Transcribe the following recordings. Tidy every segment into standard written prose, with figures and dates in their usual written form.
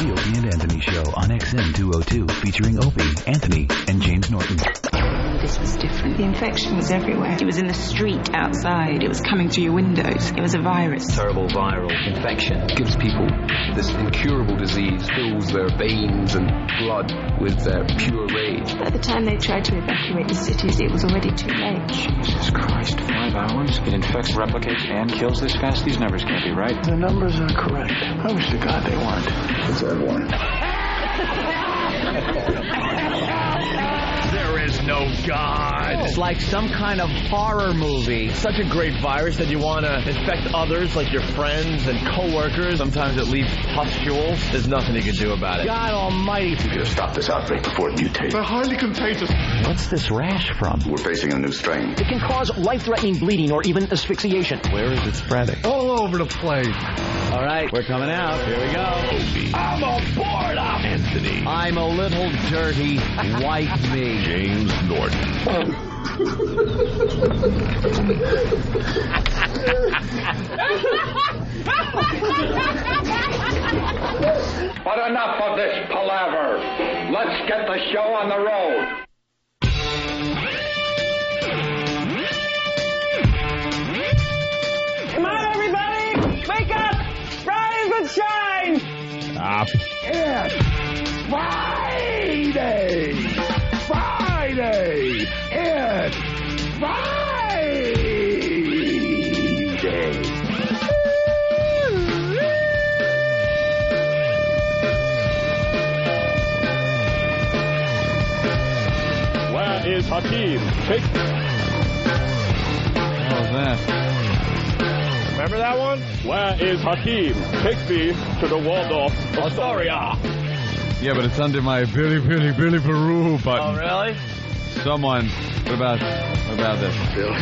The Opie and Anthony Show on XM 202, featuring Opie, Anthony, and James Norton. This was different. The infection was everywhere. It was in the street outside. It was coming through your windows. It was a virus. Terrible viral infection. Gives people this incurable disease, fills their veins and blood with pure rage. By the time they tried to evacuate the cities, it was already too late. Jesus Christ, 5 hours? It infects, replicates, and kills this fast? These numbers can't be right. The numbers are correct. I wish to God they weren't. What's that one? There is no God. It's like some kind of horror movie. Such a great virus that you want to infect others, like your friends and coworkers. Sometimes it leaves pustules. There's nothing you can do about it. God almighty. We gotta stop this outbreak before it mutates. They're highly contagious. What's this rash from? We're facing a new strain. It can cause life-threatening bleeding or even asphyxiation. Where is it spreading? All over the place. All right, we're coming out. Here we go. I'm aboard. I'm Anthony. I'm a little dirty. Wipe me. James Norton. But enough of this palaver. Let's get the show on the road. Come on, everybody! Wake up! Rise and shine! Stop. It's Friday! Friday! It's Friday! Where is Hakeem? Take... What was that? Remember that one? Where is Hakeem? Take me to the Waldorf Astoria. Yeah, but it's under my Billy Peru button. Oh, really? Someone. What about this? Billy.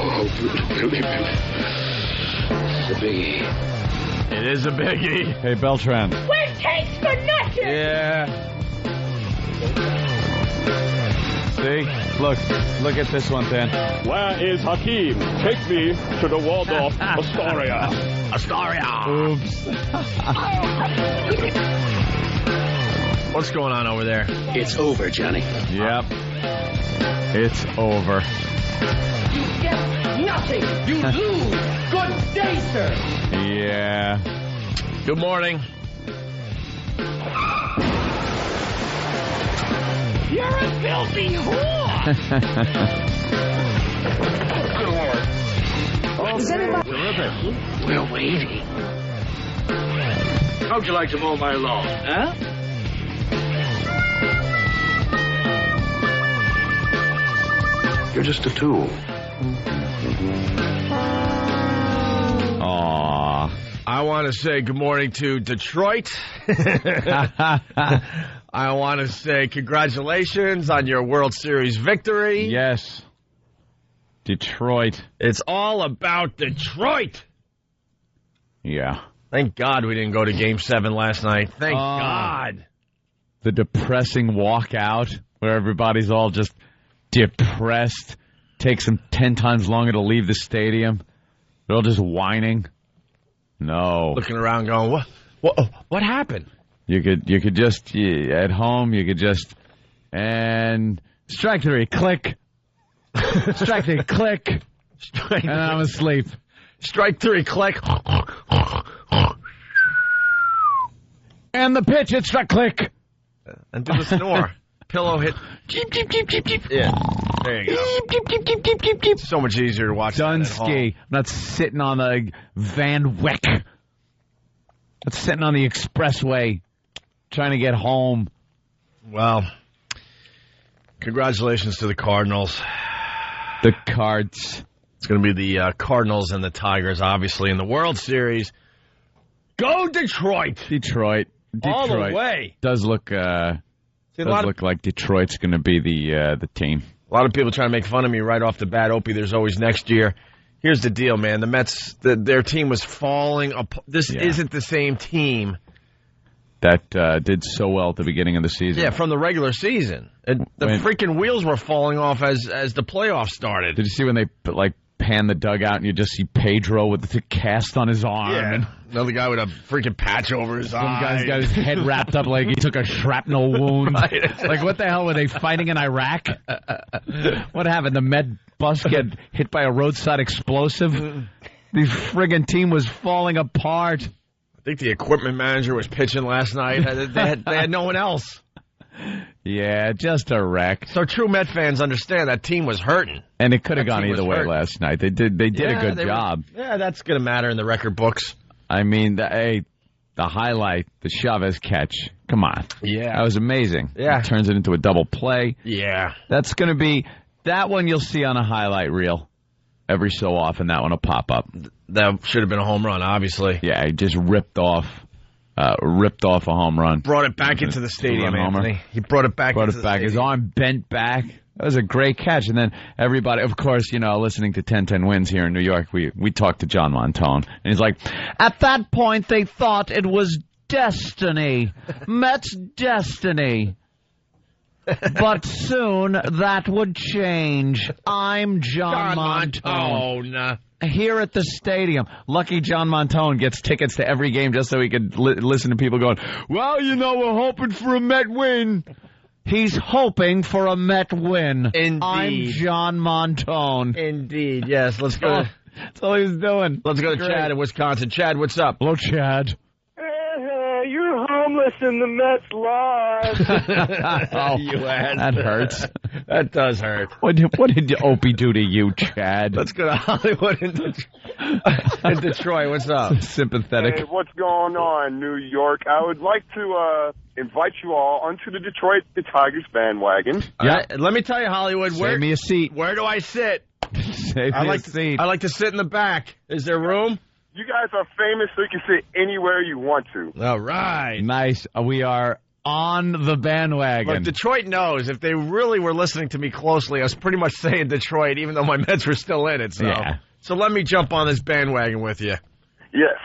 Oh, Billy. It's a biggie. It is a biggie. Hey, Beltran. Where takes for nothing? Yeah. See? Look at this one, Dan. Where is Hakeem? Take me to the Waldorf Astoria. Oops. What's going on over there? It's over, Johnny. Yep. It's over. You get nothing. You lose. Good day, sir. Yeah. Good morning. You're a filthy whore. Terrific. We're waiting. How'd you like to mow my lawn, huh? You're just a tool. Aww. I want to say good morning to Detroit. I want to say congratulations on your World Series victory. Yes. Detroit. It's all about Detroit. Yeah. Thank God we didn't go to Game 7 last night. Thank God. The depressing walkout where everybody's all just depressed. Takes them 10 times longer to leave the stadium. They're all just whining. No. Looking around going, what happened? You could just, at home, you could just, and strike three, click. Strike three, click. And I'm asleep. Strike three, click. And the pitch, it struck, click. And do the snore. Pillow hit. Jeep, jeep, jeep, jeep, jeep. Yeah. There you go. Jeep, jeep, jeep, jeep, jeep, jeep. So much easier to watch Dunsky. I'm not sitting on the Van Wyck. I'm not sitting on the expressway trying to get home. Well, congratulations to the Cardinals. The Cards. It's going to be the Cardinals and the Tigers, obviously, in the World Series. Go Detroit! Detroit. All the way. Does look like Detroit's going to be the team. A lot of people trying to make fun of me right off the bat. Opie, there's always next year. Here's the deal, man. The Mets, their team was falling apart. This isn't the same team that did so well at the beginning of the season. Yeah, from the regular season. The freaking wheels were falling off as the playoffs started. Did you see when they pan the dugout and you just see Pedro with the cast on his arm. Yeah. And another guy with a freaking patch over his eye. some guy's got his head wrapped up like he took a shrapnel wound. Right. Like, what the hell were they fighting in Iraq? What happened? The Med bus get hit by a roadside explosive? The friggin' team was falling apart. I think the equipment manager was pitching last night. They had no one else. Yeah, just a wreck. So true Met fans understand that team was hurting. And it could have That gone team either was way hurt. last night. They did a good job. That's going to matter in the record books. I mean, the highlight, the Chavez catch. Come on. Yeah. That was amazing. Yeah. It turns it into a double play. Yeah. That's going to be, that one you'll see on a highlight reel. Every so often, that one will pop up. That should have been a home run, obviously. Yeah, he just ripped off a home run. Brought it back into the stadium, Homer. Anthony. He brought it back into the stadium. His arm bent back. That was a great catch. And then everybody, of course, listening to 1010 Wins here in New York, we talked to John Montone. And he's like, at that point, they thought it was destiny. Mets destiny. But soon that would change. I'm John Montone. Here at the stadium. Lucky John Montone gets tickets to every game just so he could listen to people going, well, we're hoping for a Met win. He's hoping for a Met win. Indeed. I'm John Montone. Indeed, yes. Let's go. That's all he was doing. Let's go to Chad in Wisconsin. Chad, what's up? Hello, Chad. You're homeless and the Mets lost. Oh, you ass. That hurts. That does hurt. What did Opie do to you, Chad? Let's go to Hollywood in Detroit. What's up? Sympathetic. Hey, what's going on, New York? I would like to invite you all onto the Detroit Tigers bandwagon. Yeah, let me tell you, Hollywood. Save me a seat. Where do I sit? Save me a seat. I like to sit in the back. Is there room? You guys are famous, so you can sit anywhere you want to. All right. Nice. We are on the bandwagon. Look, Detroit knows. If they really were listening to me closely, I was pretty much saying Detroit, even though my Mets were still in it. So, yeah. So let me jump on this bandwagon with you. Yes.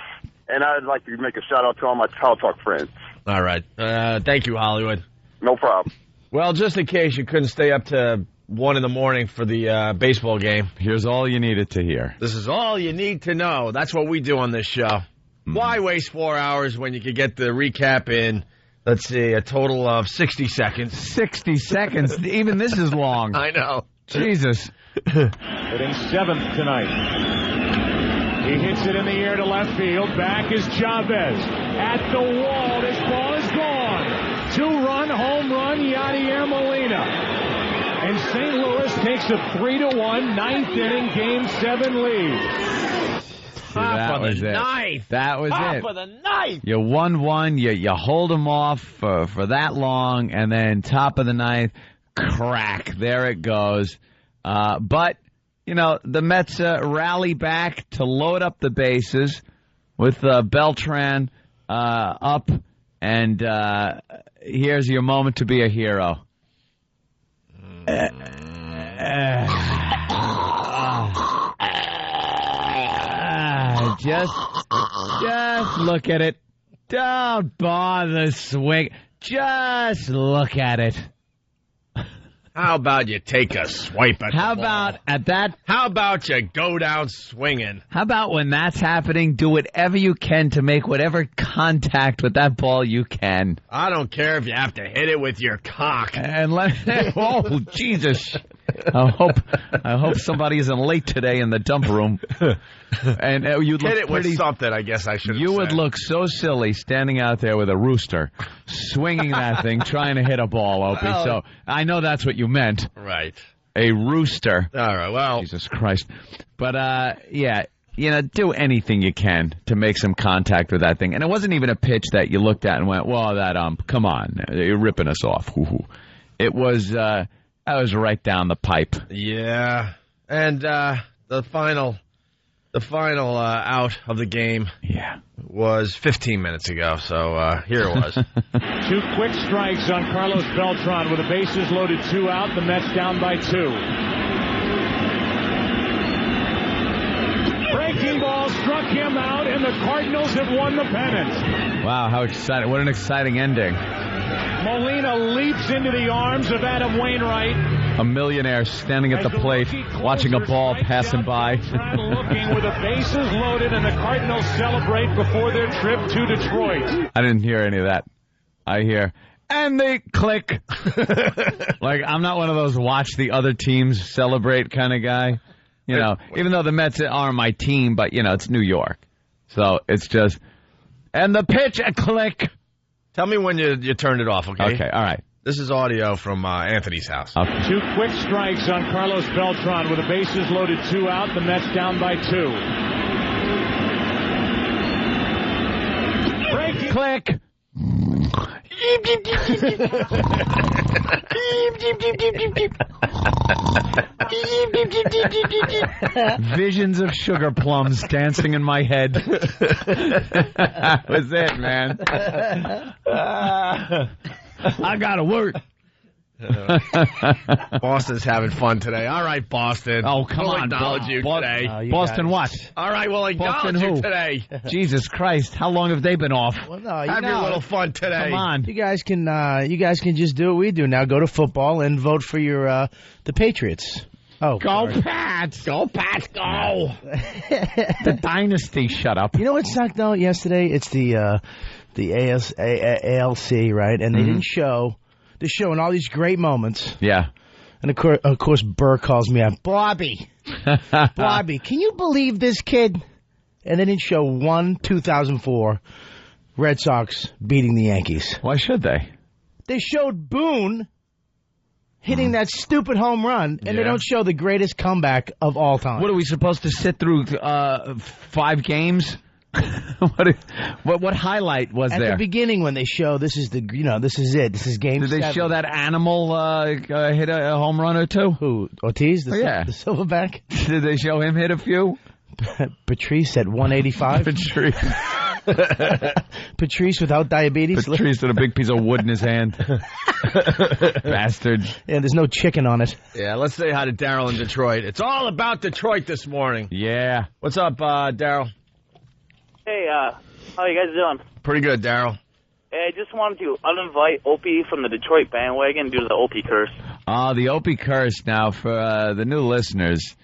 And I'd like to make a shout-out to all my Tall Talk friends. All right. Thank you, Hollywood. No problem. Well, just in case you couldn't stay up to 1 in the morning for the baseball game. Here's all you needed to hear. This is all you need to know. That's what we do on this show. Why waste 4 hours when you could get the recap in, let's see, a total of 60 seconds? 60 seconds? Even this is long. I know. Jesus. Hitting 7th tonight. He hits it in the air to left field. Back is Chavez. At the wall. This ball is gone. 2-run home run, Yadier Molina. And St. Louis takes a 3-1 ninth inning Game 7 lead. Top of the ninth. That was Top it. Top of the ninth. You won one. You hold them off for that long, and then top of the ninth, crack. There it goes. But, the Mets rally back to load up the bases with Beltran up, and here's your moment to be a hero. Just look at it. Don't bother swing. Just look at it. How about you take a swipe at How the about ball? at that? How about you go down swinging? How about when that's happening, do whatever you can to make whatever contact with that ball you can. I don't care if you have to hit it with your cock. And oh, Jesus. I hope somebody isn't late today in the dump room. And you'd look hit it with something, I guess I should have You said. would look so silly standing out there with a rooster, swinging that thing, trying to hit a ball, Opie. Well, so I know that's what you meant. Right. A rooster. All right, well. Jesus Christ. But, yeah, do anything you can to make some contact with that thing. And it wasn't even a pitch that you looked at and went, well, come on, you're ripping us off. It was, that was right down the pipe. Yeah. And the final out of the game was 15 minutes ago, so here it was. 2 quick strikes on Carlos Beltran with the bases loaded, 2 out. The Mets down by 2. Breaking ball struck him out, and the Cardinals have won the pennant. Wow, how exciting. What an exciting ending. Molina leaps into the arms of Adam Wainwright. A millionaire standing at the plate, watching a ball passing by. Looking with the bases loaded, and the Cardinals celebrate before their trip to Detroit. I didn't hear any of that. I hear, and they click. Like, I'm not one of those watch the other teams celebrate kind of guy. You know, even though the Mets are my team, but, you know, it's New York. So it's just, and the pitch, a click. Tell me when you turned it off, okay? Okay, all right. This is audio from Anthony's house. Okay. 2 quick strikes on Carlos Beltran with the bases loaded, 2 out. The Mets down by 2. Breaking. Click. Visions of sugar plums dancing in my head. That was it, man. I gotta work. Boston's having fun today. All right, Boston. Oh, come we'll on. acknowledge you today. Boston what? All right, we'll acknowledge Boston you who? today. Jesus Christ, how long have they been off? Well, no, Have your little fun today. Come on. You guys can just do what we do now. Go to football and vote for your the Patriots. Oh, go sorry. Pats! Go Pats, go! The dynasty, shut up. You know what sucked though yesterday? It's the ALC, right? And they didn't show. They're showing all these great moments. Yeah. And of course, Burr calls me up. Bobby, can you believe this kid? And they didn't show 2004 Red Sox beating the Yankees. Why should they? They showed Boone hitting that stupid home run, and they don't show the greatest comeback of all time. What are we supposed to sit through 5 games? What highlight was there? At the beginning when they show this is it. This is game 7. Did they show that animal hit a home run or two? Who? Ortiz? The Silverback? Did they show him hit a few? Patrice at 185. Patrice without diabetes. Patrice with a big piece of wood in his hand. Bastard. Yeah, there's no chicken on it. Yeah, let's say hi to Daryl in Detroit. It's all about Detroit this morning. Yeah. What's up, Daryl? Hey, how you guys doing? Pretty good, Daryl. Hey, I just wanted to uninvite Opie from the Detroit bandwagon due to the Opie curse. The Opie curse. Now, for the new listeners,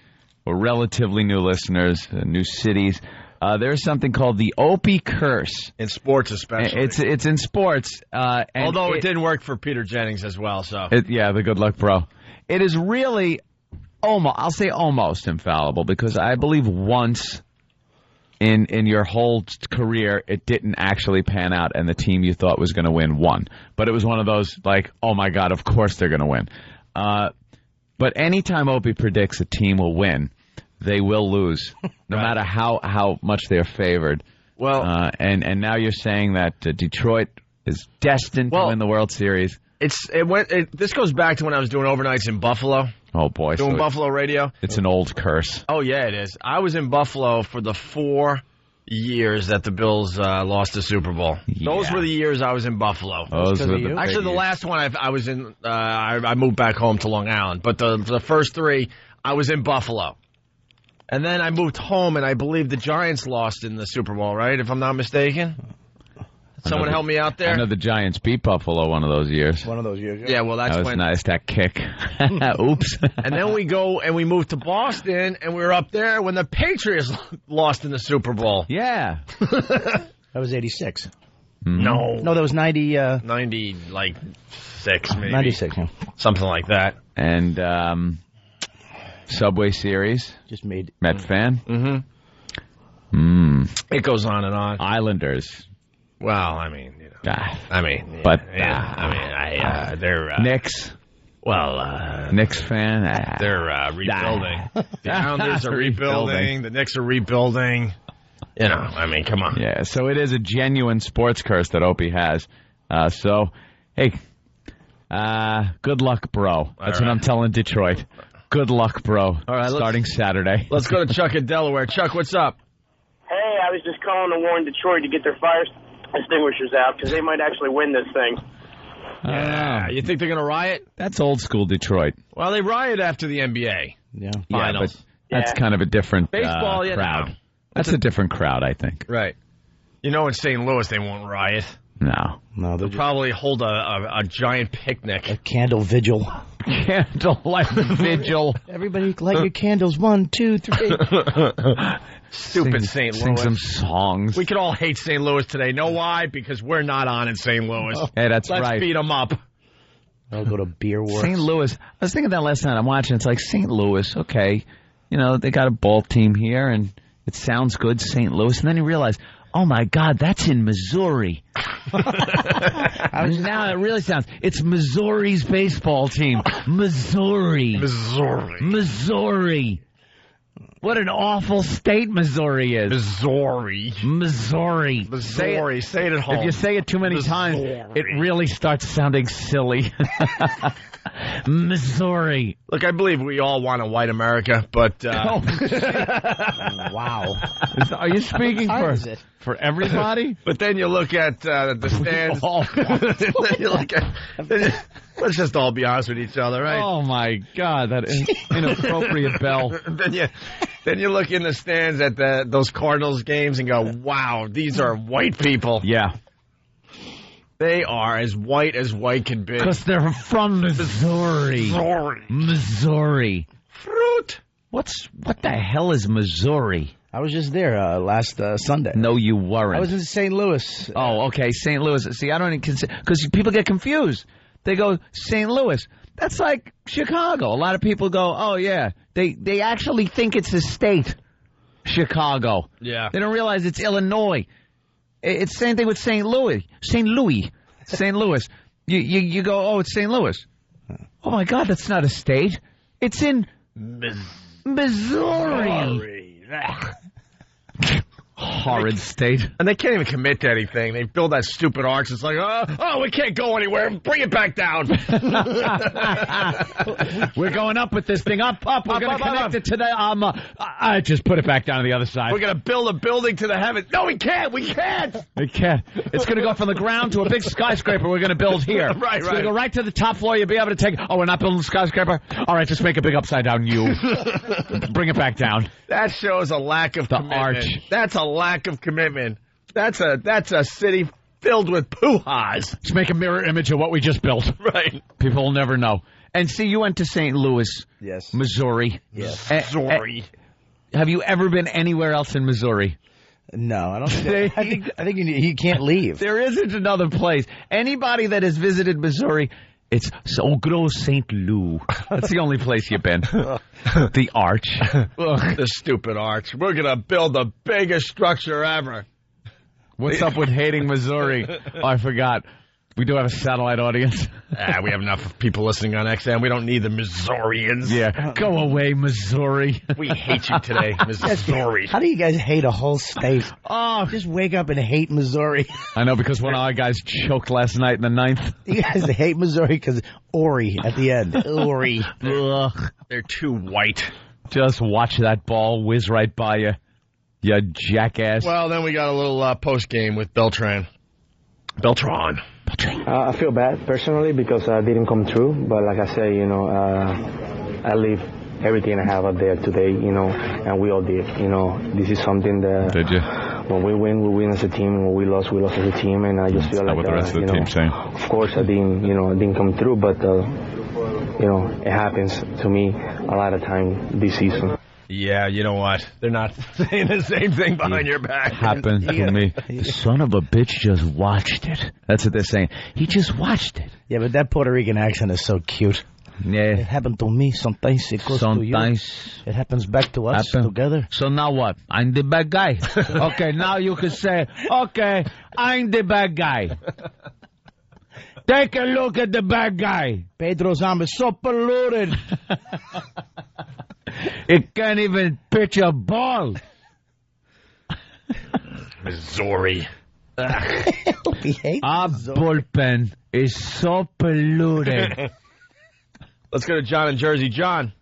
or relatively new listeners, new cities, there's something called the Opie curse. In sports especially. It's in sports. Although it didn't work for Peter Jennings as well. So the good luck, bro. It is really I'll say almost infallible, because I believe once in your whole career it didn't actually pan out and the team you thought was going to win won. But it was one of those, like, oh my God, of course they're going to win. But anytime Opie predicts a team will win, they will lose, no matter how much they're favored. Well, and now you're saying that Detroit is destined to win the World Series. This goes back to when I was doing overnights in Buffalo. Oh, boy. Doing Buffalo radio. It's an old curse. Oh, yeah, it is. I was in Buffalo for the 4 years that the Bills lost the Super Bowl. Yeah. Those were the years I was in Buffalo. Actually, the last one I was in, I moved back home to Long Island. But the first 3, I was in Buffalo. And then I moved home, and I believe the Giants lost in the Super Bowl, right? If I'm not mistaken. Someone help me out there. I know the Giants beat Buffalo one of those years. One of those years. Yeah, well, that's that was when. Nice, that kick. Oops. And then we go and we moved to Boston, and we were up there when the Patriots lost in the Super Bowl. Yeah. That was 86. Mm-hmm. No, that was 90. 90, like 6, maybe. 96, yeah. Something like that. And Subway Series. Just made. Met fan. Mm-hmm. It goes on and on. Islanders. Well, I mean, they're Knicks. Well, Knicks fan. They're rebuilding. The Islanders are rebuilding. The Knicks are rebuilding. You know, I mean, come on. Yeah, so it is a genuine sports curse that Opie has. So, hey, good luck, bro. That's what I'm telling Detroit. Good luck, bro. All right, starting Saturday. Let's go to Chuck in Delaware. Chuck, what's up? Hey, I was just calling to warn Detroit to get their fire extinguishers out because they might actually win this thing. Yeah, you think they're going to riot? That's old school Detroit. Well, they riot after the NBA. Yeah, but that's kind of a different baseball crowd. No. That's a different crowd, I think. Right. You know, in St. Louis, they won't riot. No, They'll probably hold a giant picnic. A candle vigil. Candlelight vigil. Everybody light your candles. 1, 2, 3. Stupid St. Louis. Sing some songs. We could all hate St. Louis today. Know why? Because we're not on in St. Louis. Hey, that's Let's right. beat them up. I'll go to Beer Works. St. Louis. I was thinking that last night. I'm watching. It's like St. Louis. Okay, they got a ball team here, and it sounds good, St. Louis. And then you realize, oh my God, that's in Missouri. Now it really sounds. It's Missouri's baseball team. Missouri. What an awful state Missouri is. Missouri. Say it at home. If you say it too many times, it really starts sounding silly. Missouri. Look, I believe we all want a white America, but... Wow. Are you speaking for everybody? But then you look at the stands. Then you look at... let's just all be honest with each other, right? Oh, my God. That inappropriate bell. Then you look in the stands at those Cardinals games and go, wow, these are white people. Yeah. They are as white can be. Because they're from Missouri. Missouri. Fruit. What the hell is Missouri? I was just there last Sunday. No, you weren't. I was in St. Louis. Oh, okay, St. Louis. See, I don't even consider... Because people get confused. They go, St. Louis. That's like Chicago. A lot of people go, oh, yeah. They actually think it's a state, Chicago. Yeah. They don't realize it's Illinois. It's the same thing with St. Louis. St. Louis. You go, oh, it's St. Louis. Oh, my God, that's not a state. It's in Missouri. Horrid state. And they can't even commit to anything. They build that stupid arch. It's like, oh, we can't go anywhere. Bring it back down. We're going up with this thing. Up. We're going to connect it to the... I just put it back down to the other side. We're going to build a building to the heavens. No, we can't. We can't. It's going to go from the ground to a big skyscraper we're going to build here. Right. It's going to go right to the top floor. You'll be able to take... Oh, we're not building a skyscraper? All right, just make a big upside down U. Bring it back down. That shows a lack of commitment. Arch. That's a lack of commitment. That's a city filled with poo-ha's. Let's make a mirror image of what we just built. Right. People will never know. And see, you went to St. Louis, yes, Missouri. Yes, Missouri. Have you ever been anywhere else in Missouri? No, I don't think. I think you can't leave. There isn't another place. Anybody that has visited Missouri, it's Gros St. Louis. That's the only place you've been. The arch. The stupid arch. We're going to build the biggest structure ever. What's up with hating Missouri? Oh, I forgot. We do have a satellite audience. We have enough people listening on XM. We don't need the Missourians. Yeah. Go away, Missouri. We hate you today, Missouri. How do you guys hate a whole state? Oh, just wake up and hate Missouri. I know, because one of our guys choked last night in the ninth. You guys hate Missouri because Ori at the end. Ori. Ugh. They're too white. Just watch that ball whiz right by you, you jackass. Well, then we got a little post-game with Beltran. I feel bad personally because I didn't come through, but like I say, I leave everything I have out there today, and we all did. This is something that did you? When we win as a team. When we lost as a team, and I just feel like what the rest of the team's saying. Of course, I didn't come through, but it happens to me a lot of time this season. Yeah, you know what? They're not saying the same thing behind your back. Happened to me. Son of a bitch just watched it. That's what they're saying. He just watched it. Yeah, but that Puerto Rican accent is so cute. Yeah. It happened to me. Sometimes it goes to you. It happens back to us together. So now what? I'm the bad guy. Okay, now you can say, okay, I'm the bad guy. Take a look at the bad guy. Pedro's arm is so polluted. It can't even pitch a ball. Missouri. Our bullpen is so polluted. Let's go to John in Jersey. John.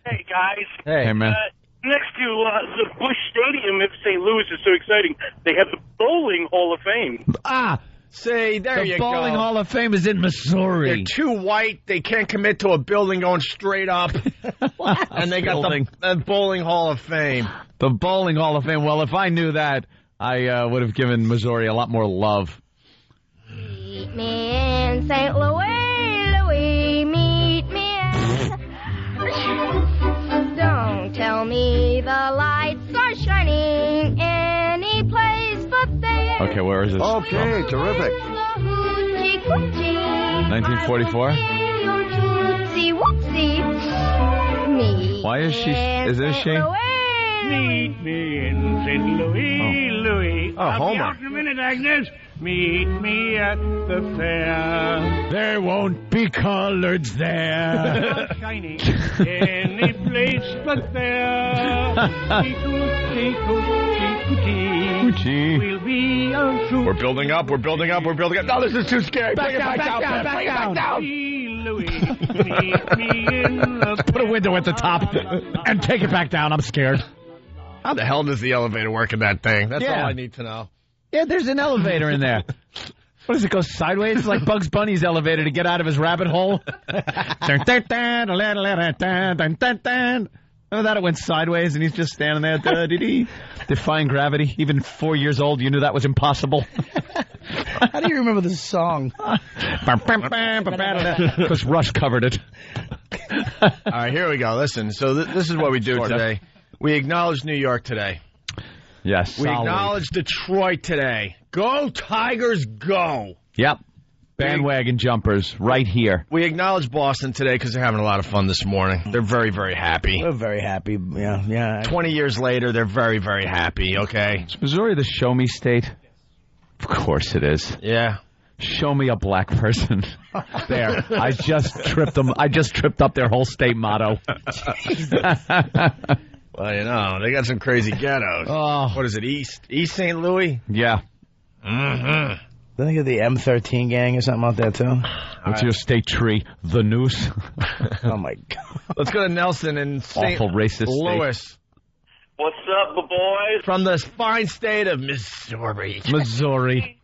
Hey, guys. Hey man. Next to the Busch Stadium of St. Louis is so exciting. They have the Bowling Hall of Fame. See, there you go. The Bowling Hall of Fame is in Missouri. They're too white. They can't commit to a building going straight up. And they got the Bowling Hall of Fame. The Bowling Hall of Fame. Well, if I knew that, I would have given Missouri a lot more love. in St. Louis, Louis, meet me at... Don't tell me the lights are shining any place but there. Okay, where is this? Okay, terrific. 1944? Why is she? Is it she? Meet me in St. Louis, Louis. Oh, I'll be Homer. out in a minute, Agnes. Meet me at the fair. There won't be coloreds there. Shining any place but there. We'll be on soon. We're building up. We're building up. We're building up. No, this is too scary. Back Bring down, it back down. back Bring it down. back down. Louis, meet me in the Put a window at the top and take it back down. I'm scared. How the hell does the elevator work in that thing? That's Yeah. all I need to know. Yeah, there's an elevator in there. What does it go sideways? It's like Bugs Bunny's elevator to get out of his rabbit hole. Remember that? It went sideways and he's just standing there. Defying gravity. Even 4 years old, you knew that was impossible. How do you remember the song? Because Rush covered it. All right, here we go. Listen, so this is what we do today. We acknowledge New York today. Yes. We acknowledge Detroit today. Go, Tigers, go. Yep. Bandwagon jumpers right here. We acknowledge Boston today because they're having a lot of fun this morning. They're very, very happy. We're very happy. Yeah. 20 years later, they're very, very happy, okay? Is Missouri the show me state? Of course it is. Yeah. Show me a black person. There. I just tripped them. I just tripped up their whole state motto. Well, you know, they got some crazy ghettos. Oh. What is it, East St. Louis? Yeah. Mm-hmm. Then they got the M13 gang or something out there, too. What's your state tree? The Noose? Oh, my God. Let's go to Nelson in St. Awful racist Louis. state. What's up, boys? From the fine state of Missouri. Missouri.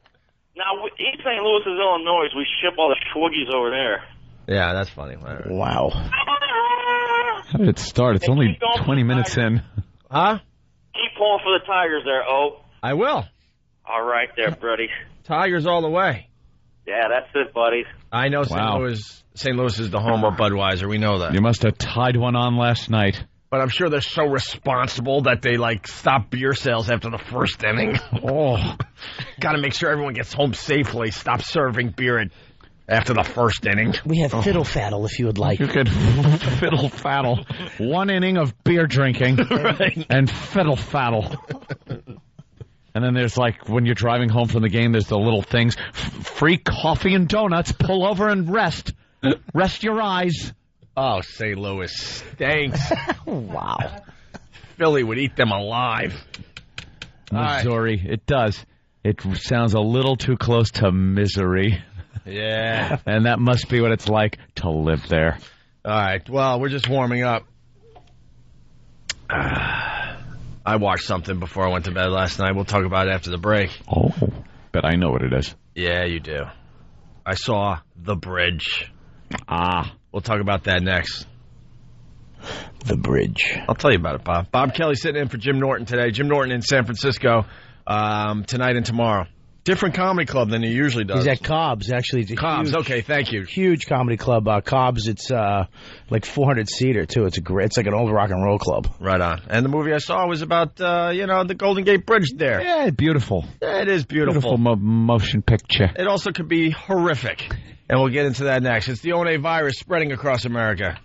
Now, East St. Louis is Illinois. We ship all the Schwoogies over there. Yeah, that's funny. Wow. How did it start? It's only 20 minutes in. Huh? Keep pulling for the Tigers there, O. I will. All right there, buddy. Tigers all the way. Yeah, that's it, buddy. I know Wow. St. Louis is the home of Budweiser. We know that. You must have tied one on last night. But I'm sure they're so responsible that they, stop beer sales after the first inning. Oh. Got to make sure everyone gets home safely. Stop serving beer after the first inning. We have fiddle faddle if you would like. You could fiddle faddle. 1 inning of beer drinking Right. and fiddle faddle. And then there's when you're driving home from the game, there's the little things. Free coffee and donuts. Pull over and rest. Rest your eyes. Oh, St. Louis stinks. Wow. Philly would eat them alive. Missouri. It does. It sounds a little too close to misery. Yeah. And that must be what it's like to live there. All right. Well, we're just warming up. I watched something before I went to bed last night. We'll talk about it after the break. Oh, but I know what it is. Yeah, you do. I saw The Bridge. Ah. We'll talk about that next. The Bridge. I'll tell you about it, Bob. Bob Kelly sitting in for Jim Norton today. Jim Norton in San Francisco tonight and tomorrow. Different comedy club than he usually does. He's at Cobb's, actually. It's a Cobb's, huge, okay, thank you. Huge comedy club. Cobb's, it's 400-seater, too. It's like an old rock and roll club. Right on. And the movie I saw was about, the Golden Gate Bridge there. Yeah, beautiful. Yeah, it is beautiful. Motion picture. It also could be horrific. And we'll get into that next. It's the O&A virus spreading across America.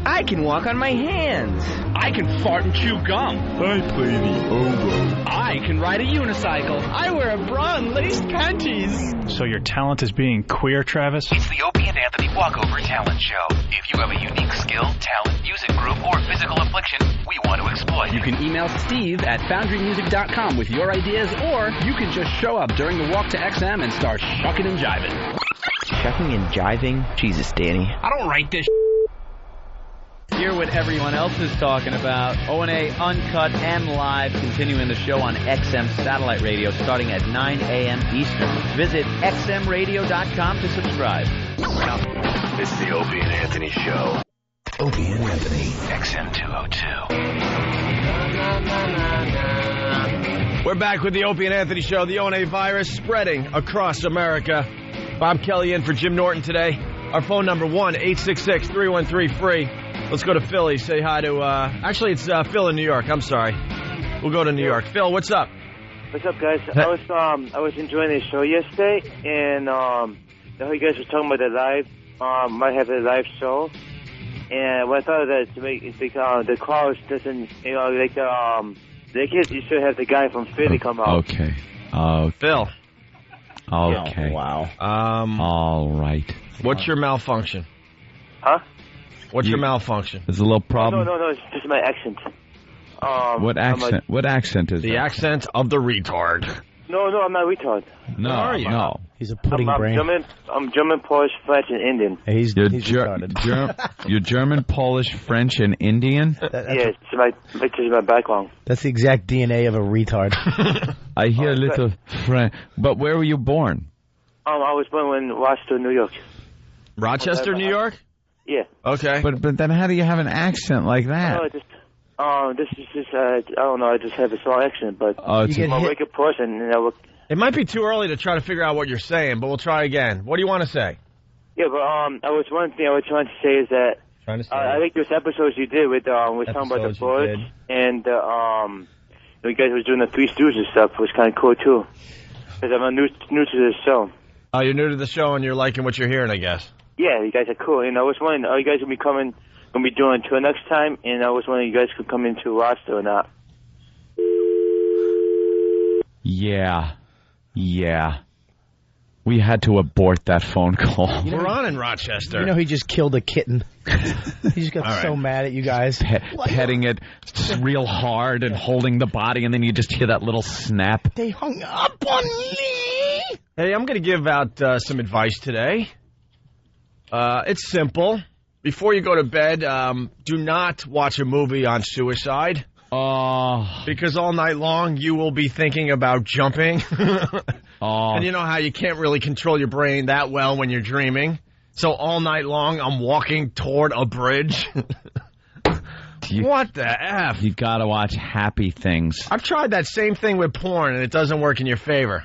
I can walk on my hands. I can fart and chew gum. I play the oboe. I can ride a unicycle. I wear a bra and laced panties. So your talent is being queer, Travis? It's the Opie and Anthony Walkover Talent Show. If you have a unique skill, talent, music group, or physical affliction, we want to exploit. You can email Steve at foundrymusic.com with your ideas, or you can just show up during the walk to XM and start shucking and jiving. Shucking and jiving? Jesus, Danny. I don't write this. Hear what everyone else is talking about. O&A Uncut and Live, continuing the show on XM Satellite Radio starting at 9 a.m. Eastern. Visit xmradio.com to subscribe. It's the Opie and Anthony Show. Opie and Anthony, XM 202. We're back with the Opie and Anthony Show. The O&A virus spreading across America. Bob Kelly in for Jim Norton today. Our phone number 1-866-313-FREE. Let's go to Philly. Say hi to, actually it's Phil in New York. I'm sorry. We'll go to New York. Phil, what's up? What's up, guys? I was enjoying the show yesterday, and you know how you guys were talking about the live, might have a live show, and what I thought of that to make the crowd doesn't, you know, like the kids, you should have the guy from Philly come out. Okay. Phil. Okay. Oh, wow. All right. What's your malfunction? Huh? What's your malfunction? There's a little problem. No, it's just my accent. What accent? What accent is the that? accent of the retard? No, I'm not retard. No, Where are you? no. He's a pudding brain. I'm German, Polish, French, and Indian. He's retarded. You're German, Polish, French, and Indian? Yes, it's my background. That's the exact DNA of a retard. I hear a little French. But where were you born? I was born in Rochester, New York. Rochester, New York? Yeah. Okay. But then how do you have an accent like that? This is just, I don't know, I just have a small accent, but I'm a regular person, and I work. It might be too early to try to figure out what you're saying, but we'll try again. What do you want to say? Yeah, but one thing I was trying to say is that I think those episodes you did with talking about the birds, and you guys were doing the Three Stooges stuff was kind of cool too. Because I'm new to this show. Oh, you're new to the show and you're liking what you're hearing, I guess. Yeah, you guys are cool. And I was wondering, are you guys gonna be doing a tour next time? And I was wondering, you guys could come into Rochester or not? Yeah. We had to abort that phone call. We're on in Rochester. You know, he just killed a kitten. He just got so mad at you guys. Petting it real hard and holding the body, and then you just hear that little snap. They hung up on me. Hey, I'm going to give out some advice today. It's simple. Before you go to bed, do not watch a movie on suicide. Because all night long you will be thinking about jumping. And you know how you can't really control your brain that well when you're dreaming. So all night long I'm walking toward a bridge. What the F? You gotta watch happy things. I've tried that same thing with porn and it doesn't work in your favor.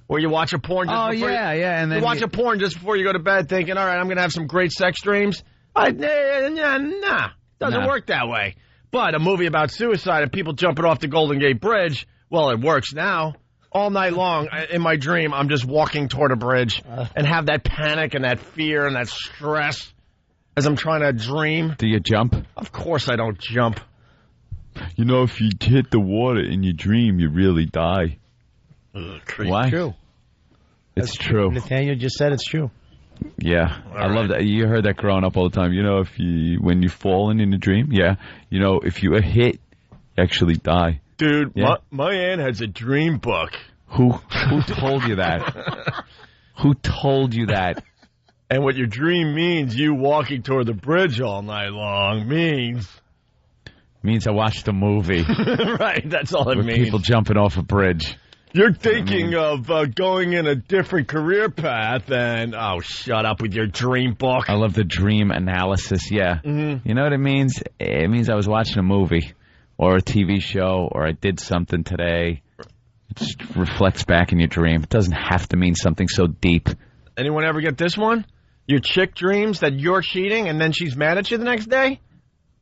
Where you watch a porn just before and then you watch a porn just before you go to bed thinking, all right, I'm going to have some great sex dreams. Doesn't work that way. But a movie about suicide and people jumping off the Golden Gate Bridge, well, it works now. All night long, in my dream, I'm just walking toward a bridge and have that panic and that fear and that stress as I'm trying to dream. Do you jump? Of course I don't jump. You know, if you hit the water in your dream, you really die. Why? True. It's true. Nathaniel just said it's true. Yeah, I love that. You heard that growing up all the time. You know, when you fall in a dream, you know, if you hit, you actually die. Dude, my aunt has a dream book. Who told you that? Who told you that? And what your dream means, you walking toward the bridge all night long, means I watched a movie. Right, that's all it means. People jumping off a bridge. You're thinking of going in a different career path and, oh, shut up with your dream book. I love the dream analysis, yeah. Mm-hmm. You know what it means? It means I was watching a movie or a TV show or I did something today. It just reflects back in your dream. It doesn't have to mean something so deep. Anyone ever get this one? Your chick dreams that you're cheating and then she's mad at you the next day?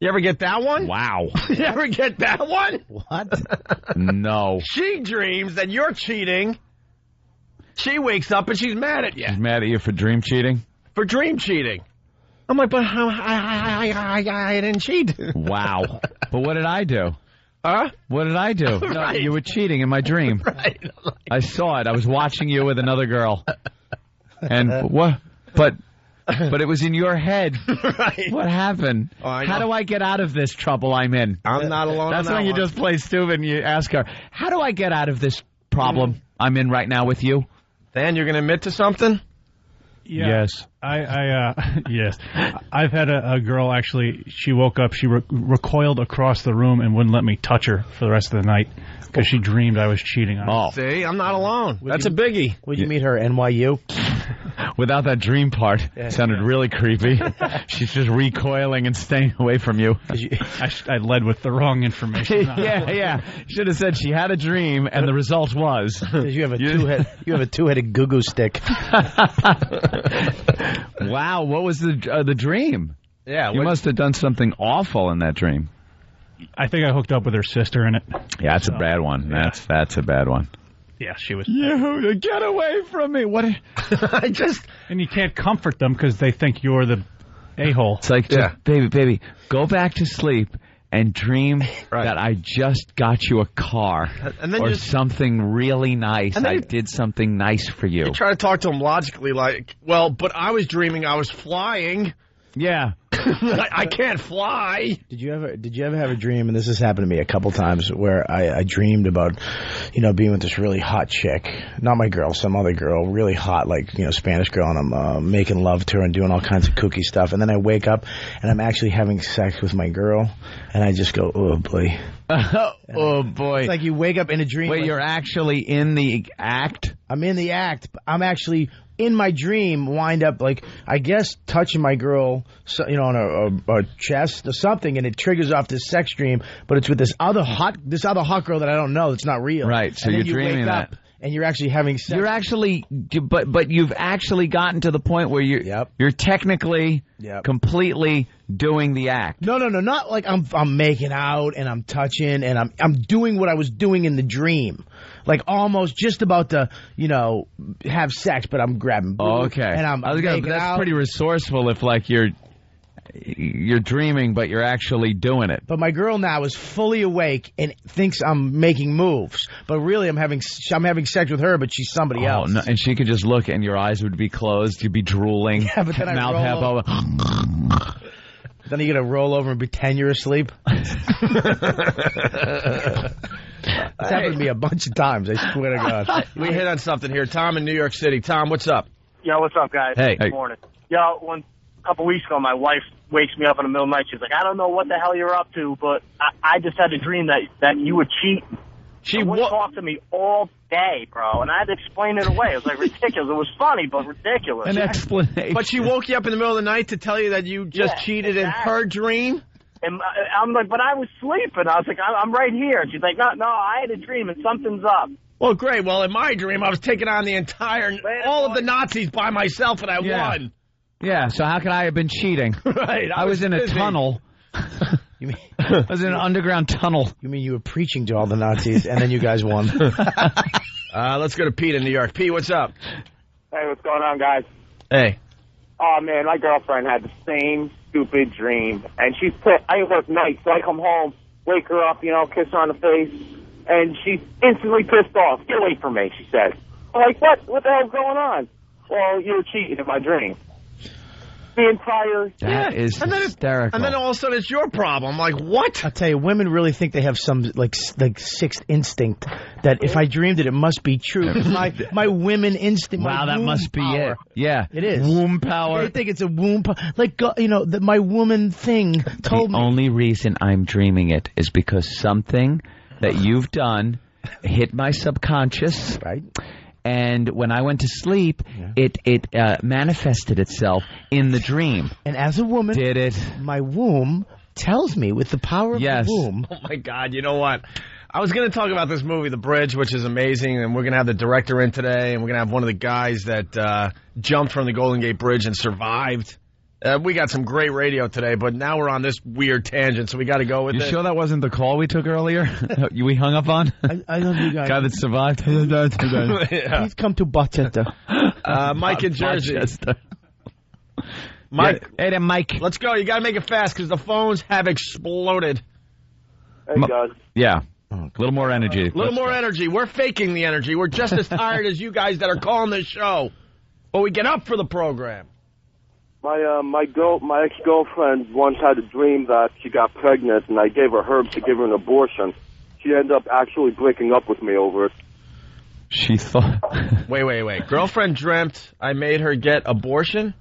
You ever get that one? Wow. You ever get that one? What? No. She dreams that you're cheating. She wakes up and she's mad at you. She's mad at you for dream cheating? For dream cheating. I'm like, but I didn't cheat. Wow. But what did I do? Huh? What did I do? Right. No, you were cheating in my dream. Right. I saw it. I was watching you with another girl. And what? But it was in your head. Right. What happened? Oh, how do I get out of this trouble I'm in? I'm not alone. That's on when that you one. just play stupid and you ask her, how do I get out of this problem I'm in right now with you? Dan, you're going to admit to something? Yeah. Yes. Yes. I've had a girl, actually, she woke up, she recoiled across the room and wouldn't let me touch her for the rest of the night because she dreamed I was cheating on her. Oh. See, I'm not alone. That's a biggie. Would you meet her at NYU? Without that dream part, sounded really creepy. She's just recoiling and staying away from you. I led with the wrong information. Yeah. Should have said she had a dream, and the result was you have a two-headed goo-goo stick. Wow, what was the dream? Yeah, you must have done something awful in that dream. I think I hooked up with her sister in it. Yeah, that's a bad one. Yeah. That's a bad one. Yeah, she was. You get away from me! What? And you can't comfort them because they think you're the a-hole. It's like, baby, go back to sleep and dream that I just got you a car and then or something really nice. I did something nice for you. You try to talk to him logically, like, well, but I was dreaming I was flying. Yeah. I can't fly. Did you ever have a dream, and this has happened to me a couple times, where I dreamed about, being with this really hot chick, not my girl, some other girl, really hot, like, Spanish girl, and I'm making love to her and doing all kinds of kooky stuff, and then I wake up and I'm actually having sex with my girl, and I just go, oh boy. Oh boy. It's like you wake up in a dream. Wait, like, you're actually in the act? I'm in the act. I'm actually in my dream, wind up, like, I guess, touching my girl, on a chest or something, and it triggers off this sex dream, but it's with this other hot girl that I don't know. It's not real. Right, so and you're then dreaming wake that. Up and you're actually having sex. You're actually, but you've actually gotten to the point where you're technically completely doing the act. No, not like I'm making out and I'm touching and I'm doing what I was doing in the dream. Like almost just about to, have sex, but I'm grabbing boobs. Okay. And that's pretty resourceful if like you're dreaming, but you're actually doing it. But my girl now is fully awake and thinks I'm making moves, but really I'm having sex with her, but she's somebody else. No, and she could just look, and your eyes would be closed. You'd be drooling. Yeah, but then mouth half over. Then you gotta roll over and pretend you're asleep. It's happened to me a bunch of times, I swear to God. We hit on something here. Tom in New York City. Tom, what's up? Yo, what's up, guys? Hey. Good morning. Yo, a couple weeks ago, my wife wakes me up in the middle of the night. She's like, I don't know what the hell you're up to, but I just had a dream that you would cheat. She wouldn't talk to me all day, bro, and I had to explain it away. It was like ridiculous. It was funny, but ridiculous. An explanation. But she woke you up in the middle of the night to tell you that you just cheated in her dream? And I'm like, but I was sleeping. I was like, I'm right here. She's like, no, I had a dream and something's up. Well, great. Well, in my dream, I was taking on all of the Nazis by myself, and I won. Yeah, so how could I have been cheating? Right. I was in a tunnel. You mean I was in an underground tunnel. You mean you were preaching to all the Nazis, and then you guys won? Let's go to Pete in New York. Pete, what's up? Hey, what's going on, guys? Hey. Oh, man, my girlfriend had the same stupid dream, and she's pissed. I work nights, so I come home, wake her up, kiss her on the face, and she's instantly pissed off. Get away from me, she says. I'm like, what? What the hell's going on? Well, you were cheating in my dream. The entire... That is hysterical. And then all of a sudden it's your problem. Like, what? I'll tell you, women really think they have some, like sixth instinct that if I dreamed it must be true. my women instinct, wow, that must be power. it. Yeah. It is. Womb power. They think it's a womb power. Like, my woman thing told me. The only reason I'm dreaming it is because something that you've done hit my subconscious. Right. And when I went to sleep, it manifested itself in the dream. And as a woman, did it? My womb tells me with the power of the womb. Oh, my God. You know what? I was going to talk about this movie, The Bridge, which is amazing, and we're going to have the director in today, and we're going to have one of the guys that jumped from the Golden Gate Bridge and survived. We got some great radio today, but now we're on this weird tangent, so we got to go with it. You sure that wasn't the call we took earlier? We hung up on? I love you guys. Guy that survived? Yeah. Please come to Butchester. Mike in Jersey. Mike. Hey there, Mike. Let's go. You got to make it fast because the phones have exploded. Hey, guys. Yeah. A little more energy. A little more energy. We're faking the energy. We're just as tired as you guys that are calling this show. But we get up for the program. My ex-girlfriend once had a dream that she got pregnant, and I gave her herbs to give her an abortion. She ended up actually breaking up with me over it. She thought... Wait. Girlfriend dreamt I made her get abortion?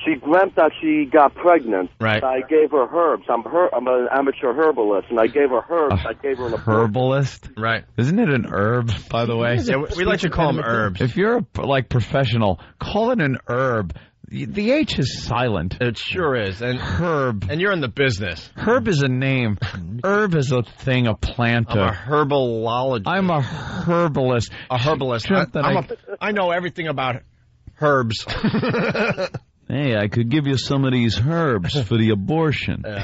She dreamt that she got pregnant. Right. I gave her herbs. I'm an amateur herbalist, and I gave her herbs. I gave her an herbalist. Right. Isn't it an herb, by the way? Yeah, we like to call them herbs. If you're a professional, call it an herb. The H is silent. It sure is. And herb. And you're in the business. Herb is a name. Herb is a thing, a plant. I'm a herbalologist. I'm a herbalist. A herbalist. I know everything about herbs. Hey, I could give you some of these herbs for the abortion. Hey,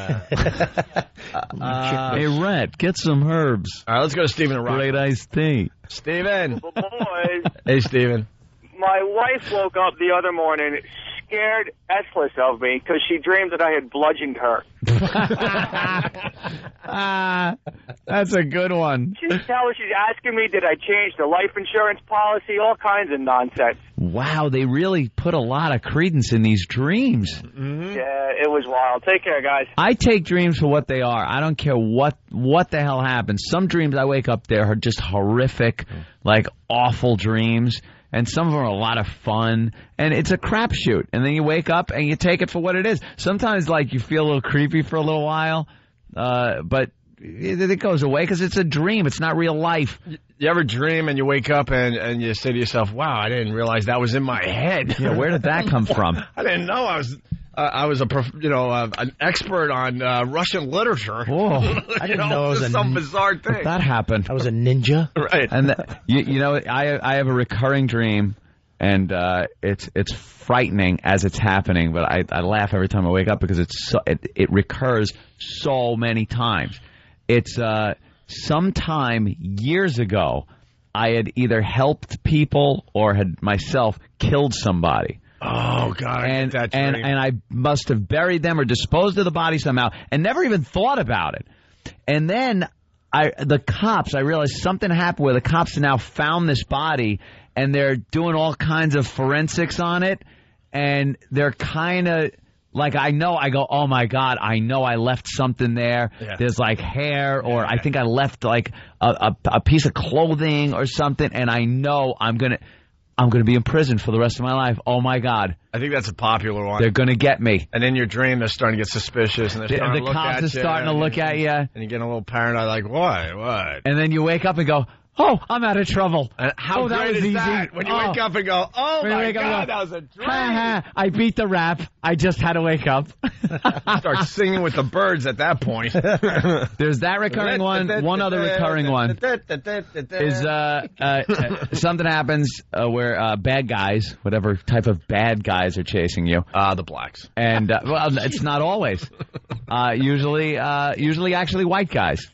Rat, get some herbs. All right, let's go to Stephen and Rock. Great iced tea. Stephen. Boys. Hey, Stephen. My wife woke up the other morning scared essless of me because she dreamed that I had bludgeoned her. That's a good one. She's asking me, did I change the life insurance policy? All kinds of nonsense. Wow, they really put a lot of credence in these dreams. Mm-hmm. Yeah, it was wild. Take care, guys. I take dreams for what they are. I don't care what the hell happens. Some dreams I wake up there are just horrific, like awful dreams. And some of them are a lot of fun, and it's a crapshoot. And then you wake up and you take it for what it is. Sometimes, like, you feel a little creepy for a little while, but it goes away because it's a dream. It's not real life. You ever dream and you wake up and you say to yourself, "Wow, I didn't realize that was in my head." Yeah, where did that come from? I didn't know I was an expert on Russian literature. Whoa. I didn't know it was some bizarre thing. That happened. I was a ninja. Right. And I have a recurring dream, and it's frightening as it's happening, but I laugh every time I wake up because it recurs so many times. It's sometime years ago, I had either helped people or had myself killed somebody. Oh, God, I get that dream. And I must have buried them or disposed of the body somehow and never even thought about it. And then I realized something happened where the cops have now found this body and they're doing all kinds of forensics on it. And they're kind of like, I go, oh, my God, I know I left something there. Yeah. There's like hair or I think I left like a piece of clothing or something. And I know I'm going to be in prison for the rest of my life. Oh, my God. I think that's a popular one. They're going to get me. And in your dream, they're starting to get suspicious. And they're starting to look at you. The cops are starting to look at you. And you're getting a little paranoid, like, what? And then you wake up and go, oh, I'm out of trouble. How great is that? When you wake up and go, oh, my God, that was a dream. I beat the rap. I just had to wake up. Start singing with the birds at that point. There's that recurring one. One other recurring one is something happens where bad guys, whatever type of bad guys are chasing you. The blacks. And, well, it's not always. Usually actually white guys.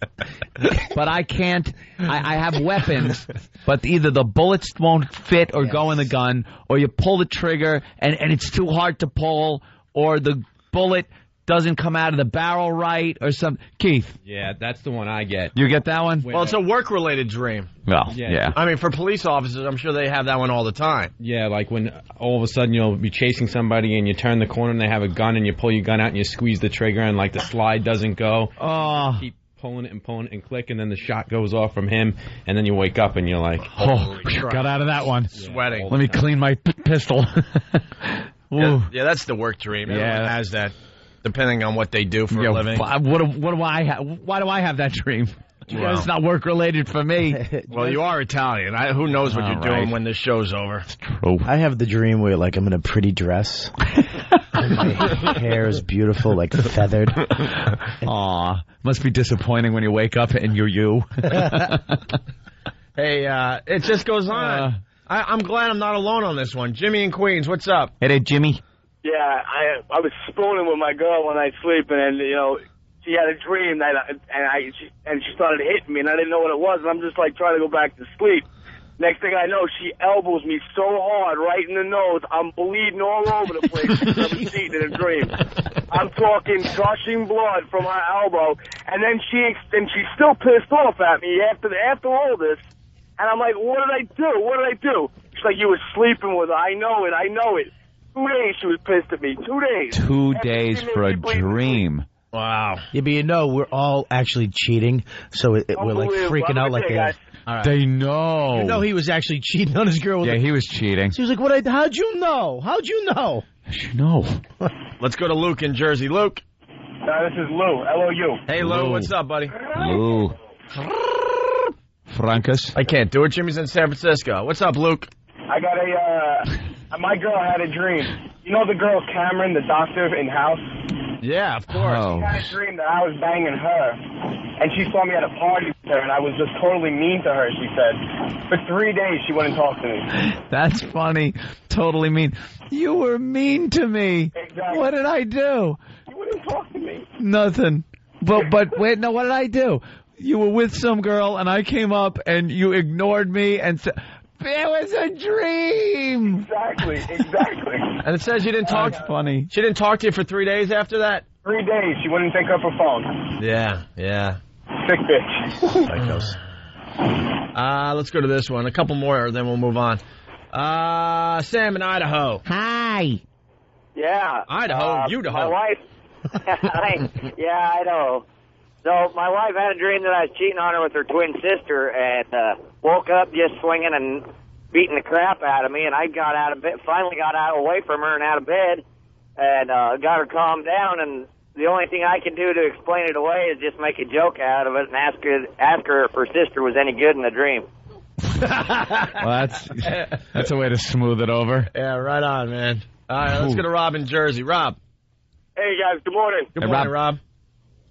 But I can't. I have weapons, but either the bullets won't fit or go in the gun, or you pull the trigger and it's too hard to pull, or the bullet doesn't come out of the barrel right or something. Keith. Yeah, that's the one I get. You get that one? Well, it's a work-related dream. Well, yeah. I mean, for police officers, I'm sure they have that one all the time. Yeah, like when all of a sudden you'll be chasing somebody and you turn the corner and they have a gun and you pull your gun out and you squeeze the trigger and like the slide doesn't go. Oh. Keep pulling it and click, and then the shot goes off from him, and then you wake up and you're like, got out of that one. Sweating. Let me clean my pistol. Yeah, that's the work dream. Everyone has that, depending on what they do for a living. What do I have? Why do I have that dream? It's not work related for me. Well, you are Italian. Who knows what you're doing when this show's over? It's true. I have the dream where, like, I'm in a pretty dress. And my hair is beautiful, like feathered. Aw, must be disappointing when you wake up and you're you. Hey, it just goes on. I'm glad I'm not alone on this one. Jimmy in Queens, what's up? Hey, Jimmy. Yeah, I was spooning with my girl when I sleep, and she had a dream that she started hitting me, and I didn't know what it was, and I'm just like trying to go back to sleep. Next thing I know, she elbows me so hard right in the nose, I'm bleeding all over the place. She's in a dream. I'm talking gushing blood from her elbow, and then she's still pissed off at me after all this. And I'm like, what did I do? She's like, you were sleeping with her. I know it. 2 days she was pissed at me. 2 days. 2 days for a dream. Wow. Yeah, but we're all actually cheating, so we're like freaking out like that. Right. They know. He was actually cheating on his girl. He was cheating. She was like, how'd you know? No. Let's go to Luke in Jersey. Luke. This is Lou. L-O-U. Hey, Lou. What's up, buddy? Lou. Francus. I can't do it. Jimmy's in San Francisco. What's up, Luke? I got my girl had a dream. You know the girl Cameron, the doctor in House? Yeah, of course. She had a dream that I was banging her, and she saw me at a party with her, and I was just totally mean to her, she said. For 3 days, she wouldn't talk to me. That's funny. Totally mean. You were mean to me. Exactly. What did I do? You wouldn't talk to me. Nothing. But wait, no, what did I do? You were with some girl, and I came up, and you ignored me, and said, it was a dream. Exactly. And it says you didn't talk. That's funny. She didn't talk to you for 3 days after that? 3 days. She wouldn't pick up her phone. Yeah. Sick bitch. Psychos. Let's go to this one. A couple more, then we'll move on. Sam in Idaho. Hi. Yeah. Idaho, Idaho. My wife. Yeah, Idaho. So my wife had a dream that I was cheating on her with her twin sister, and woke up just swinging and beating the crap out of me. And I got out of bed, finally got away from her and out of bed, and got her calmed down. And the only thing I can do to explain it away is just make a joke out of it and ask her if her sister was any good in the dream. Well, that's a way to smooth it over. Yeah, right on, man. All right, let's go to Rob in Jersey. Rob. Hey guys, good morning. Good morning, Rob.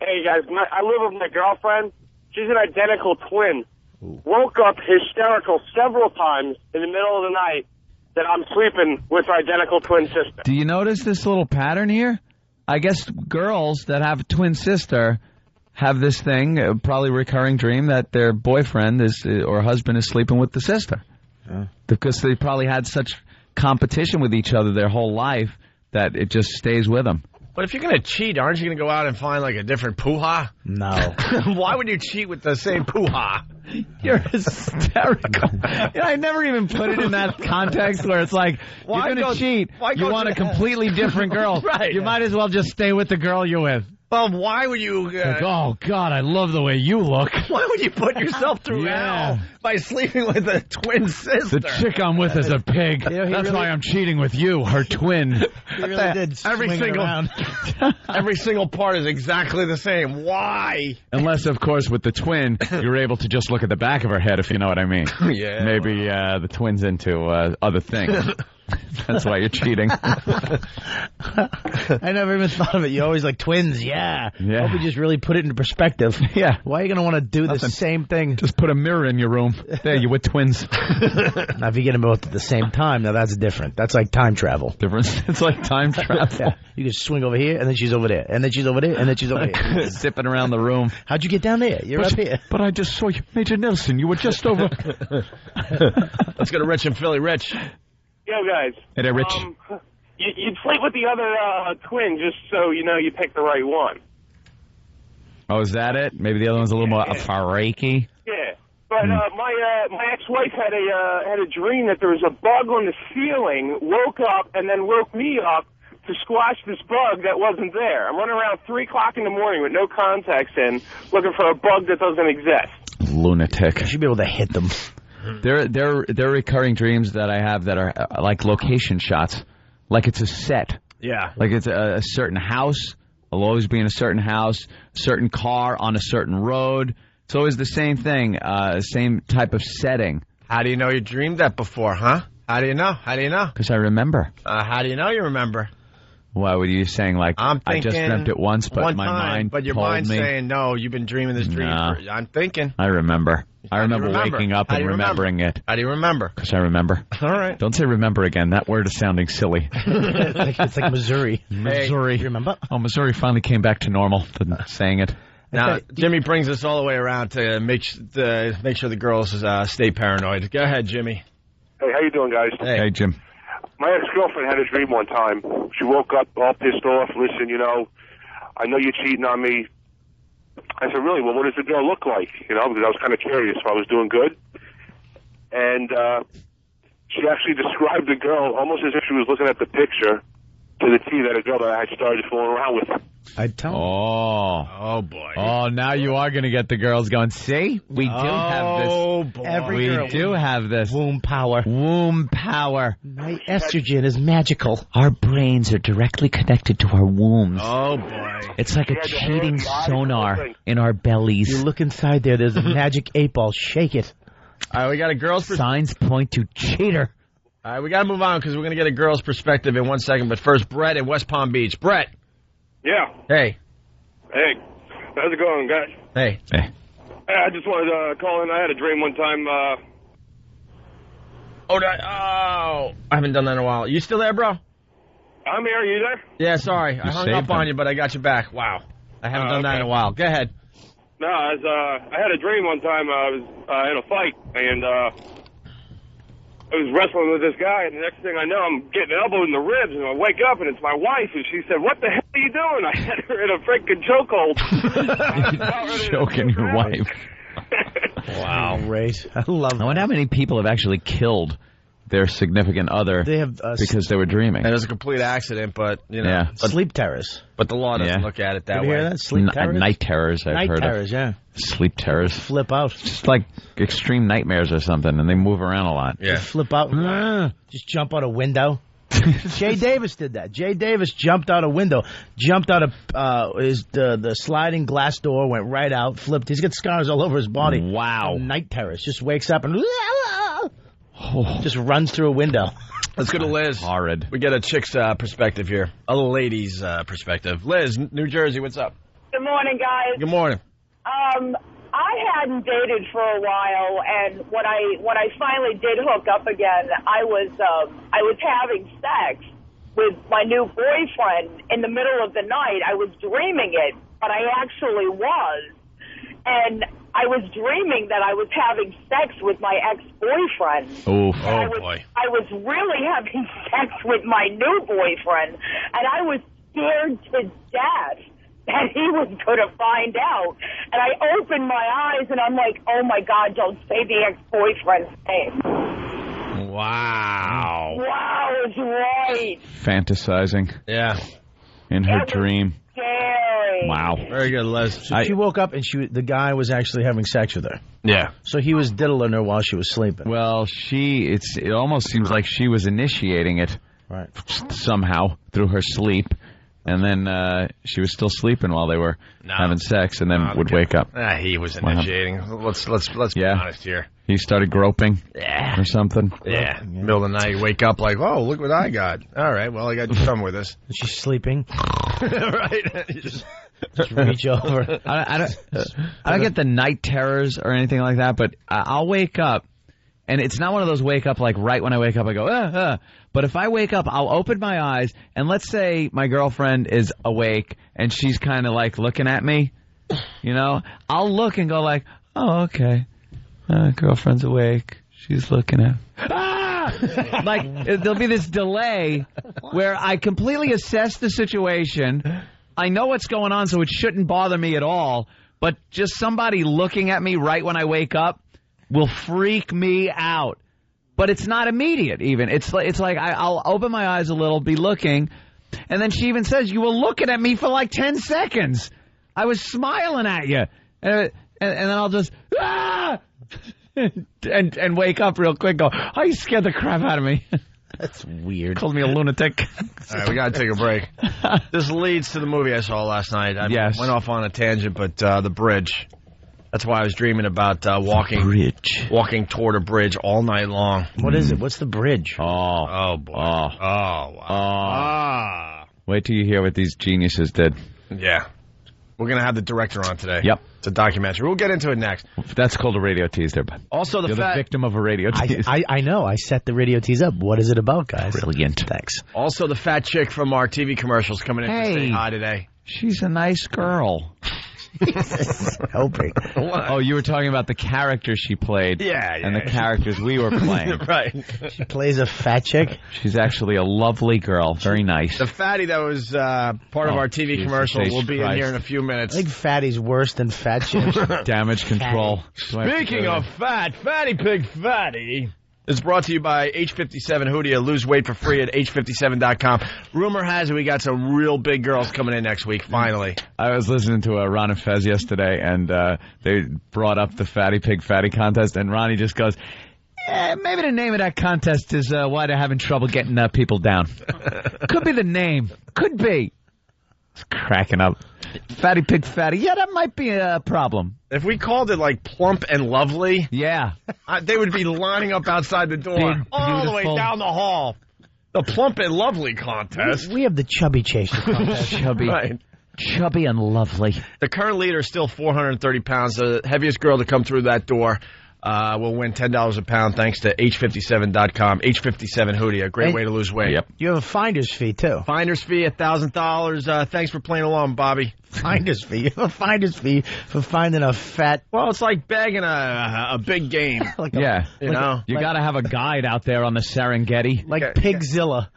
Hey guys, I live with my girlfriend. She's an identical twin. Woke up hysterical several times in the middle of the night that I'm sleeping with her identical twin sister. Do you notice this little pattern here? I guess girls that have a twin sister have this thing, probably recurring dream, that their boyfriend or husband is sleeping with the sister. Because they probably had such competition with each other their whole life that it just stays with them. But if you're going to cheat, aren't you going to go out and find like a different poo-ha? No. Why would you cheat with the same poo-ha? You're hysterical. I never even put it in that context where it's like, you're going to cheat. You want a completely different girl. Right. You might as well just stay with the girl you're with. Well, why would you... like, oh, God, I love the way you look. Why would you put yourself through hell by sleeping with a twin sister? The chick I'm with is a pig. That's why I'm cheating with you, her twin. He really did every single part is exactly the same. Why? Unless, of course, with the twin, you're able to just look at the back of her head, if you know what I mean. Yeah. Maybe the twin's into other things. That's why you're cheating. I never even thought of it. You always like twins, yeah. Hope you just really put it into perspective. Yeah. Why are you going to want to do the same thing? Just put a mirror in your room. There, you're with twins. Now, if you get them both at the same time, now that's different. That's like time travel. It's like time travel. Yeah. You can swing over here, and then she's over there, and then she's over there, and then she's over here. Zipping around the room. How'd you get down there? You're up here. But I just saw you. Major Nelson, you were just over. Let's go to Rich in Philly. Rich. Yo, guys. Hey there, Rich. You'd sleep with the other twin just so you know you picked the right one. Oh, is that it? Maybe the other one's a little more freaky. Yeah, but my ex-wife had a dream that there was a bug on the ceiling. Woke up and then woke me up to squash this bug that wasn't there. I'm running around 3 o'clock in the morning with no contacts in, looking for a bug that doesn't exist. Lunatic. You should be able to hit them. They're recurring dreams that I have that are like location shots, like it's a set. Yeah. Like it's a certain house. I'll always be in a certain house, certain car on a certain road. It's always the same thing, same type of setting. How do you know you dreamed that before, huh? How do you know? How do you know? Because I remember. How do you know you remember? Why were you saying, like, I'm thinking I just dreamt it once, but my mind but your told mind's me. saying, no, you've been dreaming this dream. I'm thinking. I remember. I remember remember? waking up How and do you remembering it. How do you remember? Because I remember. All right. Don't say remember again. That word is sounding silly. It's like Missouri. Missouri. You remember? Oh, Missouri finally came back to normal than saying it. Now, Jimmy brings us all the way around to make sure the girls stay paranoid. Go ahead, Jimmy. Hey, how you doing, guys? Hey, Jim. My ex-girlfriend had a dream one time. She woke up all pissed off. Listen, I know you're cheating on me. I said, really? Well, what does the girl look like? Because I was kind of curious if I was doing good. And she actually described the girl almost as if she was looking at the picture. to the T that a girl that I had started fooling around with. I'd tell him. Oh, boy. Oh, now you are going to get the girls going, see? We do have this. Oh, boy. Every girl. We do have this. Womb power. Womb power. My estrogen is magical. Our brains are directly connected to our wombs. Oh, boy. It's like a cheating sonar in our bellies. You look inside there, there's a magic 8-ball. Shake it. All right, we got a girl's Signs point to cheater. All right, we got to move on because we're going to get a girl's perspective in 1 second. But first, Brett in West Palm Beach. Brett. Yeah. Hey. Hey. How's it going, guys? Hey. Hey. I just wanted to call in. I had a dream one time. I haven't done that in a while. You still there, bro? I'm here. Are you there? Yeah, sorry. I hung up on you, but I got you back. Wow. I haven't done that in a while. Go ahead. No, I had a dream one time. I was in a fight, and I was wrestling with this guy, and the next thing I know, I'm getting elbowed in the ribs, and I wake up, and it's my wife, and she said, "What the hell are you doing?" I had her in a freaking chokehold. Choking your wife. Wow. Great. I love that. I wonder how many people have actually killed their significant other because they were dreaming. And it was a complete accident, but, you know. Yeah. Sleep terrors. But the law doesn't look at it that Did you way. hear that? Sleep terrors? Night terrors, I've heard of. Night terrors, yeah. Sleep terrors. Flip out. Just like extreme nightmares or something, and they move around a lot. Yeah. Flip out. Just jump out a window. Jay Davis did that. Jay Davis jumped out a window, jumped out of the sliding glass door, went right out, flipped. He's got scars all over his body. Wow. Night terrors. Just wakes up and just runs through a window. Let's go to Liz. Horrid. We get a chick's perspective here. A lady's perspective. Liz, New Jersey, what's up? Good morning, guys. Good morning. I hadn't dated for a while, and when I finally did hook up again, I was having sex with my new boyfriend in the middle of the night. I was dreaming it, but I actually was, and I was dreaming that I was having sex with my ex-boyfriend. Oh, boy. I was really having sex with my new boyfriend, and I was scared to death that he was going to find out. And I opened my eyes, and I'm like, oh, my God, don't say the ex-boyfriend's name. Wow. Wow is right. Fantasizing. Yeah. In her dream. Scary. Wow. Very good, Liz. So she woke up, and the guy was actually having sex with her. Yeah. So he was diddling her while she was sleeping. Well, it almost seems like she was initiating it right somehow through her sleep. And then she was still sleeping while they were having sex, and then would wake up. He was initiating. Let's be honest here. He started groping or something. Yeah. Middle of the night, you wake up like, oh, look what I got. All right, well, I got some with this. She's sleeping. Right. Just reach over. I don't get the night terrors or anything like that, but I'll wake up. And it's not one of those wake up, like right when I wake up, I go, But if I wake up, I'll open my eyes, and let's say my girlfriend is awake, and she's kind of like looking at me, you know? I'll look and go like, oh, okay. Girlfriend's awake. She's looking at me. Like, there'll be this delay where I completely assess the situation. I know what's going on, so it shouldn't bother me at all. But just somebody looking at me right when I wake up will freak me out. But it's not immediate even. It's like I'll open my eyes a little, be looking, and then she even says, you were looking at me for like 10 seconds. I was smiling at you. And then I'll just, and wake up real quick, go, oh, you scared the crap out of me. That's weird. Called me a lunatic. All right, we got to take a break. This leads to the movie I saw last night. I went off on a tangent, but The Bridge. That's why I was dreaming about walking toward a bridge all night long. What is it? What's the bridge? Oh boy. Wow. Wait till you hear what these geniuses did. Yeah. We're going to have the director on today. Yep. It's a documentary. We'll get into it next. That's called a radio tease there, bud. Also, You're the victim of a radio tease. I know. I set the radio tease up. What is it about, guys? Brilliant. Thanks. Also, the fat chick from our TV commercials coming in to say hi today. She's a nice girl. Helping. Oh, you were talking about the character she played. Yeah. And the characters we were playing. Right. She plays a fat chick. She's actually a lovely girl. Very nice. The fatty that was part of our TV commercial will be in here in a few minutes. I think fatty's worse than fat chicks. Damage control. Speaking of fat, Fatty Pig Fatty. It's brought to you by H57 Hoodia. Lose weight for free at H57.com. Rumor has it we got some real big girls coming in next week, finally. I was listening to Ron and Fez yesterday, and they brought up the Fatty Pig Fatty contest, and Ronnie just goes, maybe the name of that contest is why they're having trouble getting people down. Could be the name. Could be. It's cracking up. Fatty Pig Fatty. Yeah, that might be a problem. If we called it like Plump and Lovely, yeah, they would be lining up outside the door, Big, all the way down the hall. The Plump and Lovely contest. We have the Chubby Chaser contest. Chubby and lovely. The current leader is still 430 pounds. The heaviest girl to come through that door will win $10 a pound thanks to H57.com. H57 Hoodia, a great way to lose weight. Yep. You have a finder's fee, too. Finder's fee, $1,000. Thanks for playing along, Bobby. Finder's fee. You have a finder's fee for finding a fat... Well, it's like bagging a big game. You know? You got to have a guide out there on the Serengeti. Like Pigzilla.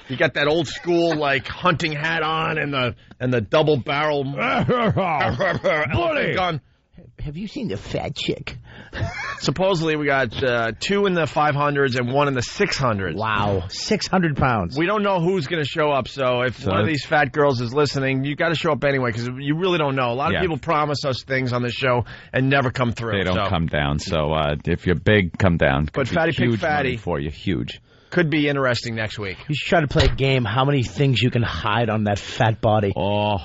You got that old school, like, hunting hat on and the double barrel gun. Have you seen the fat chick? Supposedly we got 2 in the 500s and 1 in the 600s. Wow. 600 pounds. We don't know who's going to show up, so if one of these fat girls is listening, you got to show up anyway because you really don't know. A lot of people promise us things on the show and never come through. They don't come down, so if you're big, come down. But Fatty Pig Fatty for you, huge. Could be interesting next week. You should try to play a game, how many things you can hide on that fat body. Oh,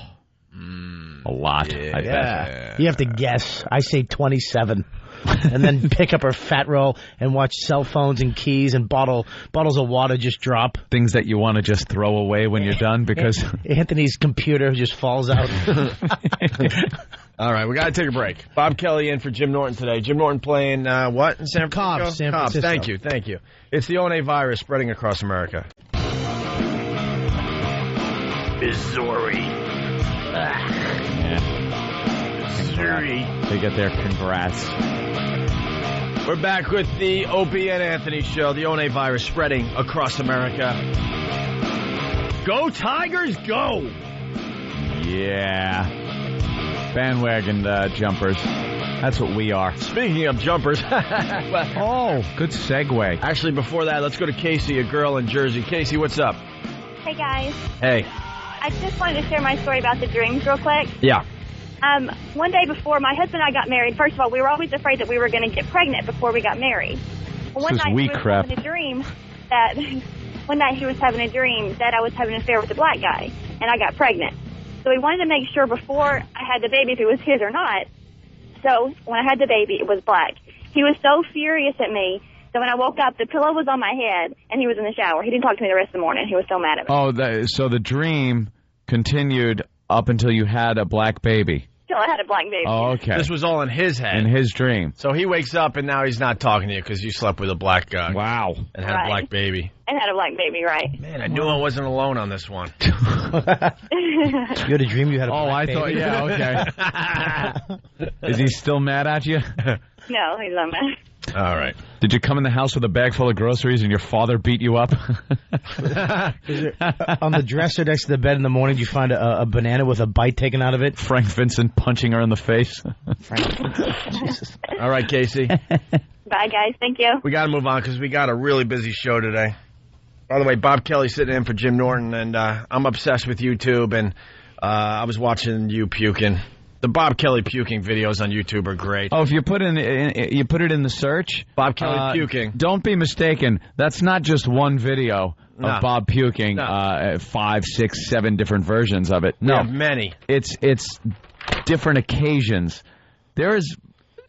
a lot. Yeah. You have to guess. I say 27. And then pick up her fat roll and watch cell phones and keys and bottles of water just drop. Things that you want to just throw away when you're done because... Anthony's computer just falls out. All right, we got to take a break. Bob Kelly in for Jim Norton today. Jim Norton playing what in San Francisco? Cobb, San Francisco. Thank you. It's the O&A virus spreading across America. Missouri. Missouri. They get their congrats. We're back with the Opie and Anthony show. The O&A virus spreading across America. Go Tigers, go! Yeah. Bandwagon jumpers. That's what we are. Speaking of jumpers. Good segue. Actually, before that, let's go to Casey, a girl in Jersey. Casey, what's up? Hey, guys. Hey. I just wanted to share my story about the dreams real quick. Yeah. One day before my husband and I got married, first of all, we were always afraid that we were going to get pregnant before we got married. Well, one night he was having a dream that I was having an affair with a black guy, and I got pregnant. So he wanted to make sure before I had the baby if it was his or not. So when I had the baby, it was black. He was so furious at me that when I woke up, the pillow was on my head, and he was in the shower. He didn't talk to me the rest of the morning. He was so mad at me. Oh, so the dream continued up until you had a black baby. Till I had a black baby. Oh, okay. This was all in his head. In his dream. So he wakes up, and now he's not talking to you because you slept with a black guy. Wow. And had a black baby. And had a black baby, right. Man, I knew I wasn't alone on this one. You had a dream you had a black baby? Oh, I thought, okay. Is he still mad at you? No, he's not mad. All right. Did you come in the house with a bag full of groceries and your father beat you up? On the dresser next to the bed in the morning, did you find a banana with a bite taken out of it? Frank Vincent punching her in the face. Jesus. All right, Casey. Bye, guys. Thank you. We got to move on because we got a really busy show today. By the way, Bob Kelly's sitting in for Jim Norton, and I'm obsessed with YouTube, and I was watching you puking. The Bob Kelly puking videos on YouTube are great. Oh, if you put it in the search, Bob Kelly puking. Don't be mistaken. That's not just one video of Bob puking. 5, 6, 7 different versions of it. No, we have many. It's different occasions. There is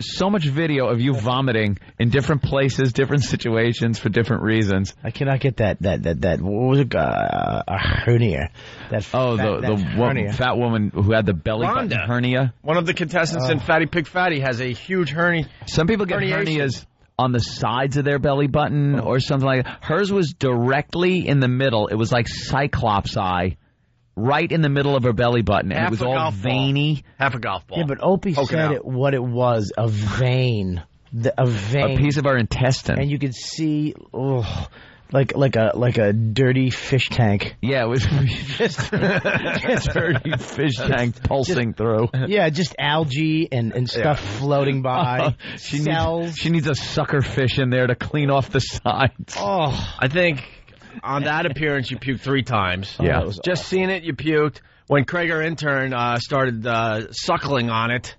so much video of you vomiting in different places, different situations for different reasons. I cannot get that what was it? A hernia. The fat woman who had the belly button hernia. One of the contestants in Fatty Pig Fatty has a huge hernia. Some people get hernias on the sides of their belly button or something like that. Hers was directly in the middle. It was like Cyclops eye. Right in the middle of her belly button, and it was all veiny. Half a golf ball. Yeah, but Opie said what it was, a vein. A vein. A piece of our intestine. And you could see, like a dirty fish tank. Yeah, it was just a dirty fish tank pulsing through. Yeah, just algae and stuff floating by. She needs a sucker fish in there to clean off the sides. Oh, I think on that appearance you puked 3 times. Yeah. Just seeing it, you puked. When Craig, our intern, started suckling on it,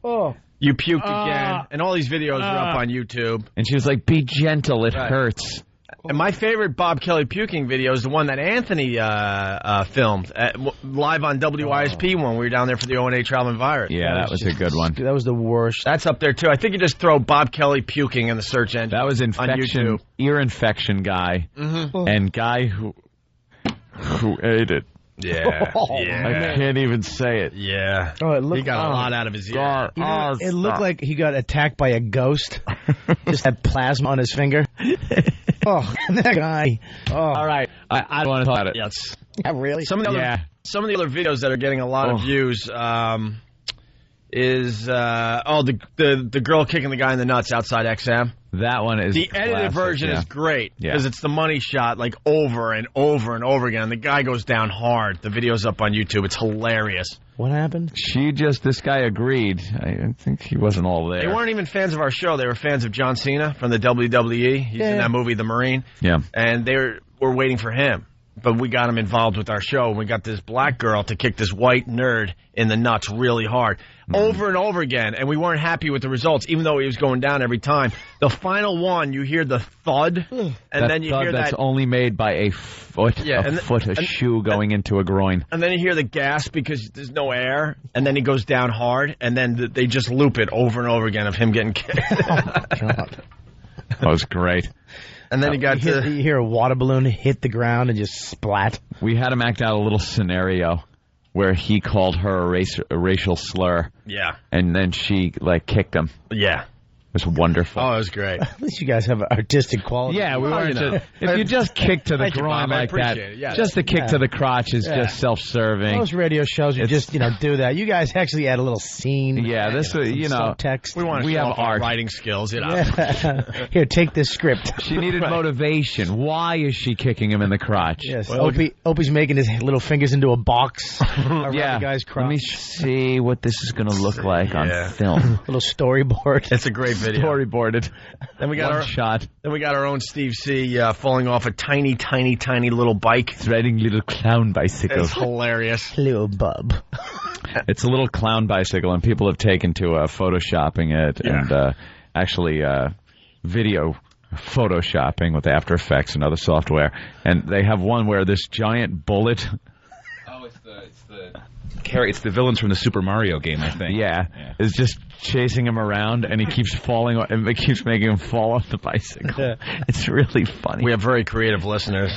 you puked again. And all these videos are up on YouTube. And she was like, be gentle, it hurts. And my favorite Bob Kelly puking video is the one that Anthony filmed live on WISP when we were down there for the O&A Traveling Virus. Yeah, that was a good one. That was the worst. That's up there, too. I think you just throw Bob Kelly puking in the search engine. That was infection, ear infection guy, and guy who ate it. Yeah. I can't even say it. Yeah. Oh, he got a lot out of his ear. It looked like he got attacked by a ghost. Just had plasma on his finger. Oh, that guy. Oh. All right. I don't want to talk about it. Yes. Yeah, really? Some of the other videos that are getting a lot of views is the girl kicking the guy in the nuts outside XM. That one is the edited classic, version is great because it's the money shot like over and over and over again. The guy goes down hard. The video's up on YouTube. It's hilarious. What happened? This guy agreed. I think he wasn't all there. They weren't even fans of our show. They were fans of John Cena from the WWE. He's in that movie, The Marine. Yeah. And they were waiting for him. But we got him involved with our show. We got this black girl to kick this white nerd in the nuts really hard. Over and over again. And we weren't happy with the results, even though he was going down every time. The final one, you hear the thud. And then you hear that's only made by a foot, a shoe going into a groin. And then you hear the gasp because there's no air. And then he goes down hard. And then they just loop it over and over again of him getting kicked. God. That was great. And then you hear a water balloon hit the ground and just splat. We had him act out a little scenario where he called her a racial slur. Yeah. And then she, kicked him. Yeah. It was wonderful. Oh, it was great. At least you guys have artistic quality. Yeah, we weren't if you just kick to the groin like that, just the kick to the crotch is just self-serving. Most radio shows you just, do that. You guys actually add a little scene. Yeah, this was, subtext. We have our writing skills, Here, take this script. She needed motivation. Why is she kicking him in the crotch? Yes, Opie's making his little fingers into a box around the guy's crotch. Let me see what this is going to look like on film. Little storyboard. It's a great video. Storyboarded. Then we got One shot. Then we got our own Steve C. Falling off a tiny, tiny, tiny little bike. He's riding a little clown bicycle. It's hilarious. Little bub. It's a little clown bicycle, and people have taken to photoshopping it and actually video photoshopping with After Effects and other software. And they have one where this giant bullet. Oh, it's the villains from the Super Mario game, I think. Yeah. Is just chasing him around, and he keeps falling, and it keeps making him fall off the bicycle. It's really funny. We have very creative listeners.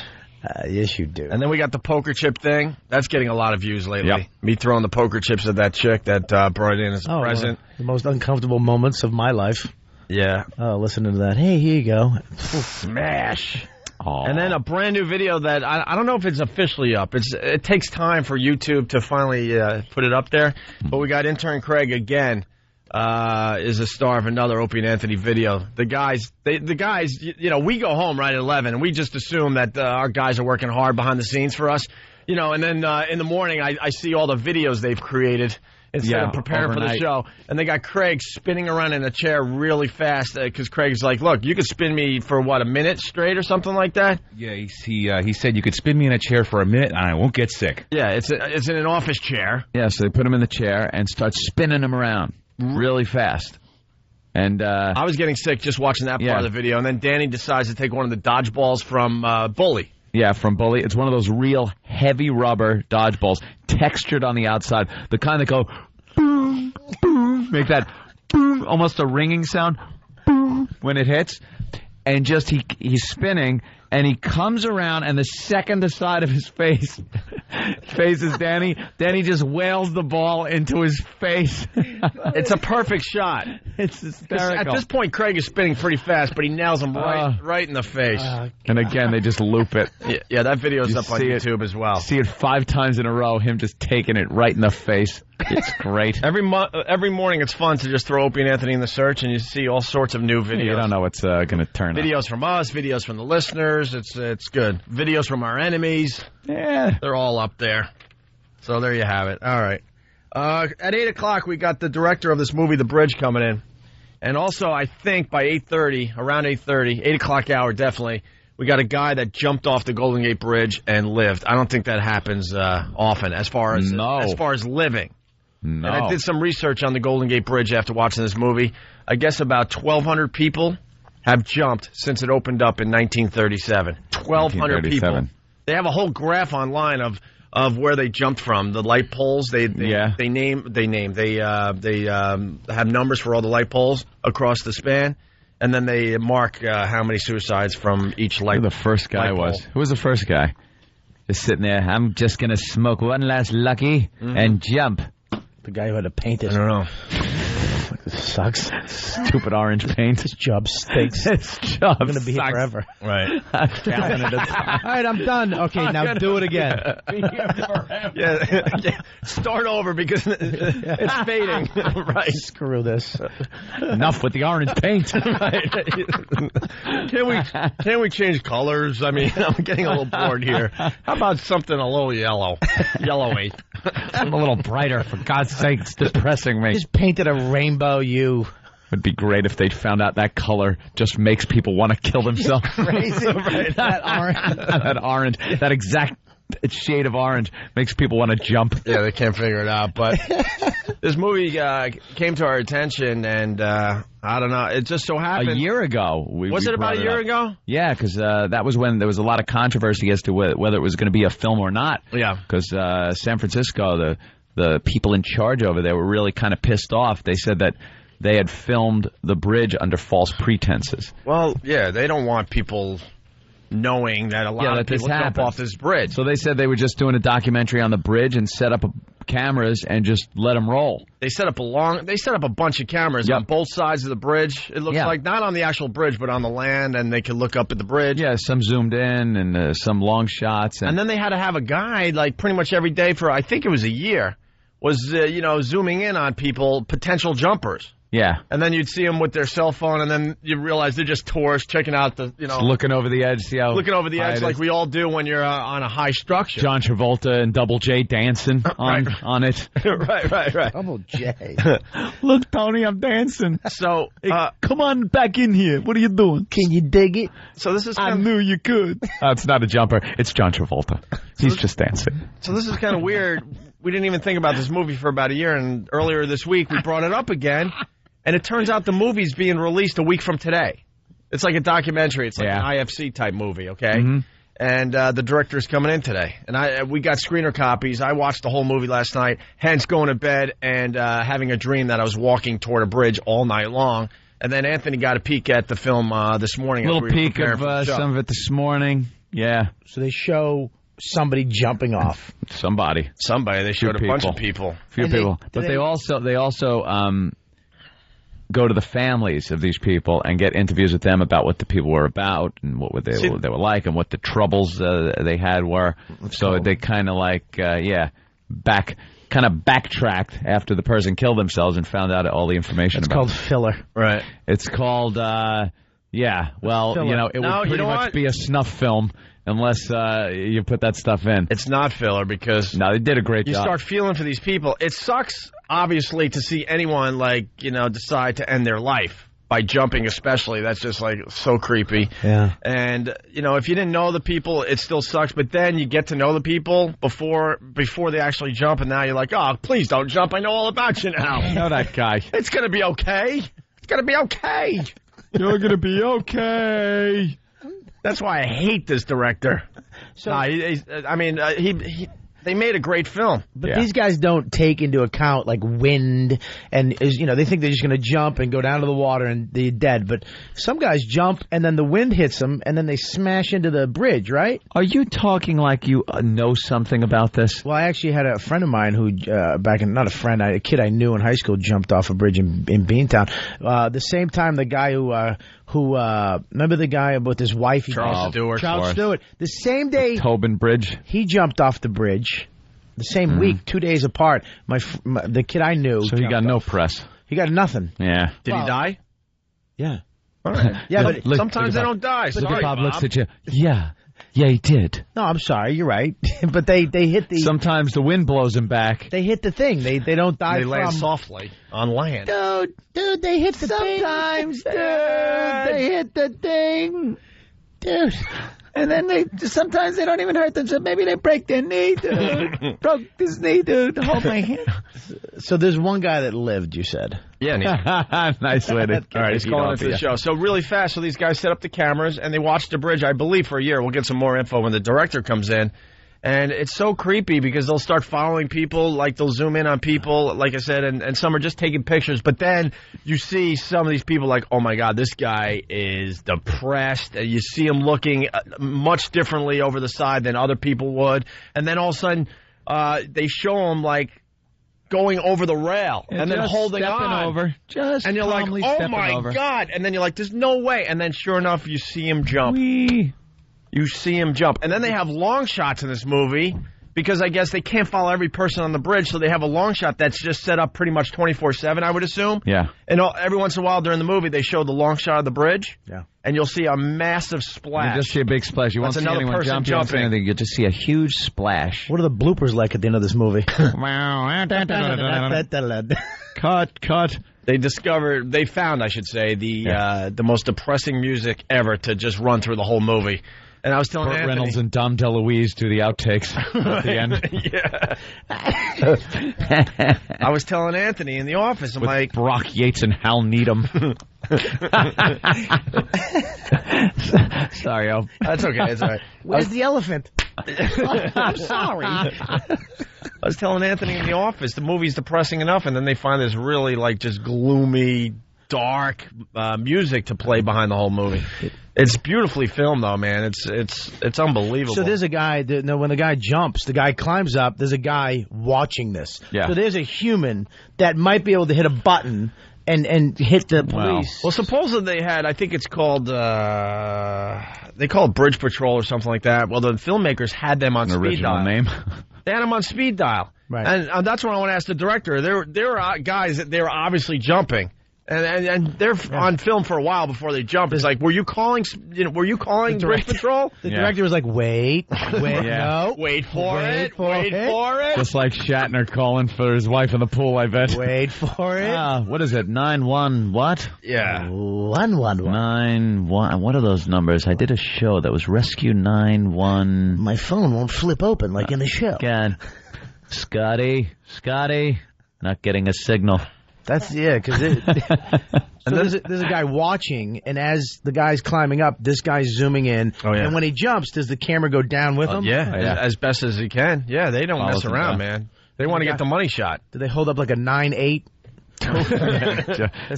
Yes, you do. And then we got the poker chip thing. That's getting a lot of views lately. Yep. Me throwing the poker chips at that chick that brought it in as a present. The most uncomfortable moments of my life. Yeah. Oh, listening to that. Hey, here you go. Smash. And then a brand new video that I don't know if it's officially up. It takes time for YouTube to finally put it up there. But we got intern Craig again. Is a star of another Opie and Anthony video. The guys, we go home right at 11, and we just assume that our guys are working hard behind the scenes for us, and then in the morning I see all the videos they've created instead of preparing for the show, and they got Craig spinning around in a chair really fast because Craig's like, look, you could spin me for a minute straight or something like that. Yeah, he said you could spin me in a chair for a minute and I won't get sick. Yeah, it's in an office chair. Yeah, so they put him in the chair and start spinning him around really fast. And I was getting sick just watching that part of the video, and then Danny decides to take one of the dodgeballs from Bully. Yeah, from Bully. It's one of those real heavy rubber dodgeballs, textured on the outside, the kind that go boom, boom, make that boom, almost a ringing sound boom when it hits. And just he's spinning, and he comes around, and the second the side of his face faces Danny, Danny just wails the ball into his face. It's a perfect shot. It's hysterical. At this point, Craig is spinning pretty fast, but he nails him right in the face. And again, they just loop it. Yeah, that video's up on YouTube as well. See it 5 times in a row, him just taking it right in the face. It's great. Every morning, it's fun to just throw Opie and Anthony in the search, and you see all sorts of new videos. You don't know what's going to turn up. Videos from us, videos from the listeners. Tremors. It's good. Videos from Our Enemies. Yeah. They're all up there. So there you have it. All right. At 8 o'clock, we got the director of this movie, The Bridge, coming in. And also, I think by 8:30, around 8:30, 8 o'clock hour definitely, we got a guy that jumped off the Golden Gate Bridge and lived. I don't think that happens often as far as living. No. And I did some research on the Golden Gate Bridge after watching this movie. I guess about 1,200 people have jumped since it opened up in 1937. 1,200 people. They have a whole graph online of where they jumped from. The light poles. They have numbers for all the light poles across the span, and then they mark how many suicides from each light. Who the first guy was? Who was the first guy? Just sitting there. I'm just gonna smoke one last lucky and jump. The guy who had to paint it. I don't know. This sucks. Stupid orange paint. This job stinks. This job I'm going to be here forever. Right. All right, I'm done. Okay, now do it again. Be here forever. Yeah. Start over because it's fading. Right. Screw this. Enough with the orange paint. Right. Can we change colors? I mean, I'm getting a little bored here. How about something a little yellowy? I'm a little brighter, for God's sake. It's depressing me. Just painted a rainbow U. It'd be great if they found out that color just makes people want to kill themselves. Crazy. Right. That orange, that exact shade of orange makes people want to jump. Yeah, they can't figure it out. But this movie came to our attention, and I don't know. It just so happened. A year ago. Was it about a year ago? Yeah, because that was when there was a lot of controversy as to whether it was going to be a film or not. Yeah. Because San Francisco, the people in charge over there were really kind of pissed off. They said that they had filmed the bridge under false pretenses. Well, yeah, they don't want people knowing that a lot of people jump off this bridge. So they said they were just doing a documentary on the bridge and set up cameras and just let them roll. They set up a bunch of cameras on both sides of the bridge. It looks like not on the actual bridge, but on the land, and they could look up at the bridge. Yeah, some zoomed in and some long shots. And then they had to have a guy like pretty much every day for I think it was a year was zooming in on people, potential jumpers. Yeah. And then you'd see them with their cell phone, and then you realize they're just tourists checking out the, Just looking over the edge, see how looking over the edge like we all do when you're on a high structure. John Travolta and Double J dancing on it. Right. Double J. Look, Tony, I'm dancing. So, come on back in here. What are you doing? Can you dig it? So this is I knew you could. It's not a jumper. It's John Travolta. He's just dancing. So this is kind of weird. We didn't even think about this movie for about a year, and earlier this week we brought it up again. And it turns out the movie's being released a week from today. It's like a documentary. It's like an IFC type movie, okay? Mm-hmm. And the director's coming in today. And we got screener copies. I watched the whole movie last night, hence going to bed and having a dream that I was walking toward a bridge all night long. And then Anthony got a peek at the film this morning. A little peek of some of it this morning. Yeah. So they show somebody jumping off. Somebody. They showed a bunch of people. Few people. But they also go to the families of these people and get interviews with them about what the people were about and what they were like and what the troubles they had were. So they kind of backtracked after the person killed themselves and found out all the information about it. It's called filler. Right. It's called, it would pretty much be a snuff film unless you put that stuff in. It's not filler because... No, they did a great job. You start feeling for these people. It sucks, obviously, to see anyone, decide to end their life by jumping especially. That's just, so creepy. Yeah. And, if you didn't know the people, it still sucks. But then you get to know the people before they actually jump, and now you're like, oh, please don't jump. I know all about you now. I know that guy. It's going to be okay. It's going to be okay. You're going to be okay. That's why I hate this director. So, they made a great film. But these guys don't take into account, wind, and, they think they're just going to jump and go down to the water and they're dead. But some guys jump, and then the wind hits them, and then they smash into the bridge, right? Are you talking like you know something about this? Well, I actually had a friend of mine who, a kid I knew in high school jumped off a bridge in Beantown. The same time the guy who remember the guy with his wife? Charles Stewart. The same day. Tobin Bridge. He jumped off the bridge. The same week, 2 days apart. The kid I knew. So he got no press. He got nothing. Yeah. Did he die? Yeah. All right. Yeah, but sometimes they don't die. Sorry, Bob looks at you. Yeah, he did. No, I'm sorry. You're right. But they hit the. Sometimes the wind blows him back. They hit the thing. They don't die. They land softly on land. Dude, they hit the thing. Sometimes, dude, they hit the thing, dude. And then sometimes they don't even hurt themselves. Maybe they break their knee, dude. Broke his knee, dude. Hold my hand. So there's one guy that lived, you said. Yeah. Nice way to. All right, he's calling into the show. So really fast. So these guys set up the cameras and they watched the bridge, I believe, for a year. We'll get some more info when the director comes in. And it's so creepy because they'll start following people, like they'll zoom in on people, like I said, and some are just taking pictures. But then you see some of these people like, oh, my God, this guy is depressed. And you see him looking much differently over the side than other people would. And then all of a sudden they show him, like, going over the rail and then holding on. Over. And you're like, oh, my God. And then you're like, there's no way. And then sure enough, you see him jump. You see him jump. And then they have long shots in this movie because I guess they can't follow every person on the bridge, so they have a long shot that's just set up pretty much 24/7, I would assume. Yeah. And every once in a while during the movie, they show the long shot of the bridge. Yeah. And you'll see a massive splash. You just see a big splash. You won't see anyone jump. You won't see anything. You just see a huge splash. What are the bloopers like at the end of this movie? Cut. They found, I should say, the most depressing music ever to just run through the whole movie. And I was telling Burt Anthony. Reynolds and Dom DeLuise do the outtakes at the end. Yeah. I was telling Anthony in the office, I'm like... Brock Yates and Hal Needham. Sorry, Al. That's okay. It's all right. Where's the elephant? I'm sorry. I was telling Anthony in the office, the movie's depressing enough, and then they find this really, like, just gloomy, dark music to play behind the whole movie. It's beautifully filmed, though, man. It's unbelievable. So there's a guy, when the guy jumps, the guy climbs up, there's a guy watching this. Yeah. So there's a human that might be able to hit a button and hit the police. Well, supposedly they had, I think it's called, they call it Bridge Patrol or something like that. Well, the filmmakers had them on speed dial. Name. They had them on speed dial. Right. And that's what I want to ask the director. There were guys that they were obviously jumping. And they're on film for a while before they jump. It's like, were you calling Bridge Patrol? The director was like, wait, no. Wait for it. Just like Shatner calling for his wife in the pool, I bet. Wait for it. What is it? 9-1 what? Yeah. 111. 9-1. What are those numbers? I did a show that was Rescue 9-1. My phone won't flip open like in the show. God. Scotty, not getting a signal. That's because there's a guy watching, and as the guy's climbing up, this guy's zooming in. Oh, yeah. And when he jumps, does the camera go down with him? Yeah, as best as he can. Yeah, they don't mess around, man. They want to get the money shot. Do they hold up like a 9-8?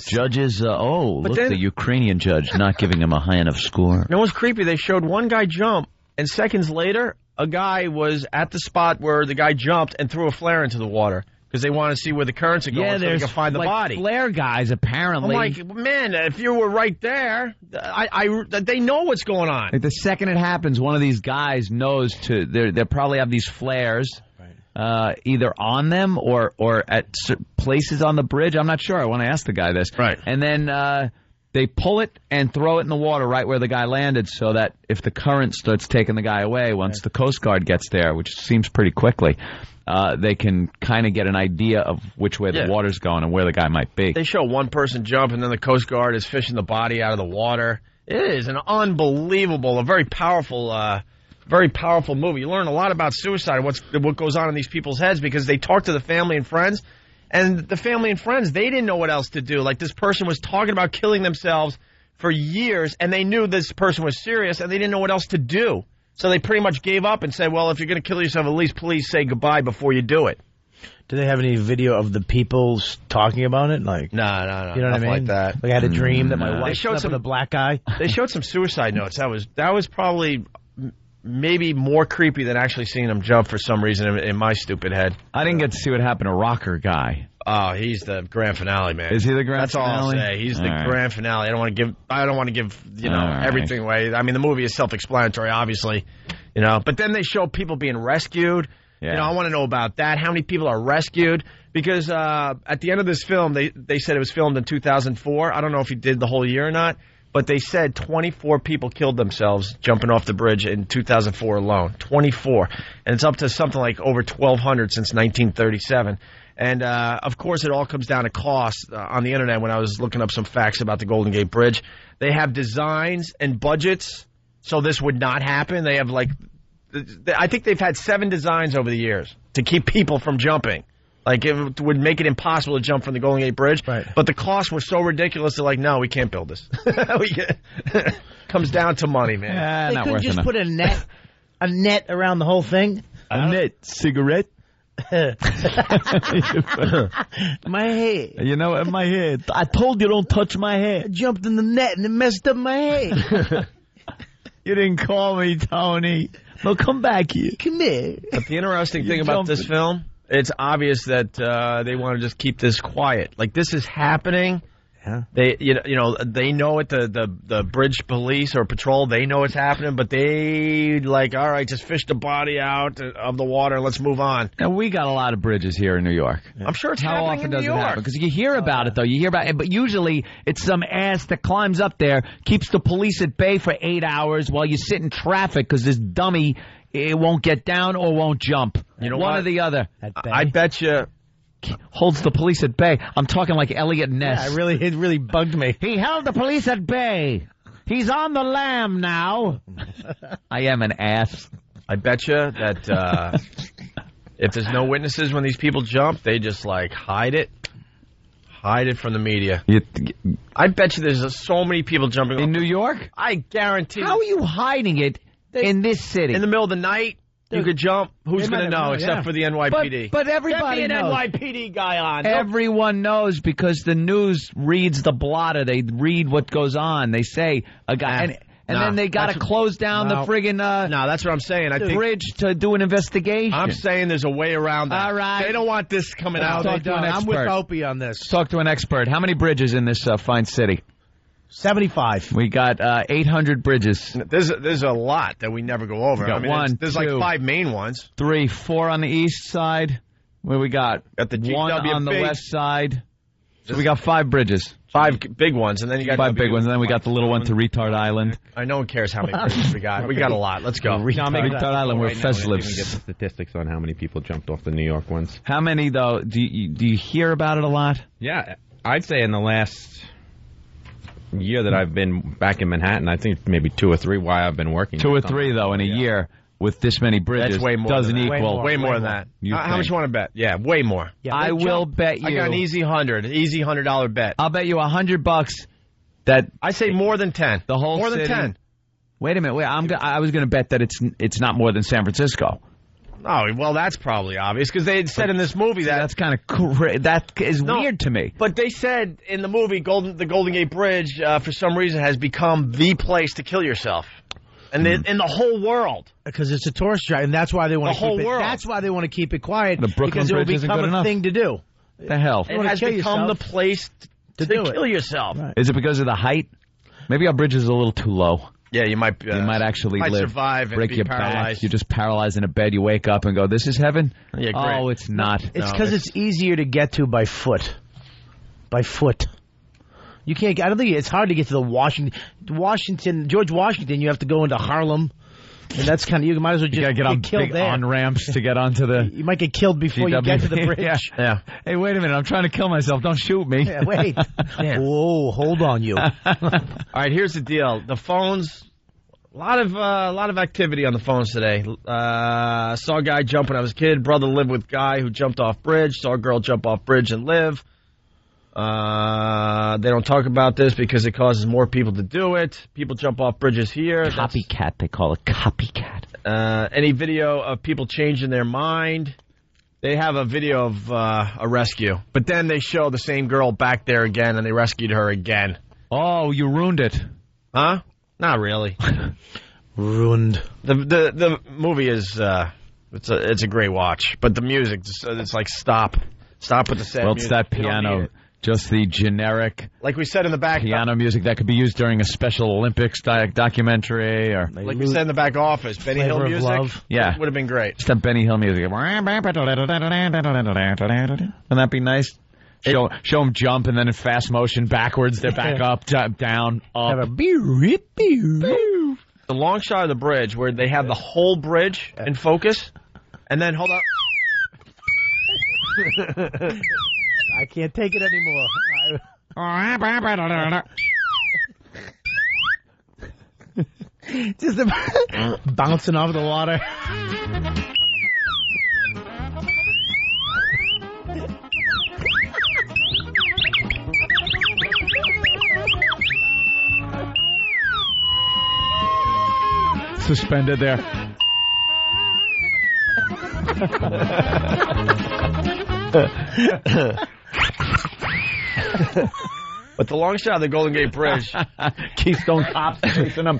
Judges, the Ukrainian judge not giving him a high enough score. You know what's creepy? They showed one guy jump, and seconds later, a guy was at the spot where the guy jumped and threw a flare into the water. Because they want to see where the currents are going so they can find the body. Flare guys, apparently. I'm like, man, if you were right there, they know what's going on. Like the second it happens, one of these guys knows they probably have these flares either on them or at places on the bridge. I'm not sure. I want to ask the guy this. Right. And then they pull it and throw it in the water right where the guy landed so that if the current starts taking the guy away, once the Coast Guard gets there, which seems pretty quickly, they can kind of get an idea of which way the water's going and where the guy might be. They show one person jump, and then the Coast Guard is fishing the body out of the water. It is an unbelievable, a very powerful movie. You learn a lot about suicide, what goes on in these people's heads, because they talk to the family and friends, and the family and friends, they didn't know what else to do. Like, this person was talking about killing themselves for years, and they knew this person was serious, and they didn't know what else to do. So they pretty much gave up and said, well, if you're going to kill yourself, at least please say goodbye before you do it. Do they have any video of the people talking about it? Like, no. You know what I mean? Like that. Like I had a dream that my wife slept with a black guy. They showed some suicide notes. That was probably maybe more creepy than actually seeing him jump for some reason in my stupid head. I didn't get to see what happened to Rocker Guy. Oh, he's the grand finale, man. Is he the grand finale? That's all I'll say. He's the grand finale. I don't want to give everything away. I mean, the movie is self-explanatory, obviously, But then they show people being rescued. Yeah. I want to know about that. How many people are rescued? Because at the end of this film, they said it was filmed in 2004. I don't know if he did the whole year or not. but they said 24 people killed themselves jumping off the bridge in 2004 alone. 24. And it's up to something like over 1,200 since 1937. And, of course, it all comes down to cost. On the Internet, when I was looking up some facts about the Golden Gate Bridge, they have designs and budgets so this would not happen. They have, like, I think they've had 7 designs over the years to keep people from jumping. Like, it would make it impossible to jump from the Golden Gate Bridge. Right. But the costs were so ridiculous, they're like, no, we can't build this. Comes down to money, man. They couldn't just put a net around the whole thing? A net cigarette? My head. You know, my head. I told you don't touch my head. I jumped in the net and it messed up my head. You didn't call me, Tony. No, come back here. Come here. But the interesting thing about this film, it's obvious that they want to just keep this quiet. Like, this is happening. Yeah. They, they know it. The bridge police or patrol, they know it's happening, but they all right, just fish the body out of the water and let's move on. And we got a lot of bridges here in New York. I'm sure it's How happening often in does New it York. happen? Because you hear about it, though. You hear about it, but usually it's some ass that climbs up there, keeps the police at bay for 8 hours while you sit in traffic because this dummy won't get down or won't jump. You know One what? or the other. I bet you. Holds the police at bay. I'm talking like Elliot Ness. Yeah, it really bugged me. He held the police at bay. He's on the lam now. I am an ass. I bet you that if there's no witnesses when these people jump, they just hide it from the media. I bet you there's so many people jumping in New York. I guarantee. How are you hiding it in this city? In the middle of the night. You could jump. Who's going to know except for the NYPD? But everybody knows. knows. There'd be an NYPD guy on. Everyone knows because the news reads the blotter. They read what goes on. They say a guy, and then they got to close down the friggin' No, that's what I'm saying. I think bridge to do an investigation. I'm saying there's a way around that. All right. They don't want this coming out. I'm with Opie on this. Talk to an expert. How many bridges in this fine city? 75. We got 800 bridges. There's a lot that we never go over. We got there's two, like 5 main ones. 3, 4 on the east side. Where we got the GW 1 on the big. west side. So we got 5 bridges. 5 big ones, and then you got 5 big ones, and then we got the little one to Retard Island. No one cares how many bridges we got. We got a lot. Let's go. Retard Island, where Fez We lives. can get the statistics on how many people jumped off the New York ones. How many though? Do you hear about it a lot? Yeah, I'd say in the last year that I've been back in Manhattan, I think maybe 2 or 3 while I've been working. 2 or 3 though in a year with this many bridges. That's way more. Doesn't than that. equal way more than that. How much you want to bet? Yeah, way more. Yeah, I will bet you. I got an easy $100 bet. I'll bet you $100 that I say more than 10. The whole more city, than 10. Wait a minute. I was going to bet that it's not more than San Francisco. Oh, well, that's probably obvious because they had said in this movie that's kind of that is weird to me. But they said in the movie the Golden Gate Bridge for some reason has become the place to kill yourself, and in the whole world because it's a tourist drive, and that's why they want to keep it. World. That's why they want to keep it quiet the Brooklyn because it will Bridge isn't become good a enough. thing to do. The hell, it has become the place to kill yourself. Right. Is it because of the height? Maybe our bridge is a little too low. Yeah, you might. You might actually live, survive, break and be your paralyzed. back. You're just paralyzed in a bed. You wake up and go, "This is heaven." Yeah, great. Oh, it's not. It's because it's easier to get to by foot. By foot. You can't. I don't think it's hard to get to George Washington. You have to go into Harlem, and that's kind of you might as well just get on killed big there. on ramps to get onto the. You might get killed before you get to the bridge. Yeah. Hey, wait a minute! I'm trying to kill myself. Don't shoot me. Yeah, wait. Whoa, hold on, you. All right, here's the deal. The phones. A lot of activity on the phones today. Saw a guy jump when I was a kid. Brother lived with guy who jumped off bridge. Saw a girl jump off bridge and live. They don't talk about this because it causes more people to do it. People jump off bridges here. Copycat, they call it copycat. Any video of people changing their mind. They have a video of a rescue. But then they show the same girl back there again, and they rescued her again. Oh, you ruined it. Huh? Not really. Ruined. The movie is it's a great watch, but the music it's like stop with the sad Well, music. it's that piano, just the generic. Like we said in the back, piano music that could be used during a Special Olympics documentary, or like we said in the back office, Benny Hill music. Love. Yeah, would have been great. Just that Benny Hill music. Wouldn't that be nice? Show them jump, and then in fast motion, backwards, they're back up, down, up. Have a beep. The long shot of the bridge where they have the whole bridge in focus, and then, hold on. I can't take it anymore. Just bouncing off the water. Suspended there. But the long shot of the Golden Gate Bridge, Keystone Cops chasing them.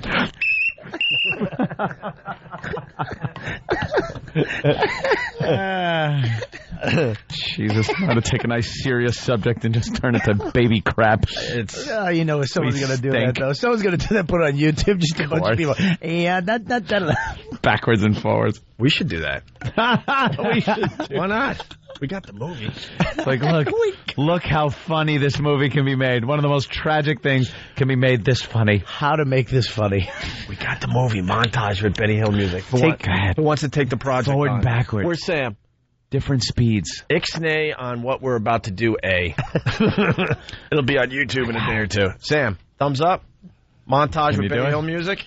Jesus, how to take a nice serious subject and just turn it to baby crap. It's someone's going to do that, though. Someone's going to do that, put it on YouTube, just a bunch of people. Yeah, backwards and forwards. We should do that. We should. Why not? We got the movie. It's like, look how funny this movie can be made. One of the most tragic things can be made this funny. How to make this funny. We got the movie montage with Benny Hill music. Who wants to take the project forward on? And backward? Where's Sam? Different speeds. Ixnay on what we're about to do, A. It'll be on YouTube in a day or two. Sam, thumbs up. Montage with Benny Hill music.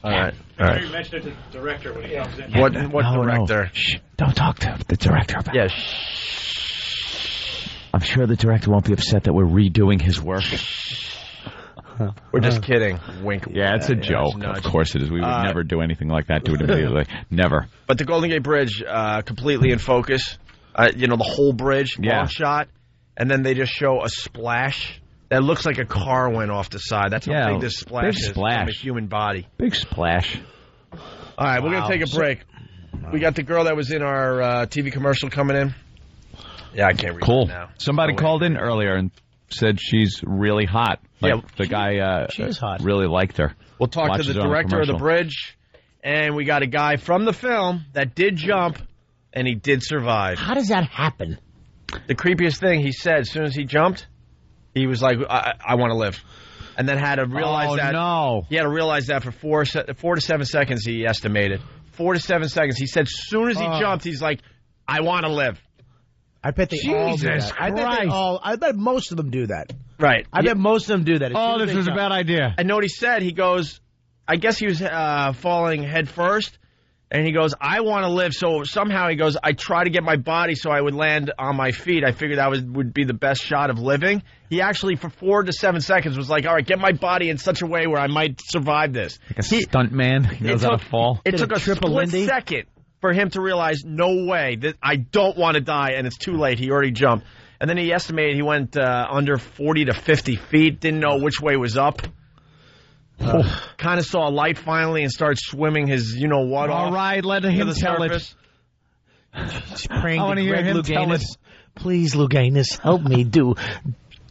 All right. You mentioned it to the director when he comes in. What director? No. Shh. Don't talk to the director about it. I'm sure the director won't be upset that we're redoing his work. We're just kidding. Wink. Yeah, it's a joke. Of course it is. We would never do anything like that to it immediately. Never. But the Golden Gate Bridge, completely in focus. The whole bridge, long shot. And then they just show a splash. That looks like a car went off the side. That's how big this splash is from a human body. Big splash. All right, we're going to take a break. We got the girl that was in our TV commercial coming in. Yeah, I can't read it now. Somebody called in earlier and said she's really hot. The guy she is hot. Really liked her. We'll talk to the director of the bridge, and we got a guy from the film that did jump, and he did survive. How does that happen? The creepiest thing, he said, as soon as he jumped, he was like, I want to live. And then had to realize that. No. He had to realize that for 4 to 7 seconds, he estimated. 4 to 7 seconds. He said as soon as he jumped, he's like, I want to live. I bet they all do that. I bet most of them do that. Right. I bet most of them do that. This was a bad idea. And know what he said? He goes, I guess he was falling head first. And he goes, I want to live. So somehow he goes, I try to get my body so I would land on my feet. I figured that would be the best shot of living. He actually, for 4 to 7 seconds, was like, all right, get my body in such a way where I might survive this. Like a stunt man. He knows how to fall. It took a split second for him to realize, no way, that I don't want to die, and it's too late. He already jumped. And then he estimated he went under 40 to 50 feet, didn't know which way was up. Kind of saw a light finally and started swimming his you-know-what off. All right, let him tell it. I want to hear him tell it. Please, Louganis, help me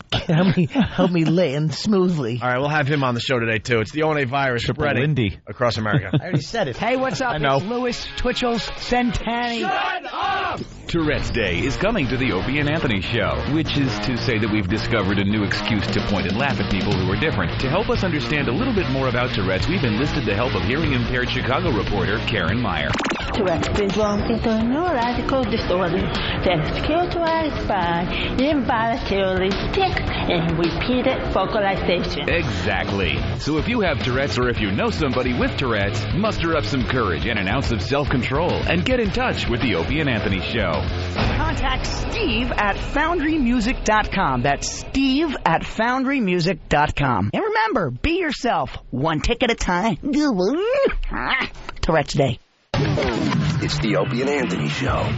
help me land smoothly. All right, we'll have him on the show today, too. It's the ONA virus spreading across America. I already said it. Hey, what's up? It's Louis Twitchell's Centenny. Shut up! Tourette's Day is coming to the Opie and Anthony Show, which is to say that we've discovered a new excuse to point and laugh at people who are different. To help us understand a little bit more about Tourette's, we've enlisted the help of hearing-impaired Chicago reporter Karen Meyer. Tourette's syndrome is a neurological disorder that's characterized by involuntarily stick and repeated vocalization. Exactly. So if you have Tourette's or if you know somebody with Tourette's, muster up some courage and an ounce of self-control and get in touch with the Opie and Anthony Show. Contact Steve at FoundryMusic.com. That's Steve at FoundryMusic.com. And remember, be yourself, one tick at a time. Tourette's Day. It's the Opie and Anthony Show.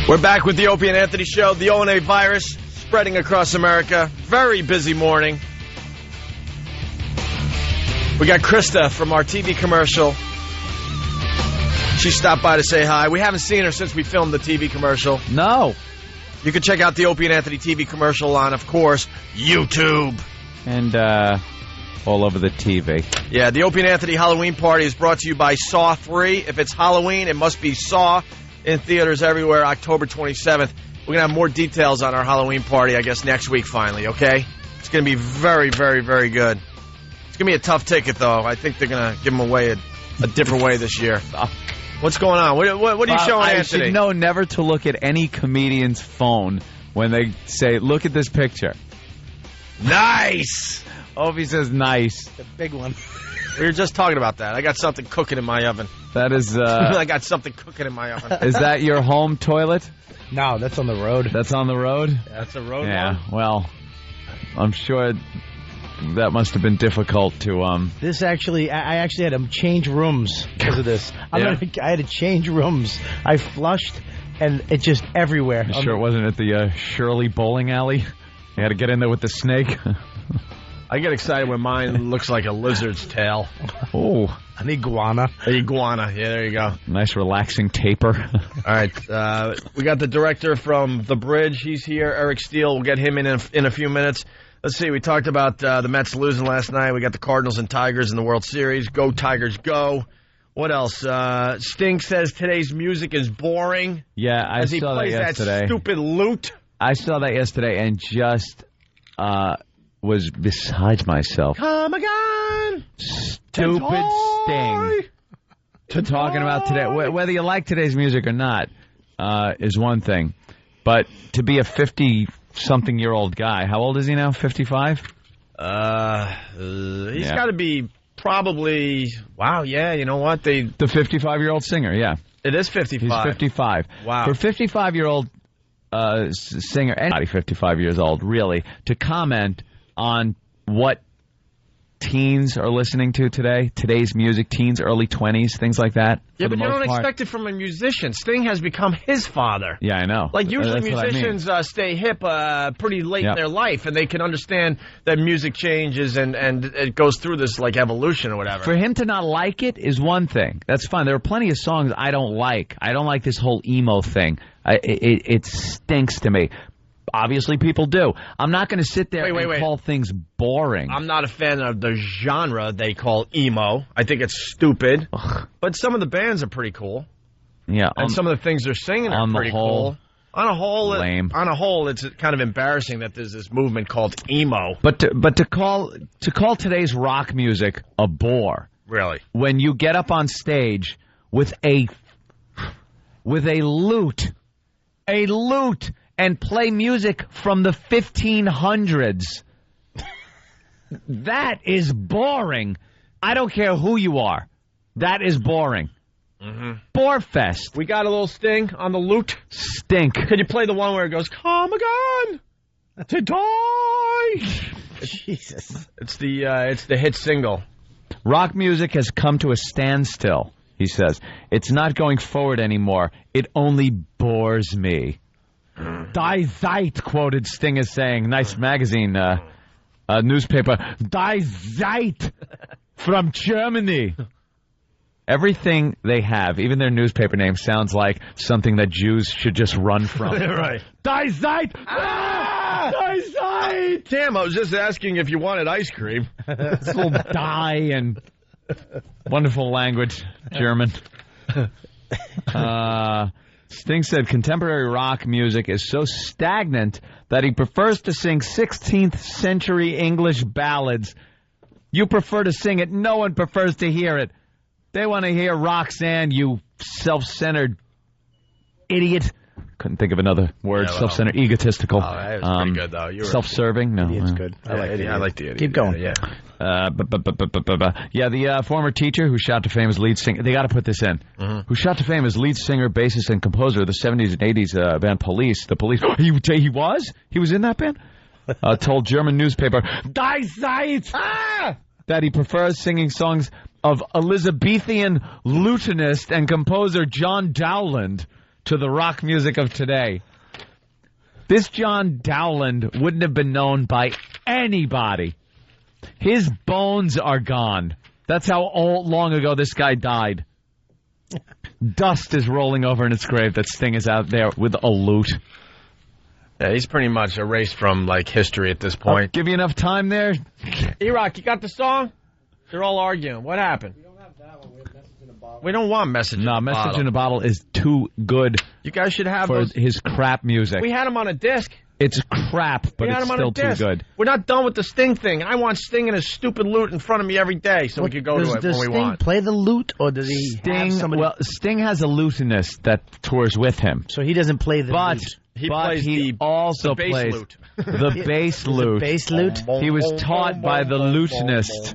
We're back with the Opie and Anthony Show. The ONA virus spreading across America. Very busy morning. We got Krista from our TV commercial. She stopped by to say hi. We haven't seen her since we filmed the TV commercial. No. You can check out the Opie and Anthony TV commercial on, of course, YouTube. And all over the TV. Yeah, the Opie and Anthony Halloween party is brought to you by Saw 3. If it's Halloween, it must be Saw in theaters everywhere, October 27th. We're going to have more details on our Halloween party, I guess, next week finally, okay? It's going to be very, very, very good. It's going to be a tough ticket, though. I think they're going to give them away a different way this year. What's going on? What are you showing I Anthony? should know never to look at any comedian's phone when they say, look at this picture. Nice! Opie says nice. The big one. We were just talking about that. I got something cooking in my oven. That is... I got something cooking in my oven. Is that your home toilet? No, that's on the road. That's on the road? That's a road Yeah, one? well, I'm sure that must have been difficult to... This actually, I actually had to change rooms because of this. I had to change rooms. I flushed, and it just everywhere. You sure it wasn't at the Shirley bowling alley? You had to get in there with the snake? I get excited when mine looks like a lizard's tail. Oh. An iguana. An iguana. Yeah, there you go. Nice relaxing taper. All right. We got the director from The Bridge. He's here, Eric Steele. We'll get him in a few minutes. Let's see. We talked about the Mets losing last night. We got the Cardinals and Tigers in the World Series. Go Tigers, go. What else? Sting says today's music is boring. Yeah, I saw that yesterday. That stupid lute. I saw that yesterday and just was beside myself. Come again. Stupid Sting. Talking about today. Whether you like today's music or not is one thing. But to be a 50-something-year-old guy, how old is he now? 55? He's got to be probably, wow, yeah, you know what? The 55-year-old singer, yeah. It is 55. He's 55. Wow. For a 55-year-old singer, anybody 55 years old, really, to comment on what teens are listening to today, today's music, teens, early 20s, things like that. Yeah, but you don't expect it from a musician. Sting has become his father. Yeah, I know. Like, usually musicians stay hip pretty late in their life, and they can understand that music changes and it goes through this, like, evolution or whatever. For him to not like it is one thing. That's fine. There are plenty of songs I don't like. I don't like this whole emo thing. It stinks to me. Obviously, people do. I'm not going to sit there and call things boring. I'm not a fan of the genre they call emo. I think it's stupid. Ugh. But some of the bands are pretty cool. Yeah. And some of the things they're singing are pretty cool. On a whole, lame. On a whole, it's kind of embarrassing that there's this movement called emo. But to call today's rock music a bore. Really? When you get up on stage with a lute, and play music from the 1500s. That is boring. I don't care who you are. That is boring. Mm-hmm. Borefest. We got a little Sting on the lute. Stink. Could you play the one where it goes, come again to die? Jesus. It's the hit single. Rock music has come to a standstill, he says. It's not going forward anymore. It only bores me. Die Zeit, quoted Sting as saying. Nice magazine, newspaper. Die Zeit from Germany. Everything they have, even their newspaper name, sounds like something that Jews should just run from. Right. Die Zeit! Ah! Die Zeit! Damn, I was just asking if you wanted ice cream. It's a little die and wonderful language, German. Sting said contemporary rock music is so stagnant that he prefers to sing 16th century English ballads. You prefer to sing it. No one prefers to hear it. They want to hear Roxanne, you self-centered idiot. Couldn't think of another word. Yeah, self-centered, egotistical. Oh, that was pretty good, though. Self-serving? No. Idiot's good. I like the idiot. Keep going. Yeah. The former teacher who shot to fame as lead singer, they got to put this in, who shot to fame as lead singer, bassist, and composer of the 70s and 80s band Police. The Police, he was in that band? Told German newspaper, Die Zeit! That he prefers singing songs of Elizabethan lutenist and composer John Dowland to the rock music of today. This John Dowland wouldn't have been known by anybody. His bones are gone. That's how long ago this guy died. Dust is rolling over in its grave. That Sting is out there with a lute. Yeah, he's pretty much erased from, like, history at this point. Give you enough time there? E-Rock, you got the song? They're all arguing. What happened? We don't want Message in a Bottle. Message in a Bottle is too good. You guys should have for those. his crap music. We had him on a disc. It's crap, but it's still too good. We're not done with the Sting thing. I want Sting and his stupid lute in front of me every day so we could go to it when we want. Does Sting play the lute, or does he have somebody... Well, Sting has a lutenist that tours with him. So he doesn't play the lute. He also plays bass lute. The bass lute. Bass lute? He was taught by the lutenist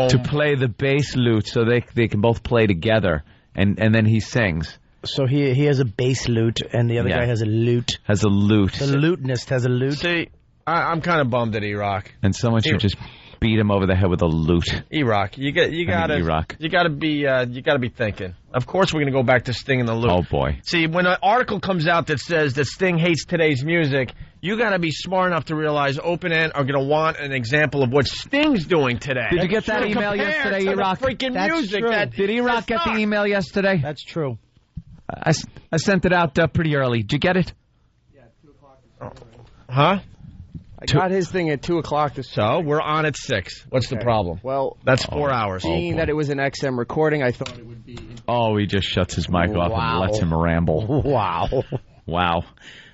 to play the bass lute so they can both play together, and then he sings. So he has a bass lute, and the other guy has a lute. Has a lute. The lutenist has a lute. See, I'm kind of bummed at E-Rock. And someone should just beat him over the head with a lute. E-Rock, you gotta be thinking. Of course, we're gonna go back to Sting and the lute. Oh boy! See, when an article comes out that says that Sting hates today's music, you gotta be smart enough to realize Open End are gonna want an example of what Sting's doing today. Did you get that email yesterday, E-Rock? Freaking music. Did E-Rock get the email yesterday? That's true. I sent it out pretty early. Did you get it? Yeah, 2 o'clock. Huh? I got his thing at 2 o'clock this morning. So we're on at 6. What's the problem? Well, that's 4 hours. Being that it was an XM recording, I thought it would be. Oh, he just shuts his mic off and lets him ramble. Wow.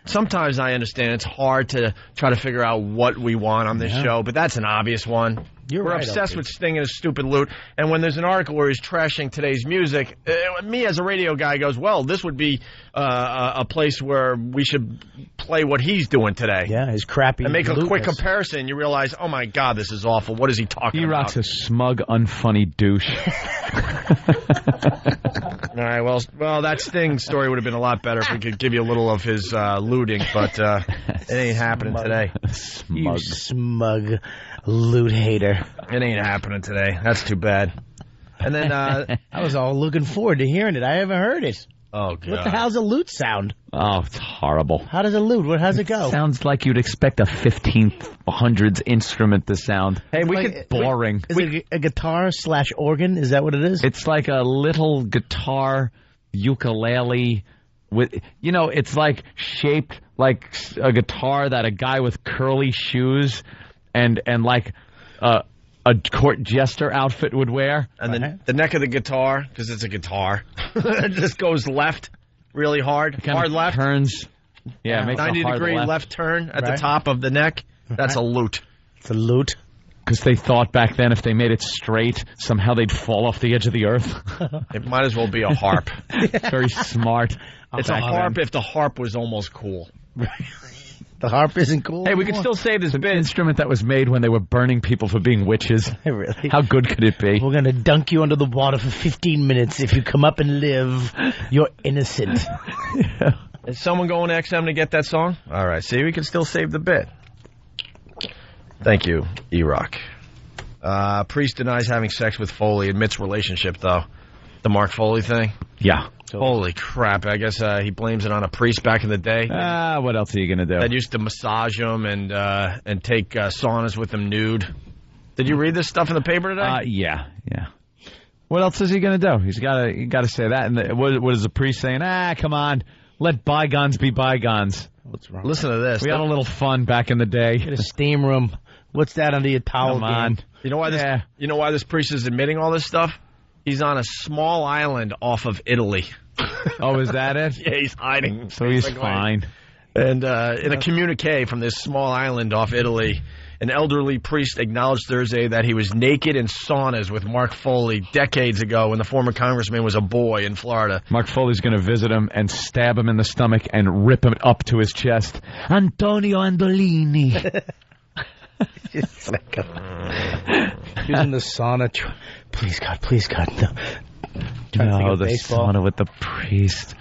Sometimes I understand it's hard to try to figure out what we want on this show, but that's an obvious one. We're obsessed with Sting and his stupid lute, and when there's an article where he's trashing today's music, me as a radio guy goes, well, this would be a place where we should play what he's doing today. Yeah, his crappy and make a quick luteness. comparison. You realize, oh my God, this is awful. What is he talking about? E-Rock's a smug, unfunny douche. All right, well, that Sting story would have been a lot better if we could give you a little of his looting, but it ain't happening today. You smug lute hater. It ain't happening today. That's too bad. And then I was all looking forward to hearing it. I haven't heard it. Oh, God. What the hell's a lute sound? Oh, it's horrible. How does a lute? How's it go? Sounds like you'd expect a 1500s instrument to sound. Hey, boring. Is it a guitar / organ? Is that what it is? It's like a little guitar ukulele with, it's like shaped like a guitar that a guy with curly shoes and like a court jester outfit would wear. And then the neck of the guitar, because it's a guitar, just goes left really hard. Hard left. Turns. Yeah, makes 90-degree left turn at the top of the neck. That's a lute. It's a lute. Because they thought back then if they made it straight, somehow they'd fall off the edge of the earth. It might as well be a harp. Very smart. It's a harp if the harp was almost cool. The harp isn't cool. Hey, we can still say this bit. Instrument that was made when they were burning people for being witches. Really? How good could it be? We're going to dunk you under the water for 15 minutes. If you come up and live, you're innocent. Is someone going to XM to get that song? All right. See, we can still save the bit. Thank you, E-Rock. Priest denies having sex with Foley. Admits relationship, though. The Mark Foley thing? Yeah. Holy crap. I guess he blames it on a priest back in the day. What else are you going to do? That used to massage him and take saunas with him nude. Did you read this stuff in the paper today? Yeah. What else is he going to do? He's got to say that. And what is the priest saying? Come on. Let bygones be bygones. What's wrong? Listen to this. We had a little fun back in the day. Get a steam room. What's that under your towel? Come on. You know why this priest is admitting all this stuff? He's on a small island off of Italy. Oh, is that it? Yeah, he's hiding. So he's fine. And in a communique from this small island off Italy, an elderly priest acknowledged Thursday that he was naked in saunas with Mark Foley decades ago when the former congressman was a boy in Florida. Mark Foley's going to visit him and stab him in the stomach and rip him up to his chest. Antonio Andolini. It's like using the sauna. Please, God, no. The sauna with the priest.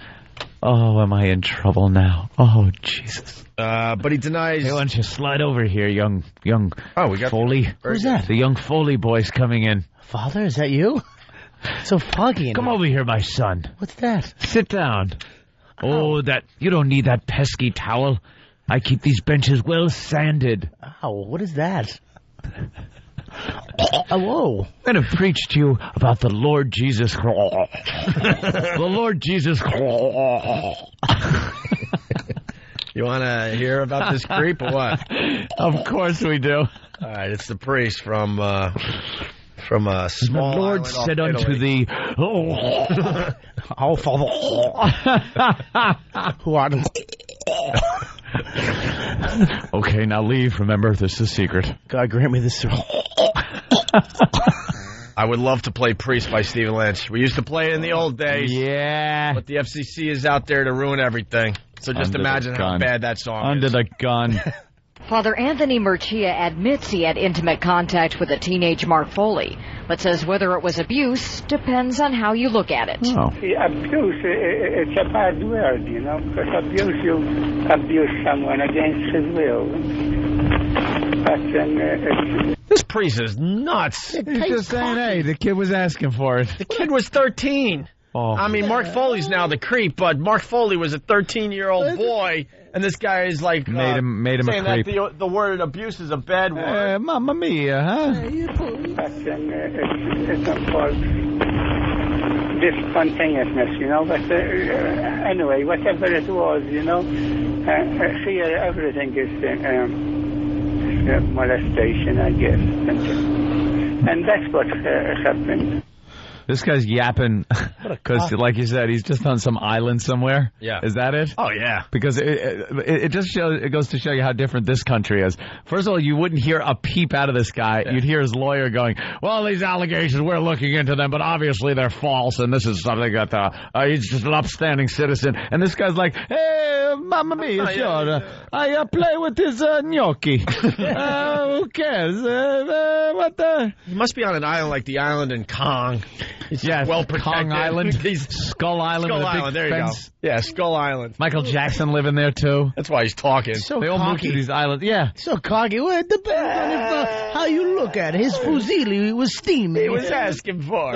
Oh, am I in trouble now? Oh, Jesus. But he denies... Hey, why don't you slide over here, young we got Foley. Who's that? The young Foley boy's coming in. Father, is that you? It's so foggy in Come here. over here, my son. What's that? Sit down. Oh, you don't need that pesky towel. I keep these benches well sanded. Ow, what is that? Oh, whoa. I'm going to preach to you about the Lord Jesus. The Lord Jesus. You want to hear about this creep or what? Of course we do. All right, it's the priest from from a small The Lord island off said unto Italy. thee, Oh, Father. Who are them? Okay, now leave. Remember, this is a secret. God grant me this. I would love to play Priest by Stephen Lynch. We used to play it in the old days. Yeah. But the FCC is out there to ruin everything. So just Under imagine the how gun. bad that song Under is. the gun. Father Anthony Murcia admits he had intimate contact with a teenage Mark Foley, but says whether it was abuse depends on how you look at it. Oh. Abuse, it's a bad word, you know, because abuse, you abuse someone against his will. But then This Priest is nuts. He's just saying, hey, the kid was asking for it. The kid was 13. Oh. I mean, Mark Foley's now the creep, but Mark Foley was a 13-year-old boy, and this guy is like Made him saying a creep. that the word abuse is a bad word. Mamma mia, huh? but then it's of course this spontaneousness, you know. But anyway, whatever it was, you know, here everything is molestation, I guess, and that's what happened. This guy's yapping because, like you said, he's just on some island somewhere. Yeah. Is that it? Oh, yeah. Because it just shows, it goes to show you how different this country is. First of all, you wouldn't hear a peep out of this guy. Yeah. You'd hear his lawyer going, well, these allegations, we're looking into them, but obviously they're false, and this is something that he's just an upstanding citizen. And this guy's like, hey, mamma mia, sure. I play with his gnocchi. Who cares? What the? He must be on an island like the island in Kong. He's well protected. Kong Island, Skull Island, Skull with a big Island. There fence. you go. Yeah, Skull Island. Michael Jackson living there too. That's why he's talking. So they all moved to these islands. Yeah. So cocky. Well, it depends on how you look at it. His fusilli was steaming. He was asking for.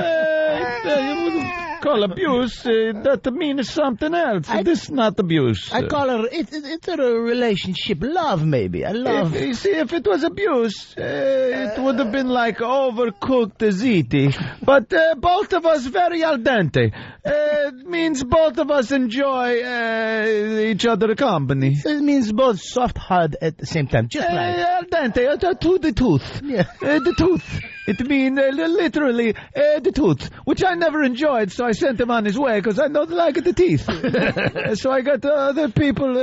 Call abuse. That means something else. This is not abuse. I call it. It's a relationship, love maybe. I love. You see, if it was abuse, it would have been like overcooked ziti. But both of us very al dente. It means both of us enjoy each other's company. It means both soft hard at the same time, just like al dente to the tooth. Yeah. The tooth. It means literally the tooth, which I never enjoyed, so I sent him on his way because I don't like the teeth. So I got other people,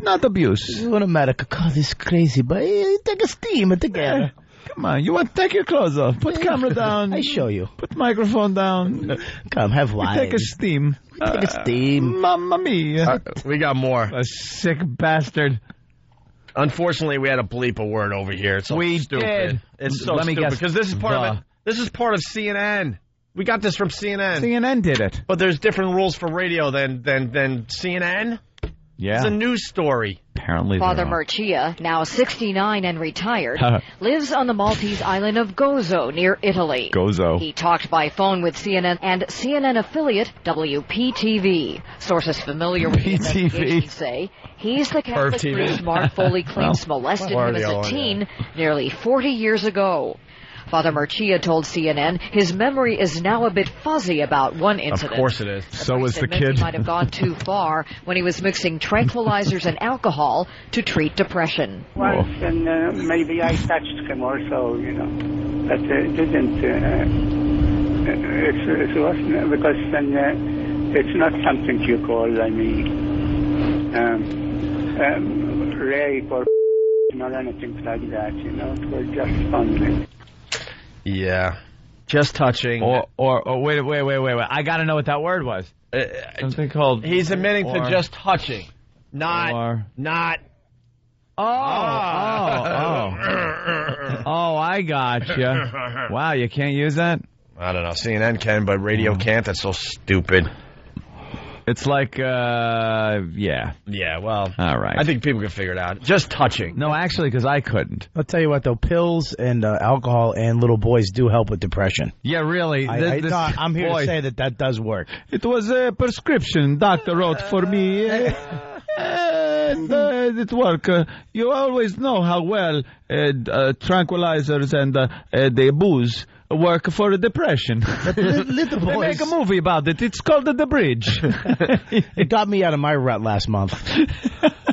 not abuse. In America, God, this is crazy, but take a steam together. Come on, you want to take your clothes off? Put camera down. I show you. Put microphone down. Come, have wine. Take a steam. Take a steam. Mamma mia. We got more. A sick bastard. Unfortunately, we had to bleep a word over here. It's so we stupid. Did. It's so Let me stupid guess. because this is part of it. This is part of CNN. We got this from CNN. CNN did it. But there's different rules for radio than CNN. Yeah. It's a news story. Apparently Father Murcia, now 69 and retired, Uh-huh. lives on the Maltese island of Gozo near Italy. Gozo. He talked by phone with CNN and CNN affiliate WPTV. Sources familiar with the investigation say he's the Catholic priest Mark Foley claims molested him as a teen nearly 40 years ago. Father Murcia told CNN his memory is now a bit fuzzy about one incident. Of course it is. So is the kid. He might have gone too far when he was mixing tranquilizers and alcohol to treat depression. once, and maybe I touched him or so, you know, but it didn't. It wasn't because then it's not something you call, I mean, rape or anything like that, you know. It was just fun. Yeah. Just touching. Or wait. I got to know what that word was. Something called. He's admitting to just touching. Not. Oh, I gotcha. Wow, you can't use that? I don't know. CNN can, but radio can't. That's so stupid. It's like, yeah. Yeah, well. All right. I think people can figure it out. Just touching. No, actually, because I couldn't. I'll tell you what, though, pills and alcohol and little boys do help with depression. Yeah, really. I'm here to say that does work. It was a prescription doctor wrote for me. And it worked. You always know how well tranquilizers and the booze work for depression. Little boys. They make a movie about it. It's called The Bridge. It got me out of my rut last month.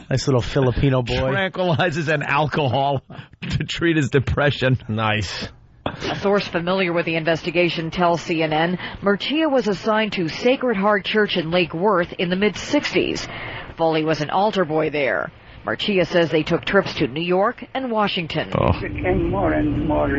Nice little Filipino boy. Tranquilizers and alcohol to treat his depression. Nice. A source familiar with the investigation tells CNN Murcia was assigned to Sacred Heart Church in Lake Worth in the mid-'60s. Foley was an altar boy there. Murcia says they took trips to New York and Washington. Became more and more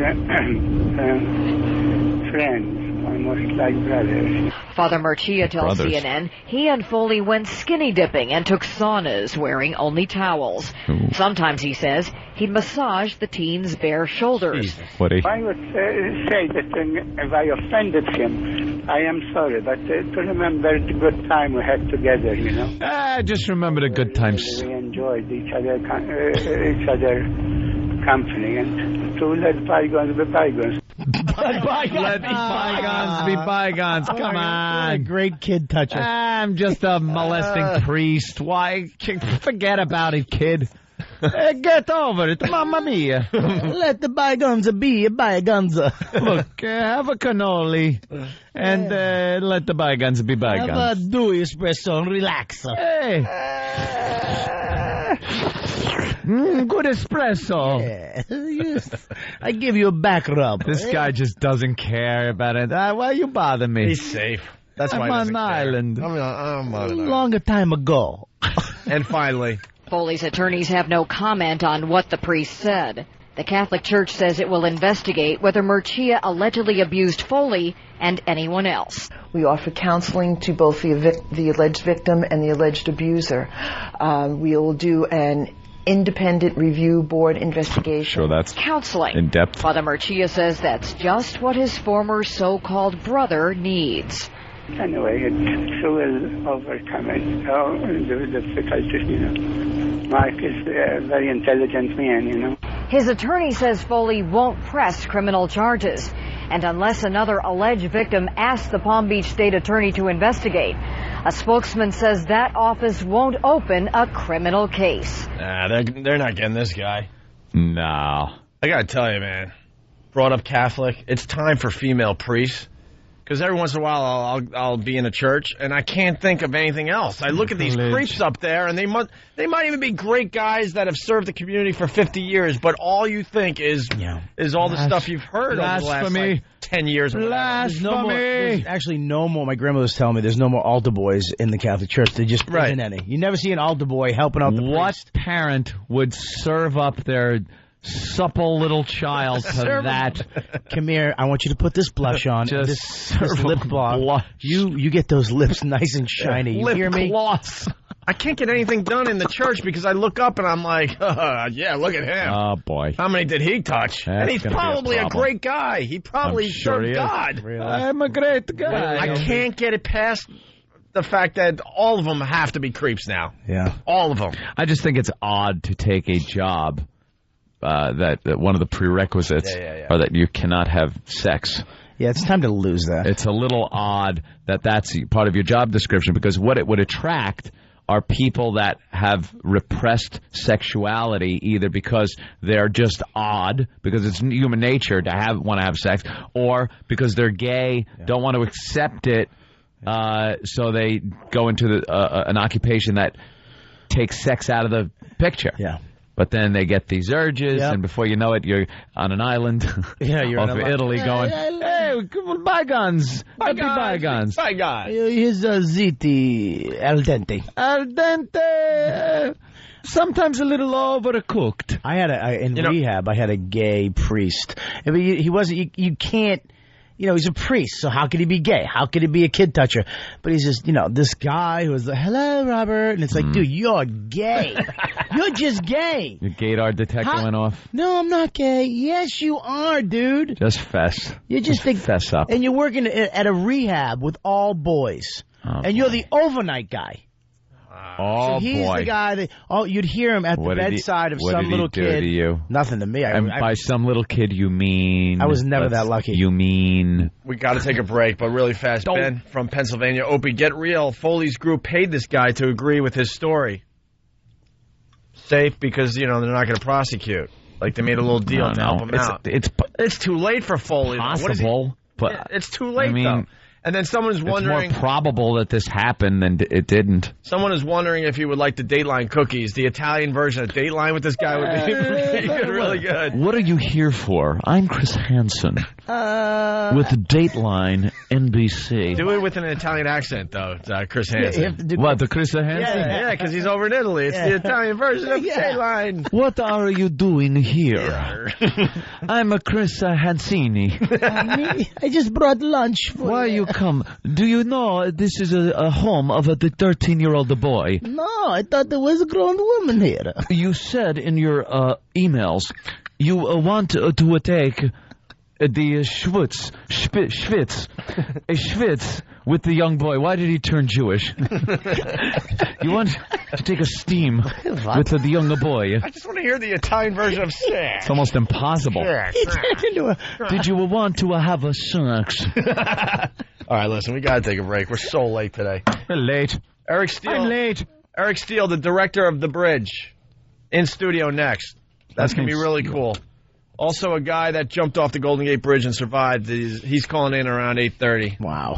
friends, almost like brothers. Father Murcia tells CNN he and Foley went skinny dipping and took saunas wearing only towels. Sometimes, he says, he'd massage the teen's bare shoulders. I would say that if I offended him, I am sorry, but to remember the good time we had together, you know. Just remember the good times. We enjoyed each other company, and to let bygones be bygones. Let bygones be bygones. Come on. Great kid toucher. I'm just a molesting priest. Why? Forget about it, kid. Get over it, mamma mia. Let the bygones be bygones. Look, have a cannoli and let the bygones be bygones. Have a Dewey espresso and relax. Hey. Good espresso. Yeah. Yes. I give you a back rub. This guy just doesn't care about it. Why you bother me? He's safe. That's why I'm on an island. I'm on an island. Longer time ago. And finally, Foley's attorneys have no comment on what the priest said. The Catholic Church says it will investigate whether Murcia allegedly abused Foley and anyone else. We offer counseling to both the alleged victim and the alleged abuser. We'll do an independent review board investigation. Sure, that's counseling. In depth. Father Murcia says that's just what his former so-called brother needs. Anyway, it will overcome it. The difficulties, you know. Mark is a very intelligent man, you know. His attorney says Foley won't press criminal charges. And unless another alleged victim asks the Palm Beach State Attorney to investigate, a spokesman says that office won't open a criminal case. Nah, they're not getting this guy. No. I gotta tell you, man. Brought up Catholic, it's time for female priests. Because every once in a while I'll be in a church and I can't think of anything else. I look at these creeps up there and they might even be great guys that have served the community for 50 years, but all you think is all the stuff you've heard over the last 10 years. There's actually no more. My grandmother was telling me there's no more altar boys in the Catholic Church. There just isn't any. You never see an altar boy helping out the priest. What parent would serve up their supple little child to that? Come here, I want you to put this blush on. This lip gloss. You get those lips nice and shiny. You lip hear me? gloss. I can't get anything done in the church because I look up and I'm like, yeah, look at him. Oh, boy. How many did he touch? That's and he's probably a problem. great guy. He probably served God. Really? I'm a great guy. I can't get it past the fact that all of them have to be creeps now. Yeah. All of them. I just think it's odd to take a job that one of the prerequisites are that you cannot have sex. Yeah, it's time to lose that. It's a little odd that that's part of your job description, because what it would attract are people that have repressed sexuality, either because they're just odd, because it's human nature to want to have sex, or because they're gay, don't want to accept it, so they go into an occupation that takes sex out of the picture. Yeah. But then they get these urges, and before you know it, you're on an island you're off of Italy going, hey, bygones, bygones. Here's ziti al dente. Al dente. Sometimes a little overcooked. I had in rehab, I had a gay priest. I mean, he wasn't, you can't, he's a priest, so how could he be gay? How could he be a kid toucher? But he's just, this guy who was like, hello, Robert. And it's like, dude, you're gay. You're just gay. Your gaydar detector went off? No, I'm not gay. Yes, you are, dude. Just fess. You just fess up. And you're working at a rehab with all boys. And you're the overnight guy. Oh, so he's boy. the guy that you'd hear him at the bedside of some little kid. What did he do to you? Nothing to me. And by some little kid, you mean? I was never that lucky. You mean? We got to take a break, but really fast. Ben from Pennsylvania. Opie, get real. Foley's group paid this guy to agree with his story. Safe because, they're not going to prosecute. Like, they made a little deal to help him out. It's too late for Foley. Possible, but it's too late, though. And then someone's wondering... It's more probable that this happened than it didn't. Someone is wondering if you would like the Dateline cookies. The Italian version of Dateline with this guy would be really good. What are you here for? I'm Chris Hansen with Dateline NBC. Do it with an Italian accent, though, Chris Hansen. What, the Chris Hansen? Yeah, because he's over in Italy. It's the Italian version of Dateline. What are you doing here? I'm a Chris Hansini. I just brought lunch for Why you come? Do you know this is a home of the 13-year-old boy? No, I thought there was a grown woman here. You said in your emails you want to take the schwitz with the young boy. Why did he turn Jewish? You want to take a steam with the younger boy. I just want to hear the Italian version of sex. It's almost impossible. Did you want to have a sex? All right, listen, we got to take a break. We're so late today. We're late. Eric Steele. I'm late. Eric Steele, the director of The Bridge, in studio next. That's going to be really cool. Also, a guy that jumped off the Golden Gate Bridge and survived. He's calling in around 8:30. Wow.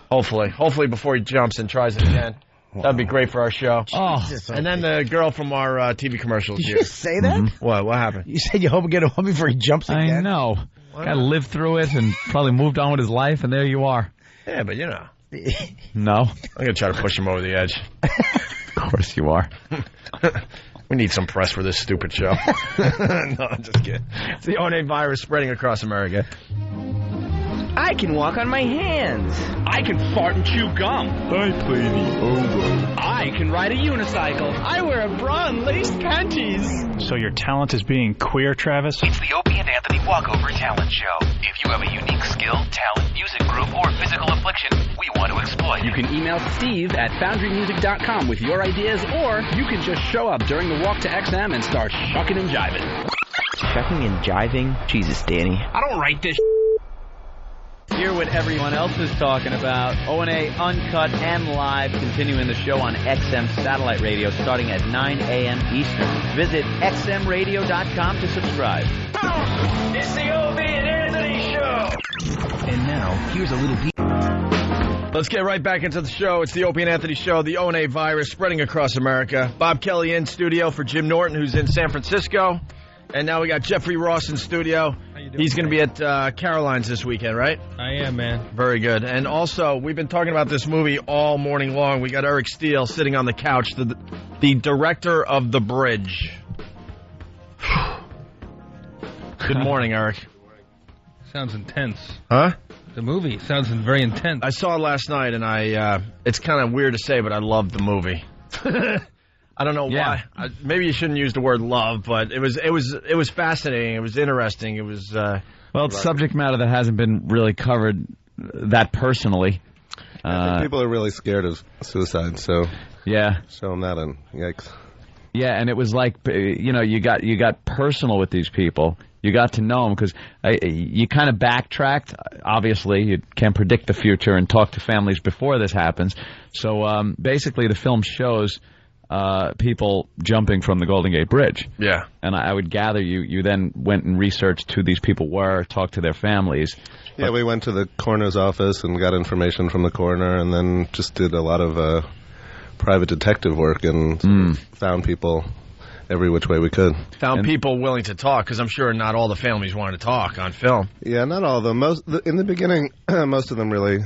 Hopefully before he jumps and tries it again. Wow. That'd be great for our show. Oh. And then the girl from our TV commercials. Did here. you say that? Mm-hmm. What happened? You said you hope to get home before he jumps again. I know. Got to live through it and probably moved on with his life, and there you are. Yeah, but you know. No. I'm going to try to push him over the edge. Of course you are. We need some press for this stupid show. No, I'm just kidding. It's the O&A virus spreading across America. I can walk on my hands. I can fart and chew gum. I play the oboe. I can ride a unicycle. I wear a bra and lace panties. So your talent is being queer, Travis? It's the Opie and Anthony Walkover Talent Show. If you have a unique skill, talent, music group, or physical affliction, we want to exploit. You can email Steve at FoundryMusic.com with your ideas, or you can just show up during the Walk to XM and start shucking and jiving. Shucking and jiving? Jesus, Danny. I don't write this. Hear what everyone else is talking about. O&A Uncut and Live, continuing the show on XM Satellite Radio starting at 9 a.m. Eastern. Visit xmradio.com to subscribe. It's the Opie and Anthony Show. And now, here's a little peek. Let's get right back into the show. It's the Opie and Anthony Show, the O&A virus spreading across America. Bob Kelly in studio for Jim Norton, who's in San Francisco. And now we got Jeffrey Ross in studio. He's going to be at Caroline's this weekend, right? I am, man. Very good. And also, we've been talking about this movie all morning long. We got Eric Steele sitting on the couch, the director of The Bridge. Good morning, Eric. Sounds intense. Huh? The movie sounds very intense. I saw it last night, and it's kind of weird to say, but I loved the movie. I don't know why. Maybe you shouldn't use the word love, but it was fascinating. It was interesting. It was well, it's subject matter that hasn't been really covered that personally. I think people are really scared of suicide, so yeah, show them that and yikes. Yeah, and it was like you got personal with these people. You got to know them because you kind of backtracked. Obviously, you can't predict the future and talk to families before this happens. So basically, the film shows people jumping from the Golden Gate Bridge. Yeah. And I would gather you then went and researched who these people were, talked to their families. Yeah, we went to the coroner's office and got information from the coroner, and then just did a lot of private detective work and found people every which way we could. Found people willing to talk, because I'm sure not all the families wanted to talk on film. Yeah, not all of them. In the beginning, most of them really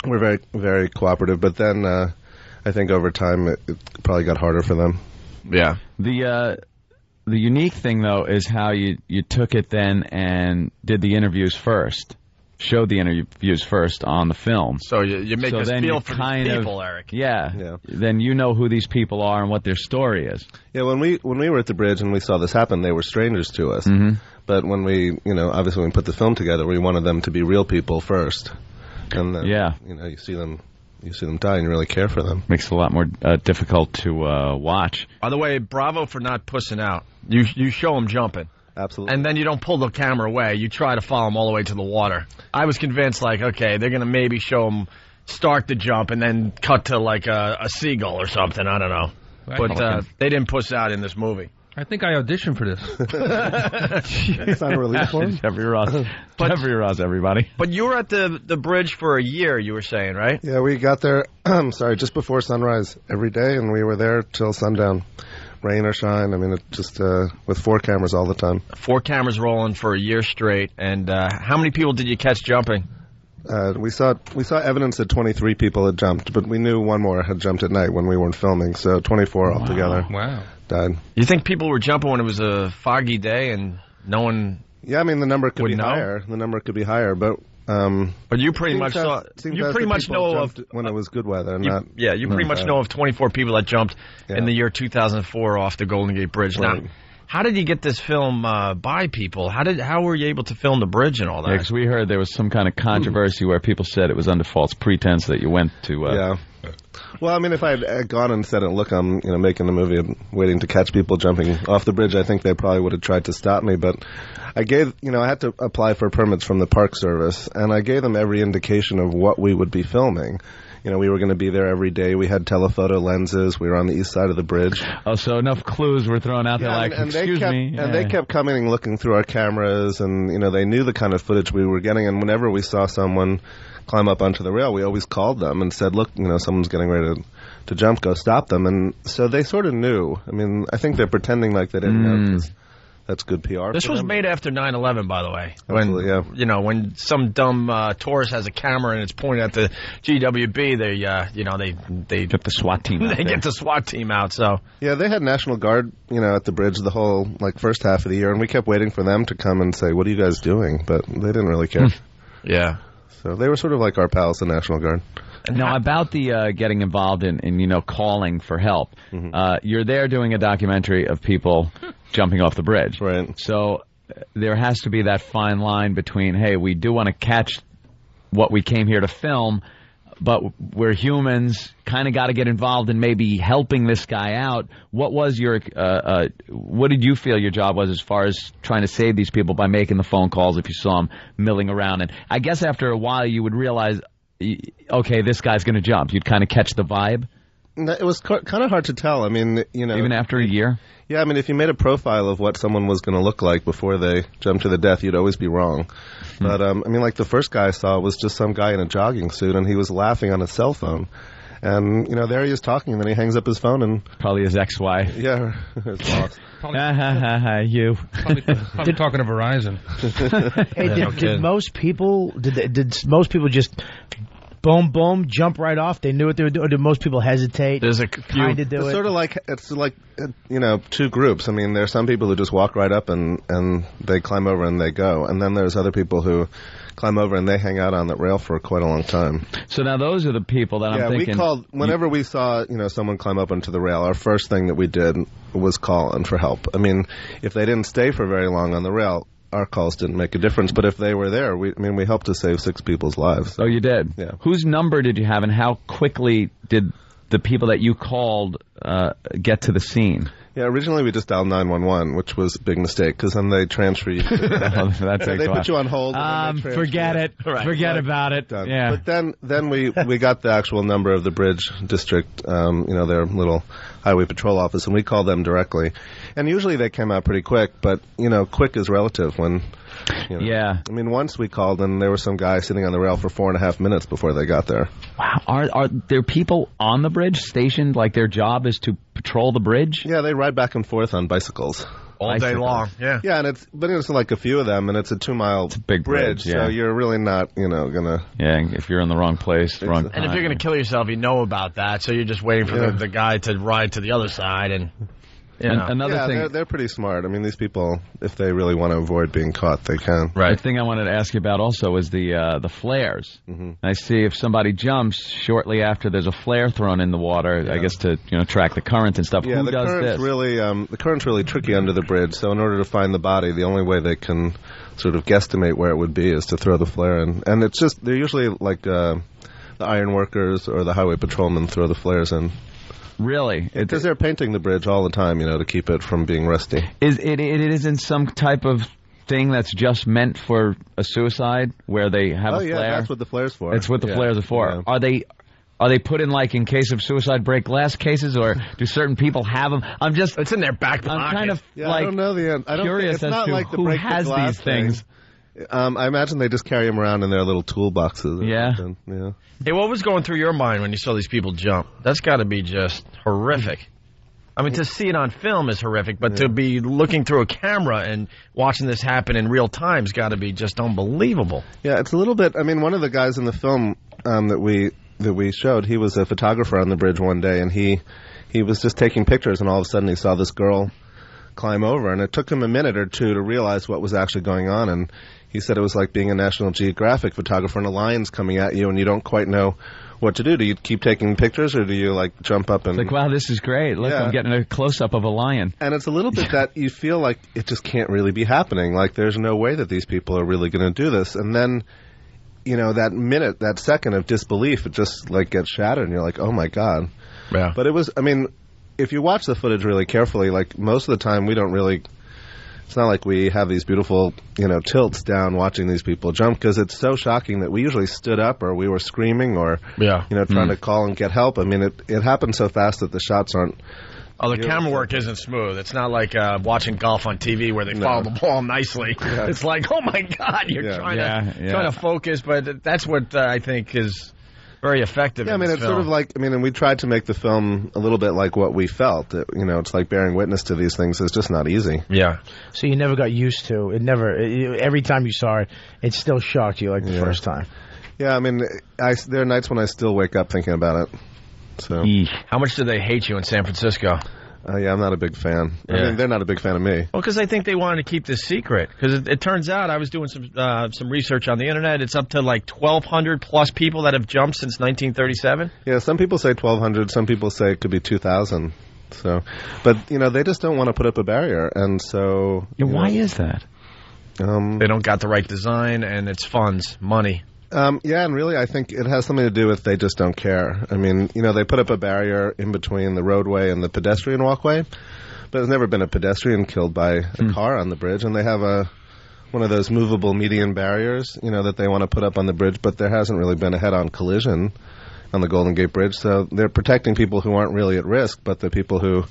were very, very cooperative, but then I think over time it probably got harder for them. Yeah. The unique thing, though, is how you took it then and did the interviews first. Showed the interviews first on the film. So you make us feel for these people, Eric. Yeah. Then you know who these people are and what their story is. Yeah, when we were at the bridge and we saw this happen, they were strangers to us. Mm-hmm. But when we, obviously when we put the film together, we wanted them to be real people first. And then, you see them die and you really care for them. Makes it a lot more difficult to watch. By the way, bravo for not pussing out. You show them jumping. Absolutely. And then you don't pull the camera away. You try to follow them all the way to the water. I was convinced, okay, they're going to maybe show them start the jump and then cut to, a seagull or something. I don't know. But they didn't puss out in this movie. I think I auditioned for this. It's not a release form? Jeffrey Ross. Jeffrey Ross, everybody. But you were at the bridge for a year, you were saying, right? Yeah, we got there, just before sunrise every day, and we were there till sundown. Rain or shine, I mean, it just with 4 cameras all the time. 4 cameras rolling for a year straight. And how many people did you catch jumping? We saw evidence that 23 people had jumped, but we knew one more had jumped at night when we weren't filming, so 24 altogether. Wow. Died. You think people were jumping when it was a foggy day and no one? Yeah, I mean the number could be know? higher. The number could be higher, but you pretty much saw. You pretty much know of when it was good weather. You pretty much know of 24 people that jumped in the year 2004 off the Golden Gate Bridge. Right. Now, how did you get this film by people? How were you able to film the bridge and all that? Yeah, because we heard there was some kind of controversy where people said it was under false pretense that you went to. Yeah. Well, I mean, if I had gone and said, "Look, I'm making a movie and waiting to catch people jumping off the bridge," I think they probably would have tried to stop me. But I had to apply for permits from the Park Service, and I gave them every indication of what we would be filming. We were going to be there every day. We had telephoto lenses. We were on the east side of the bridge. Oh, so enough clues were thrown out there, excuse me. And they kept coming and looking through our cameras, and, they knew the kind of footage we were getting. And whenever we saw someone climb up onto the rail, we always called them and said, look, someone's getting ready to jump, go stop them. And so they sort of knew. I mean, I think they're pretending like they didn't know. That's good PR. This was made after 9/11, by the way. Absolutely, yeah. When some dumb tourist has a camera and it's pointed at the GWB, they get the SWAT team. They get the SWAT team out. So yeah, they had National Guard, at the bridge the whole first half of the year, and we kept waiting for them to come and say, "What are you guys doing?" But they didn't really care. Yeah. So they were sort of like our pals, the National Guard. Now, about the getting involved in calling for help, you're there doing a documentary of people jumping off the bridge. Right. So there has to be that fine line between, hey, we do want to catch what we came here to film, but we're humans, kind of got to get involved in maybe helping this guy out. What was your, what did you feel your job was as far as trying to save these people by making the phone calls if you saw them milling around? And I guess after a while you would realize, okay, this guy's going to jump. You'd kind of catch the vibe. It was kind of hard to tell. I mean, even after a year? Yeah, I mean, if you made a profile of what someone was going to look like before they jumped to the death, you'd always be wrong. But, I mean, the first guy I saw was just some guy in a jogging suit, and he was laughing on his cell phone. And, there he is talking, and then he hangs up his phone and... Probably his ex-wife. Yeah, his boss. You. Probably talking to Verizon. Hey, did most people just... Boom, boom, jump right off. They knew what they were doing. Or did most people hesitate? There's a few. Kind of do it's it. Sort of like two groups. I mean, there's some people who just walk right up and they climb over and they go, and then there's other people who climb over and they hang out on that rail for quite a long time. So now those are the people that I'm thinking. Yeah, we called whenever we saw someone climb up onto the rail. Our first thing that we did was call in for help. I mean, if they didn't stay for very long on the rail, our calls didn't make a difference, but if they were there, we helped to save 6 people's lives. So. Oh, you did? Yeah. Whose number did you have, and how quickly did the people that you called get to the scene? Yeah, originally we just dialed 911, which was a big mistake, because then they transfer you. They put you on hold. Forget it. Right. Forget about it. Done. Yeah. But then we got the actual number of the bridge district, their little highway patrol office, and we called them directly. And usually they came out pretty quick, but, quick is relative when... Yeah. I mean, once we called and there was some guy sitting on the rail for 4.5 minutes before they got there. Wow. Are there people on the bridge stationed, like their job is to patrol the bridge? Yeah, they ride back and forth on bicycles. All day long, yeah. Yeah, and it's like a few of them, and it's a 2-mile big bridge, so you're really not, gonna... Yeah, if you're in the wrong place, wrong time. And if you're going to kill yourself, you know about that, so you're just waiting for the guy to ride to the other side, and... Another thing, they're pretty smart. I mean, these people, if they really want to avoid being caught, they can. Right. The thing I wanted to ask you about also is the flares. Mm-hmm. I see if somebody jumps shortly after there's a flare thrown in the water, I guess to track the current and stuff. Yeah, Who does this? The current's really tricky under the bridge. So in order to find the body, the only way they can sort of guesstimate where it would be is to throw the flare in. And it's just they're usually like the iron workers or the highway patrolmen throw the flares in. Really? Because they're painting the bridge all the time, to keep it from being rusty. It isn't some type of thing that's just meant for a suicide where they have a flare? Yeah, that's what the flare's for. It's what the flares are for. Yeah. Are they put in, like, in case of suicide break glass cases, or do certain people have them? It's in their back pocket. I'm kind of, I don't know the end. I don't curious think, it's not as to like the who break has the glass these things. I imagine they just carry them around in their little toolboxes. Yeah. Hey, what was going through your mind when you saw these people jump? That's got to be just horrific. I mean, to see it on film is horrific, but to be looking through a camera and watching this happen in real time has got to be just unbelievable. Yeah, it's a little bit. I mean, one of the guys in the film that we showed, he was a photographer on the bridge one day, and he was just taking pictures, and all of a sudden he saw this girl climb over, and it took him a minute or two to realize what was actually going on. And he said it was like being a National Geographic photographer, and a lion's coming at you, and you don't quite know what to do. Do you keep taking pictures, or do you, like, jump up and... It's like, wow, this is great. Look, I'm getting a close-up of a lion. And it's a little bit that you feel like it just can't really be happening. Like, there's no way that these people are really going to do this. And then, you know, that minute, that second of disbelief, it just, like, gets shattered, and you're like, oh, my God. Yeah. But it was, I mean, if you watch the footage really carefully, like, most of the time we don't really... It's not like we have these beautiful, you know, tilts down watching these people jump, because it's so shocking that we usually stood up, or we were screaming, or you know, trying to call and get help. I mean, it happened so fast that the shots aren't. Oh, the camera work isn't smooth. It's not like watching golf on TV where they follow the ball nicely. Yeah. It's like, oh my God, you're trying to focus, but that's what I think is very effective. Yeah, I mean, it's sort of like, I mean, and we tried to make the film a little bit like what we felt. You know, it's like bearing witness to these things. It's just not easy. Yeah. So you never got used to it. Every time you saw it, it still shocked you like the first time. Yeah, I mean, there are nights when I still wake up thinking about it. So, how much do they hate you in San Francisco? Yeah, I'm not a big fan. Yeah. I mean, they're not a big fan of me. Well, because I think they wanted to keep this secret. Because it turns out, I was doing some research on the internet. It's up to like 1,200 plus people that have jumped since 1937. Yeah, some people say 1,200. Some people say it could be 2,000. So, but you know, they just don't want to put up a barrier, and so. Yeah, why is that? They don't got the right design, and it's funds, money. Yeah, and really I think it has something to do with they just don't care. I mean, you know, they put up a barrier in between the roadway and the pedestrian walkway, but there's never been a pedestrian killed by a car on the bridge, and they have one of those movable median barriers, you know, that they want to put up on the bridge, but there hasn't really been a head-on collision on the Golden Gate Bridge, so they're protecting people who aren't really at risk, but the people who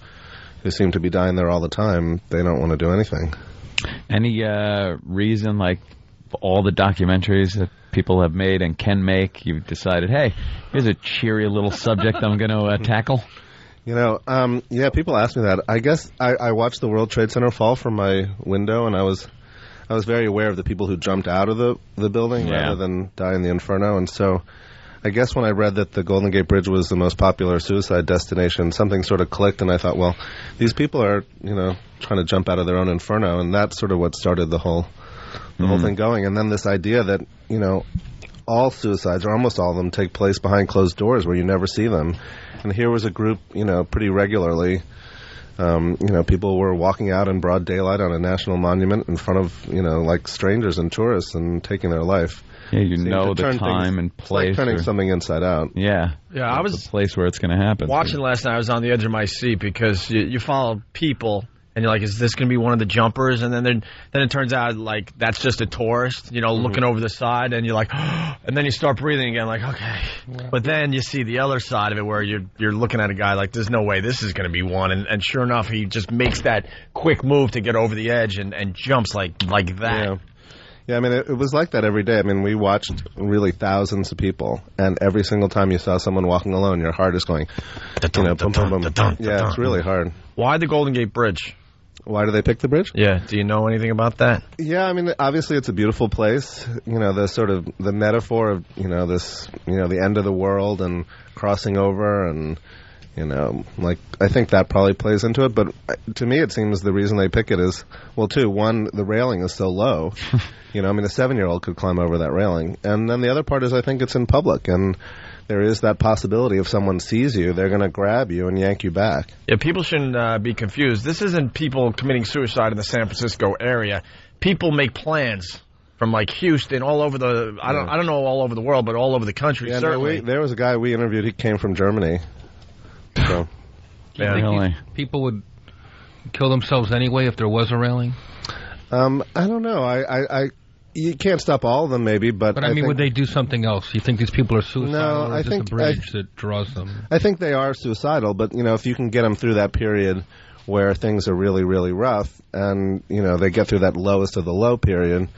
seem to be dying there all the time, they don't want to do anything. Any reason, like all the documentaries that people have made and can make, you've decided, hey, here's a cheery little subject I'm going to tackle? You know, yeah, people ask me that. I guess I watched the World Trade Center fall from my window, and I was very aware of the people who jumped out of the building rather than die in the inferno. And so I guess when I read that the Golden Gate Bridge was the most popular suicide destination, something sort of clicked, and I thought, well, these people are, you know, trying to jump out of their own inferno, and that's sort of what started the whole thing going. And then this idea that, you know, all suicides, or almost all of them, take place behind closed doors where you never see them. And here was a group, you know, pretty regularly, you know, people were walking out in broad daylight on a national monument in front of, you know, like strangers and tourists, and taking their life. Yeah, you know the time and place. It's like turning something inside out. Yeah. Yeah, I was the place where it's going to happen. Watching last night, I was on the edge of my seat because you follow people, and you're like, is this going to be one of the jumpers? And then it turns out, like, that's just a tourist, you know, looking over the side, and you're like, and then you start breathing again, like, okay. Yeah. But then you see the other side of it where you're looking at a guy like, there's no way this is going to be one. And sure enough, he just makes that quick move to get over the edge and jumps like that. Yeah. Yeah, I mean, it was like that every day. I mean, we watched really thousands of people, and every single time you saw someone walking alone, your heart is going, you know, boom, boom, boom. Yeah, it's really hard. Why the Golden Gate Bridge? Why do they pick the bridge? Yeah, do you know anything about that? Yeah, I mean, obviously it's a beautiful place. You know, the sort of the metaphor of, you know, this, you know, the end of the world and crossing over, and, you know, like, I think that probably plays into it. But to me, it seems the reason they pick it is, well, one, the railing is so low. You know, I mean, a 7-year-old could climb over that railing. And then the other part is I think it's in public, and there is that possibility if someone sees you, they're going to grab you and yank you back. Yeah, people shouldn't be confused. This isn't people committing suicide in the San Francisco area. People make plans from, like, Houston, all over the, I don't know all over the world, but all over the country, certainly. There was a guy we interviewed, he came from Germany. So, yeah, really? People would kill themselves anyway if there was a railing? I don't know. You can't stop all of them, maybe, but I mean, think, would they do something else? You think these people are suicidal, or is this a bridge that draws them? I think they are suicidal, but if you can get them through that period where things are really, really rough, and they get through that lowest of the low period,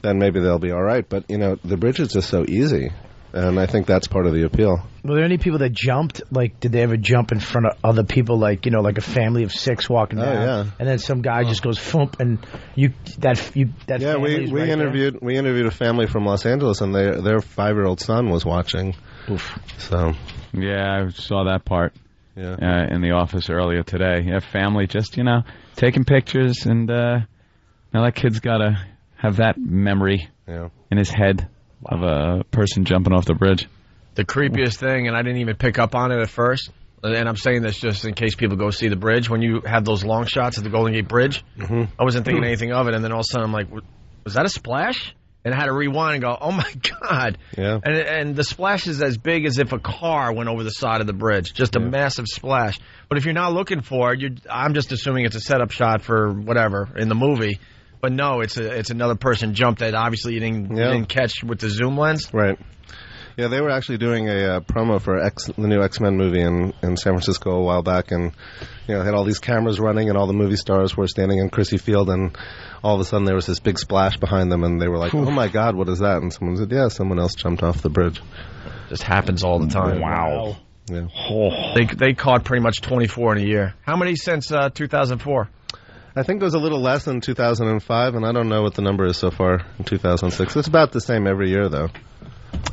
then maybe they'll be all right. But the bridge is just so easy, and I think that's part of the appeal. Were there any people that jumped? Like, did they ever jump in front of other people? Like, like a family of 6 walking down, yeah. and then some guy just goes thump, and that yeah, we interviewed a family from Los Angeles, and their 5-year-old son was watching. Oof. So yeah, I saw that part. Yeah. In the office earlier today. Yeah, family just taking pictures, and now that kid's got to have that memory in his head of a person jumping off the bridge. The creepiest thing, and I didn't even pick up on it at first, and I'm saying this just in case people go see the bridge, when you have those long shots at the Golden Gate Bridge, I wasn't thinking anything of it, and then all of a sudden I'm like, was that a splash? And I had to rewind and go, oh my God. Yeah. And the splash is as big as if a car went over the side of the bridge. Just a massive splash. But if you're not looking for it, I'm just assuming it's a setup shot for whatever in the movie. But no, it's another person jumped that obviously you didn't catch with the zoom lens. Right. Yeah, they were actually doing a promo for the new X-Men movie in San Francisco a while back, and had all these cameras running, and all the movie stars were standing in Crissy Field, and all of a sudden there was this big splash behind them, and they were like, "Oh my God, what is that?" And someone said, "Yeah, someone else jumped off the bridge." Just happens all the time. Wow. Yeah. They caught pretty much 24 in a year. How many since 2004? I think it was a little less in 2005, and I don't know what the number is so far in 2006. It's about the same every year, though.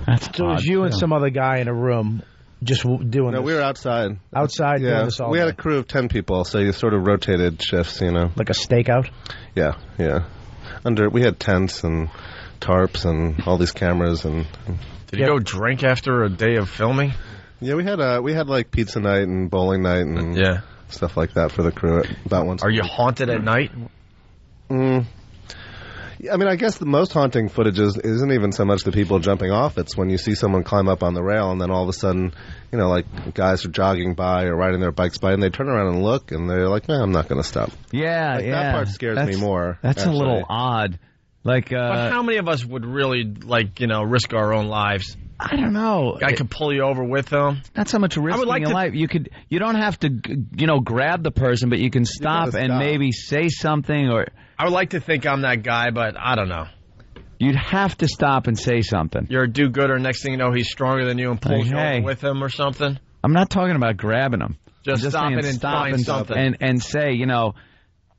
So it was you and some other guy in a room just doing this? No, we were outside. Outside doing this all We day? had a crew of 10 people, so you sort of rotated shifts, Like a stakeout? Yeah. We had tents and tarps and all these cameras. And Did you go drink after a day of filming? Yeah, we had like pizza night and bowling night and stuff like that for the crew about once. Are you haunted at night? I mean, I guess the most haunting footage isn't even so much the people jumping off. It's when you see someone climb up on the rail and then all of a sudden, like guys are jogging by or riding their bikes by and they turn around and look and they're like, "No, I'm not going to stop." Yeah, That part scares me more. That's actually. a little odd. But how many of us would really risk our own lives? I don't know. Guy could pull you over with them. Not so much risking your life. You don't have to, grab the person, but you can stop and maybe say something. Or I would like to think I'm that guy, but I don't know. You'd have to stop and say something. You're a do-gooder. Next thing you know, he's stronger than you and pulls you over with him or something. I'm not talking about grabbing him. Just stopping and find something. And say,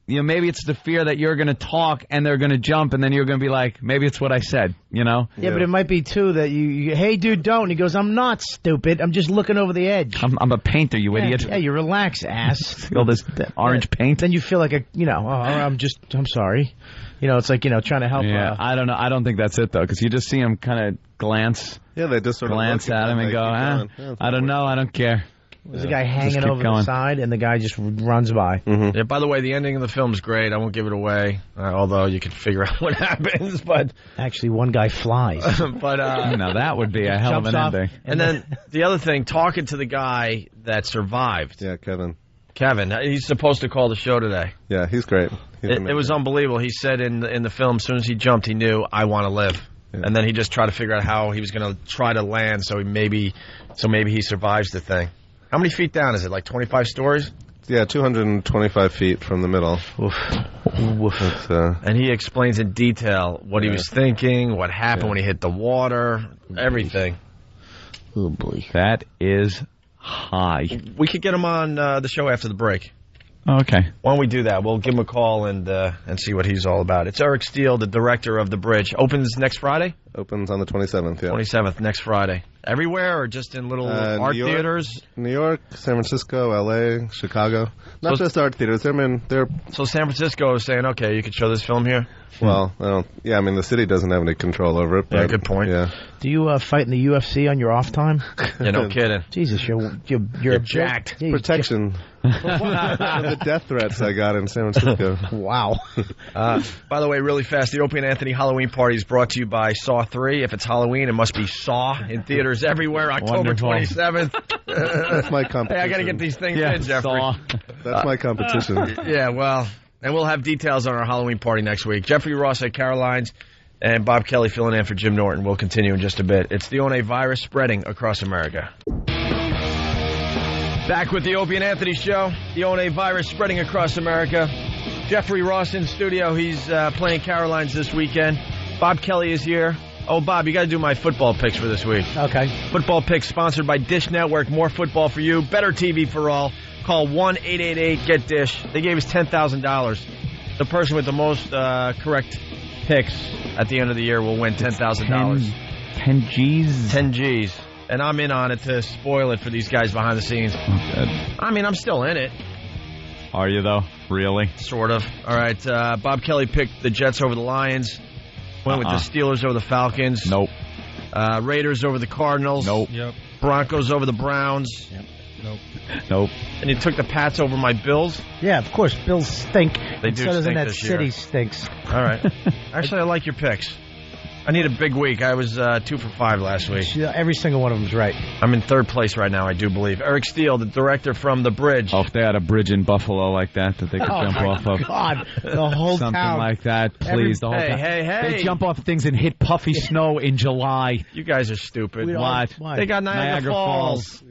maybe it's the fear that you're going to talk and they're going to jump and then you're going to be like, maybe it's what I said, Yeah, but it might be, too, that you hey, dude, don't. And he goes, I'm not stupid. I'm just looking over the edge. I'm a painter, you idiot. Yeah, you relax, ass. All this orange paint. Then you feel like I'm sorry. It's like, trying to help. Yeah, I don't know. I don't think that's it, though, because you just see him kind of glance. Yeah, they just sort of glance at him and go, I don't know. I don't care. There's a guy hanging over the side, and the guy just runs by. Mm-hmm. Yeah, by the way, the ending of the film's great. I won't give it away, although you can figure out what happens. But actually, one guy flies. But now that would be a hell of an ending. And then the other thing, talking to the guy that survived. Yeah, Kevin, he's supposed to call the show today. Yeah, he's great. It was unbelievable. He said in the film, as soon as he jumped, he knew, I want to live. Yeah. And then he just tried to figure out how he was going to try to land, so maybe he survives the thing. How many feet down is it? Like 25 stories? Yeah, 225 feet from the middle. Oof. And he explains in detail what he was thinking, what happened when he hit the water, everything. Oh, boy. That is high. We could get him on the show after the break. Okay. Why don't we do that? We'll give him a call and see what he's all about. It's Eric Steele, the director of The Bridge. Opens next Friday? Opens on the 27th, yeah. 27th, next Friday. Everywhere or just in little art theaters? New York, San Francisco, L.A., Chicago. Not just art theaters. So San Francisco is saying, okay, you could show this film here? Well, the city doesn't have any control over it. But, yeah, good point. Yeah. Do you fight in the UFC on your off time? Yeah, no kidding. Jesus, you're jacked. Protection. The death threats I got in San Francisco. Wow. By the way, really fast, the Opie and Anthony Halloween Party is brought to you by Saw 3. If it's Halloween, it must be Saw in theaters everywhere, October 27th. That's my competition. Hey, I got to get these things in, Jeffrey. Saw. That's my competition. Yeah, well, and we'll have details on our Halloween party next week. Jeffrey Ross at Caroline's. And Bob Kelly filling in for Jim Norton. We'll continue in just a bit. It's the ONA virus spreading across America. Back with the Opie and Anthony Show. The ONA virus spreading across America. Jeffrey Ross in studio. He's playing Carolines this weekend. Bob Kelly is here. Oh, Bob, you got to do my football picks for this week. Okay. Football picks sponsored by Dish Network. More football for you. Better TV for all. Call 1-888-GET-DISH. They gave us $10,000. The person with the most correct picks at the end of the year will win $10,000. 10 G's? 10 G's. And I'm in on it to spoil it for these guys behind the scenes. I mean, I'm still in it. Are you, though? Really? Sort of. All right, Bob Kelly picked the Jets over the Lions. Went with the Steelers over the Falcons. Nope. Raiders over the Cardinals. Nope. Yep. Broncos over the Browns. Yep. Nope. Nope. And you took the Pats over my Bills. Yeah, of course. Bills stink. They do so doesn't stink that this city year. stinks. All right. Actually, I like your picks. I need a big week. I was 2 for 5 last week. Every single one of them's right. I'm in third place right now, I do believe. Eric Steele, the director from The Bridge. Oh, if they had a bridge in Buffalo like that they could jump off of. God, the whole Something town. like that, please. The whole town. Hey. They jump off things and hit puffy snow in July. You guys are stupid. What? They got Niagara Falls.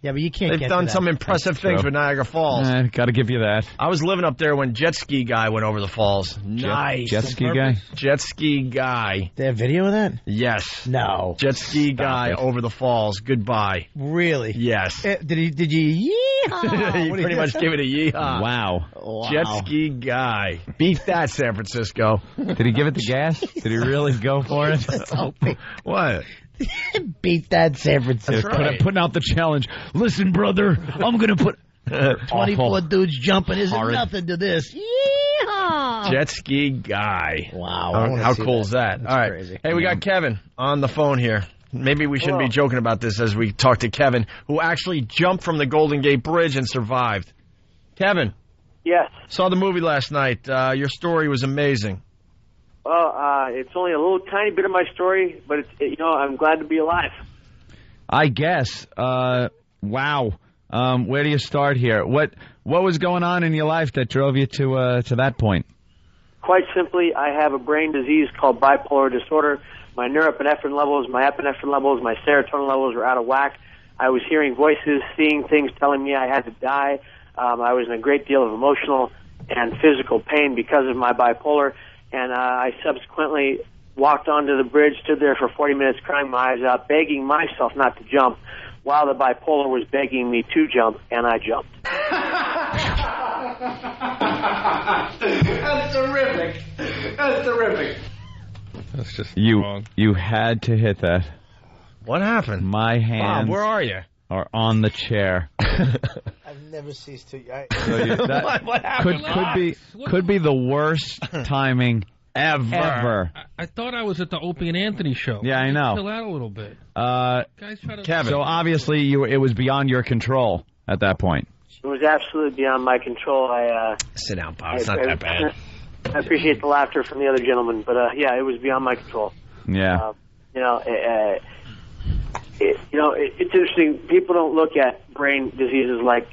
Yeah, but you can't They've get done to that. some impressive things with Niagara Falls. Got to give you that. I was living up there when Jet Ski Guy went over the falls. Nice. Jet Ski Guy? Jet Ski Guy. They have video of that? Yes. No. Jet Ski Guy over the falls. Goodbye. Really? Yes. Did you yeehaw? You pretty much gave it a yeehaw. Wow. Jet Ski Guy. Beat that, San Francisco. Did he give it the gas? Did he really go for it? What? Beat that, San Francisco. Putting out the challenge. Listen, brother, I'm going to put 24 dudes jumping isn't Horrid. nothing to this. Yeehaw! Jet Ski Guy. Wow. How cool is that? That's All right. crazy. Hey, we got Kevin on the phone here. Maybe we shouldn't be joking about this as we talk to Kevin, who actually jumped from the Golden Gate Bridge and survived. Kevin. Yes. Saw the movie last night. Your story was amazing. Well, it's only a little tiny bit of my story, but I'm glad to be alive. I guess. Wow. Where do you start here? What was going on in your life that drove you to that point? Quite simply, I have a brain disease called bipolar disorder. My norepinephrine levels, my epinephrine levels, my serotonin levels were out of whack. I was hearing voices, seeing things telling me I had to die. I was in a great deal of emotional and physical pain because of my bipolar. And I subsequently walked onto the bridge, stood there for 40 minutes crying my eyes out, begging myself not to jump, while the bipolar was begging me to jump, and I jumped. That's terrific. That's terrific. That's just You had to hit that. What happened? My hands Bob, where are you? are on the chair. I've never ceased to... What happened? Could be the worst timing ever. I thought I was at the Opie and Anthony show. Yeah, I know. Chill out a little bit. Guys try to... Kevin. So obviously it was beyond your control at that point. It was absolutely beyond my control. Sit down, Bob. It's not that bad. I appreciate the laughter from the other gentleman, but yeah, it was beyond my control. Yeah. It's interesting. People don't look at brain diseases like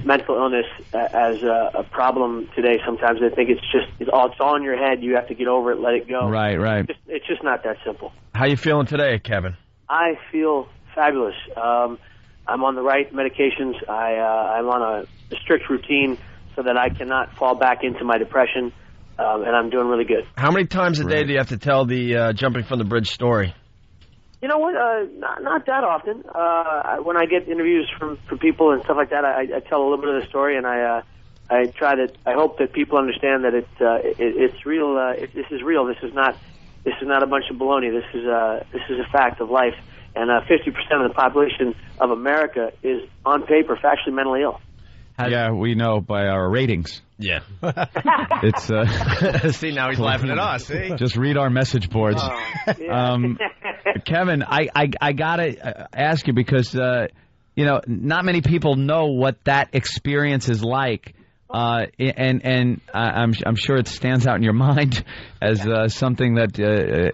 mental illness as a problem today. Sometimes they think it's all in your head. You have to get over it, let it go. Right. It's just not that simple. How you feeling today, Kevin? I feel fabulous. I'm on the right medications. I'm on a strict routine so that I cannot fall back into my depression, and I'm doing really good. How many times a day do you have to tell the jumping from the bridge story? You know what? Not that often. When I get interviews from people and stuff like that, I tell a little bit of the story, and I hope that people understand that it's real. This is real. This is not a bunch of baloney. This is a fact of life. And 50% of the population of America is, on paper, factually mentally ill. Yeah, we know by our ratings. Yeah. It's see, now he's laughing at us. See? Just read our message boards. Kevin, I gotta ask you because not many people know what that experience is like, and I'm sure it stands out in your mind as something that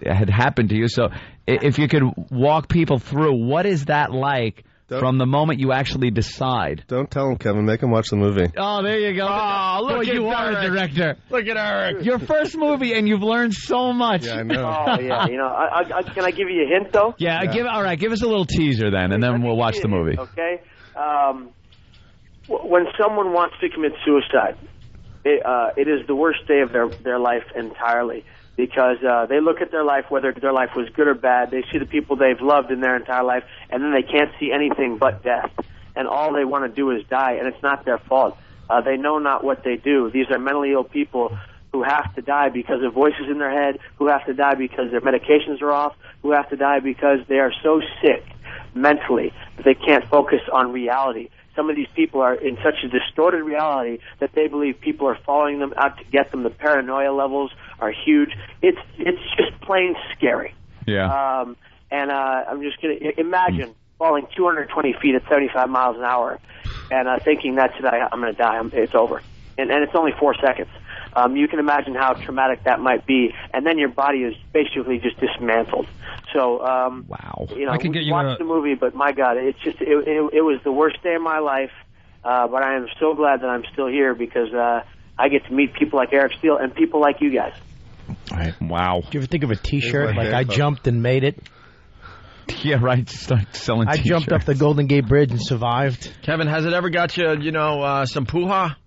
had happened to you. So if you could walk people through, what is that like from the moment you actually decide. Don't tell him, Kevin. Make him watch the movie. Oh, there you go. Oh, look Boy, at you are a director. Look at Eric. Your first movie, and you've learned so much. Yeah, I know. Oh, yeah. You know, can I give you a hint, though? Yeah, all right. Give us a little teaser then, and then we'll watch the movie. Okay. When someone wants to commit suicide, it is the worst day of their life entirely, because they look at their life, whether their life was good or bad. They see the people they've loved in their entire life, and then they can't see anything but death. And all they want to do is die, and it's not their fault. They know not what they do. These are mentally ill people who have to die because of voices in their head, who have to die because their medications are off, who have to die because they are so sick mentally that they can't focus on reality. Some of these people are in such a distorted reality that they believe people are following them out to get them. The paranoia levels are huge. It's just plain scary. Yeah. And I'm just going to imagine falling 220 feet at 75 miles an hour and thinking that's it, I'm going to die. It's over. And it's only 4 seconds. You can imagine how traumatic that might be. And then your body is basically just dismantled. So, wow. You know, I can get you watch the movie, but my God, it's just it was the worst day of my life. But I am so glad that I'm still here because I get to meet people like Eric Steele and people like you guys. All right. Wow. Do you ever think of a T-shirt like I jumped and made it? Yeah, right. Start selling T-shirts. I jumped up the Golden Gate Bridge and survived. Kevin, has it ever got you, some poo-ha?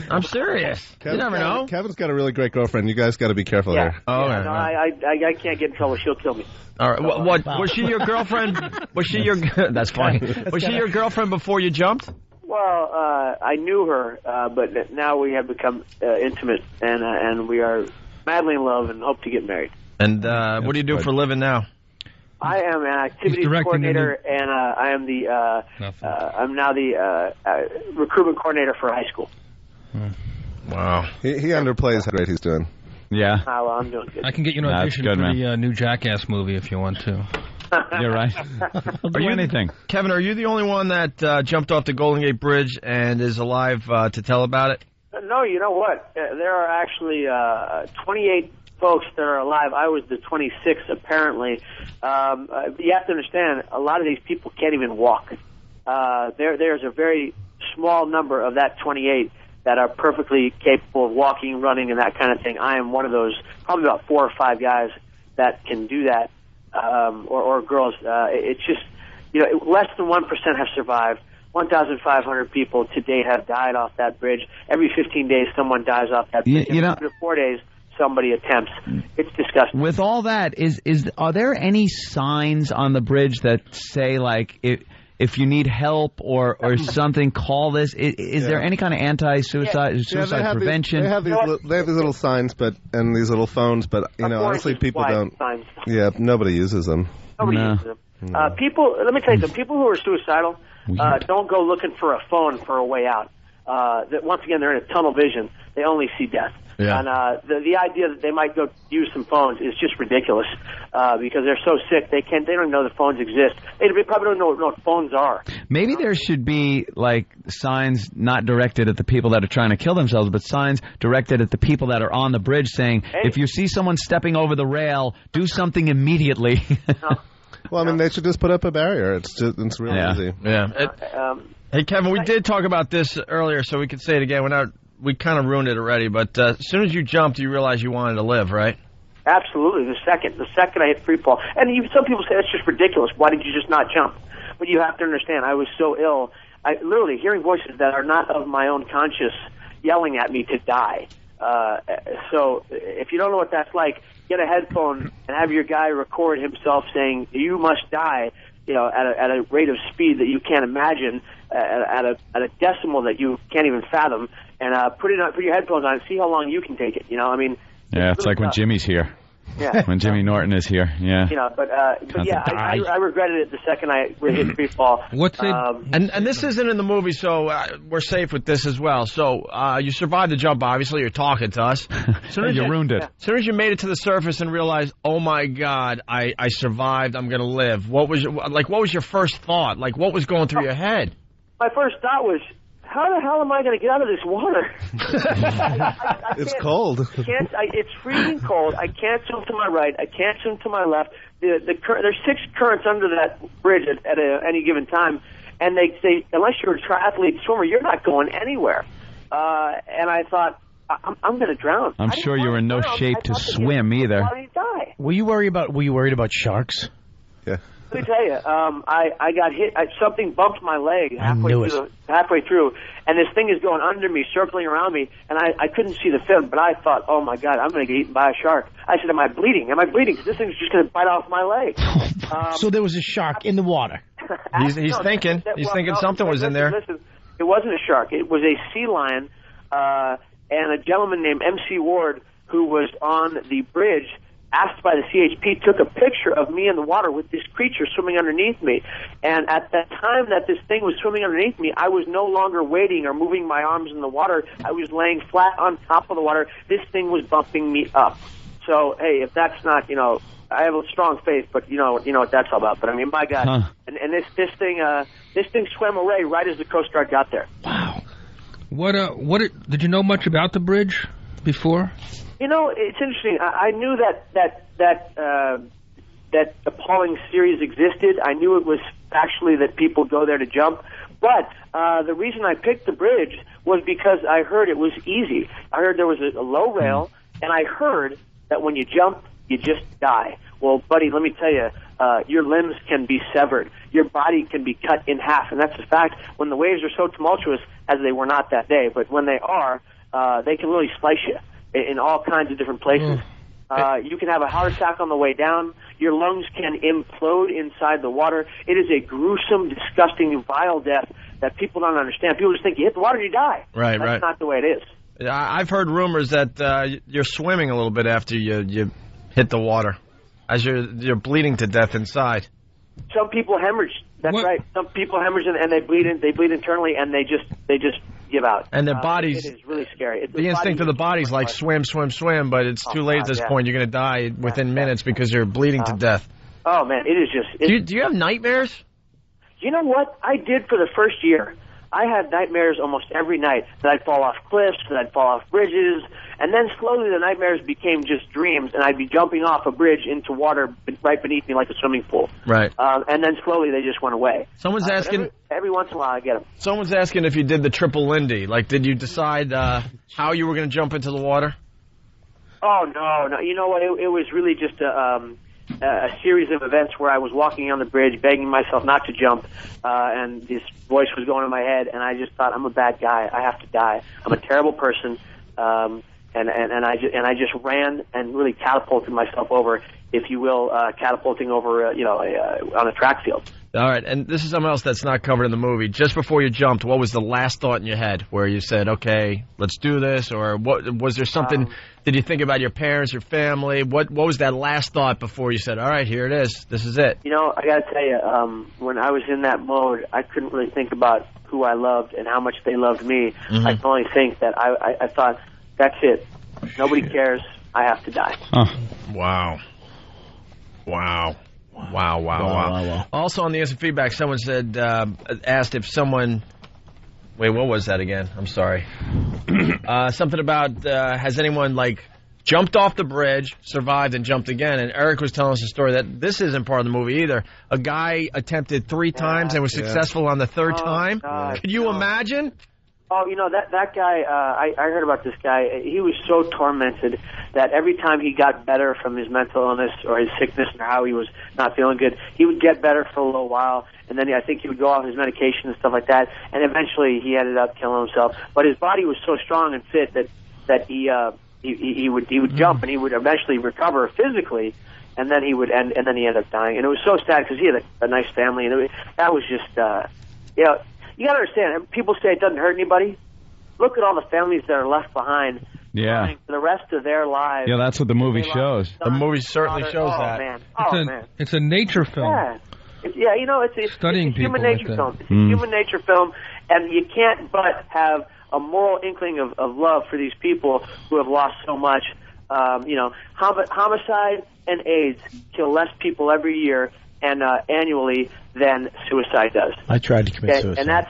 I'm serious. You never know. Kevin's got a really great girlfriend. You guys got to be careful here. Oh, yeah, no, I can't get in trouble. She'll kill me. All right. What was she your girlfriend? Was she your? That's funny. Was she your girlfriend before you jumped? Well, I knew her, but now we have become intimate, and we are madly in love and hope to get married. And what do you do for a living now? I am an activities coordinator, and I am I'm now the recruitment coordinator for high school. Wow. He underplays how great he's doing. Yeah. Well, I'm doing good. I can get you an audition for the new Jackass movie if you want to. You're right. Are you anything? Kevin, are you the only one that jumped off the Golden Gate Bridge and is alive to tell about it? No, you know what? There are actually 28 folks that are alive. I was the 26th, apparently. You have to understand, a lot of these people can't even walk. There's a very small number of that 28 that are perfectly capable of walking, running, and that kind of thing. I am one of those, probably about 4 or 5 guys that can do that, or girls. It's just, less than 1% have survived. 1,500 people to date have died off that bridge. Every 15 days, someone dies off that bridge. Every 4 days, somebody attempts. It's disgusting. With all that, are there any signs on the bridge that say, like, if you need help or something, call this? Is there any kind of anti-suicide prevention? They have these little signs, and these little phones, but honestly, people don't. Signs. Yeah, nobody uses them. Nobody uses them. No. People, let me tell you, the people who are suicidal don't go looking for a phone for a way out. Once again, they're in a tunnel vision. They only see death. Yeah. And the idea that they might go use some phones is just ridiculous because they're so sick they don't even know that phones exist. They probably don't know what phones are. Maybe there should be like signs not directed at the people that are trying to kill themselves, but signs directed at the people that are on the bridge saying, if you see someone stepping over the rail, do something immediately. Well, I mean, they should just put up a barrier. It's real easy. Yeah. Hey, Kevin, we did talk about this earlier, so we could say it again. We kind of ruined it already, but as soon as you jumped, you realized you wanted to live, right? Absolutely. The second I hit free fall. And some people say that's just ridiculous. Why did you just not jump? But you have to understand, I was so ill. I literally hearing voices that are not of my own conscious yelling at me to die. So if you don't know what that's like, get a headphone and have your guy record himself saying, you must die, at a rate of speed that you can't imagine, at a decimal that you can't even fathom, and put your headphones on and see how long you can take it. Yeah, it's like when Jimmy's here. Yeah. When Jimmy Norton is here. Yeah. But yeah, I regretted it the second I hit free fall. What's it? And this isn't in the movie, so we're safe with this as well. So you survived the jump. Obviously, you're talking to us. You ruined it. As soon as you made it to the surface and realized, oh my God, I survived. I'm gonna live. What was your first thought? Like, what was going through your head? My first thought was, how the hell am I going to get out of this water? It's cold. It's freezing cold. I can't swim to my right. I can't swim to my left. There's 6 currents under that bridge at any given time, and they say unless you're a triathlete swimmer, you're not going anywhere. And I thought, I'm going to drown. I'm sure you're in no shape to swim either. Die. Were you worried about sharks? Yeah. Let me tell you, I got hit. Something bumped my leg halfway through, and this thing is going under me, circling around me, and I couldn't see the fin, but I thought, oh my God, I'm going to get eaten by a shark. I said, am I bleeding? Am I bleeding? Because this thing's just going to bite off my leg. So there was a shark in the water. He's thinking something was in there. Listen, it wasn't a shark. It was a sea lion, and a gentleman named M.C. Ward, who was on the bridge, asked by the CHP, took a picture of me in the water with this creature swimming underneath me. And at that time that this thing was swimming underneath me, I was no longer wading or moving my arms in the water. I was laying flat on top of the water. This thing was bumping me up. So, hey, if that's not, I have a strong faith, but you know what that's all about. But I mean, my God, and this thing swam away right as the Coast Guard got there. Wow. Did you know much about the bridge before? It's interesting. I knew that appalling series existed. I knew it was actually that people go there to jump. But the reason I picked the bridge was because I heard it was easy. I heard there was a low rail, and I heard that when you jump, you just die. Well, buddy, let me tell you, your limbs can be severed. Your body can be cut in half, and that's a fact when the waves are so tumultuous, as they were not that day. But when they are, they can really slice you in all kinds of different places. You can have a heart attack on the way down. Your lungs can implode inside the water. It is a gruesome, disgusting, vile death that people don't understand. People just think you hit the water, you die. Right, That's not the way it is. I've heard rumors that you're swimming a little bit after you hit the water, as you're bleeding to death inside. Some people hemorrhage. That's right. Some people hemorrhage and they bleed internally, and they just give out. And their bodies. It is really scary. The instinct of the body's like swim, but it's too late at this point. You're going to die within minutes because you're bleeding to death. Oh man, it is just. Do you have nightmares? You know what? I did for the first year. I had nightmares almost every night that I'd fall off cliffs, that I'd fall off bridges, and then slowly the nightmares became just dreams, and I'd be jumping off a bridge into water right beneath me like a swimming pool. Right. And then slowly they just went away. Someone's asking. Every once in a while I get them. Someone's asking if you did the triple Lindy. Like, did you decide how you were going to jump into the water? Oh no! You know what? It was really just a series of events where I was walking on the bridge, begging myself not to jump, and this voice was going in my head, and I just thought, I'm a bad guy. I have to die. I'm a terrible person, and I just ran and really catapulted myself over, if you will, catapulting over, on a track field. All right, and this is something else that's not covered in the movie. Just before you jumped, what was the last thought in your head where you said, okay, let's do this? Or what was there something, did you think about your parents, your family? What was that last thought before you said, all right, here it is, this is it? I got to tell you, when I was in that mode, I couldn't really think about who I loved and how much they loved me. I can only think that I thought, that's it. Nobody cares. I have to die. Wow. Also on the instant feedback, someone said, asked if someone, wait, what was that again? I'm sorry. Something about, has anyone, jumped off the bridge, survived, and jumped again? And Eric was telling us a story that this isn't part of the movie either. A guy attempted 3 times and was successful on the 3rd time. God, Could you imagine? Oh, that guy, I heard about this guy. He was so tormented that every time he got better from his mental illness or his sickness or how he was not feeling good, he would get better for a little while, and then I think he would go off his medication and stuff like that, and eventually he ended up killing himself. But his body was so strong and fit that he would jump and he would eventually recover physically, and then he ended up dying. And it was so sad because he had a nice family, and that was just you got to understand, people say it doesn't hurt anybody. Look at all the families that are left behind for the rest of their lives. Yeah, that's what the movie shows. The movie certainly shows that. Man. It's a nature film. Yeah, it's studying a human people nature film. It's a human nature film, and you can't but have a moral inkling of love for these people who have lost so much. Homicide and AIDS kill less people every year annually than suicide does. I tried to commit suicide. And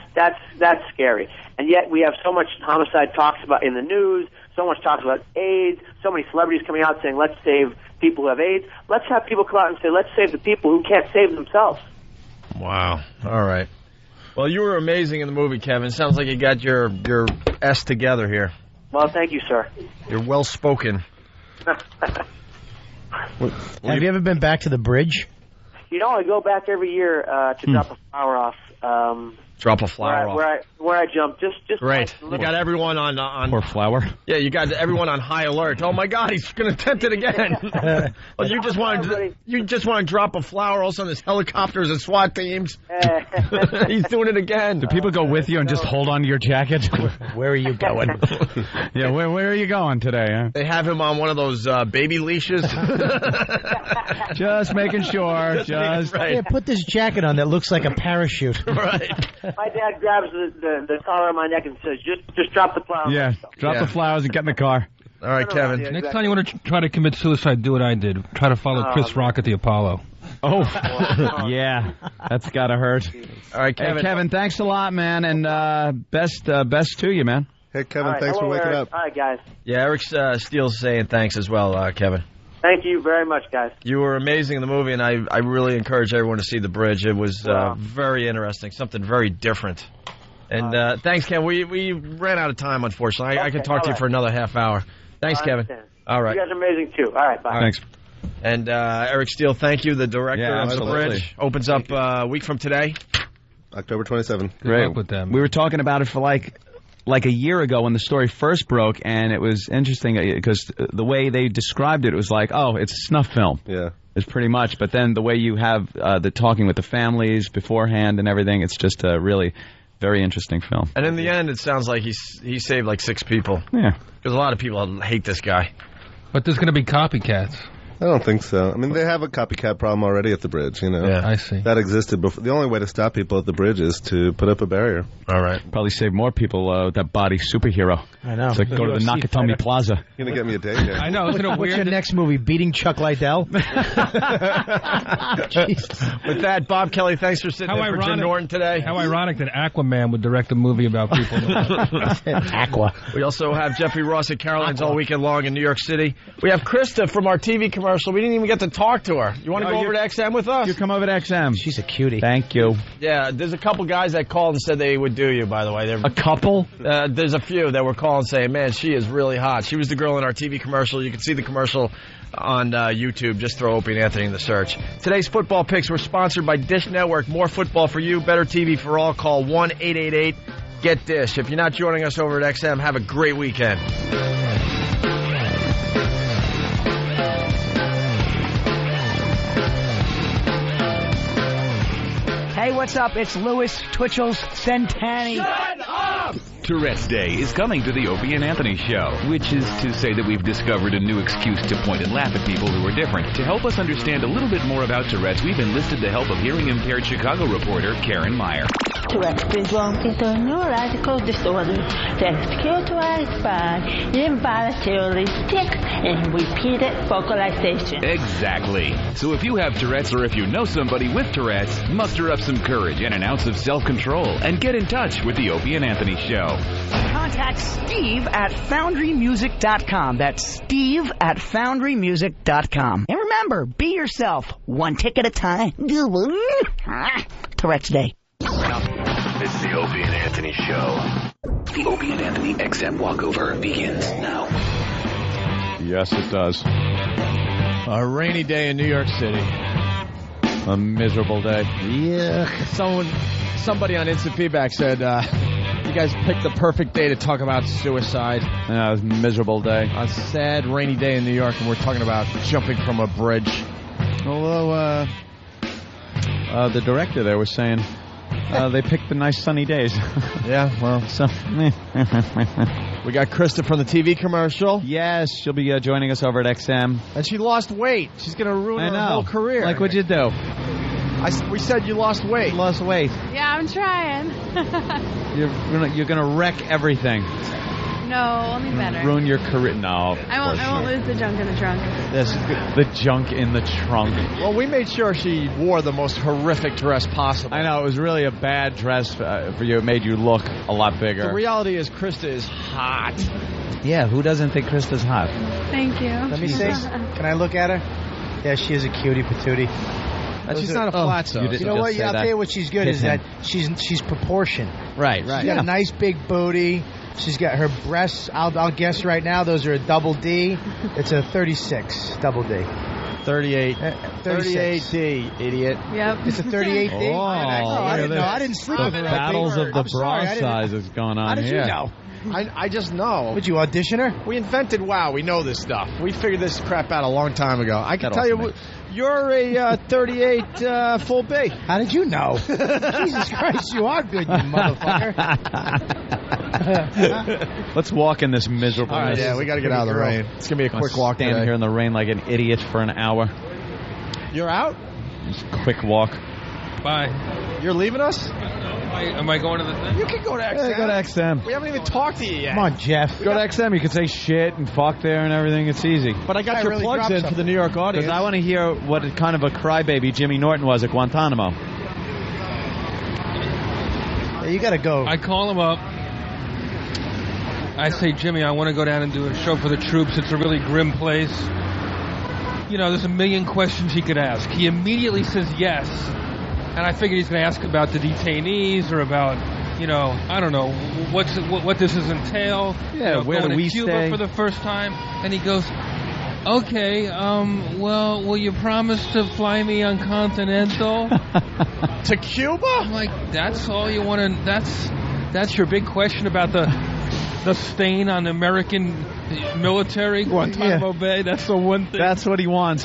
that's scary. And yet we have so much homicide talks about in the news, so much talks about AIDS, so many celebrities coming out saying, let's save people who have AIDS. Let's have people come out and say, let's save the people who can't save themselves. Wow. All right. Well, you were amazing in the movie, Kevin. Sounds like you got your S together here. Well, thank you, sir. You're well spoken. Have you ever been back to the bridge? You know, I go back every year to drop a flower off. Drop a flower off. Where I jump. Just great. You got everyone on Poor flower. Yeah, you got everyone on high alert. Oh my God, he's going to attempt it again. Well, you just want to drop a flower. Also, there's helicopters and SWAT teams. He's doing it again. Do people go with you and just hold on to your jacket? Where are you going? Yeah, where are you going today? Huh? They have him on one of those baby leashes. Just making sure. Yeah, put this jacket on that looks like a parachute. Right. My dad grabs the collar on my neck and says, just drop the flower. Yeah, drop the flowers and get in the car. All right, Kevin. Next time you want to try to commit suicide, do what I did. Try to follow Chris Rock at the Apollo. Oh, yeah. That's got to hurt. All right, Kevin. Hey, Kevin, thanks a lot, man, and best to you, man. Hey, Kevin, right, thanks for waking up. All right, guys. Yeah, Eric Steele's saying thanks as well, Kevin. Thank you very much, guys. You were amazing in the movie, and I really encourage everyone to see The Bridge. It was very interesting, something very different. And thanks, Kevin. We ran out of time, unfortunately. I could talk to you for another half hour. Thanks, Kevin. All right. You guys are amazing, too. All right, bye. Thanks. And Eric Steele, thank you, the director of The Bridge. Opens up a week from today. October 27th. Good luck with them. We were talking about it for like a year ago when the story first broke, and it was interesting because the way they described it was like, oh, it's a snuff film. Yeah. It's pretty much. But then the way you have the talking with the families beforehand and everything, it's just a really very interesting film. And in the end, it sounds like he saved like 6 people. Yeah. Because a lot of people hate this guy. But there's going to be copycats. I don't think so. I mean, they have a copycat problem already at the bridge, you know. Yeah, I see. That existed before. The only way to stop people at the bridge is to put up a barrier. All right. Probably save more people with that body superhero. I know. It's like go to the Nakatomi Plaza. You're going to get me a date here. I know. Isn't it What's weird? your next movie? Beating Chuck Liddell? With that, Bob Kelly, thanks for sitting in for Jim Norton today. How ironic that Aquaman would direct a movie about people. Aqua. We also have Jeffrey Ross at Caroline's all weekend long in New York City. We have Krista from our TV commercial. We didn't even get to talk to her. You want to go over to XM with us? You come over to XM. She's a cutie. Thank you. Yeah, there's a couple guys that called and said they would do you, by the way. A couple? There's a few that were calling saying, man, she is really hot. She was the girl in our TV commercial. You can see the commercial on YouTube. Just throw Opie and Anthony in the search. Today's football picks were sponsored by Dish Network. More football for you, better TV for all. Call 1-888-GET-DISH. If you're not joining us over at XM, have a great weekend. Hey, what's up? It's Louis Twitchell's Centenny. Shut up! Tourette's Day is coming to the Opie and Anthony Show, which is to say that we've discovered a new excuse to point and laugh at people who are different. To help us understand a little bit more about Tourette's, we've enlisted the help of hearing-impaired Chicago reporter Karen Meyer. Tourette's syndrome is a neurological disorder that's characterized by involuntarily stick and repeated vocalization. Exactly. So if you have Tourette's or if you know somebody with Tourette's, muster up some courage and an ounce of self-control and get in touch with the Opie and Anthony Show. Contact Steve at FoundryMusic.com. That's Steve at FoundryMusic.com. And remember, be yourself, one tick at a time. Tourette's Day. It's the Opie and Anthony Show. The Opie and Anthony XM walkover begins now. Yes, it does. A rainy day in New York City. A miserable day. Yeah. Somebody on Instant Feedback said, you guys picked the perfect day to talk about suicide. Yeah, it was a miserable day. A sad, rainy day in New York, and we're talking about jumping from a bridge. Although, the director there was saying they picked the nice sunny days. Yeah, well. We got Krista from the TV commercial. Yes, she'll be joining us over at XM. And she lost weight. She's going to ruin her whole career. Like, what'd you do? We said you lost weight. Lost weight. Yeah, I'm trying. You're gonna wreck everything. No, only better. Ruin your career. No, I won't lose the junk in the trunk. The junk in the trunk. Well, we made sure she wore the most horrific dress possible. I know, it was really a bad dress for you. It made you look a lot bigger. The reality is Krista is hot. Yeah, who doesn't think Krista's hot? Thank you. Let me see. Can I look at her? Yeah, she is a cutie patootie. She's not a flat sauce. You know what? I'll tell you what she's good is that she's proportioned. Right. She's got a nice big booty. She's got her breasts. I'll guess right now those are a double D. It's a 36 double D. 38. 38D, idiot. Yep. It's a 38D. Oh, I didn't know. I didn't sleep with her. Battles of the bra sizes going on How did here. you know? I just know. Would you audition her? We invented WOW. We know this stuff. We figured this crap out a long time ago. I can tell you, you're a 38 full B. How did you know? Jesus Christ, you are good, you motherfucker. Let's walk in this miserable. All right, yeah, we got to get out of the rain. It's going to be a quick walk Stand today. here in the rain like an idiot for an hour. You're out? Just a quick walk. Bye. You're leaving us? Am I going to the thing? You can go to XM. Yeah, go to XM. We haven't even talked to you yet. Come on, Jeff. Go to XM. You can say shit and fuck there and everything. It's easy. But I got your really plugs dropped in for the New York audience. Because I want to hear what kind of a crybaby Jimmy Norton was at Guantanamo. Yeah, you got to go. I call him up. I say, Jimmy, I want to go down and do a show for the troops. It's a really grim place. You know, there's a million questions he could ask. He immediately says yes. And I figured he's going to ask about the detainees or about, you know, I don't know, what does this entail? Yeah, you know, where do going we to Cuba stay? for the first time. And he goes, okay, well, will you promise to fly me on Continental? To Cuba? I'm like, that's all you want to, that's your big question about the stain on American military, Guantanamo Bay? That's the one thing. That's what he wants.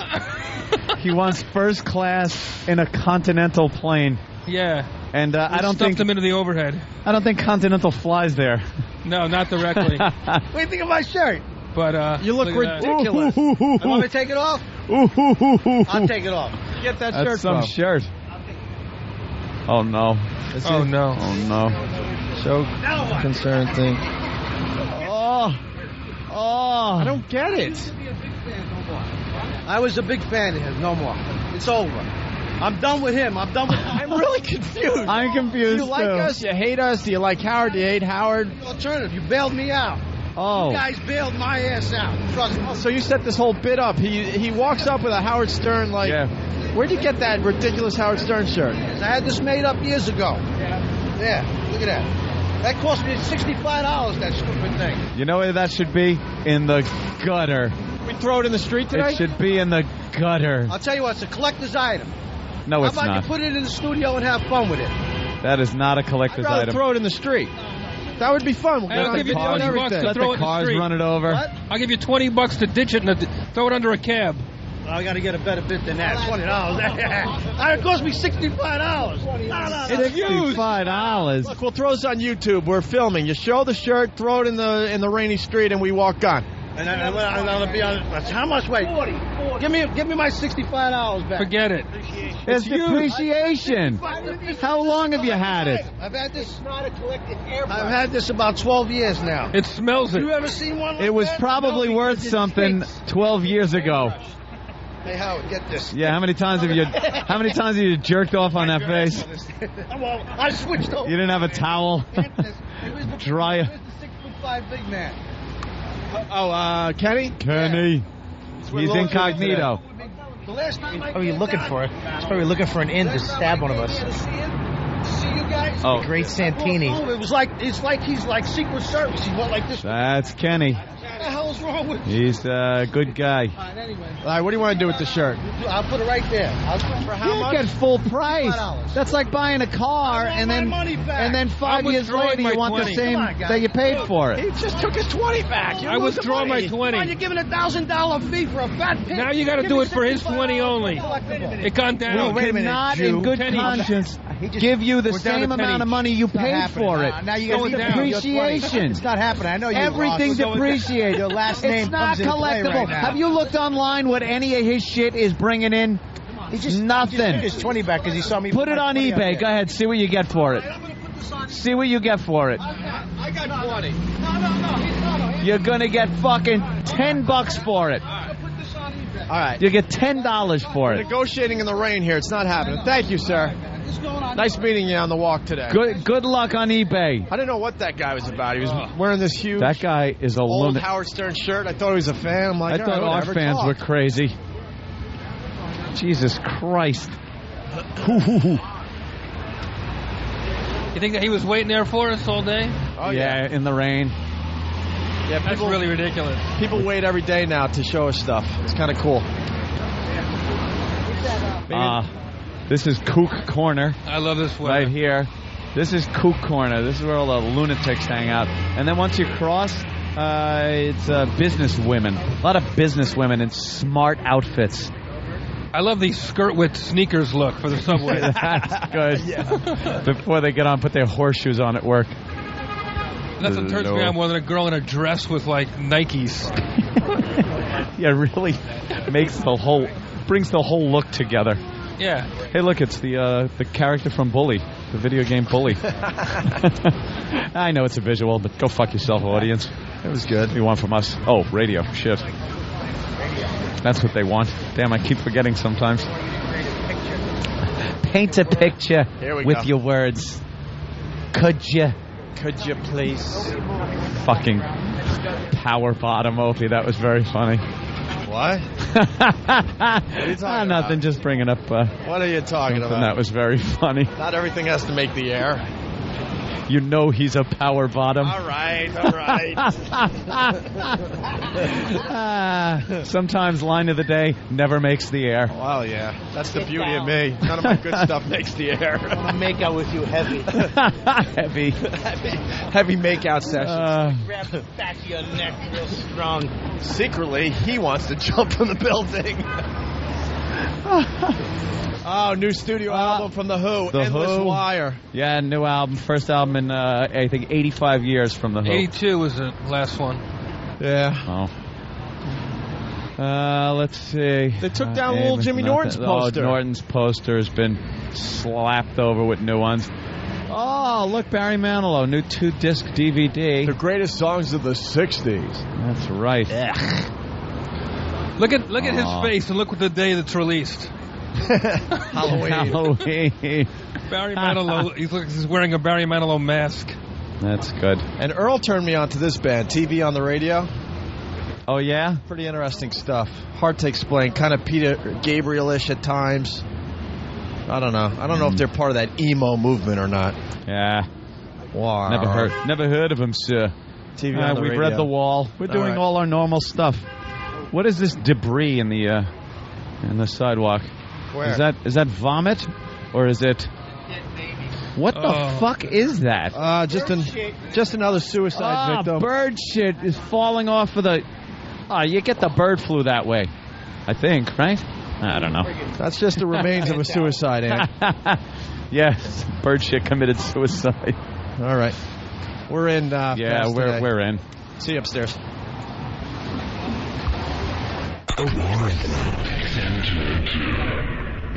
He wants first class in a Continental plane. Yeah. And I don't think them into the overhead. I don't think Continental flies there. No, not directly. What do you think of my shirt? But you look ridiculous. You want me to take it off? I'll take it off. Get that That's shirt some from. shirt. Oh no. Oh no. Oh no. So concerned thing. Oh. I don't get it. I was a big fan of him. No more. It's over. I'm done with him. I'm done with him. I'm really confused. I'm confused. Do you like us? You hate us? Do you like Howard? Do you hate Howard? Alternative. You bailed me out. Oh. You guys bailed my ass out. Trust me. So you set this whole bit up. He walks up with a Howard Stern like. Yeah. Where'd you get that ridiculous Howard Stern shirt? I had this made up years ago. Yeah. Look at that. That cost me $65, that stupid thing. You know where that should be? In the gutter. We throw it in the street today? It should be in the gutter. I'll tell you what, it's a collector's item. No, it's How about not. you put it in the studio and have fun with it? That is not a collector's I'd rather item. throw it in the street. That would be fun. Hey, I'll give you $20 to Let throw the it in the cars street. run it over. What? I'll give you $20 to ditch it and throw it under a cab. I got to get a better bid than that. $20. It cost me $65. It's used. $65. Look, we'll throw this on YouTube. We're filming. You show the shirt, throw it in the rainy street, and we walk on. And I'll be on. How much? Wait. 40. Give me my $65 back. Forget it. It's depreciation. How long have you had it? I've had this. I've had this about 12 years now. It smells it. You ever seen one like It was that? probably No, worth because it something stinks. 12 years ago. Hey Howard, get this. Yeah, how many times have you jerked off on that face? Well, I switched over. You didn't have a towel? Dry. Where's the 6'5" big man? Kenny? Kenny. He's incognito. The last time I are you looking for? He's probably looking for an in to stab one of us. See you guys? Oh. Great Santini. It's like he's like Secret Service. He went like this. That's Kenny. What the hell's wrong with you? He's a good guy. Anyway, All right, what do you want to do with the shirt? I'll put it right there. For how You much? get full price. $5. That's like buying a car and then my money back. 5 years withdrawing later you my want 20. the same Come on, guys. that you paid for He it. just took his 20 back. You I lose the withdraw my money. 20. You're giving $1,000 fee for a fat pig. Now you got to Give do me it for his 20 $65 only. collectible. It gone down. wait a minute, Not Jew. in good Kenny. conscience He just- give you the we're down same to amount pennies. of money you It's not paid happening. for it. Now you Going got down. Depreciation. It's not happening. I know you. Everything's lost. depreciated. Your last name It's not comes into play collectible. right now. Have you looked online what any of his shit is bringing in? He just Nothing. took his 20 back because he saw me Put it my on 20 eBay. up Go ahead. See what you get for it. there. I'm gonna put See what you get for it. I got 20. You're gonna get fucking $10 for it. All right. You get $10 for it. Negotiating in the rain here. It's not happening. Thank you, sir. Nice meeting you on the walk today. Good luck on eBay. I didn't know what that guy was about. He was wearing this huge That guy is a old lunatic. Howard Stern shirt. I thought he was a fan. I'm like, I thought our fans were crazy. Jesus Christ. You think that he was waiting there for us all day? Oh, yeah, in the rain. Yeah, That's really ridiculous. People wait every day now to show us stuff. It's kind of cool. This is Kook Corner. I love this one. Right here. This is Kook Corner. This is where all the lunatics hang out. And then once you cross, it's business women. A lot of business women in smart outfits. I love the skirt with sneakers look for the subway. That's good. Before they get on, put their horseshoes on at work. That's what turns me on more than a girl in a dress with like Nikes. Yeah, really brings the whole look together. Yeah. Hey, look, it's the character from Bully, the video game Bully. I know it's a visual, but go fuck yourself, audience. It was good. What do you want from us? Oh, radio. Shit. That's what they want. Damn, I keep forgetting sometimes. Paint a picture with your words. Could you please? Fucking power bottom, Opie. That was very funny. What? What are you talking nothing. about? Just bringing up. What are you talking about? That was very funny. Not everything has to make the air. You know he's a power bottom. All right. Sometimes line of the day never makes the air. Well, yeah. That's the beauty of me. None of my good stuff makes the air. I want to make out with you heavy. Heavy makeout sessions. Grab the back of your neck real strong. Secretly, he wants to jump from the building. Oh, new studio album from The Who, Endless Wire. Yeah, new album. First album in, I think, 85 years from The Who. 82 was the last one. Yeah. Oh. Let's see. They took down little Jimmy Norton's poster. Oh, Norton's poster has been slapped over with new ones. Oh, look, Barry Manilow, new 2-disc DVD. The greatest songs of the 60s. That's right. Look at his face and look what the day that's released. Halloween. Barry Manilow. He's wearing a Barry Manilow mask. That's good. And Earl turned me on to this band, TV on the Radio. Oh, yeah? Pretty interesting stuff. Hard to explain. Kind of Peter Gabriel-ish at times. I don't know. I don't know if they're part of that emo movement or not. Yeah. Wow. Never heard of them, sir. TV on the we've radio. read The Wall. We're doing all our normal stuff. What is this debris in the sidewalk? Where? Is that vomit, or is it? What the fuck is that? Just another suicide victim. Bird shit is falling off of the. You get the bird flu that way, I think, right? I don't know. That's just the remains of a suicide ant. Yes, bird shit committed suicide. All right, we're in. Yeah, we're in. See you upstairs.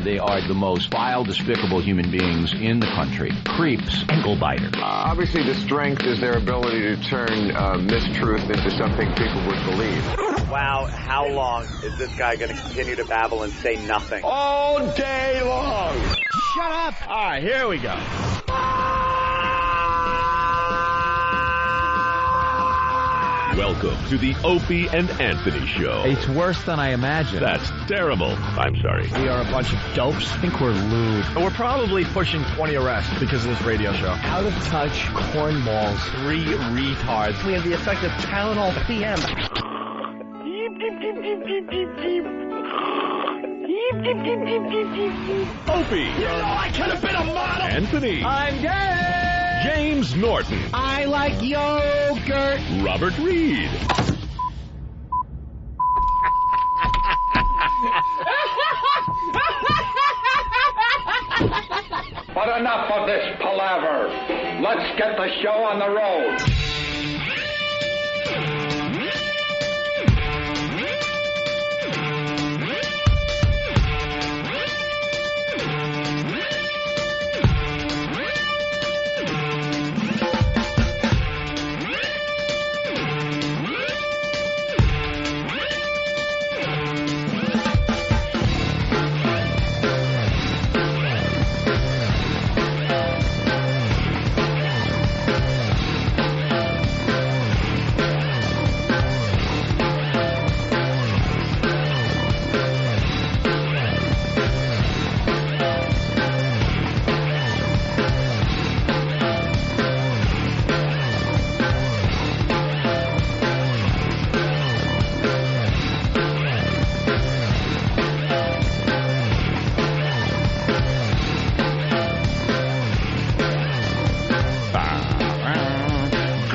They are the most vile, despicable human beings in the country. Creeps, ankle biters. Obviously, the strength is their ability to turn mistruth into something people would believe. Wow, how long is this guy going to continue to babble and say nothing? All day long. Shut up! All right, here we go. Welcome to the Opie and Anthony Show. It's worse than I imagined. That's terrible. I'm sorry. We are a bunch of dopes. I think we're lewd. We're probably pushing 20 arrests because of this radio show. Out of touch cornballs. 3 retards. We have the effect of Tylenol PM. Opie. You know I could have been a model. Anthony. I'm gay. James Norton. I like yogurt. Robert Reed. But enough of this palaver. Let's get the show on the road.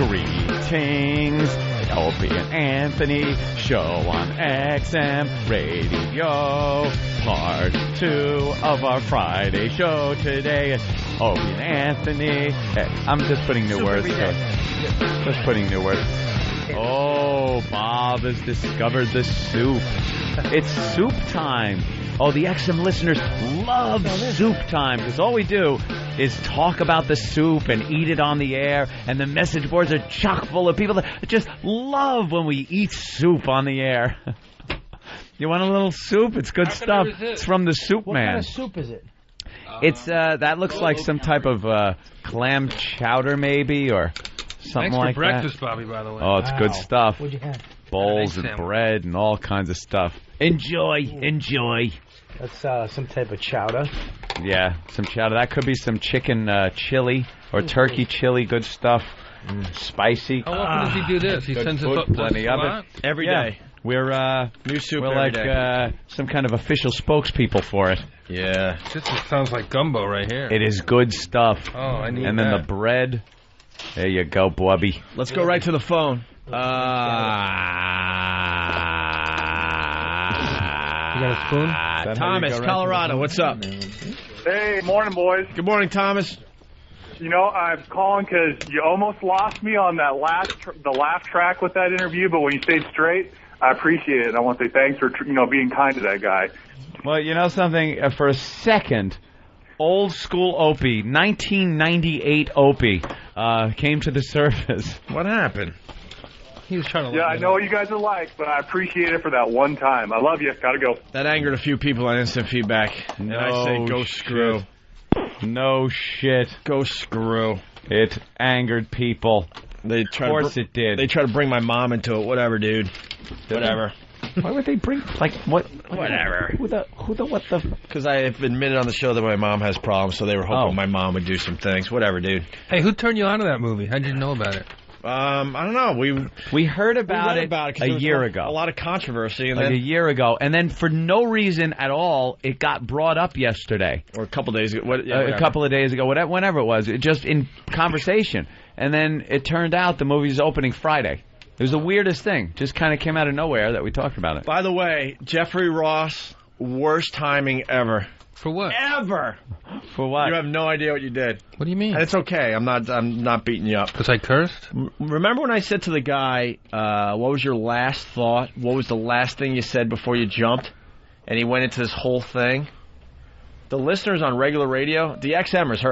Greetings, Opie and Anthony show on XM Radio. Part 2 of our Friday show today. Opie and Anthony. Hey, I'm just putting new words. Just putting new words. Oh, Bob has discovered the soup. It's soup time. Oh, the XM listeners love soup time because all we do is talk about the soup and eat it on the air, and the message boards are chock full of people that just love when we eat soup on the air. You want a little soup? It's good stuff. It's from the Soup Man. What kind of soup is it? It's that looks like some type of clam chowder, maybe, or something like that. Thanks for breakfast, Bobby, by the way. Oh, it's good stuff. What'd you have? Bowls and bread and all kinds of stuff. Enjoy. That's some type of chowder. Yeah, some chowder. That could be some chicken chili or turkey chili. Good stuff. Spicy. How often does he do this? He sends us plenty of it every day. We're new soup. We're every like day. Some kind of official spokespeople for it. Yeah, this just sounds like gumbo right here. It is good stuff. Oh, I need And then that. the bread. There you go, Bobby. Let's go right to the phone. You got a spoon? Thomas, Colorado. What's up? Hey, morning, boys. Good morning, Thomas. You know, I'm calling because you almost lost me on that the laugh track with that interview, but when you stayed straight, I appreciate it. And I want to say thanks for being kind to that guy. Well, you know something? For a second, old school Opie, 1998 Opie, came to the surface. What happened? He was trying to. Yeah, I know what you guys are like, but I appreciate it for that one time. I love you. Gotta go. That angered a few people on instant feedback. And I say, go screw. No shit. Go screw. It angered people. Of course it did. They try to bring my mom into it. Whatever, dude. Whatever. Why would they bring, like, what? Whatever. What the? Because I have admitted on the show that my mom has problems, so they were hoping my mom would do some things. Whatever, dude. Hey, who turned you on to that movie? How'd you know about it? I don't know. We heard about read it, about it a year ago. A lot of controversy. And like then, a year ago. And then for no reason at all, it got brought up yesterday. Or a couple days ago. A couple of days ago, whenever it was. Just in conversation. And then it turned out the movie's opening Friday. It was the weirdest thing. Just kind of came out of nowhere that we talked about it. By the way, Jeffrey Ross, worst timing ever. For what? Ever. For what? You have no idea what you did. What do you mean? And it's okay. I'm not beating you up. Because I cursed? Remember when I said to the guy, what was your last thought? What was the last thing you said before you jumped? And he went into this whole thing. The listeners on regular radio, the XMers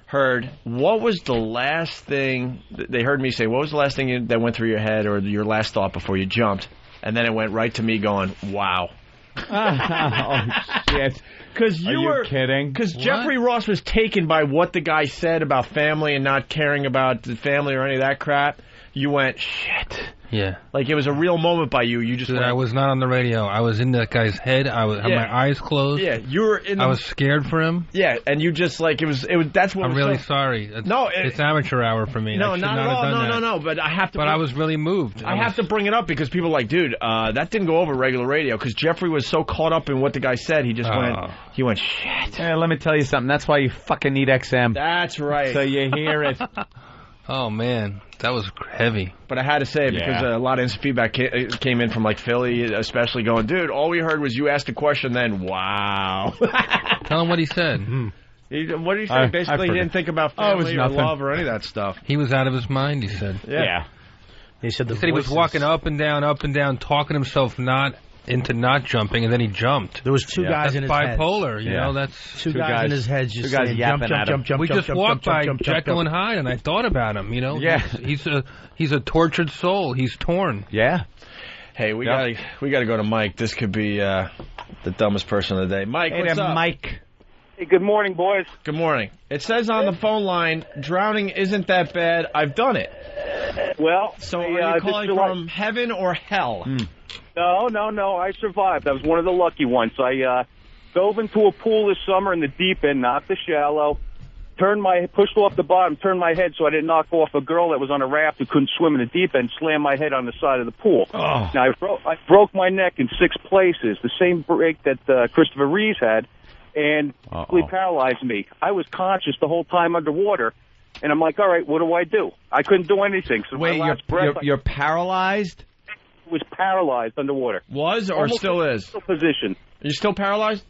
heard what was the last thing, they heard me say, what was the last thing that went through your head or your last thought before you jumped? And then it went right to me going, wow. Oh, shit. Because you kidding? Because Jeffrey Ross was taken by what the guy said about family and not caring about the family or any of that crap. You went, shit. Yeah. Like it was a real moment by you. You just Dude, went, I was not on the radio. I was in that guy's head. I had my eyes closed. Yeah, you were in I was scared for him. Yeah, and you just like, it was that's what I'm was really so, sorry. It's amateur hour for me. No, I should not not at have all. done that. No, but I have to. But I was really moved. I have to bring it up because people are like, dude, that didn't go over regular radio because Jeffrey was so caught up in what the guy said, he just went, shit. Hey, let me tell you something. That's why you fucking need XM. That's right. So you hear it. Oh, man. That was heavy. But I had to say it because a lot of instant feedback came in from like Philly, especially going, dude, all we heard was you asked a question, then wow. Tell him what he said. What did he say? Basically, he didn't think about family or love or any of that stuff. He was out of his mind, he said. Yeah. He said he was walking up and down, talking himself into not jumping, and then he jumped. There was two guys in his head. That's bipolar, you know. That's two guys in his head just saying, jump. We just walked by Jekyll and Hyde, and I thought about him. You know, he's a tortured soul. He's torn. Yeah. Hey, we gotta go to Mike. This could be the dumbest person of the day. Mike, what's up? Mike. Hey, good morning, boys. Good morning. It says on the phone line, drowning isn't that bad. I've done it. Well, so are you calling from heaven or hell? No. I survived. I was one of the lucky ones. I dove into a pool this summer in the deep end, not the shallow. Pushed off the bottom, turned my head so I didn't knock off a girl that was on a raft who couldn't swim in the deep end, slammed my head on the side of the pool. Oh. Now, I broke my neck in 6 places, the same break that Christopher Reeves had, and completely paralyzed me. I was conscious the whole time underwater, And I'm like, all right, what do I do? I couldn't do anything. So wait, you're paralyzed? I was paralyzed underwater. Was or Almost still is? Position. Are you still paralyzed?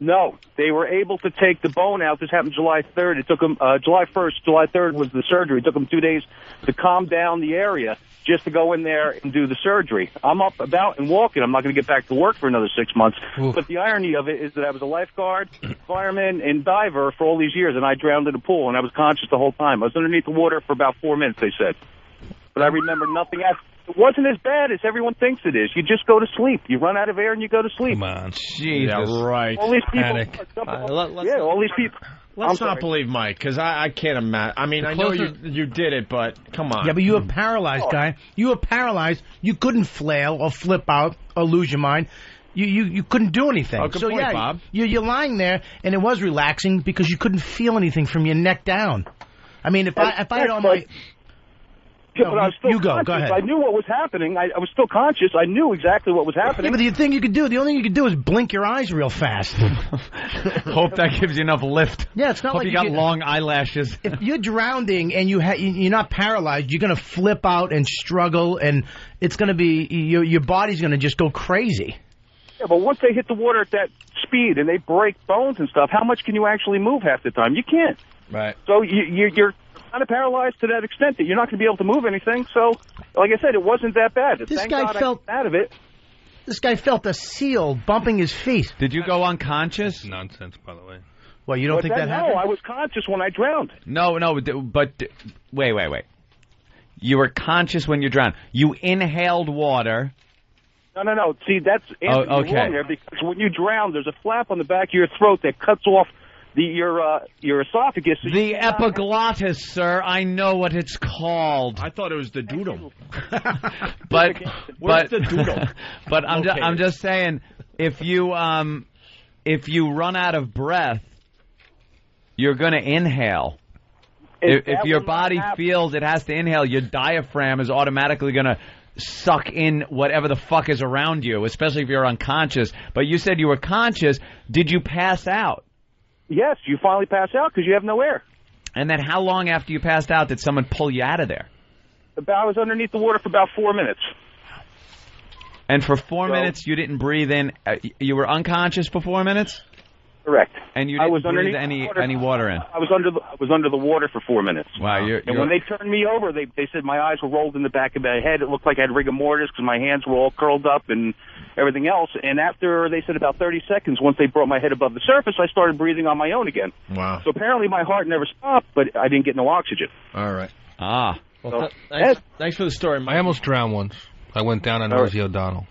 No, they were able to take the bone out. This happened July 3rd. It took them July 1st. July 3rd was the surgery. It took them 2 days to calm down the area just to go in there and do the surgery. I'm up, about, and walking. I'm not going to get back to work for another 6 months. Oof. But the irony of it is that I was a lifeguard, fireman, and diver for all these years, and I drowned in a pool, and I was conscious the whole time. I was underneath the water for about 4 minutes, they said. But I remember nothing else. It wasn't as bad as everyone thinks it is. You just go to sleep. You run out of air and you go to sleep. Come on. Jesus. Yeah, right. All these people. All these people. Let's not believe Mike, because I can't imagine. I mean, I know you did it, but come on. Yeah, but you were paralyzed, guy. You were paralyzed. You couldn't flail or flip out or lose your mind. You couldn't do anything. Oh, good point, Bob. You're lying there, and it was relaxing because you couldn't feel anything from your neck down. I mean, if I had on my... Yeah, but I was still you go. conscious. Go ahead. I knew what was happening. I was still conscious. I knew exactly what was happening. Yeah, but the thing you could do, the only thing you could do is blink your eyes real fast. Hope that gives you enough lift. Yeah, it's not Hope like you got long eyelashes. If you're drowning and you're not paralyzed, you're going to flip out and struggle, and it's going to be your body's going to just go crazy. Yeah, but once they hit the water at that speed and they break bones and stuff, how much can you actually move half the time? You can't. Right. So you're kind of paralyzed to that extent that you're not going to be able to move anything. So, like I said, it wasn't that bad. This guy felt out of it. This guy felt a seal bumping his feet. Did you go unconscious? Nonsense, by the way. Well, you don't think that happened? No, I was conscious when I drowned. No, but wait. You were conscious when you drowned. You inhaled water. No. See, that's okay. Wrong there, because when you drown, there's a flap on the back of your throat that cuts off your esophagus. So the epiglottis, sir. I know what it's called. I thought it was the dudum. but where's the dudum? But I'm just saying, if you run out of breath, you're going to inhale. If your body feels it has to inhale, your diaphragm is automatically going to suck in whatever the fuck is around you, especially if you're unconscious. But you said you were conscious. Did you pass out? Yes, you finally pass out because you have no air. And then how long after you passed out did someone pull you out of there? I was underneath the water for about 4 minutes. And for 4 minutes you didn't breathe in? You were unconscious for 4 minutes? Correct. And you didn't breathe any water in? I was under the water for 4 minutes. Wow. And when they turned me over, they said my eyes were rolled in the back of my head. It looked like I had rigor mortis because my hands were all curled up and everything else. And after, they said about 30 seconds, once they brought my head above the surface, I started breathing on my own again. Wow. So apparently my heart never stopped, but I didn't get no oxygen. All right. Ah. Well, thanks for the story, Mike. I almost drowned once. I went down on Rosie O'Donnell.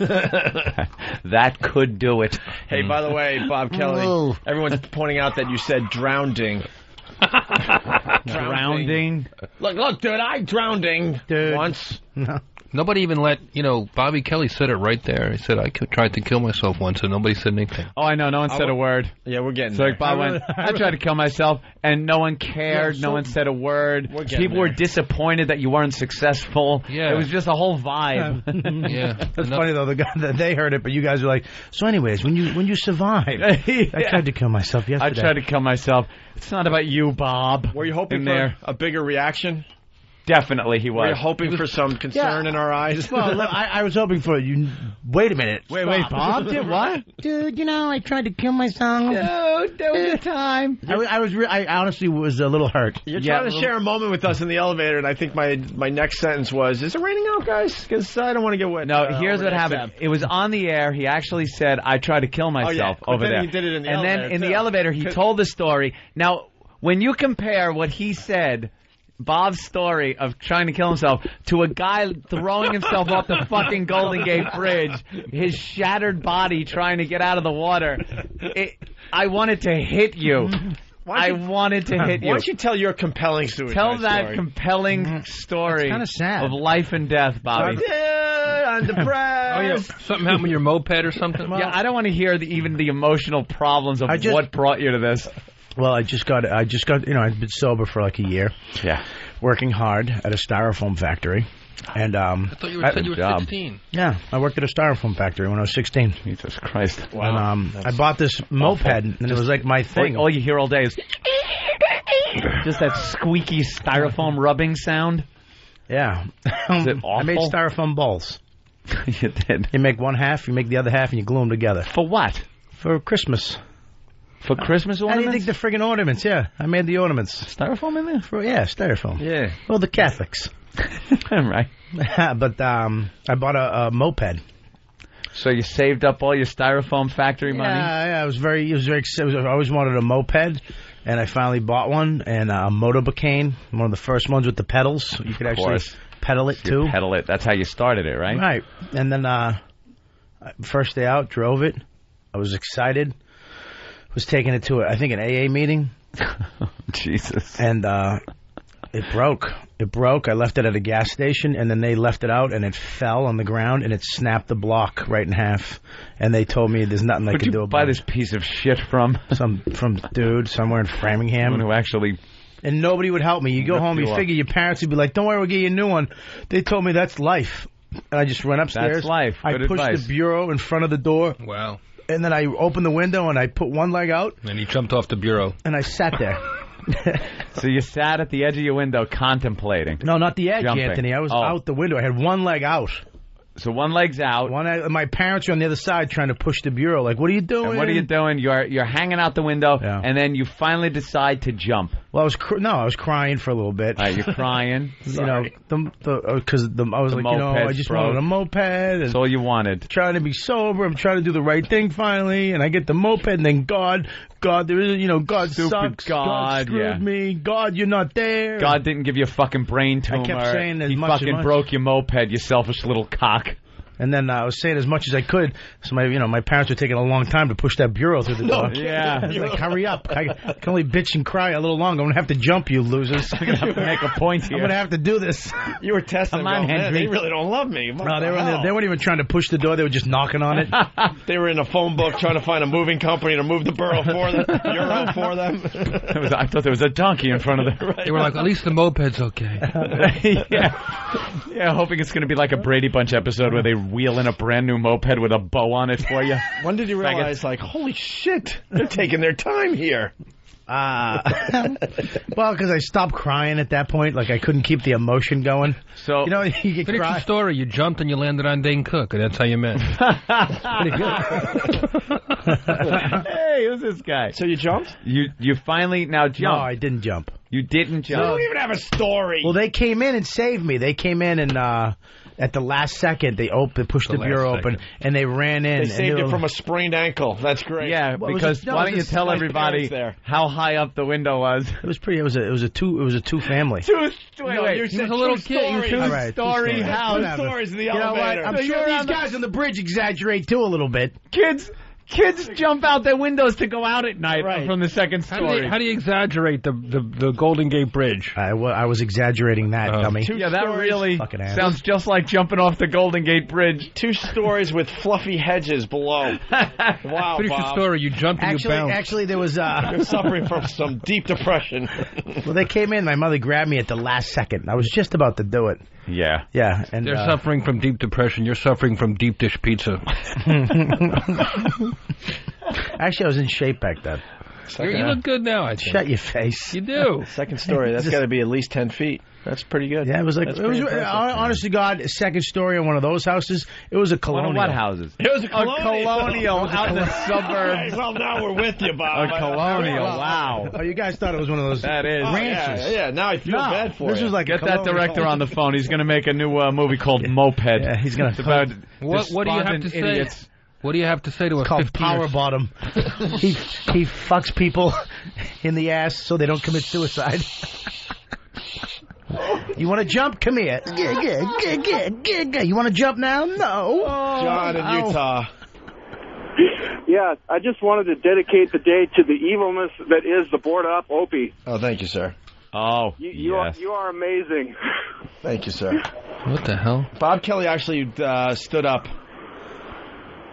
That could do it. Hey, by the way, Bob Kelly, everyone's pointing out that you said drowning. Drowning? Look, dude, I drowning once. No. Nobody even Bobby Kelly said it right there. He said, I tried to kill myself once, and nobody said anything. Oh, I know. No one said a word. Yeah, we're getting so there. Bob went, I tried to kill myself, and no one cared. No one said a word. People were disappointed that you weren't successful. Yeah. It was just a whole vibe. Yeah. That's funny, though. They heard it, but you guys were like, so anyways, when you survived, I tried to kill myself yesterday. I tried to kill myself. It's not about you, Bob. Were you hoping for a bigger reaction? Definitely he was. Were you hoping for some concern in our eyes? Well, I was hoping for you. Wait a minute. Wait, Bob did what? Dude, I tried to kill myself. Dude, there was a time. I honestly was a little hurt. You're trying to share a moment with us in the elevator, and I think my next sentence was, is it raining out, guys? Because I don't want to get wet. No, here's what happened. It was on the air. He actually said, I tried to kill myself over there. He did it in the elevator. And then in the elevator, he told the story. Now, when you compare what he said, Bob's story of trying to kill himself, to a guy throwing himself off the fucking Golden Gate Bridge, his shattered body trying to get out of the water, I wanted to hit you. I wanted to hit you. Why don't you tell your compelling suicide Tell that story? Compelling story kind of sad. of life and death, Bobby. I'm depressed. Oh, yeah. Something happened with your moped or something? Yeah, I don't want to hear even the emotional problems of what brought you to this. Well, I just got, I'd been sober for like a year. Yeah. Working hard at a styrofoam factory. And, I thought you said you were 16. Yeah, I worked at a styrofoam factory when I was 16. Jesus Christ. Wow. And, I bought this moped, and it was like my thing. All you hear all day is... Just that squeaky styrofoam rubbing sound. Yeah. Is it awful? I made styrofoam balls. You did. You make one half, you make the other half, and you glue them together. For what? For Christmas. For Christmas How ornaments? do you think the friggin' ornaments? Yeah, I made the ornaments. Styrofoam in there? Yeah, styrofoam. Yeah. Well, the Catholics. Right. But I bought a moped. So you saved up all your styrofoam factory money? Yeah, I was very excited. I always wanted a moped, and I finally bought one, and a Motobacane, one of the first ones with the pedals. You could actually pedal it, too. Pedal it. That's how you started it, right? Right. And then first day out, drove it. I was excited. Was taking it to, I think, an AA meeting. Jesus. And it broke. It broke. I left it at a gas station, and then they left it out, and it fell on the ground, and it snapped the block right in half. And they told me there's nothing I could do about it. Where'd you buy this piece of shit from? From dude somewhere in Framingham. Someone who actually... And nobody would help me. You go home, you figure your parents would be like, don't worry, we'll get you a new one. They told me that's life. And I just went upstairs. That's life. Good I pushed advice. the bureau in front of the door. Wow. And then I opened the window, and I put one leg out. And he jumped off the bureau. And I sat there. So you sat at the edge of your window contemplating. No, not the edge, Jumping. Anthony. I was out the window. I had one leg out. So one leg's out. My parents are on the other side trying to push the bureau. Like, what are you doing? And what are you doing? You're hanging out the window, and then you finally decide to jump. Well, I was crying for a little bit. All right, you're crying. You know, because I was like, I just wanted a moped. And that's all you wanted. Trying to be sober. I'm trying to do the right thing finally, and I get the moped, and then God, there is, God Stupid sucks. God, screwed me. God, you're not there. God didn't give you a fucking brain tumor. I kept saying as he much fucking as broke your moped, you selfish little cock. And then I was saying as much as I could. So my parents were taking a long time to push that bureau through the door. Yeah. I was like, hurry up. I can only bitch and cry a little longer. I'm going to have to jump, you losers. I'm going to have to make a point here. I'm going to have to do this. You were testing Come on, Henry. They really don't love me. No, they weren't even trying to push the door. They were just knocking on it. They were in a phone book trying to find a moving company to move the bureau for them. Bureau for them. I thought there was a donkey in front of them. They were like, at least the moped's okay. Yeah, hoping it's going to be like a Brady Bunch episode where they wheel in a brand new moped with a bow on it for you. When did you realize, like, holy shit, they're taking their time here? Well, because I stopped crying at that point. Like, I couldn't keep the emotion going. So, you get finish cry. the story. You jumped and you landed on Dane Cook, and that's how you met. Pretty good. Hey, who's this guy? So you jumped? You finally now jumped. No, I didn't jump. You didn't jump. You don't even have a story. Well, they came in and saved me. They came in and at the last second, they pushed the bureau open, and they ran in. They saved it from a sprained ankle. That's great. Yeah, because why don't you tell everybody how high up the window was? It was pretty. It was a two family. Wait, he was a little kid. Two-story house. Two stories in the You know what? elevator. I'm sure these guys on the bridge exaggerate too a little bit. Kids jump out their windows to go out at night from the second story. How do you exaggerate the Golden Gate Bridge? I was exagerating that, dummy. Yeah, that really Fucking ass. sounds just like jumping off the Golden Gate Bridge. 2 stories with fluffy hedges below. Wow, Finish Bob. the story. You jumped and you bounced. Actually, there was. You're suffering from some deep depression. Well, they came in. My mother grabbed me at the last second. I was just about to do it. Yeah. Yeah, and They're suffering from deep depression. You're suffering from deep dish pizza. Actually, I was in shape back then. You look good now, I think. Shut your face. You do. Second story. That's got to be at least 10 feet. That's pretty good. Yeah, it was like, That's it was, pretty impressive. honest to God, second story on one of those houses. It was a colonial. What houses? It was a colonial. Out in the suburbs. Well, now we're with you, Bob. A colonial. Wow. Oh, you guys thought it was one of those That is. ranches. Yeah, now I feel bad for this you. was like Get a that colonial. director on the phone. He's going to make a new movie called Moped. Yeah, he's going It's about What do you have to despondent say? idiots. What do you have to say to It's a called 15 Power Bottom. he fucks people in the ass so they don't commit suicide. You want to jump? Come here. You want to jump now? No. John in Utah. Yeah, I just wanted to dedicate the day to the evilness that is the board up Opie. Oh, thank you, sir. Oh, You are amazing. Thank you, sir. What the hell? Bob Kelly actually stood up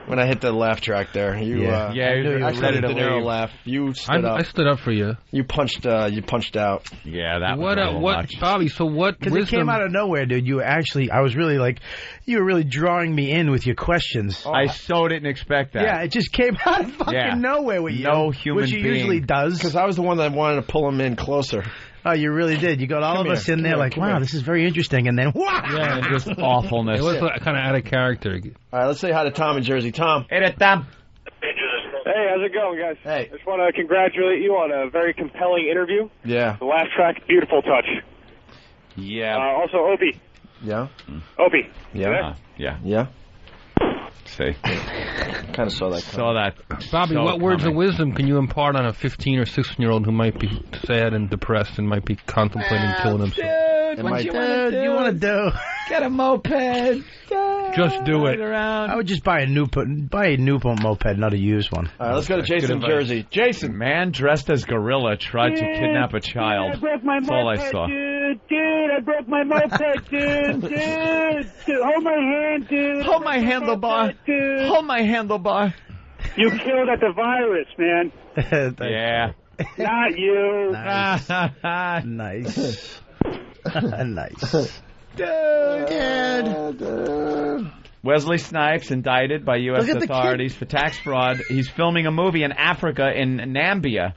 when I hit the laugh track there. You actually De Niro laugh. You stood up. I stood up for you. You punched out. Yeah, that was much. Bobby, so what Because it came out of nowhere, dude. I was really like, you were really drawing me in with your questions. I so didn't expect that. Yeah, it just came out of fucking nowhere with you. No human which he being. usually does. Because I was the one that wanted to pull him in closer. Oh, you really did. You got all of us in there like, wow, this is very interesting. And then, wow. Yeah, just awfulness. It was kind of out of character. All right, let's say hi to Tom in Jersey. Tom. Hey, Tom. Hey, how's it going, guys? Hey. I just want to congratulate you on a very compelling interview. Yeah. The last track, beautiful touch. Yeah. Also, Opie. Yeah. Opie. Yeah. Yeah. See. Kind of saw that. Bobby, what words of wisdom can you impart on a 15 or 16-year-old who might be sad and depressed and might be contemplating killing himself? Dude, what you want to do? Get a moped. Just do it. I would just buy a Newport moped, not a used one. All right, let's go to Jason in Jersey. Jason. Man dressed as gorilla tried to kidnap a child. I broke my That's all I moped, saw. Dude, I broke my moped, dude. Hold my hand, dude. Hold my handlebar. Hold my handlebar. You killed at the virus, man. Yeah. Not you. Nice. Nice. Dude. Wesley Snipes indicted by U.S. authorities for tax fraud. He's filming a movie in Africa in Nambia,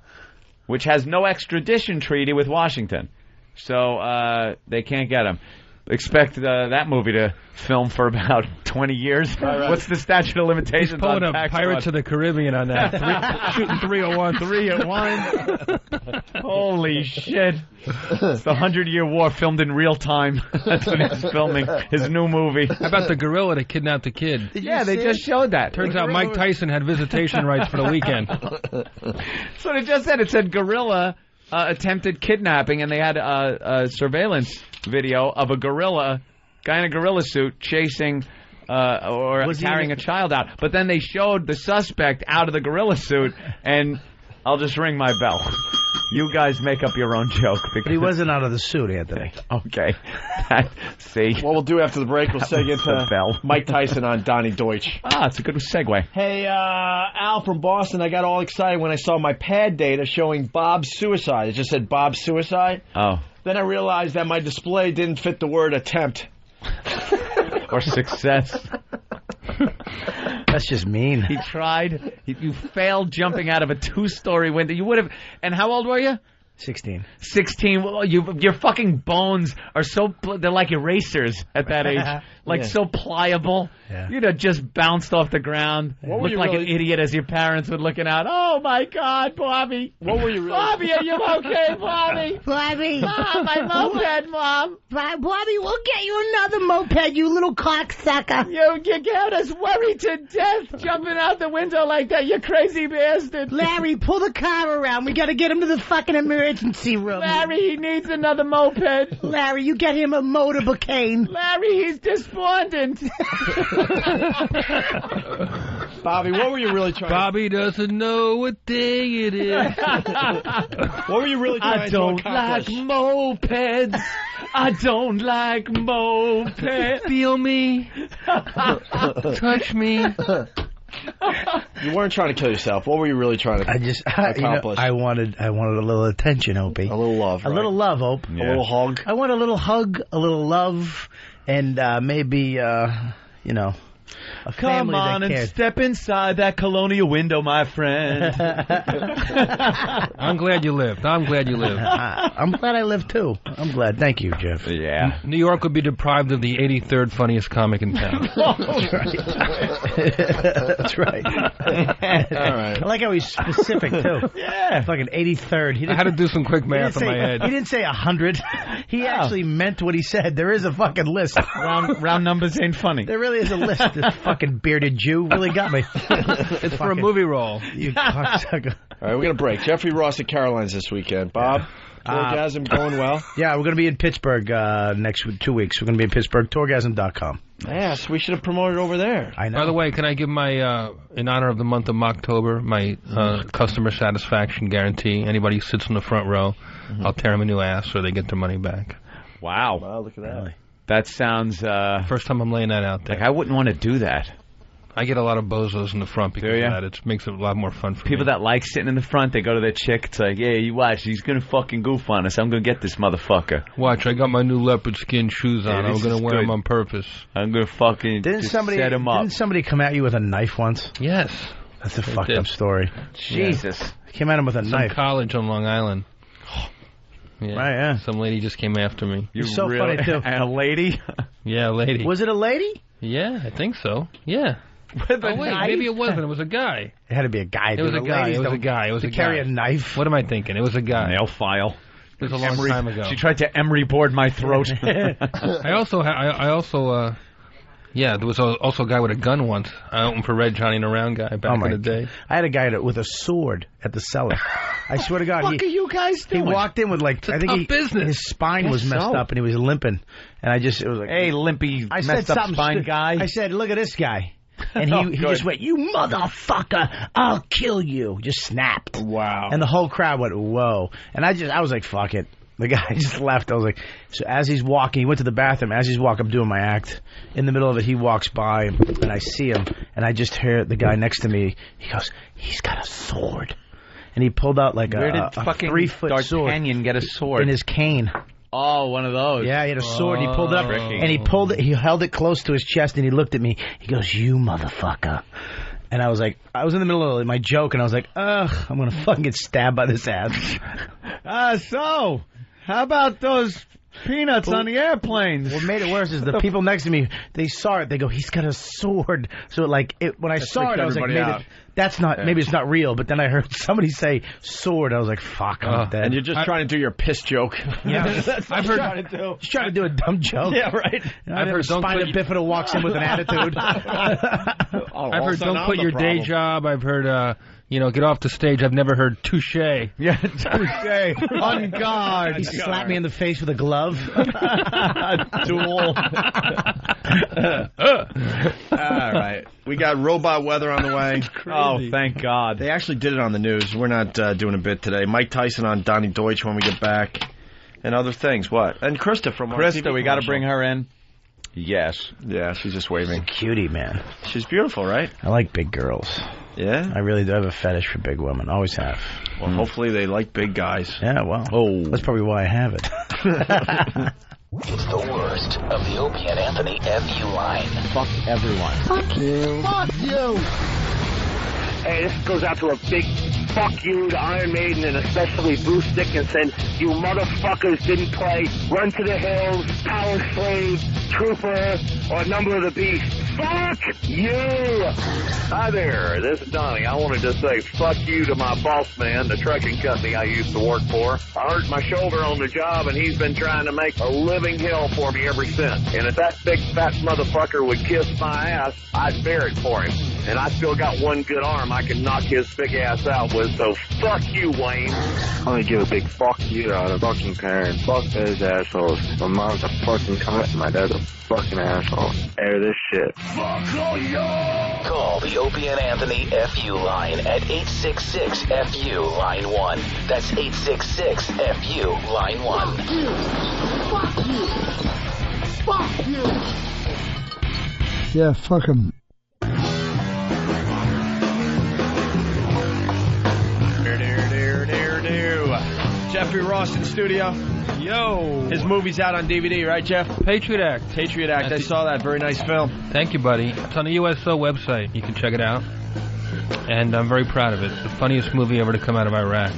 which has no extradition treaty with Washington. So they can't get him. Expect that movie to film for about 20 years. Right. What's the statute of limitations? He's pulling on up Pirates of the Caribbean on that. Shooting 301. 3 at 1. Holy shit. It's the 100-Year War filmed in real time. That's when he's filming his new movie. How about the gorilla that kidnapped the kid? Yeah, they just showed that. Turns out Mike Tyson had visitation rights for the weekend. So they just said it said gorilla attempted kidnapping, and they had a surveillance video of a guy in a gorilla suit chasing or carrying a child out. But then they showed the suspect out of the gorilla suit, and I'll just ring my bell. You guys make up your own joke. But he wasn't out of the suit, Anthony. Okay. See? What we'll do after the break, we'll seg into Mike Tyson on Donnie Deutsch. Ah, it's a good segue. Hey, Al from Boston, I got all excited when I saw my pad data showing Bob's suicide. It just said Bob's suicide. Oh. Then I realized that my display didn't fit the word attempt. Or success. That's just mean. He tried. You failed jumping out of a 2-story window. You would have. And how old were you? 16. 16. Well, your fucking bones are so. They're like erasers at that age. So pliable. Yeah. You'd have just bounced off the ground. Looked like an idiot as your parents were looking out. Oh, my God, Bobby. What were you really? Bobby, are you okay, Bobby? Bobby. Mom, my moped, Mom. Bobby, we'll get you another moped, you little cocksucker. You got us worried to death jumping out the window like that, you crazy bastard. Larry, pull the car around. We got to get him to the fucking emergency room. Larry, he needs another moped. Larry, you get him a motorbicane. Larry, he's despondent. Bobby, what were you really trying Bobby doesn't know what day it is. What were you really trying to accomplish? I don't like mopeds. I don't like mopeds. Feel me. Touch me. You weren't trying to kill yourself. What were you really trying to accomplish? I wanted a little attention, Opie. A little love, A little love, Ope. Yeah. A little hug. I want a little hug, a little love, and maybe, a Come family on that and cares. step inside that colonial window, my friend. I'm glad you lived. I'm glad you lived. I'm glad I lived, too. I'm glad. Thank you, Jeff. Yeah. New York would be deprived of the 83rd funniest comic in town. That's right. That's right. All right. I like how he's specific, too. Yeah. Fucking 83rd. I had to do some quick math in my head. He didn't say 100. He actually meant what he said. There is a fucking list. Round numbers ain't funny. There really is a list. This fucking bearded Jew really got me. It's for a movie role. You cocksucker. All right, we're going to break. Jeffrey Ross at Caroline's this weekend. Bob, Tourgasm going well? Yeah, we're going to be in Pittsburgh next 2 weeks. We're going to be in Pittsburgh, Tourgasm.com. Yes, we should have promoted over there. I know. By the way, can I give my, in honor of the month of October, my customer satisfaction guarantee? Anybody who sits in the front row, I'll tear them a new ass or they get their money back. Wow. Wow, look at that. Really? That sounds... First time I'm laying that out there. Like, I wouldn't want to do that. I get a lot of bozos in the front because of that. It makes it a lot more fun for People me. that like sitting in the front, they go to their chick. It's like, yeah, you watch. He's going to fucking goof on us. I'm going to get this motherfucker. Watch, I got my new leopard skin shoes on. I'm going to wear them on purpose. I'm going to fucking set him up. Didn't somebody come at you with a knife once? Yes. That's a fucked up story. Jesus. Came at him with a knife. Some college on Long Island. Yeah. Right, yeah. Some lady just came after me. You're so funny, too. And a lady? Yeah, a lady. Was it a lady? Yeah, I think so. Yeah. With oh, wait, knife? maybe it wasn't. It was a guy. It had to be a guy. It was a guy. It was a guy. It was a guy. Carry a knife. What am I thinking? It was a guy. Nail file. It was a long time ago. She tried to emery board my throat. I also, yeah, there was also a guy with a gun once. I opened for Red Johnny and Around guy back in the day. I had a guy with a sword at the cellar. I swear to God. What are you guys doing? He walked in with like, I think his spine was messed up and he was limping. And it was like, hey, limpy, messed up spine guy. I said, look at this guy. And he just went, you motherfucker, I'll kill you. Just snapped. Wow. And the whole crowd went, whoa. And I was like, fuck it. The guy just left. I was like, so as he's walking, he went to the bathroom. As he's walking, I'm doing my act. In the middle of it, he walks by, and I see him, and I just hear the guy next to me. He goes, he's got a sword. And he pulled out like Where a did fucking 3-foot sword. D'Artagnan get a sword? In his cane. Oh, one of those. Yeah, he had a sword. And he pulled it up, and he pulled it. He held it close to his chest, and he looked at me. He goes, you motherfucker. And I was like, I was in the middle of my joke, and I was like, ugh, I'm going to fucking get stabbed by this ass. So, how about those peanuts on the airplanes? What made it worse is the people next to me, they saw it. They go, he's got a sword. So, like, when I saw it, I was like, maybe it's not real. But then I heard somebody say sword. I was like, fuck, I'm dead. And you're just trying to do your piss joke. Yeah, that's what I'm trying to do. Just trying to do a dumb joke. Yeah, right. I've heard Spina Bifida walks in with an attitude. I've heard don't quit your day job. I've heard, get off the stage. I've never heard touche. Yeah, touche. On guard. He slapped me in the face with a glove. Duel. All right. We got robot weather on the way. Oh, thank God. They actually did it on the news. We're not doing a bit today. Mike Tyson on Donnie Deutsch when we get back. And other things. What? And Krista from our TV we got to commercial. bring her in. Yes. Yeah, she's just waving. She's a cutie, man. She's beautiful, right? I like big girls. Yeah? I really do have a fetish for big women. Always have. Well, hopefully they like big guys. Yeah, well. Oh. That's probably why I have it. It's the worst of the Opie and Anthony FU line. Fuck everyone. Fuck you. Fuck you. Hey, this goes out to a big fuck you to Iron Maiden and especially Bruce Dickinson. You motherfuckers didn't play Run to the Hills, Power Slave, Trooper, or Number of the Beast. Fuck you! Hi there, this is Donnie. I wanted to say fuck you to my boss man, the trucking company I used to work for. I hurt my shoulder on the job and he's been trying to make a living hell for me ever since. And if that big fat motherfucker would kiss my ass, I'd bear it for him. And I still got one good arm I can knock his big ass out with, so fuck you, Wayne. I'm gonna give a big fuck you to all the fucking parents. Fuck those assholes. My mom's a fucking cunt and my dad's a fucking asshole. Air this shit. Fuck all y'all! Call the Opie and Anthony FU line at 866-FU line 1. That's 866-FU line 1. Fuck you. Fuck you. Yeah, fuck him. Jeffrey Ross in studio. Yo. His movie's out on DVD, right, Jeff? Patriot Act. Patriot Act. I saw that. Very nice film. Thank you, buddy. It's on the USO website. You can check it out. And I'm very proud of it. It's the funniest movie ever to come out of Iraq.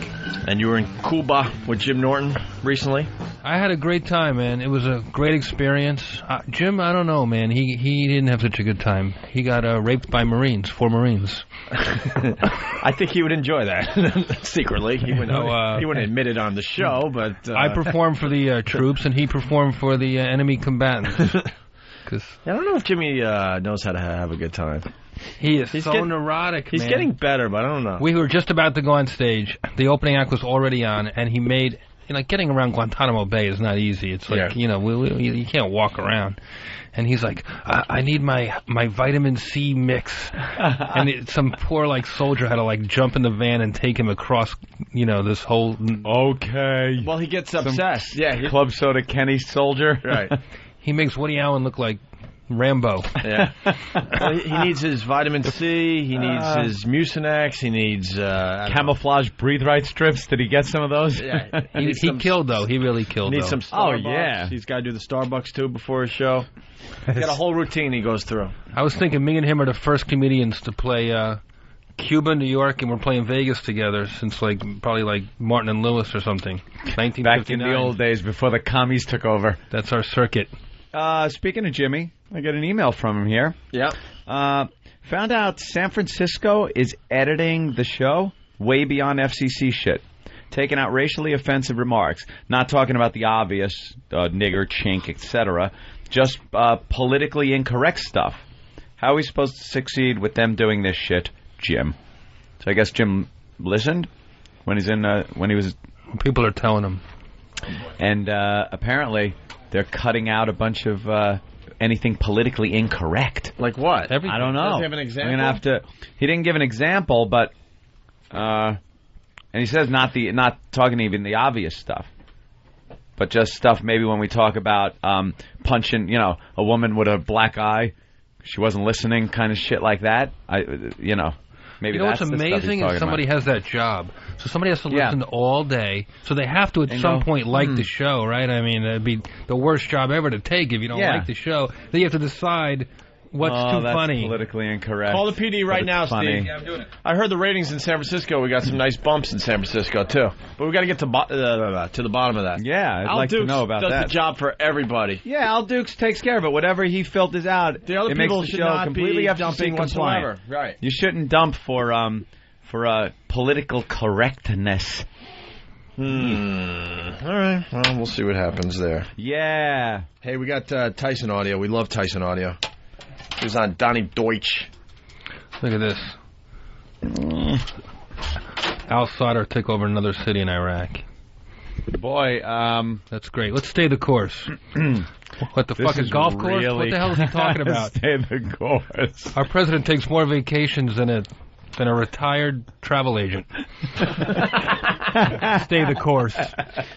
And you were in Cuba with Jim Norton recently? I had a great time, man. It was a great experience. Jim, I don't know, man. He didn't have such a good time. He got raped by Marines, 4 Marines. I think he would enjoy that secretly. He wouldn't admit it on the show, but... I performed for the troops, and he performed for the enemy combatants. I don't know if Jimmy knows how to have a good time. He's neurotic, He's getting better, but I don't know. We were just about to go on stage. The opening act was already on, and he made... getting around Guantanamo Bay is not easy. It's like, you can't walk around. And he's like, I need my vitamin C mix. And some poor, soldier had to, jump in the van and take him across, this whole... Okay. Well, he gets obsessed. Yeah. Club Soda Kenny soldier. Right. He makes Woody Allen look like Rambo. Yeah. Well, he needs his vitamin C. He needs his Mucinex. He needs camouflage breathe right strips. Did he get some of those? Yeah. He killed though. He really killed. He needs some Starbucks. Oh yeah. He's got to do the Starbucks too before his show. He's got a whole routine he goes through. I was thinking me and him are the first comedians to play Cuba, New York, and we're playing Vegas together since probably Martin and Lewis or something. 1959. Back in the old days before the commies took over. That's our circuit. Speaking of Jimmy, I got an email from him here. Yeah. Found out San Francisco is editing the show way beyond FCC shit. Taking out racially offensive remarks. Not talking about the obvious, nigger, chink, etc. Just politically incorrect stuff. How are we supposed to succeed with them doing this shit, Jim? So I guess Jim listened when he was... People are telling him. And apparently they're cutting out a bunch of anything politically incorrect. Like what? I don't know. Does he have an example? I'm gonna have to... He didn't give an example, but... and he says not talking even the obvious stuff, but just stuff maybe when we talk about punching, a woman with a black eye, she wasn't listening, kind of shit like that. Maybe what's amazing is somebody has that job, so somebody has to listen all day, so they have to at some point like the show, right? I mean, it'd be the worst job ever to take if you don't like the show. Then you have to decide what's too funny. Politically incorrect. Call the PD right now, funny. Steve. Yeah, I'm doing it. I heard the ratings in San Francisco. We got some nice bumps in San Francisco too, but we got to get to the bottom of that. Yeah, I'd Al like Dukes to know about does that. the job for everybody. Yeah, Al Dukes takes care of it. Whatever he filters out, the other it people makes the should show not completely be FCC dumping compliant. whatsoever. Right. You shouldn't dump for political correctness. All right. Well, we'll see what happens there. Yeah. Hey, we got Tyson audio. We love Tyson audio. He was on Donnie Deutsch. Look at this. Al-Sadr took over another city in Iraq. Boy, that's great. Let's stay the course. What, the fucking golf course? What the hell is he talking about? Stay the course. Our president takes more vacations than a retired travel agent. Stay the course.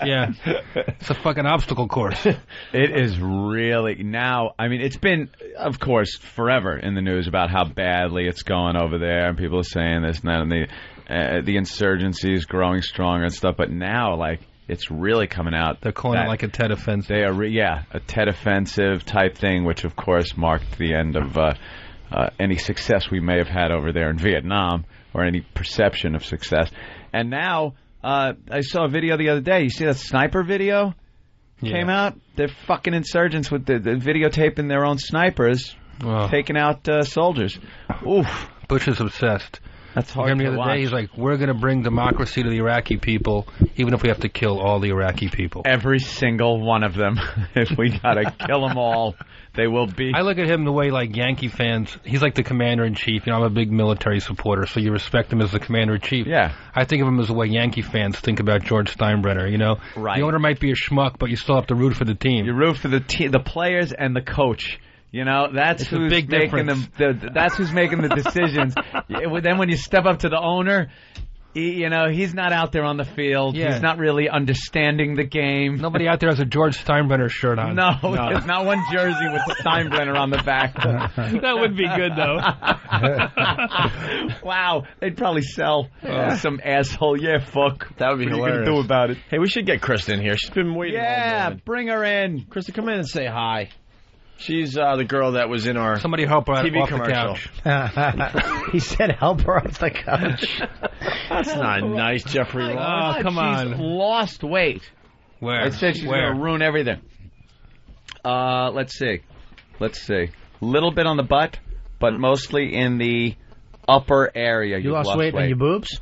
Yeah. It's a fucking obstacle course. It is really now. I mean, it's been, of course, forever in the news about how badly it's going over there, and people are saying this and that, and the insurgency is growing stronger and stuff. But now, it's really coming out. They're calling it like a Tet offensive. They are, a Tet offensive type thing, which of course marked the end of any success we may have had over there in Vietnam, or any perception of success. And now, I saw a video the other day. You see that sniper video came out? They're fucking insurgents with the videotaping their own snipers taking out soldiers. Oof. Bush is obsessed. That's hard the other day, he's like, we're going to bring democracy to the Iraqi people, even if we have to kill all the Iraqi people. Every single one of them. If we got to kill them all, they will be. I look at him the way, Yankee fans, he's like the commander-in-chief. I'm a big military supporter, so you respect him as the commander-in-chief. Yeah. I think of him as the way Yankee fans think about George Steinbrenner, Right. The owner might be a schmuck, but you still have to root for the team. You root for the players and the coach. That's it's who's big making that's who's making the decisions. Then when you step up to the owner, he's not out there on the field. Yeah. He's not really understanding the game. Nobody out there has a George Steinbrenner shirt on. No, there's not one jersey with Steinbrenner on the back. That would be good, though. Wow, they'd probably sell some asshole. Yeah, fuck. That would be hilarious. What are you gonna do about it? Hey, we should get Kristen here. She's been waiting all morning. Bring her in. Kristen, come in and say hi. She's the girl that was in our Somebody help her TV off commercial. The couch. He said help her off the couch. That's not nice, Jeffrey Ross. Oh, come on. She's lost weight. Where? I said she's going to ruin everything. Let's see. Little bit on the butt, but mostly in the upper area. You lost weight on your boobs?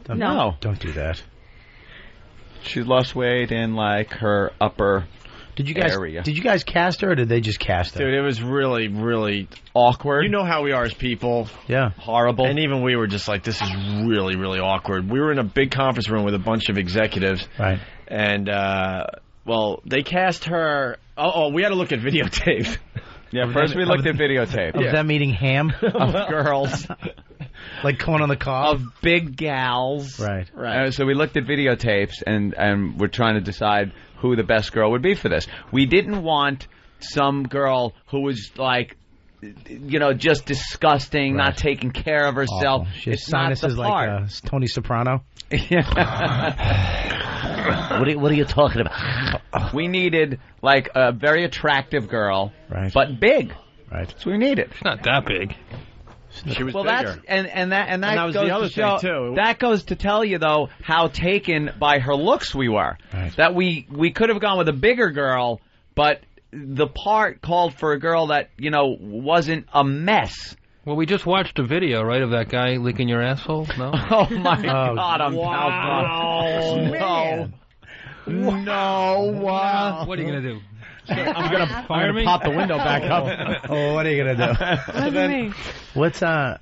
No. Don't do that. She lost weight in her upper area. Did you guys cast her, or did they just cast her? Dude, it was really, really awkward. You know how we are as people. Yeah. Horrible. And even we were just like, this is really, really awkward. We were in a big conference room with a bunch of executives. Right. And, they cast her. We had to look at videotapes. Yeah, first we looked at videotape. Of them eating ham? Of girls. Like corn on the cob? Of big gals. Right. So we looked at videotapes, and we're trying to decide who the best girl would be for this. We didn't want some girl who was just disgusting, not taking care of herself. She has it's not sinuses the part. like Tony Soprano. What are you talking about? We needed a very attractive girl, right? But big. Right. So we needed. She's not that big. She was well, bigger. that was goes the other to show, thing, too. That goes to tell you, though, how taken by her looks we were. Right. That we could have gone with a bigger girl, but the part called for a girl that, wasn't a mess. Well, we just watched a video, right, of that guy licking your asshole? No? Oh, my God. I'm No. What are you going to do? I'm gonna pop the window back up. Oh, what are you gonna do? What's Stop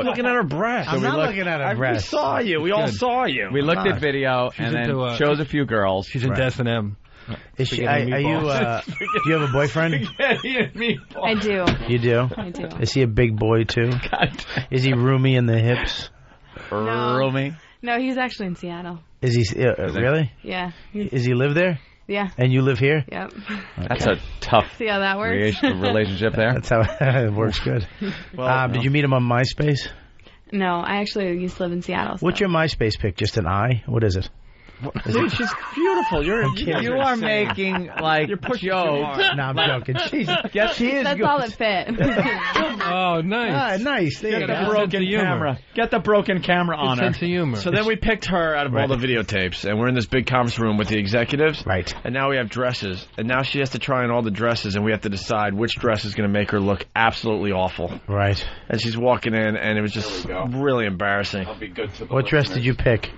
looking at her breast. I'm not looking at her breast. We saw you. We all saw you. We looked at video She's and then into, shows a few girls. She's into S&M. Is she? Are you? Do you have a boyfriend? I do. You do? I do. Is he a big boy too? Is he roomy in the hips? No. Roomy? No, he's actually in Seattle. Is he really? Yeah. Is he live there? Yeah. And you live here? Yep. Okay. That's a tough See how that works? relationship there. That's how it works good. Did you meet him on MySpace? No, I actually used to live in Seattle. What's your MySpace pic? Just an eye? What is it? Dude, she's beautiful. You are making you're pushing jokes. No, I'm joking. She is That's good. all that fit. Oh, nice. Nice. There you Get go. the broken camera. Get the broken camera on her. Sense of humor. So then we picked her out of all the videotapes, and we're in this big conference room with the executives. Right. And now we have dresses, and now she has to try on all the dresses, and we have to decide which dress is going to make her look absolutely awful. Right. And she's walking in, and it was just really embarrassing. I'll be good to the What dress did you pick?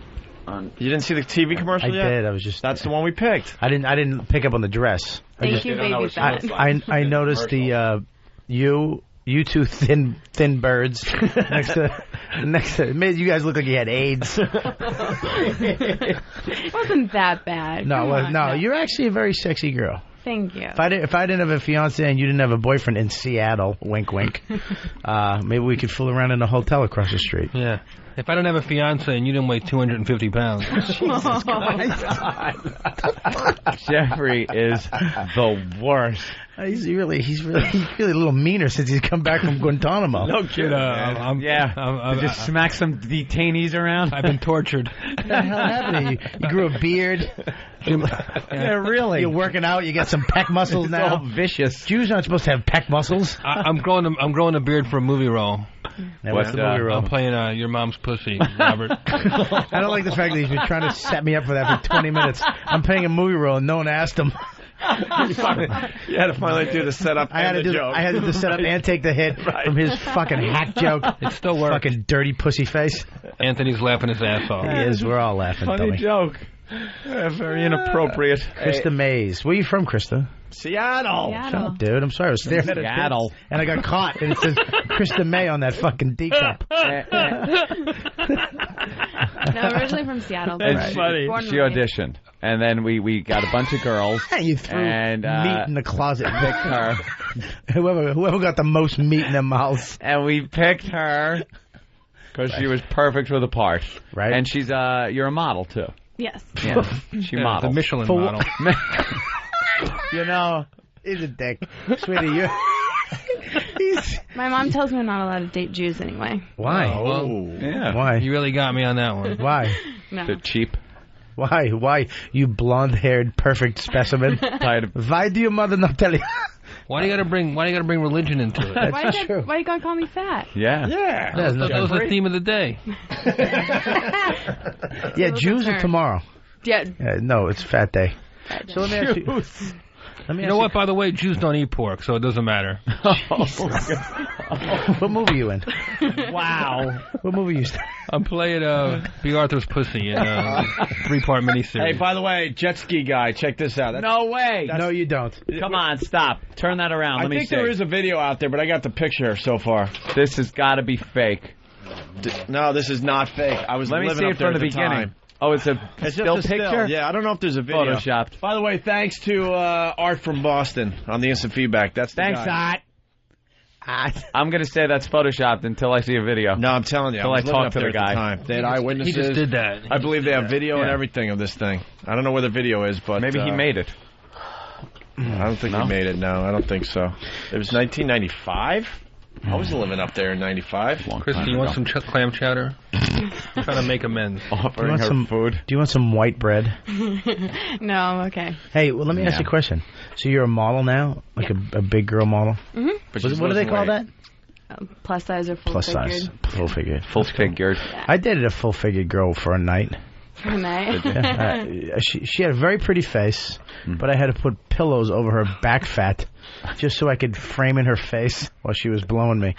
You didn't see the TV commercial yet? I did. I was just. That's the one we picked. I didn't pick up on the dress. Thank you, baby fat. I noticed the you two thin birds next to it made you guys look like you had AIDS. It wasn't that bad. No, you're actually a very sexy girl. Thank you. If I didn't have a fiance and you didn't have a boyfriend in Seattle, wink wink, maybe we could fool around in a hotel across the street. Yeah. If I don't have a fiance and you didn't weigh 250 pounds. Jesus Christ. Jeffrey is the worst. He's really a little meaner since he's come back from Guantanamo. No kidding. I'm just smack some detainees around. I've been tortured. What the hell happened to you? You grew a beard. Yeah, really. You're working out. You got some pec muscles It's now. all vicious. Jews aren't supposed to have pec muscles. I'm growing a beard for a movie role. Now, what's the movie role? I'm playing your mom's pussy, Robert. I don't like the fact that he's been trying to set me up for that for 20 minutes. I'm playing a movie role and no one asked him. You had to finally do the setup I had to do the setup and take the hit from his fucking hack joke. It still works. Fucking dirty pussy face. Anthony's laughing his ass off. He is. We're all laughing. Funny Tommy. joke. Very inappropriate. Krista Mays. Where are you from, Krista? Seattle. Shut up, dude. I'm sorry. I was staring at Seattle. and I got caught. And it says Krista May on that fucking D cup. No, originally from Seattle. It's funny. Born She and raised. auditioned, and then we got a bunch of girls. You threw and meat in the closet. picked her, Whoever got the most meat in their mouths. and we picked her because she was perfect for the part. Right. And she's you're a model too. Yes. Yeah, she The models. Michelin For model. You know, he's a dick. Sweetie, you. My mom tells me I'm not allowed to date Jews anyway. Why? Oh, well, Yeah. Why? you really got me on that one. Why? No. They're cheap. Why? Why? You blonde-haired, perfect specimen. Why do your mother not tell you? Why do you got to bring religion into it? Why you gonna call me fat? Yeah. Yeah. That was the theme of the day. Yeah, Jews are tomorrow. Yeah. No, it's Fat Day. So let me ask you. You know what? By the way, Jews don't eat pork, so it doesn't matter. What movie are you in? Wow. What movie are you? I'm playing B. Arthur's Pussy in a 3-part miniseries. Hey, by the way, jet ski guy, check this out. No way. No, you don't. Come on, stop. Turn that around. Let me think see. there is a video out there, but I got the picture so far. This has got to be fake. No, this is not fake. I was Let me living see up it there from the at beginning. time. Oh, it's a It's still just a picture? still. Yeah, I don't know if there's a video. Photoshopped. By the way, thanks to Art from Boston on the instant feedback. That's the Thanks, guy. Art. I'm going to say that's Photoshopped until I see a video. No, I'm telling you. Until I I was living talk up to there the at guy. time. They had eyewitnesses. He just did that. I believe they have video and Yeah. everything of this thing. I don't know where the video is, but Maybe he made it. I don't think No? he made it. No, I don't think so. It was 1995. I was living up there in 95. Chris, do you want some clam chowder? I'm trying to make amends. Offering her food. Do you want some white bread? No, I'm okay. Hey, well, let me ask you a question. So you're a model now, like a big girl model. Mm-hmm. But What do they call that? Plus size or full Plus figured? size. Full figured. Full figured. I dated a full figured girl for a night. For a night? She had a very pretty face, but I had to put pillows over her back fat just so I could frame in her face while she was blowing me.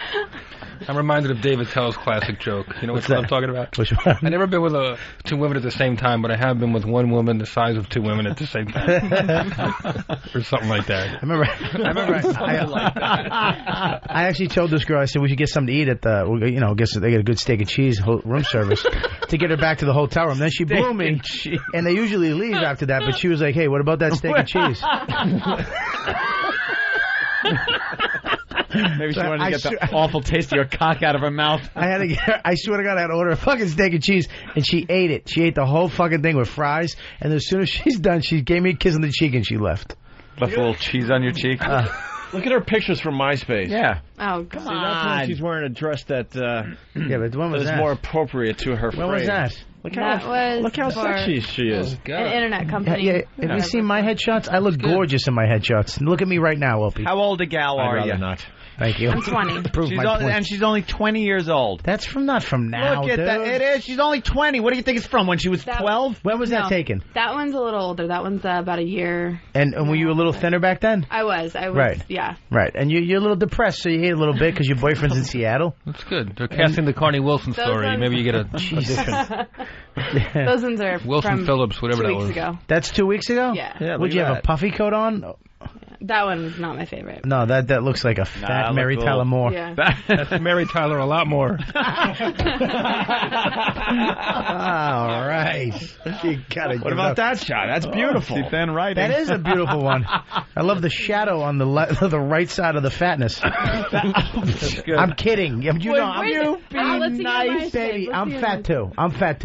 I'm reminded of David Tell's classic joke. You know What's what that? I'm talking about? Which one? I've never been with two women at the same time, but I have been with one woman the size of two women at the same time. Or something like that. I remember I actually told this girl, I said, we should get something to eat at the, guess they get a good steak and cheese room service to get her back to the hotel room. Then she blew me, and they usually leave after that, but she was like, hey, what about that steak and cheese? Maybe she wanted to get the awful taste of your cock out of her mouth. I swear to God, I had to order a fucking steak and cheese, and she ate it. She ate the whole fucking thing with fries, and as soon as she's done, she gave me a kiss on the cheek, and she left. Left a little cheese on your cheek. Look at her pictures from MySpace. Yeah. Oh, come See, that's when she's wearing a dress that but when was is that? more appropriate to her When was that? Look was how for sexy she is. an internet company. Yeah, have you seen my headshots? I look gorgeous in my headshots. Look at me right now, Opie. How old a gal are you? Not. Thank you. I'm 20. Prove my point. And she's only 20 years old. That's not from now, Look at dude. that. It is. She's only 20. What do you think it's from? When she was 12? When was that taken? That one's a little older. That one's about a year. And were you a little thinner back then? I was. Right. Yeah. Right. And you're a little depressed, so you ate a little bit because your boyfriend's in Seattle? That's good. They're casting the Carney Wilson story. Maybe you get a audition. Those ones are Wilson from Phillips, whatever 2 that weeks was. ago. That's 2 weeks ago? Yeah. Would you have a puffy coat on? That one was not my favorite. No, that looks like a fat Mary Tyler Moore. Yeah. That's Mary Tyler a lot more. All right. You gotta What about that shot? That's beautiful. See, thin writing. That is a beautiful one. I love the shadow on the the right side of the fatness. I'm kidding. Let's see nice, baby. I'm fat too.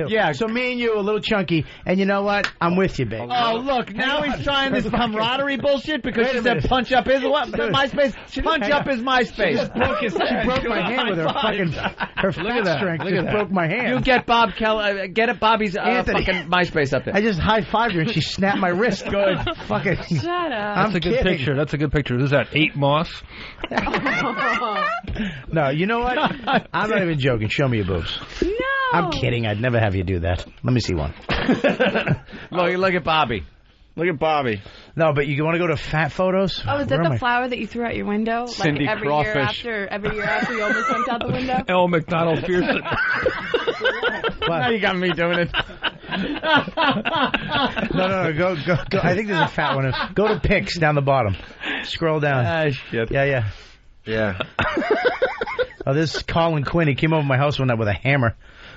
Yeah. So me and you a little chunky, and you know what? I'm with you, baby. Oh, look, now he's trying this camaraderie bullshit because she said punch up his MySpace. Punch up his MySpace. She broke my hand with her fucking fat strength. Just broke my hand. You get Bob Keller, get Bobby's fucking MySpace up there. I just high-fived her and she snapped my wrist. Good. Fucking. Shut up. I'm That's a good kidding. picture. That's a good picture. Is that 8 Moss? No, you know what? I'm not even joking. Show me your boobs. No. I'm kidding. I'd never have you do that. Let me see one. Look at Bobby. Look at Bobby. No, but you want to go to fat photos? Oh, is that the flower that you threw out your window? Cindy like every Crawfish. Every year after you almost jumped out the window? L. McDonald Pearson. Now you got me doing it. No. Go. I think there's a fat one. Go to pics down the bottom. Scroll down. Ah, shit. Yeah. Oh, this is Colin Quinn. He came over to my house one night with a hammer.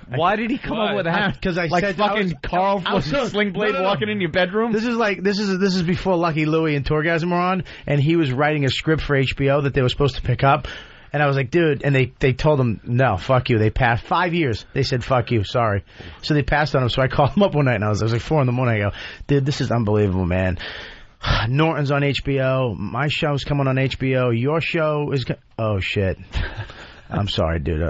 Why did he come over with a hammer? Because I like said fucking Carl Sling Blade walking in your bedroom. This is before Lucky Louie and Torgasm were on, and he was writing a script for HBO that they were supposed to pick up. And I was like, dude, and they told him, no, fuck you. They passed 5 years. They said, fuck you, sorry. So they passed on him. So I called him up one night, and I was like 4 in the morning. I go, dude, this is unbelievable, man. Norton's on HBO. My show's coming on HBO. Your show is... Oh, shit. I'm sorry, dude.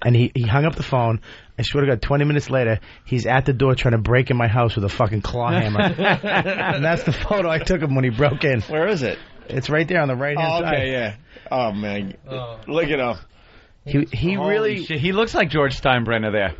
And he hung up the phone. I swear to God, 20 minutes later, he's at the door trying to break in my house with a fucking claw hammer. And that's the photo I took him when he broke in. Where is it? It's right there on the right-hand side. Okay, yeah. Oh, man. Look at him. He really... Shit, he looks like George Steinbrenner there.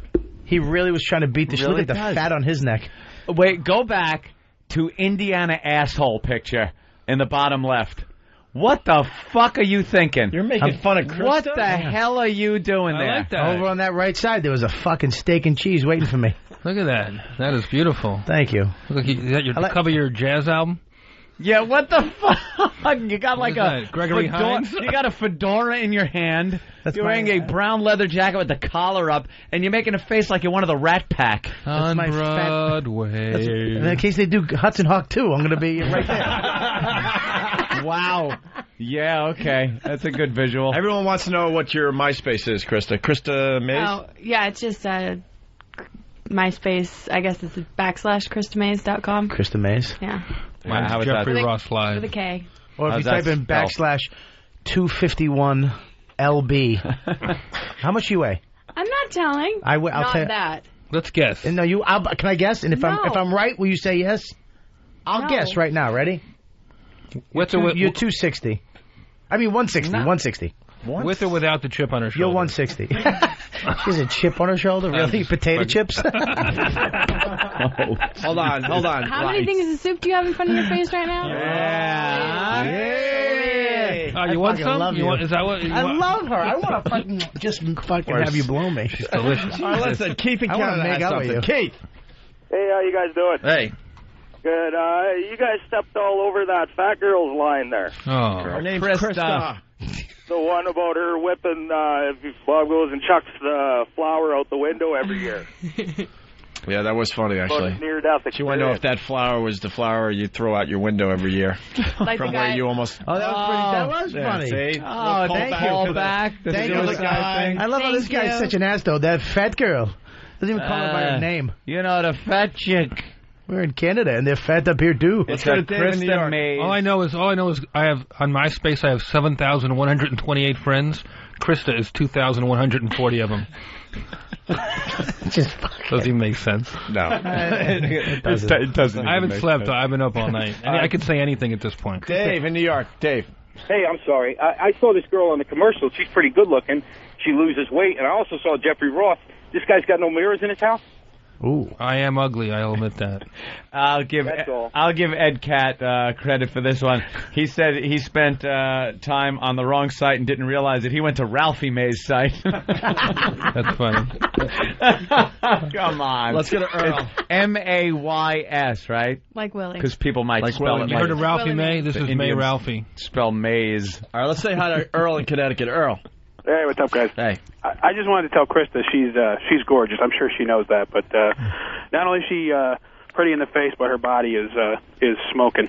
He really was trying to beat the shit. Really Look at the does. fat on his neck. Wait, go back to Indiana asshole picture in the bottom left. What the fuck are you thinking? You're making fun of Krista? What the hell are you doing there? I like that. Over on that right side, there was a fucking steak and cheese waiting for me. Look at that. That is beautiful. Thank you. Look, is that your cover your jazz album? Yeah, what the fuck? You got like What a is that, Gregory fedora, Hines? You got a fedora in your hand. That's you're my- wearing a brown leather jacket with the collar up, and you're making a face like you're one of the Rat Pack. On my fat- Broadway. And in case they do Hudson Hawk 2, I'm going to be right there. Wow. Yeah, okay. That's a good visual. Everyone wants to know what your MySpace is, Krista. Krista Mays? Oh, yeah, it's just MySpace. I guess it's /KristaMays.com. Krista Mays. Yeah. Wow, how is Jeffrey that? Ross Live. With a K. Or if How's you that type in spelled? /251LB. How much you weigh? I'm not telling. I'll not tell you. that. Let's guess. And no, can I guess? And if No. I'm right, will you say yes? I'll No. guess right now. Ready? What's You're 260. I mean 160. 160. With or without the chip on her shoulder? You're 160. She has a chip on her shoulder? Really? Potato chips? Hold on. How many things of soup do you have in front of your face right now? You want some? Is that what? I love her. I want to fucking have you blow me. She's delicious. All right, listen, Keith and Canada make has out with something. Keith. Hey, how you guys doing? Hey. Good. You guys stepped all over that fat girl's line there. Oh. Her name's Krista. The one about her whipping, Bob goes and chucks the flour out the window every year. Yeah, that was funny, actually. Near-death She wanted to know if that flour was the flour you throw out your window every year. Like From the where guy. you almost... Oh, that was funny. See? Oh, thank you. Call back. Thank you. Thing. I love how this guy's such an ass, though. That fat girl. Doesn't even call her by her name. You know, the fat chick. We're in Canada, and they're fat up here, too. It's a Krista Mays. All I know is I have on MySpace I have 7,128 friends. Krista is 2,140 of them. Just doesn't even make sense. No, it doesn't. I haven't slept. I've been up all night. I could say anything at this point. Dave in New York. Dave. Hey, I'm sorry. I saw this girl on the commercial. She's pretty good looking. She loses weight. And I also saw Jeffrey Ross. This guy's got no mirrors in his house? Ooh. I am ugly, I'll admit that. I'll give Ed Cat credit for this one. He said he spent time on the wrong site and didn't realize that he went to Ralphie May's site. That's funny. Come on. Let's go to Earl. It's Mays, right? Like Willie. Because people might spell it. You heard of Ralphie May? This is May Indians Ralphie. Spell Mays. All right, let's say hi to Earl in Connecticut. Earl. Hey, what's up, guys? Hey. I just wanted to tell Krista she's gorgeous. I'm sure she knows that. But not only is she pretty in the face, but her body is smoking.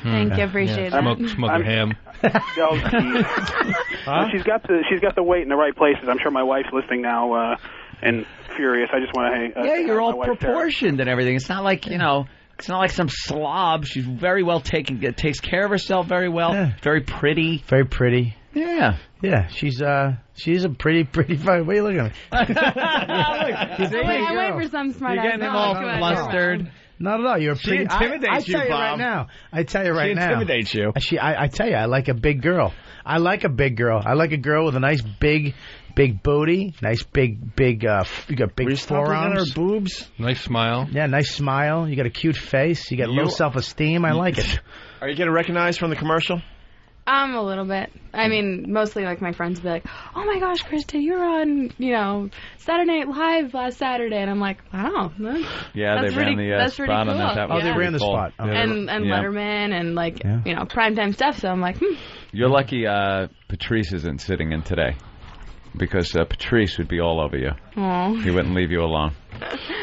Thank you, appreciate that. Smoking ham. She's got the weight in the right places. I'm sure my wife's listening now and furious. I just want to you're all proportioned and everything. It's not like It's not like some slob. She's very well takes care of herself very well. Yeah. Very pretty. Very pretty. Yeah. Yeah, she's a pretty fine. What are you looking at? I wait for some smart You're getting him all flustered. Not at all. You're she pretty. intimidates you, Bob. I tell you right now. She intimidates you. I tell you, I like a big girl. I like a big girl. I like a girl with a nice big booty, nice big. You got big forearms. Her boobs. Nice smile. Yeah, nice smile. You got a cute face. You got low self-esteem. I like it. Are you getting recognized from the commercial? A little bit. I mean, mostly like my friends be like, "Oh my gosh, Krista, you were on, Saturday Night Live last Saturday," and I'm like, "Wow." Yeah, they ran the spot on that. They ran the spot. Okay. And Letterman and primetime stuff. So I'm like, You're lucky Patrice isn't sitting in today, because Patrice would be all over you. Aww. He wouldn't leave you alone.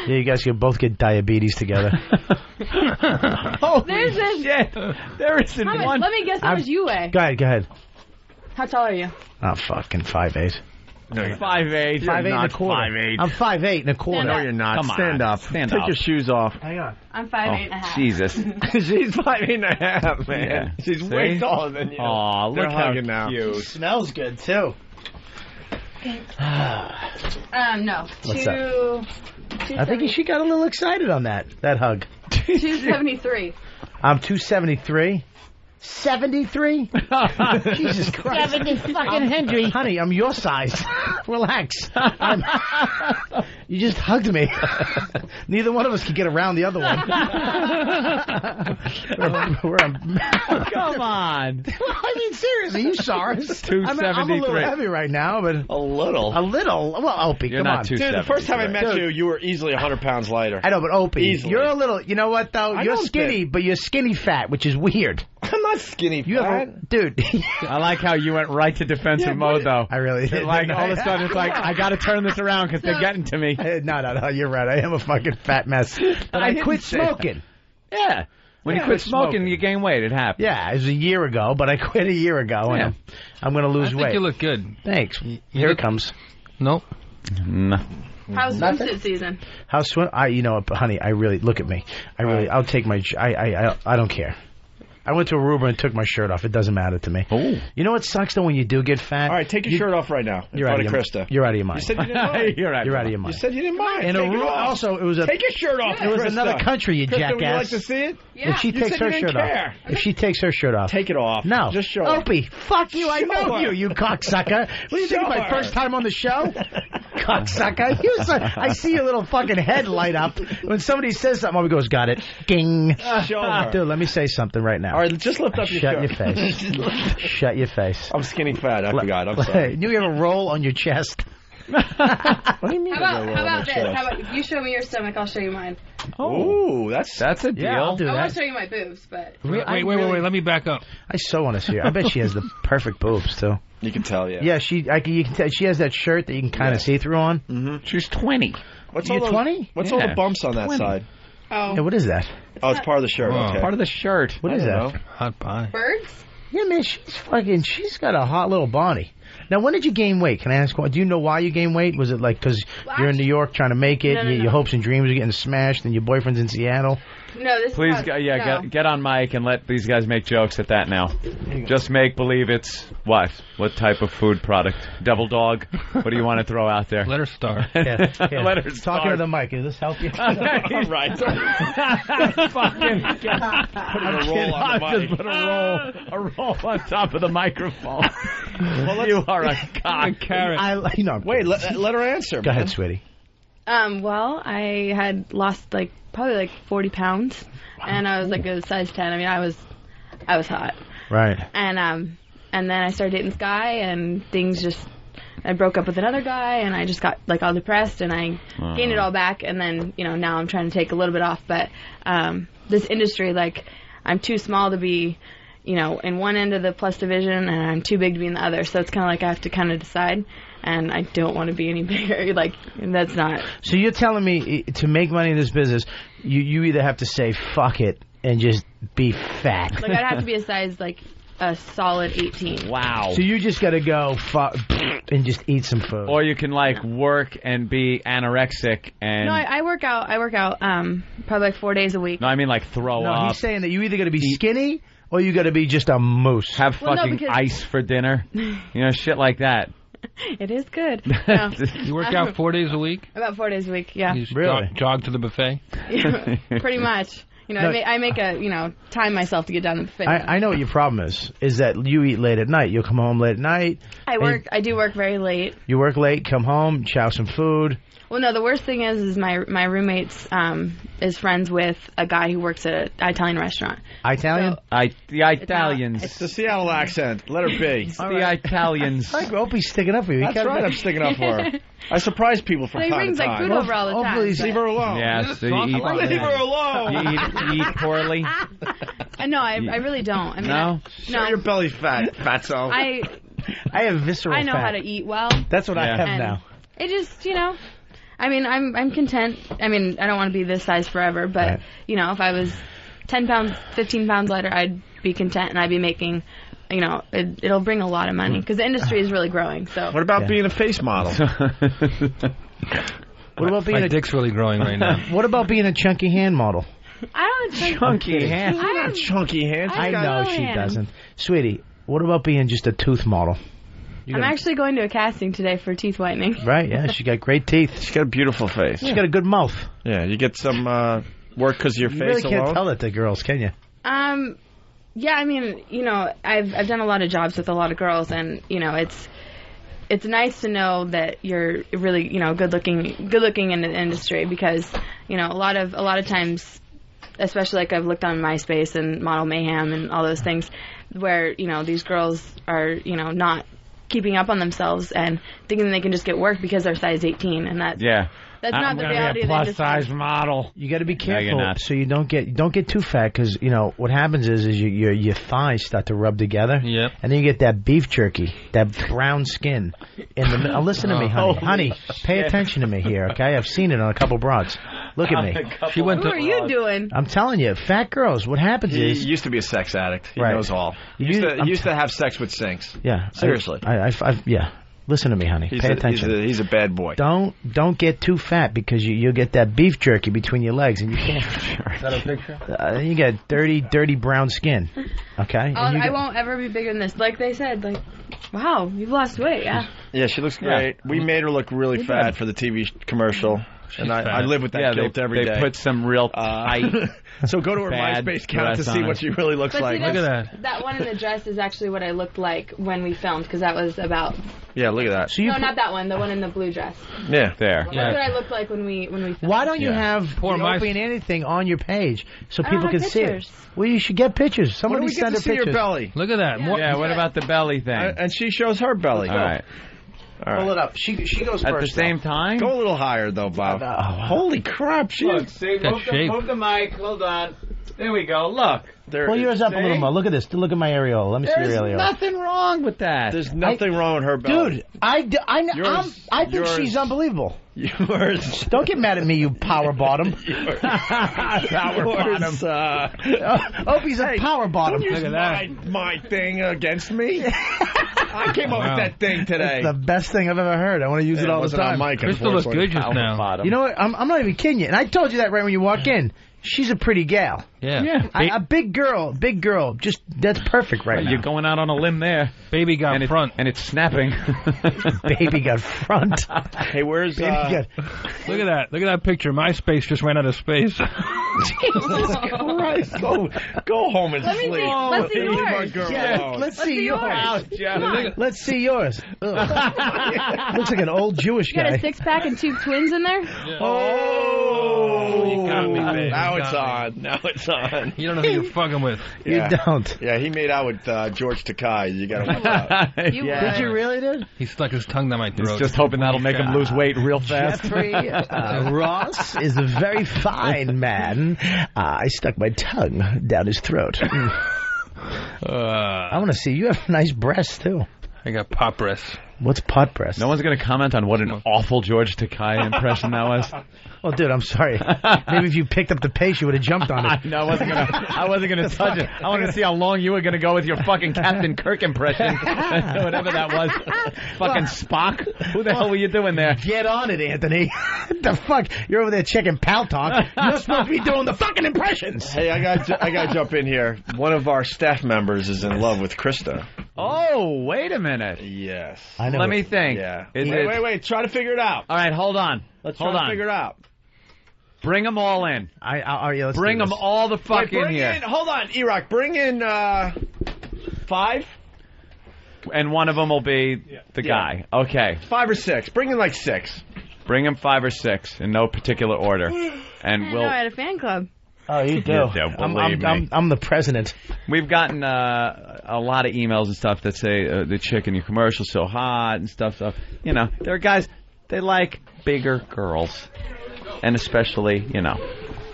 Yeah, you guys could both get diabetes together. There's shit. There isn't one. Let me guess how much you weigh. Go ahead. How tall are you? Oh, fucking 5'8". No, you're 5'8". 5'8" and a quarter. 5'8". I'm 5'8" and a quarter. No, you're not. Come on. Stand up. Stand Take up. your shoes off. Hang on. I'm 5'8" and a half. Jesus. She's 5'8" and a half, man. Yeah. She's way taller than you. Aw, look how cute. Now. Smells good, too. No. What's that? I think she got a little excited on that hug. 273. I'm 273. 73? Jesus Christ. 70 fucking Henry. Honey, I'm your size. Relax. You just hugged me. Neither one of us could get around the other one. Come on. I mean, seriously, you saw us. 273. I'm a little heavy right now, but... A little? Well, Opie, You're come not on. Dude, the first time I met you were easily 100 pounds lighter. I know, but Opie, Easily. you're a little... You know what, though? You're skinny, but you're skinny fat, which is weird. I'm not skinny fat. Dude. I like how you went right to defensive mode, though. I really did. Like, all of a sudden, it's like, I got to turn this around because they're getting to me. No, you're right. I am a fucking fat mess. But I quit smoking. Yeah. When you quit smoking, you gain weight. It happens. Yeah, it was a year ago, but I quit a year ago, and I'm going to lose weight. I think you look good. Thanks. Here it comes. Nope. No. How's swimsuit season? Honey, I really, look at me. I'll take my, I don't care. I went to Aruba and took my shirt off. It doesn't matter to me. Oh. You know what sucks though when you do get fat? All right, take your shirt off right now. You're out of Krista. You're out of your mind. You said you didn't mind. You're out of your mind. You said you didn't mind. And Take it off. also, it was a Take your shirt off. It was Krista. another country, you Krista, jackass. Would you like to see it? Yeah. If she You takes said her you didn't shirt care. off. If she takes her shirt off. Take it off. No. Just show her. Opie, fuck you. I know Show her. you cocksucker. What do you think, Show my her. first time on the show? Cocksucker. I see your little fucking head light up. When somebody says something, Opie goes, got it. Ging. Show her. Dude, let me say something right now. All right, just lift up your Shut shirt. your face. Shut your face. I'm skinny fat. I forgot. I'm sorry. You have a roll on your chest. What do you mean? How about this? How about if you show me your stomach, I'll show you mine. Oh, that's a deal. Yeah, I'll do I that. won't show you my boobs, but Wait. Let me back up. I so want to see her. I bet she has the perfect boobs too. You can tell, yeah. Yeah, you can tell she has that shirt that you can kind of see through on. Mm-hmm. She's 20. What's You're all 20? What's all the bumps on that 20. side? oh, Yeah, what is that? Oh, it's part of the shirt. Oh. Okay. Part of the shirt. What is I don't that? know. Hot pie. birds? Yeah, man, she's got a hot little body. Now, when did you gain weight? Can I ask? Do you know why you gained weight? Was it like because you're in New York trying to make it, No. your hopes and dreams are getting smashed, and your boyfriend's in Seattle? No, this Please, is how, no. get on mic and let these guys make jokes at that now. Just make believe it's what? What type of food product? Devil dog? What do you want to throw out there? Let her start. Yeah. Let her Talking start. to the mic. Does this help you? All right. Putting a roll on the mic. Just put a roll on top of the microphone. You are a cock. Wait, let her answer. Go ahead, sweetie. Well, I had lost probably 40 pounds, and I was like a size 10. I mean, I was hot. Right. And then I started dating this guy, and things just. I broke up with another guy, and I just got all depressed, and I gained it all back, and then now I'm trying to take a little bit off. But this industry, I'm too small to be, in one end of the plus division, and I'm too big to be in the other. So it's kind of I have to kind of decide, and I don't want to be any bigger. That's not. So you're telling me to make money in this business, you either have to say fuck it and just be fat. I'd have to be a size a solid 18. Wow. So you just got to go and just eat some food. Or you can work and be anorexic and. No, I work out. I work out probably 4 days a week. No, I mean throw No, up. he's saying that you either got to be skinny or you got to be just a moose. Have Well, no, fucking because- ice for dinner. Shit like that. It is good. No. You work out 4 days a week? About 4 days a week, yeah. You just Really? jog to the buffet? Pretty much. No. I make a time myself to get down to the buffet. I know what your problem is that you eat late at night. You'll come home late at night. I do work very late. You work late, come home, chow some food. Well, no, the worst thing is my roommate's is friends with a guy who works at an Italian restaurant. Italian? The Italians. It's the Seattle accent. Let her be. It's the Italians. I hope he's sticking up for you. That's right, I'm sticking up for her. I surprise people from So he time brings to time. food over all the time. Please leave her alone. Yeah, so you eat, Leave her alone. you eat poorly. No, I really don't. I mean, No? Show your belly fat, fatso. I have visceral I know fat. how to eat well. That's what I have And now. It just, I mean, I'm content. I mean, I don't want to be this size forever, but, Right. If I was 10 pounds, 15 pounds lighter, I'd be content, and I'd be making, it'll bring a lot of money, because the industry is really growing, so. What about being a face model? What about being My a dick's really growing right now. What about being a chunky hand model? I don't Chunky hands. She's not chunky hands. I got know no she hands. doesn't. Sweetie, what about being just a tooth model? I'm actually going to a casting today for teeth whitening. Right, yeah, she got great teeth. She's got a beautiful face. She's got a good mouth. Yeah, you get some work because of your You face really can't alone. tell that to girls, can you? Yeah, I mean, I've done a lot of jobs with a lot of girls, and it's nice to know that you're really good looking in the industry, because a lot of times, especially I've looked on MySpace and Model Mayhem and all those things, where these girls are not keeping up on themselves and thinking they can just get work because they're size 18, and that's not the reality of the industry. Plus-size model. You got to be No, you're careful not. so you don't get too fat, because what happens is your thighs start to rub together. Yep. And then you get that beef jerky, that brown skin. Now listen to me, honey. Pay attention to me here, okay? I've seen it on a couple broads. Look at me. She went What are you doing? I'm telling you, fat girls. What happens He is used to be a sex addict. He Right. knows all. He You- used to have sex with sinks. yeah, Seriously. yeah. Listen to me, honey. Pay attention. He's a bad boy. Don't get too fat because you'll get that beef jerky between your legs and you can't. Is that a picture? You get dirty brown skin. Okay. I won't ever be bigger than this. Like they said, like, wow, you've lost weight. Yeah. Yeah, she looks great. Yeah. We made her look really fat for the TV commercial. And I live with that guilt every day. They put some real tight. So go to her MySpace account to see what she really looks But like. see, Look at that. That one in the dress is actually what I looked like when we filmed, because that was about. Yeah, look at that. No, not that one. The one in the blue dress. Yeah, there. That's what I looked like when we filmed. Why don't you have the Opie and anything on your page so people can see it? Well, you should get pictures. Somebody What do we send get her to see pictures. your belly? Look at that. Yeah, what about the belly thing? And she shows her belly. All right. All right. Pull it up. She goes At first. the same time? Go a little higher, though, Bob. Holy crap. She Look, see, move the mic. Hold on. There we go. Look. Pull yours up a little more. Look at this. Look at my areola. Let me see your There's areola. nothing wrong with that. There's nothing wrong with her belly. Dude, I think she's unbelievable. Yours. Don't get mad at me, you power bottom. Power bottom. Opie's a power bottom. Don't use my thing against me. I came up with that thing today. It's the best thing I've ever heard. I want to use it all the time. Crystal looks good just now. You know what? I'm not even kidding you. And I told you that right when you walk in. She's a pretty gal. Yeah. A big girl. Just, that's perfect right now. You're going out on a limb there. Baby got front. And it's snapping. Baby got front. Hey, where's... Look at that. Look at that picture. MySpace just ran out of space. Jesus Christ. Go home and sleep. Let's see yours. Leave our girl alone. Let's see yours. yours. Let's see yours. Looks like an old Jewish You got guy. a six-pack and 2 twins in there? Oh, you got me, babe. Now You it's got on. Now it's on. You don't know who you're fucking with. You don't. Yeah, he made out with George Takei. You got to watch out. Did you really, dude? He stuck his tongue down my throat. He's just hoping that'll make him lose weight real fast. Jeffrey Ross is a very fine man. I stuck my tongue down his throat. I want to see. You have nice breasts, too. I got pop breasts. What's pot breast? No one's going to comment on what an awful George Takei impression that was. Well, dude, I'm sorry. Maybe if you picked up the pace, you would have jumped on it. I know. I wasn't gonna touch it. I wanted to see how long you were gonna go with your fucking Captain Kirk impression, whatever that was. Fucking Spock. Who the hell were you doing there? Get on it, Anthony. What the fuck? You're over there checking Pal Talk. You're supposed to be doing the fucking impressions. Hey, I got to jump in here. One of our staff members is in love with Krista. Oh, wait a minute. Yes. I know. Let me think. Yeah. Is Wait. Try to figure it out. All right, hold on. Let's hold try on. to figure it out. Bring them all in. Let's bring them all the fuck in here. Hold on, E-Rock. Bring in 5. And one of them will be the guy. Okay. 5 or 6. Bring in like 6. Bring him 5 or 6 in no particular order. And I had a fan club. Oh, you do? Believe me. I'm the president. We've gotten a lot of emails and stuff that say the chick in your commercial's so hot and stuff. So, you know, there are guys, they like bigger girls. And especially, you know,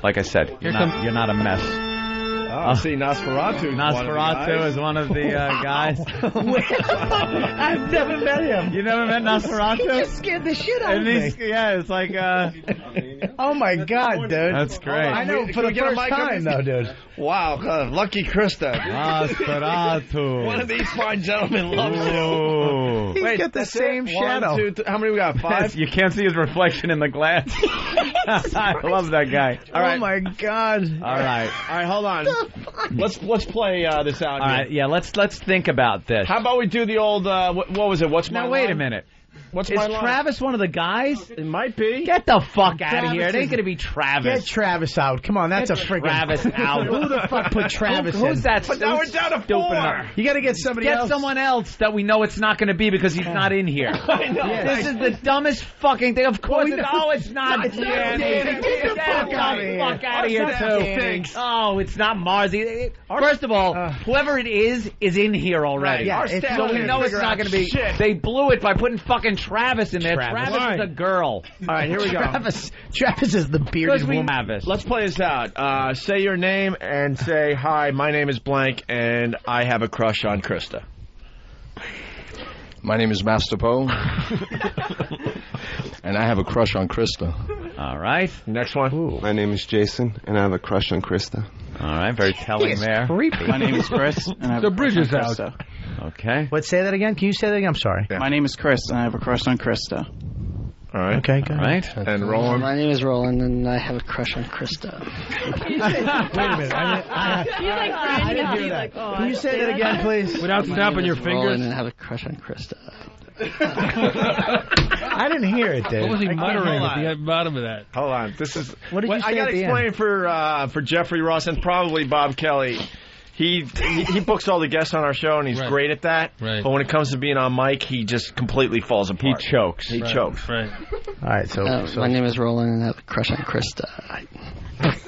like I said, you're not a mess. See, Nosferatu. Nosferatu is one of the guys. I've never met him. You never met Nosferatu? He just scared the shit out of me. Yeah, it's like... oh, my God, dude. That's great. I know, for the first time, though, dude. Wow, lucky Krista. Nosferatu. One of these fine gentlemen loves you. He's got the same shadow. 1, 2, 3. How many we got? 5? You can't see his reflection in the glass. I love that guy. All right. Oh, my God. All right, hold on. Let's play this out. All right, yeah, let's think about this. How about we do the old, what was it? What's my Now, line? wait a minute. What's Is my line? Travis one of the guys? It might be. Get the fuck out of Travis here. It ain't is- going to be Travis. Get Travis out. Come on, that's Get a freaking... Travis out. Who the fuck put Travis in? Who's that? But now we're down to 4. You got to get somebody Get else. someone else that we know it's not going to be because he's not in here. I know. Yeah. This is the dumbest fucking thing. Of course, it's not It's not Danny. Danny. Get the fuck out of here. Fuck out of here, It's not too. Danny. Oh, it's not Marzi. First of all, whoever it is in here already. Yeah, Our it's staff So we can't know it's figure not out going to be. shit. They blew it by putting fucking Travis in there. Travis. Travis is a girl. All right, here we go. Travis is the bearded woman. Travis. Let's play this out. Say your name and say, hi, my name is blank, and I have a crush on Krista. My name is Master Poe, and I have a crush on Krista. All right. Next one. My name is Jason, and I have a crush on Krista. All right. Very telling there. Creepy. My name is Chris, and I have The a crush bridge is on out. Krista. Okay. What? Say that again. Can you say that again? I'm sorry. My name is Chris, and I have a crush on Krista. All right. Okay, good. All right. And Roland. My name is Roland, and I have a crush on Krista. Wait a minute. I didn't hear that. Can you say that again, please? Without snapping your Roland, fingers. and I have a crush on Krista. I didn't hear it, Dave. What was he muttering at the bottom of that? Hold on. This is. What did you say I got at to the explain end? for Jeffrey Ross and probably Bob Kelly. He books all the guests on our show, and he's great at that. Right. But when it comes to being on mic, he just completely falls apart. He chokes. He chokes. Right. All right, so My name is Roland, and I have a crush on Krista. What's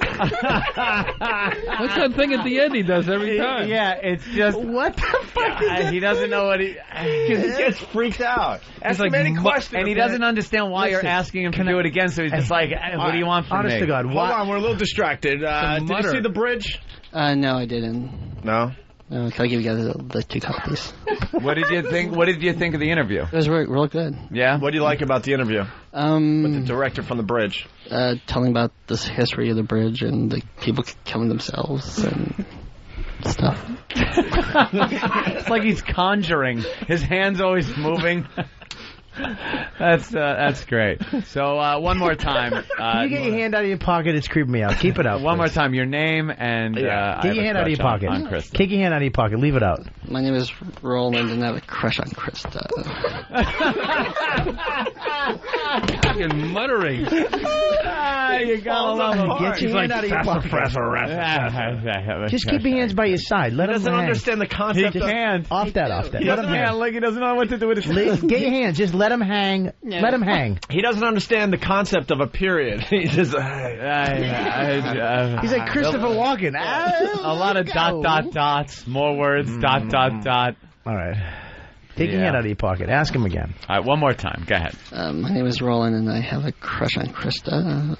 that thing at the end he does every time? Yeah, it's just. What the fuck is that? He doesn't know what he. He gets freaked out. Ask him any question. And he doesn't understand why you're asking him to do it again, so he's just like, what do you want from me? Honest to God, Hold on, we're a little distracted. Did you see The Bridge? No, I didn't. No? No, can I give you guys the 2 copies? What did you think? What did you think of the interview? It was real good. Yeah. What do you like about the interview? With the director from The Bridge. Telling about the history of the bridge and the people killing themselves and stuff. It's like he's conjuring. His hand's always moving. That's great. So one more time. Can you get your hand out of your pocket? It's creeping me out. Keep it up. One more time. Your name and get your hand out of your pocket. Kick your hand out of your pocket. Leave it out. My name is Roland, and I have a crush on Krista. Fucking muttering. You got a love Get your hand out of your pocket. Just keep your hands by your side. Let him doesn't hang. understand the concept. He can't. Off that. He Let him hang. like he doesn't know what to do with his hands. Get your hands. Just let him hang. Yeah. Let him hang. He doesn't understand the concept of a period. He just. He's like Christopher Walken. A lot of dots, more words, dot. All right. Take your hand out of your pocket. Ask him again. All right, one more time. Go ahead. My name is Roland, and I have a crush on Krista.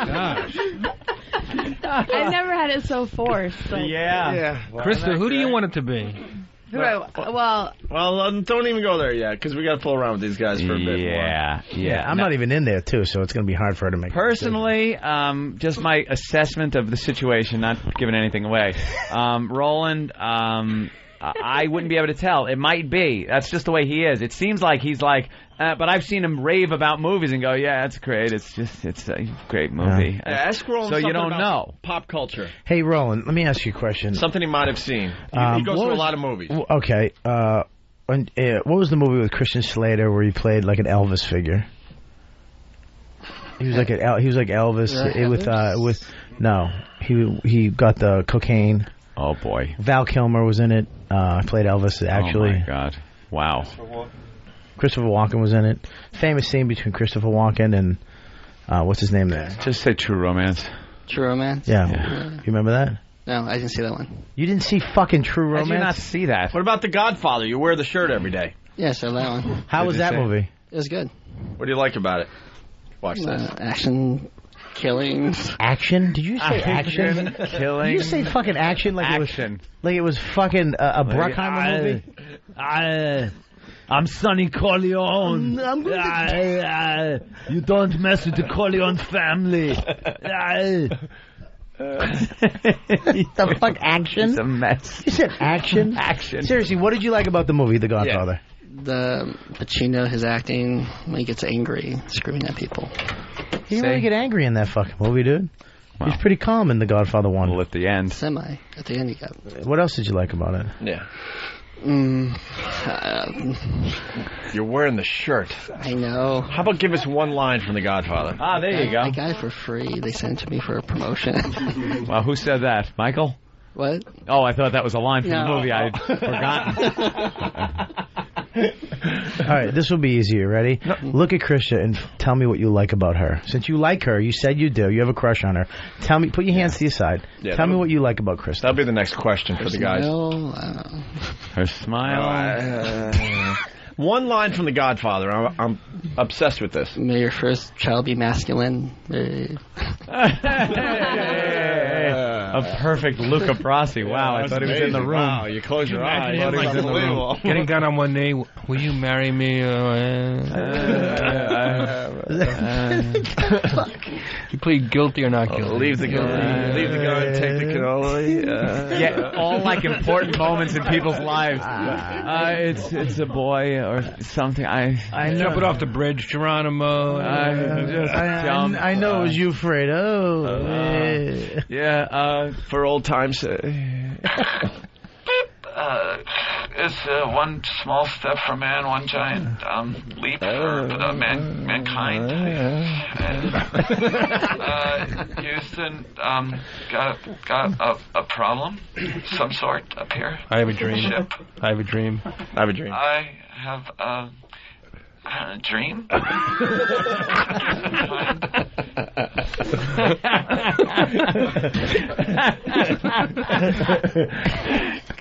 Gosh. I've never had it so forced. Like, Yeah. Krista, who do you want it to be? Well, don't even go there yet, because we got to fool around with these guys for a bit more. Yeah. I'm not even in there, too, so it's going to be hard for her to make Personally, just my assessment of the situation, not giving anything away. Roland, I wouldn't be able to tell. It might be. That's just the way he is. It seems like he's like, but I've seen him rave about movies and go, yeah, it's great. It's a great movie. Yeah, ask Roland so you something don't about know. Pop culture. Hey, Roland, let me ask you a question. Something he might have seen. He goes to a lot of movies. Okay. What was the movie with Christian Slater where he played like an Elvis figure? He was like Elvis he got the cocaine. Oh boy. Val Kilmer was in it. Played Elvis actually. Oh my God. Wow. Christopher Walken was in it. Famous scene between Christopher Walken and what's his name there? Just say True Romance. True Romance? Yeah. You remember that? No, I didn't see that one. You didn't see fucking True Romance? How did you not see that? What about The Godfather? You wear the shirt every day. Yeah, I saw that one. How was that movie? It was good. What do you like about it? Watch this. Action, killings. Action? Did you say action? Killing. Did you say fucking action like action. It was fucking a Bruckheimer movie? I'm Sonny Corleone. You don't mess with the Corleone family. The fuck action? It's a mess. You said action? Action. Seriously, what did you like about the movie The Godfather? The Pacino, his acting, when he gets angry, screaming at people. He didn't really get angry in that fucking movie, dude. Well, he's pretty calm in The Godfather 1. Well, at the end. Semi. At the end, he got... What else did you like about it? Yeah. You're wearing the shirt. I know. How about give us one line from The Godfather? Ah, there you go. I got it for free. They sent it to me for a promotion. Well, who said that? Michael? What? Oh, I thought that was a line from the movie. I'd forgotten. All right, this will be easier. Ready? Look at Krista and tell me what you like about her. Since you like her, you said you do. You have a crush on her. Tell me. Put your hands to your side. Yeah, tell me what you like about Krista. That'll be the next question for the guys. Her smile. One line from The Godfather. I'm obsessed with this. May your first child be masculine. A perfect Luca Brasi. Wow, I thought he was in the room. Wow, you close your eyes. Imagine him, like, Unbelievable. getting down on one knee. Will you marry me? You plead guilty or not guilty? Leave the gun. Leave the gun. Take the cannoli. Yeah, all like important moments in people's lives. It's a boy or something. I jump it off the bridge, Geronimo. I know it was you, Fredo. For old time's sake. It's one small step for man, one giant leap for mankind. Houston, got a problem, some sort up here. I have a dream. Ship. I have a dream. I have a dream. I have a dream.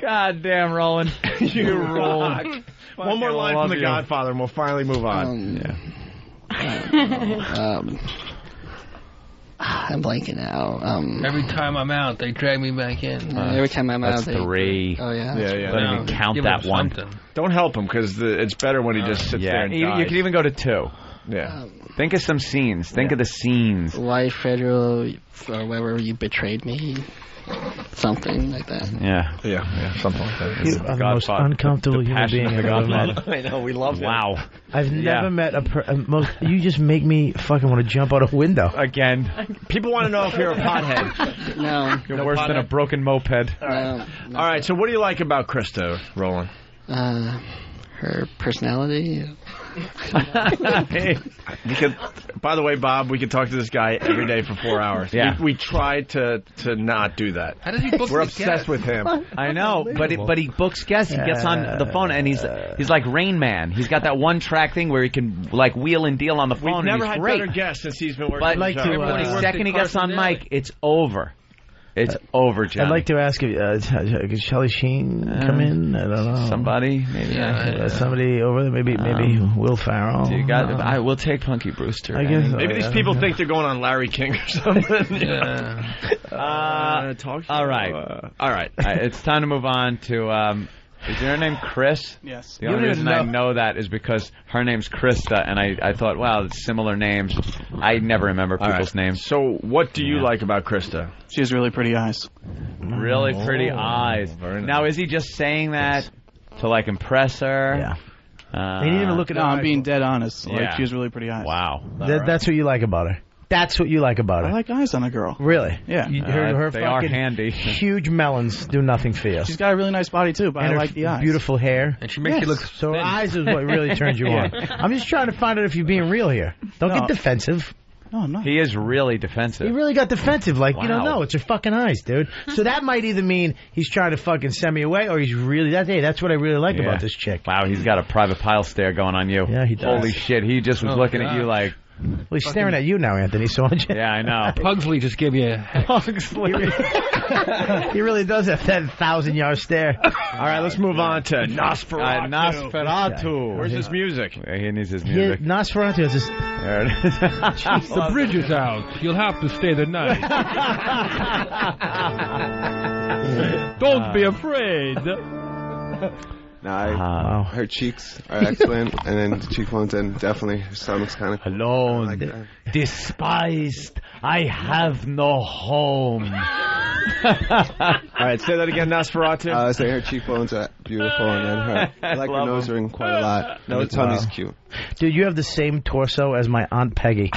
God damn, Roland. You rolled. One more line from The Godfather and we'll finally move on. I'm blanking out. Every time I'm out, they drag me back in. Every time I'm out, That's 3. Oh, yeah? Yeah. Don't even count Give that him one. something. Don't help him because it's better when he just sits there and dies. You can even go to 2. Yeah. Think of some scenes. Think of the scenes. Why, Federal, or wherever you betrayed me. Something like that. Yeah, something like that. You are the most uncomfortable human being I've ever met. I know, we love him. Wow. I've never met you just make me fucking want to jump out a window. Again. People want to know if you're a pothead. No. You're worse than a broken moped. No. All right, so what do you like about Krista, Roland? Her personality. We could, by the way, Bob, we could talk to this guy every day for 4 hours. Yeah. We tried to not do that. How does he book We're these obsessed guests? with him. I know, but he books guests. He gets on the phone and he's like Rain Man. He's got that one track thing where he can like wheel and deal on the phone. We've never and he's had great. better guests since he's been working. But on the show. the second he gets on mic, it's over. It's over, Johnny. I'd like to ask if could Charlie Sheen come in? I don't know. Somebody, maybe. Somebody over there. Maybe Will Ferrell. I will take Punky Brewster. I guess. Maybe these people think they're going on Larry King or something. All right. It's time to move on to. Is your name Chris? Yes. The only reason I know that is because her name's Krista, and I thought, wow, it's similar names. I never remember people's names. So what do you like about Krista? She has really pretty eyes. Really pretty eyes. Now, is he just saying that to, like, impress her? Yeah. He didn't even look at her. No, I'm eyes. being dead honest. Like, Yeah. she has really pretty eyes. Wow. That's what you like about her. That's what you like about her. I like eyes on a girl. Really? Yeah. Her they are fucking handy. Huge melons do nothing for you. She's got a really nice body, too, but And I her like the eyes. beautiful hair. And she makes you look So thin. eyes is what really turns you on. I'm just trying to find out if you're being real here. Don't get defensive. No, I'm not. He is really defensive. He really got defensive. Like, you don't Wow. know. It's your fucking eyes, dude. So that might either mean he's trying to fucking send me away or he's really... That's what I really like about this chick. Wow, he's got a private pile stare going on you. Yeah, he does. Holy shit, he just was looking at you like... Well, he's staring at you now, Anthony, so aren't you? Yeah, I know. Pugsley just gave you a... He really does have that 1,000-yard stare. All right, let's move on to Nosferatu. Nosferatu. Where's his music? He needs his music. Nosferatu is this... There it is. The bridge is out. You'll have to stay the night. Don't be afraid. No, her cheeks are excellent, and then the cheekbones, and definitely her stomach's kind of alone, despised. I have no home. All right, say that again, Nosferatu. I say her cheekbones are beautiful, and then I like her nose ring quite a lot. And the tummy's cute. Dude, you have the same torso as my Aunt Peggy.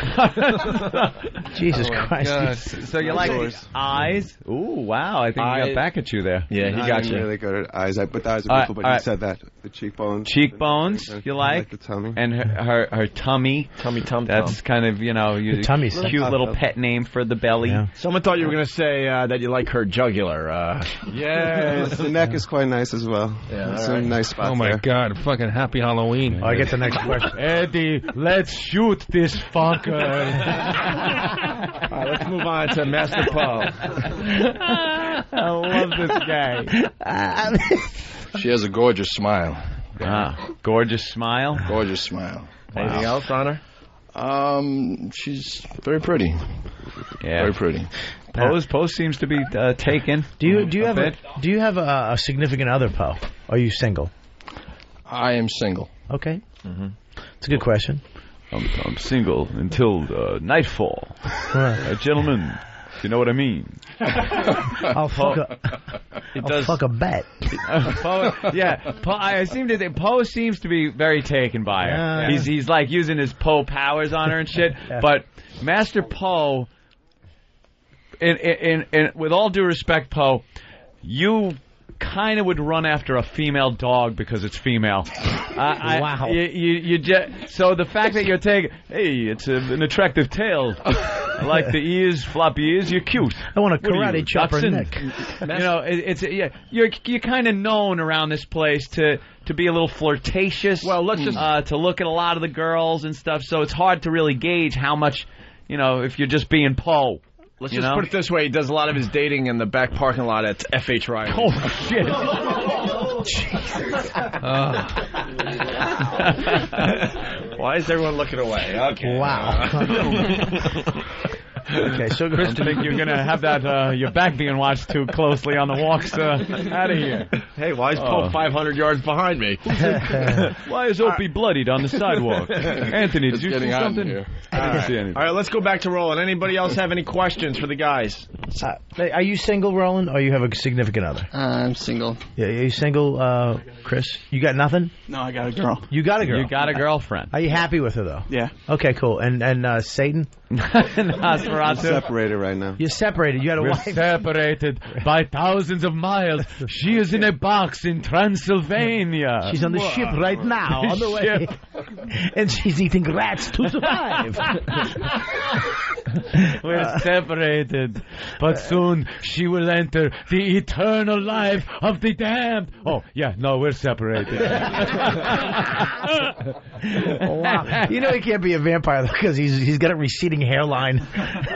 Jesus Christ. God. So you like the eyes? Ooh, wow. I think he got back at you there. Yeah, he got you. Really good at eyes, but the eyes are beautiful, but you said that. The cheekbones. Cheekbones, you like? The tummy. And her tummy. Tummy. That's kind of, The tummy's cute little pet name for the belly. Yeah. Someone thought you were going to say that you like her jugular. Yes, the neck is quite nice as well. Yeah, some nice spots Oh, my there. God. Fucking happy Halloween. I get the next question. Eddie, let's shoot this fucker. All right, let's move on to Master Paul. I love this guy. She has a gorgeous smile. Gorgeous smile? Gorgeous smile. Anything else on her? She's very pretty. Yeah. Very pretty. Poe seems to be taken. Do you have a significant other, Poe? Are you single? I am single. Okay. It's a good question. I'm single until nightfall. Gentlemen, you know what I mean. I'll fuck a bet. Poe, I seem to think Poe seems to be very taken by her. He's like using his Poe powers on her and shit. But Master Poe, in with all due respect, Poe, you kind of would run after a female dog because it's female. Wow. You just, so the fact that you're taking, hey, it's an attractive tail. I like the ears, floppy ears. You're cute. I want a karate chop her neck. You know, you're kind of known around this place to be a little flirtatious. Well, let's just to look at a lot of the girls and stuff. So it's hard to really gauge how much, if you're just being Poe. Let's just put it this way: he does a lot of his dating in the back parking lot at F.H. Riley. Oh shit! Why is everyone looking away? Okay. Wow. Okay, so Chris, I think you're gonna have that your back being watched too closely on the walks out of here. Hey, why is Pope 500 yards behind me? Why is Opie bloodied on the sidewalk? Anthony, did you see something? Here. I didn't see anything. All right, let's go back to Roland. Anybody else have any questions for the guys? Are you single, Roland, or you have a significant other? I'm single. Yeah, are you single, Chris? You got nothing? No, I got a girl. You got a girl. You got a girlfriend. Are you happy with her though? Yeah. Okay, cool. And Satan? Nosferatu. Separated right now. You're separated. You got a We're wife. Separated by thousands of miles. She is in a box in Transylvania. She's on the ship right now, on the way. And she's eating rats to survive. We're separated, but soon she will enter the eternal life of the damned. Oh, yeah, no, we're separated. Wow. You know he can't be a vampire, though, because he's got a receding hairline.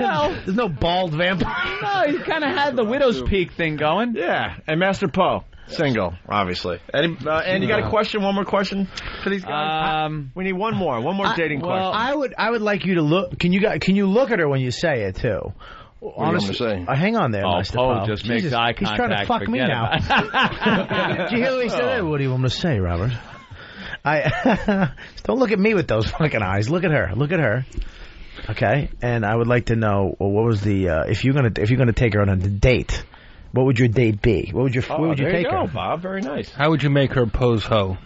Well, there's no bald vampire. No, he kind of had the widow's peak thing going. Yeah, and Master Poe, single, obviously. And you got a question? One more question for these guys? We need one more dating question. I would like you to look. Can you look at her when you say it too? Honestly, say? Hang on there, Poe Poe. just makes eye contact. He's trying to fuck me now. Did you hear what he said? What do you want me to say, Robert? Don't look at me with those fucking eyes. Look at her. Look at her. Okay, and I would like to know what was the if you're gonna take her on a date, what would your date be? Where would you take her? Bob. Very nice. How would you make her pose hoe?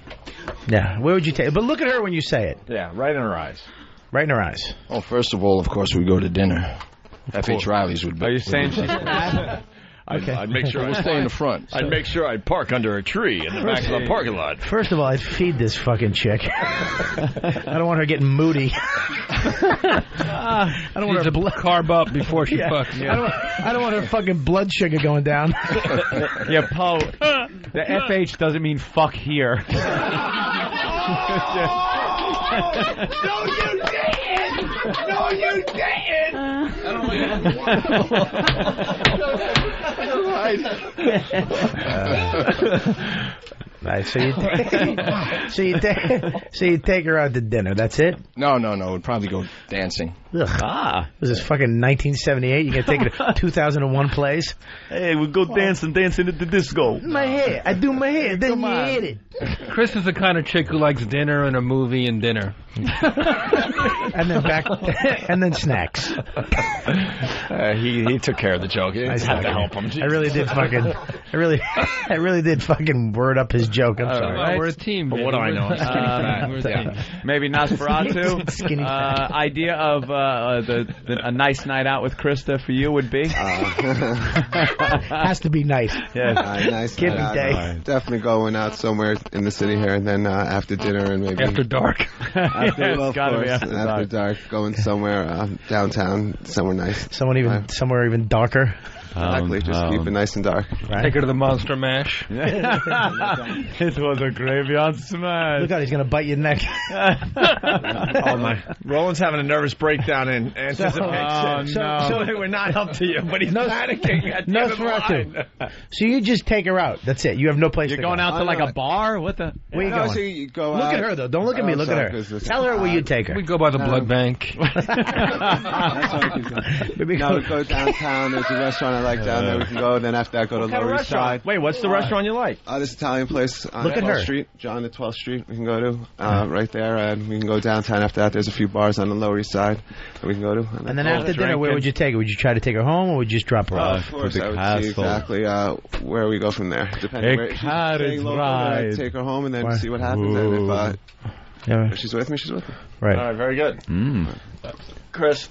Yeah, where would you take? But look at her when you say it. Yeah, right in her eyes. Right in her eyes. Well, first of all, of course, we go to dinner. F.H. Riley's would be. Are you saying she's fat? Okay. I'd make sure we'll stay in the front. I'd make sure I'd park under a tree in the back of the parking lot. First of all, I'd feed this fucking chick. I don't want her getting moody. I don't want her to carb up before she fucks. Yeah. I don't want her fucking blood sugar going down. Yeah, Poe. The FH doesn't mean fuck here. No, you didn't! No, you didn't! Right, so you take her out to dinner. That's it? No. We'd probably go dancing. Ugh. Was this fucking 1978? You gonna take it to 2001 plays? Hey, we'll go dancing at the disco. My hair. I do my hair. Then you hit it. Chris is the kind of chick who likes dinner and a movie and dinner. And then and then snacks. He took care of the joke. I had to help him. I really did fucking word up his joke. I'm sorry. Right. We're a team. But what do I know? We're a team. Maybe Nosferatu. Skinny fat. Idea of a nice night out with Krista for you would be? Has to be nice. Yes. Nice Give me day. Definitely going out somewhere in the city here, and then after dinner and maybe after dark. After dark, going somewhere downtown, somewhere nice. Somewhere even darker. Exactly, just keep it nice and dark. Take her to the Monster Mash. It was a graveyard smash. Look out, he's going to bite your neck. Oh, my. Roland's having a nervous breakdown in anticipation. So we're not up to you, but he's panicking. So you just take her out. That's it. You have no place to go. You're going out to like a bar? What the? Where you No, going? so you go Look out. at her, though. Don't look at me. Look at her. Tell her where you take her. We go by the blood bank. No, we go downtown. There's a restaurant I like down there. We can go. Then after that, go to Lower East Side. Wait, what's the restaurant you like? This Italian place on Look at 12th her. Street. John at 12th Street. We can go to right there, and we can go downtown. After that, there's a few bars on the Lower East Side that we can go to. And then after dinner, where would you take her? Would you try to take her home, or would you just drop her off? Of course, I would see exactly where we go from there. Depending where she's staying local, then I'd take her home and then see what happens. And if she's with me, she's with me. Right. All right, very good. Chris,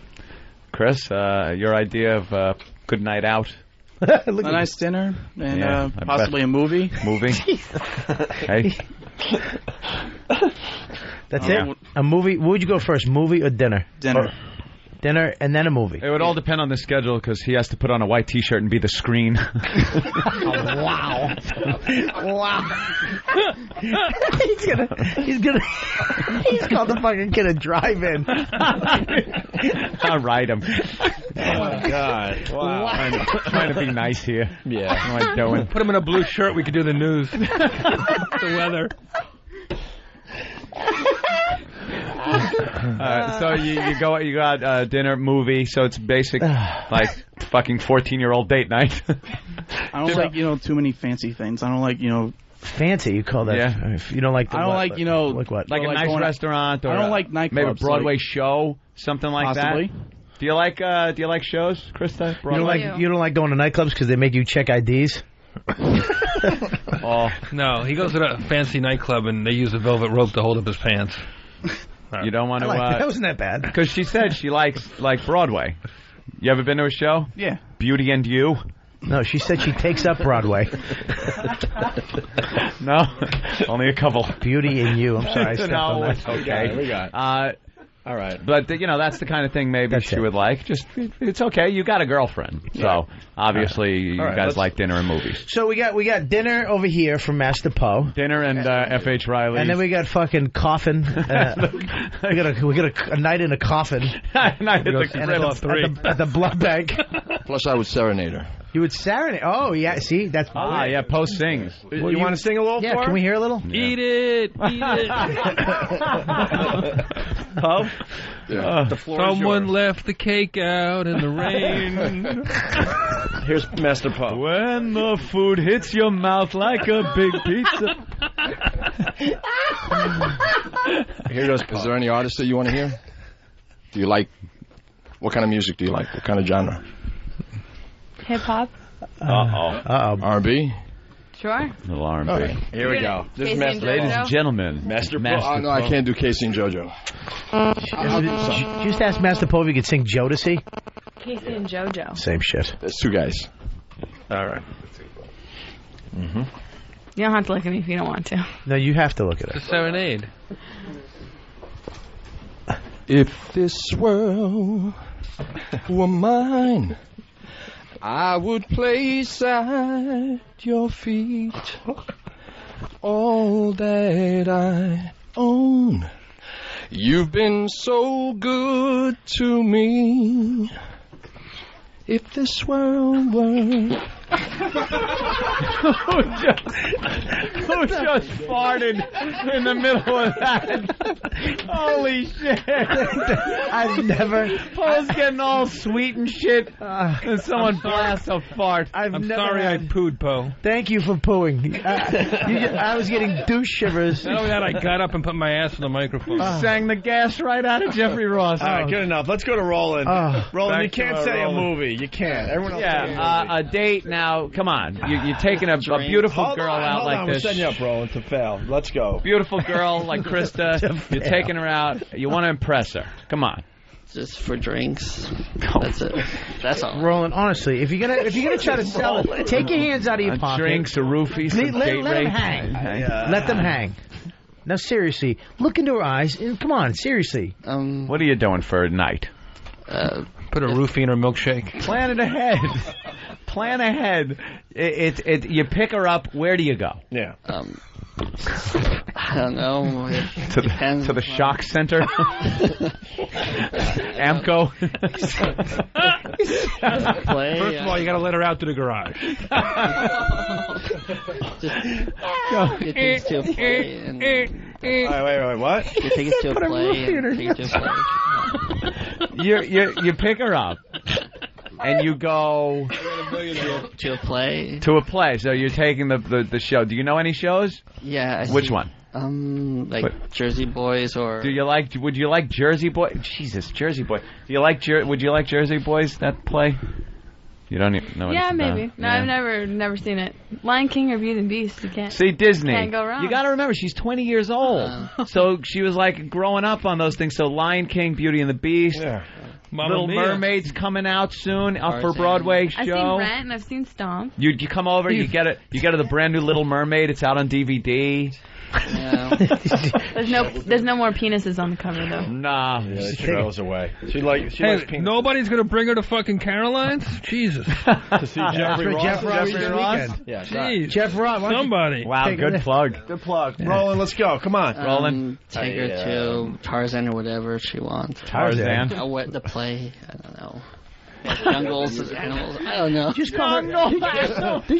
your idea of good night out? A nice dinner and possibly a movie. Hey. That's it? A movie? Where would you go first, movie or dinner? Dinner. Dinner and then a movie. It would all depend on the schedule because he has to put on a white T-shirt and be the screen. Wow. He's called the fucking kid a drive-in. I'll ride him. Oh, my God. Wow. I'm trying to be nice here. Yeah. What am I doing? Put him in a blue shirt. We could do the news. The weather. So you got dinner, movie. So it's basic, like fucking 14-year-old date night. I don't like too many fancy things. I don't like fancy. You call that? Yeah. If you don't like. I don't like like what? Like a nice restaurant. Or I don't like nightclubs. Maybe a Broadway show, something like possibly. that. Do you like shows, Krista? Broadway? You don't like going to nightclubs because they make you check IDs. Oh no, he goes to a fancy nightclub and they use a velvet rope to hold up his pants. You don't want to. That wasn't that bad. Because she said she likes Broadway. You ever been to a show? Yeah. Beauty and You. No, she said she takes up Broadway. No, only a couple. Beauty and You. I'm sorry, I stepped on that. It's okay. We got it. All right. But, that's the kind of thing maybe she would like. Just, it's okay. You got a girlfriend. So, obviously, you guys like dinner and movies. So, we got dinner over here from Master Poe. Dinner and F.H. Riley. And then we got fucking coffin. we got a night in a coffin. Night at the blood bank. Plus, I would serenade her. You would serenade? Oh, yeah. See? That's yeah, Poe sings. You want to sing a little for her? Yeah, can we hear a little? Yeah. Eat it! Poe? Yeah. The floor Someone is yours. left the cake out in the rain. Here's Master Poe. When the food hits your mouth like a big pizza. Here goes Poe. Is there any artist that you want to hear? Do you like... What kind of music do you like? What kind of genre? Hip hop. R&B? Sure. Little R&B. Okay. Here we go. This is Casey and Ladies and gentlemen, Master Poe. No, I can't do Casey and JoJo. Did you just ask Master Poe if he could sing Jodeci? Casey and JoJo. Same shit. There's two guys. All right. You don't have to look at me if you don't want to. No, you have to look at it. It's a serenade. If this world were mine, I would place at your feet all that I own. You've been so good to me. If this world were... Who just farted in the middle of that? Holy shit. I've never... Paul's getting all sweet and shit, and someone blasts a fart. I'm sorry I pooed, Poe. Thank you for pooing. I was getting douche shivers. Not only that, I got up and put my ass on the microphone. Sang the gas right out of Jeffrey Ross. All right, good enough. Let's go to Roland. Roland, you can't say a movie. You can't. Everyone else say a movie. A date now. Come on. You're taking a beautiful girl out like this. We're setting you up, Roland, to fail. Let's go. Beautiful girl like Krista. You're taking her out. You want to impress her. Come on. Just for drinks. That's it. That's all. Roland, honestly, if you're gonna try to sell it, take your hands out of your pocket. Drinks, a roofie, some let date them rate. hang. Let them hang. Now, seriously, look into her eyes and come on, seriously. What are you doing for a night? Put a roofie in her milkshake. Plan it ahead. Plan ahead. You pick her up. Where do you go? Yeah. I don't know. To the shock center. Amco. First of all, you got to let her out to the garage. You take it to a play and Wait, what? you take it to a play and take it to a play. You pick her up. And you go to a play. To a play. So you're taking the show. Do you know any shows? Yeah. Which one? Jersey Boys or. Would you like Jersey Boys? Jesus, Jersey Boys. Would you like Jersey Boys? That play? You don't even know. Yeah, maybe. No, I've never seen it. Lion King or Beauty and the Beast. You can't. See, Disney. Can't go wrong. You got to remember, she's 20 years old, so she was like growing up on those things. So Lion King, Beauty and the Beast. Yeah. Little Mermaid's coming out soon for Broadway show. I've seen Rent and I've seen Stomp. You come over, you get it. You get her the brand new Little Mermaid. It's out on DVD. Yeah. There's no more penises on the cover though. Nah, she throws away. She likes penis. Nobody's gonna bring her to fucking Caroline's. Jesus. To see Jeffrey Ross. Yeah, jeez. Jeff Ross. Somebody. Wow, good plug. Good plug. Roland, let's go. Come on, Roland. Take her to Tarzan or whatever she wants. Tarzan. The play. I don't know. Jungles, animals. I don't know. Did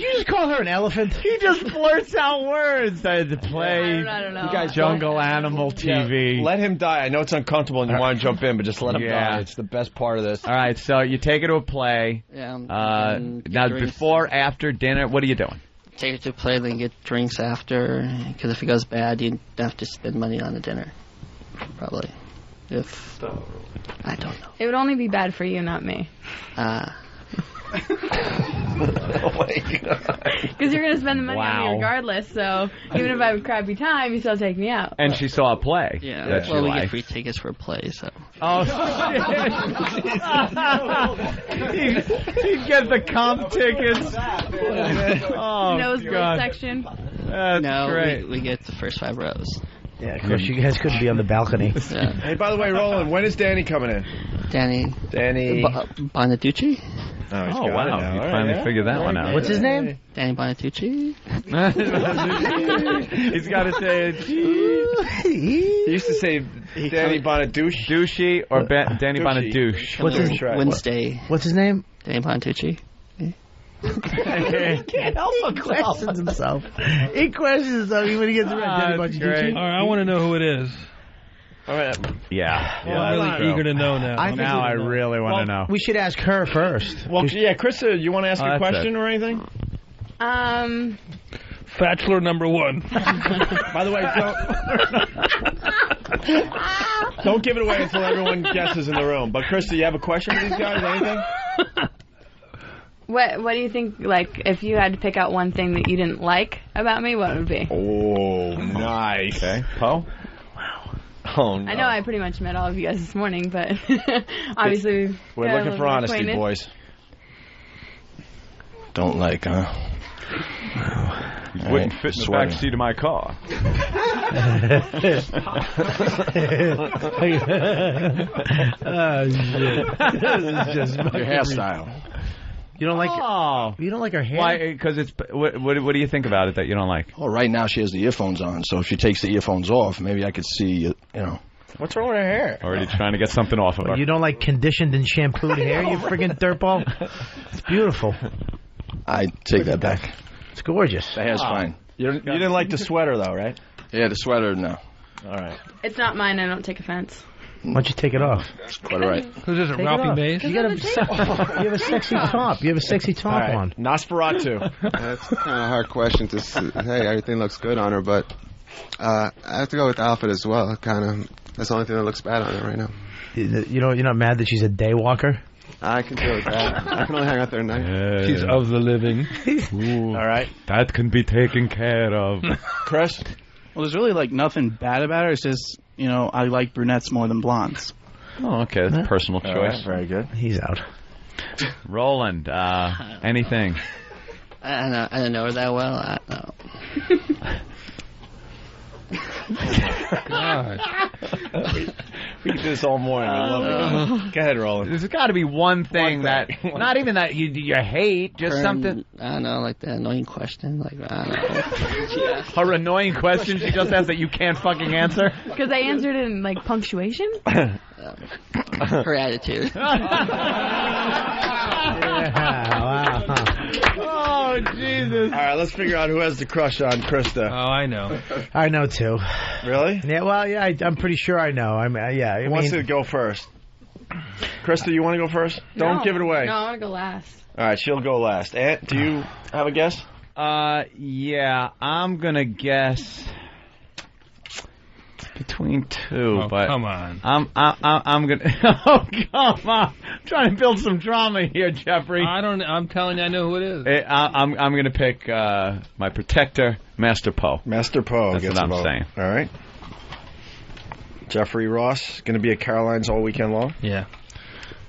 you just call her an elephant? He just blurts out words. The play. I don't know. You guys Jungle Animal TV. Yeah, let him die. I know it's uncomfortable and you want to jump in, but just let him die. It's the best part of this. All right, so you take her to a play. Yeah. Now, before, after dinner, what are you doing? Take her to a play, then get drinks after. Because if it goes bad, you have to spend money on the dinner. Probably. I don't know. It would only be bad for you, not me. Oh my God. Because you're going to spend the money on me regardless, so even if I have a crappy time, you still take me out. And she saw a play. Yeah, well, we get free tickets for a play, so. Oh, shit. He'd get the comp tickets. Oh, nosebleed section. That's great. We get the first 5 rows. Yeah, of course, you guys couldn't be on the balcony. Yeah. Hey, by the way, Roland, when is Danny coming in? Danny Bonaducci. Oh, wow. You finally figured that one out. What's his name? Danny Bonaducci. He's got to say it. He used to say Danny Bonaducci. Douchey or Danny Bonadouche. What's his Wednesday. What's his name? Danny Bonaducci. He can't help but questions himself. He questions himself when he gets around. All right, I want to know who it is. All right. Yeah. I'm really eager to know now. I really want to know. We should ask her first. Well, yeah, Krista, you want to ask a question or anything? Bachelor number 1. By the way, don't give it away until everyone guesses in the room. But Krista, you have a question for these guys? Anything? What do you think, like, if you had to pick out one thing that you didn't like about me, what would it be? Oh, nice. Okay. Poe? Wow. Oh, no. I know I pretty much met all of you guys this morning, but obviously we're looking for honesty, boys. Don't like, huh? Wouldn't fit in the back seat of my car. Oh, shit. This is just your hairstyle. You don't like you don't like her hair? Why? Because it's what do you think about it that you don't like? Oh, right now she has the earphones on, so if she takes the earphones off, maybe I could see, you know. What's wrong with her hair? Already trying to get something off of her. You don't like conditioned and shampooed hair, you friggin' dirtball? It's beautiful. I take that back. It's gorgeous. The hair's fine. You didn't like the sweater, though, right? Yeah, the sweater, no. All right. It's not mine. I don't take offense. Why don't you take it off? Quite all right. Who's this, Ralphie Mays? You have a sexy top. You have a sexy top on. Nosferatu. That's kind of a hard question to say. Hey, everything looks good on her, but I have to go with the outfit as well. Kind of, that's the only thing that looks bad on her right now. You're not mad that she's a day walker? I can deal with that. I can only hang out there at night. She's of the living. All right. That can be taken care of. Chris? Well, there's really like nothing bad about her. It's just, you know, I like brunettes more than blondes. Oh, okay. That's a personal choice. Right, very good. He's out. Roland, anything? I don't know her that well. I don't know. God. We can do this all morning. I love it. Go ahead, Roland. There's got to be one thing that, not even that you hate, just something. I don't know, like the annoying question. Like, I don't know. Her annoying question she just asked that you can't fucking answer? Because I answered it in, like, punctuation? Her attitude. Wow. Oh, Jesus. All right, let's figure out who has the crush on Krista. Oh, I know. I know, too. Really? Yeah, well, yeah, I'm pretty sure I know. Who wants to go first? Krista, you want to go first? Don't give it away. No, I want to go last. All right, she'll go last. Ant, do you have a guess? Yeah, I'm going to guess between two, but come on. I'm gonna. Oh, come on! I'm trying to build some drama here, Jeffrey. I'm telling you, I know who it is. I'm gonna pick my protector, Master Poe. Master Poe. That's gets what I'm a vote. saying. All right. Jeffrey Ross going to be at Caroline's all weekend long. Yeah.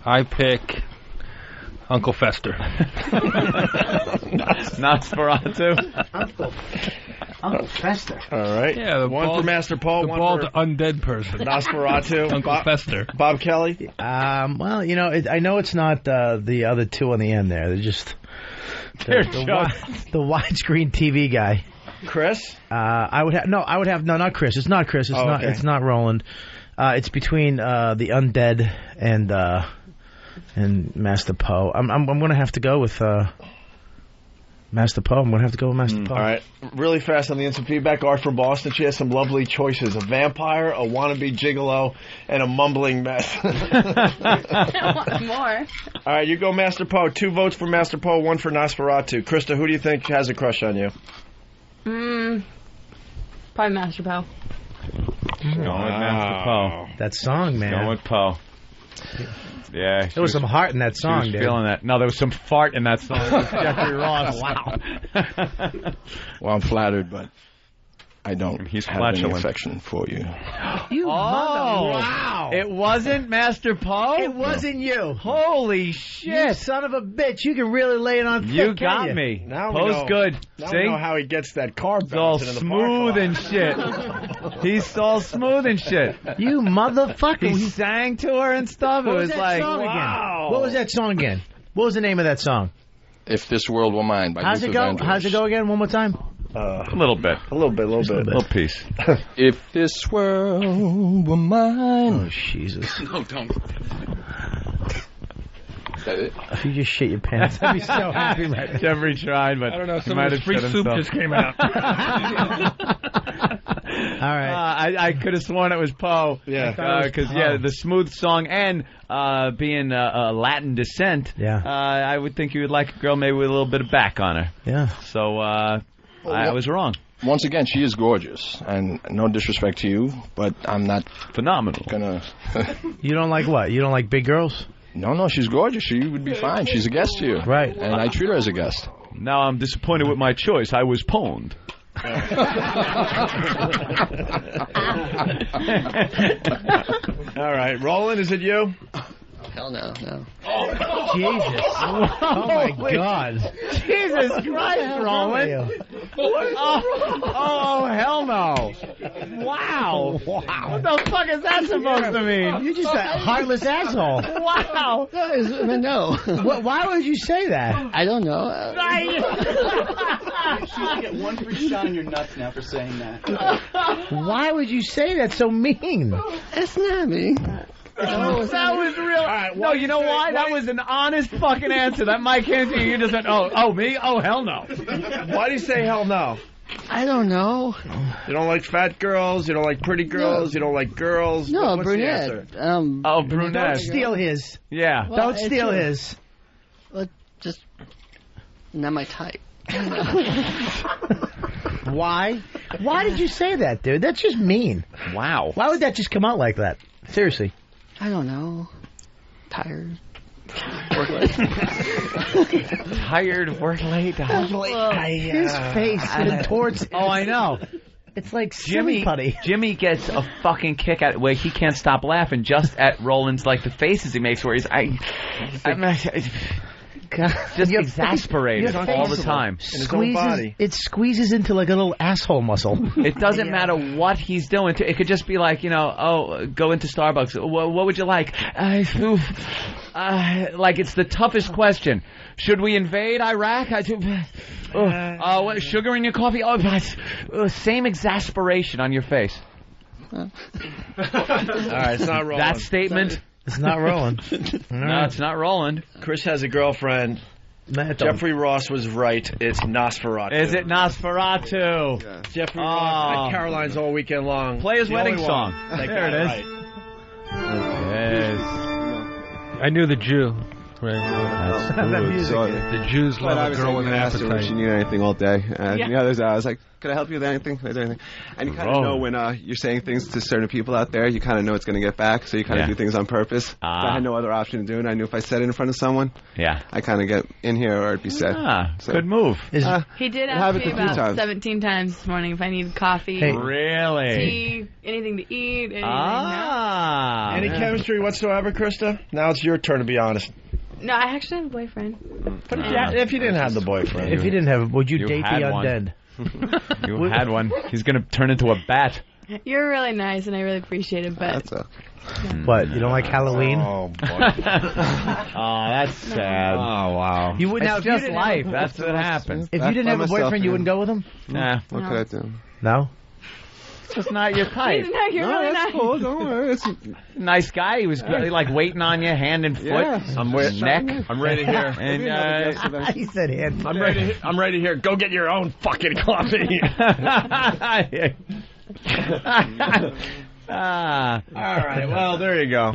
I pick Uncle Fester. Nosferatu. Uncle Fester. All right. Yeah, the one for Master Poe, one bald for undead person. Nosferatu. Uncle Fester. Bob Kelly. Well, you know, I know it's not the other two on the end there. They're just the widescreen TV guy. Chris. I would have not Chris. It's not Chris. It's not Roland. It's between the undead and Master Poe. I'm going to have to go with Master Poe. I'm going to have to go with Master Poe. All right. Really fast on the instant feedback. Art from Boston. She has some lovely choices. A vampire, a wannabe gigolo, and a mumbling mess. I want more. All right, you go Master Poe. 2 votes for Master Poe, 1 for Nosferatu. Krista, who do you think has a crush on you? Probably Master Poe. Going with Master Poe. That song, man. Going with Poe. Yeah. There was some heart in that song, dude. dude. Feeling that. No, there was some fart in that song. Jeffrey Ross. Wow. Well, I'm flattered, but I don't He's have any flatulent. affection for you. You wow. It wasn't Master Poe? It wasn't you. Holy shit. You son of a bitch. You can really lay it on thick, You can't got you? me. Now we Poe's know- good. Now See? we know how he gets that car He's all bouncing in the smooth parking and lot. shit. He's all smooth and shit. You motherfucker. He sang to her and stuff. What It was was that like, song wow. again? What was that song again? What was the name of that song? If This World Were Mine by How's it Luther go? Vandross. How's it go again? One more time. A little bit. A little bit. Little piece. If this world were mine. Oh, Jesus. No, don't. Is that it? If you just shit your pants, I'd be so happy right now. Jeffrey tried, but I don't know. he Some might of this have free shit soup himself. just came out. All right. I could have sworn it was Poe. Yeah. Because, the smooth song and being Latin descent, I would think you would like a girl maybe with a little bit of back on her. Yeah. So I was wrong. Once again, she is gorgeous, and no disrespect to you, but I'm not phenomenal. You don't like what? You don't like big girls? No, she's gorgeous. She would be fine. She's a guest here. Right. And I treat her as a guest. Now I'm disappointed with my choice. I was pwned. All right. Roland, is it you? Hell no. Jesus. Oh, my God. Jesus Christ, Roland. Oh, hell no. Wow. What the fuck is that supposed to mean? You're just a heartless asshole. Wow. No. Why would you say that? I don't know. You get 1 free shot in your nuts now for saying that. Why would you say that so mean? It's not me. That was real. Right, no, you know why? That was an honest fucking answer. That Mike came to you. You just went, oh, me? Oh, hell no. Why do you say hell no? I don't know. You don't like fat girls? You don't like pretty girls? You don't like girls? No, What's brunette. the answer? Brunette. Don't steal his. Yeah. Well, Don't steal his. Well, just not my type. Why? Why did you say that, dude? That's just mean. Wow. Why would that just come out like that? Seriously. I don't know. Tired. Work late. Tired, work late. His face contorts. Oh, I know. It's like silly putty. Jimmy gets a fucking kick out where he can't stop laughing just at Roland's, like, the faces he makes where he's, God. Just exasperated all the time. It squeezes into like a little asshole muscle. It doesn't matter what he's doing. It could just be like, go into Starbucks. What would you like? Like it's the toughest question. Should we invade Iraq? What, sugar in your coffee? Same exasperation on your face. All right, it's not rolling. That statement. It's not rolling. No, it's not rolling. Chris has a girlfriend. Jeffrey Ross was right. It's Nosferatu. Is it Nosferatu? Yeah. Jeffrey Ross at Caroline's all weekend long. Play his wedding song. There it is. Right. Yes. I knew the Jew. Right. The Jews love a girl with an appetite. If you need anything all day. And the others, I was like, can I help you with anything? Can I do anything? And you kind of know when you're saying things to certain people out there, you kind of know it's going to get back, so you kind of do things on purpose. So I had no other option to do it. I knew if I said it in front of someone, I kind of get in here or it'd be said. So, good move. He did ask me about 17 times this morning if I needed coffee. Hey, really? Tea, anything to eat, anything. Any chemistry whatsoever, Krista? Now it's your turn to be honest. No, I actually have a boyfriend. But if you didn't have the boyfriend. If you didn't have, would you date the undead? You had one. He's going to turn into a bat. You're really nice, and I really appreciate it, but... What, you don't like Halloween? Oh, boy. That's sad. Oh, wow. You wouldn't it's just life. That's what happens. If you didn't have a boyfriend, you wouldn't go with him? Nah. What could I do? No? It's just not your type. No, you're really nice. Cool. Don't worry. It's nice guy. He was like waiting on you, hand and foot, neck. I'm ready to hear. And he said hand. I'm ready to hear. Go get your own fucking coffee. All right. Well, there you go.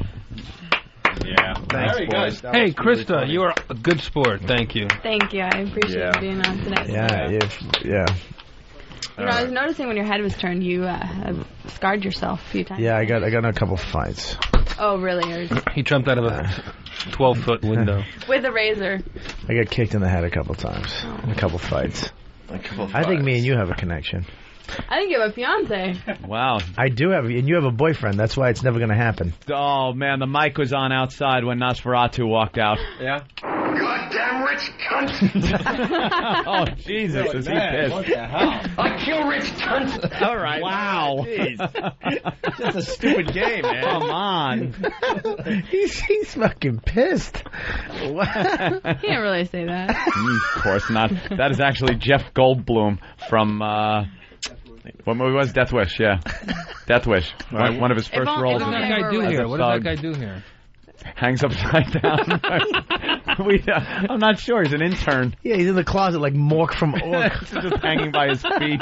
Yeah. Thanks, Very boys. good. Hey, Krista, you are a good sport. Thank you. Thank you. I appreciate you being on today. Yeah. You know, I was noticing when your head was turned, you scarred yourself a few times. Yeah, I got in a couple fights. Oh, really? He jumped out of a 12-foot window. With a razor. I got kicked in the head a couple times. In a couple fights. I think me and you have a connection. I think you have a fiance. Wow. I do have, and you have a boyfriend. That's why it's never going to happen. Oh, man, the mic was on outside when Nosferatu walked out. Yeah? Goddamn rich cunt! Oh, Jesus, is he pissed? What the hell? I kill rich cunt! All right. Wow. That's a stupid game, man. Come on. He's fucking pissed. He didn't really say that. Of course not. That is actually Jeff Goldblum from... what movie was Death Wish? Yeah, Death Wish. One of his first roles. What does that guy do here? What does that guy do here? Hangs upside down. I'm not sure. He's an intern. Yeah, he's in the closet like Mork from Ork. Just hanging by his feet.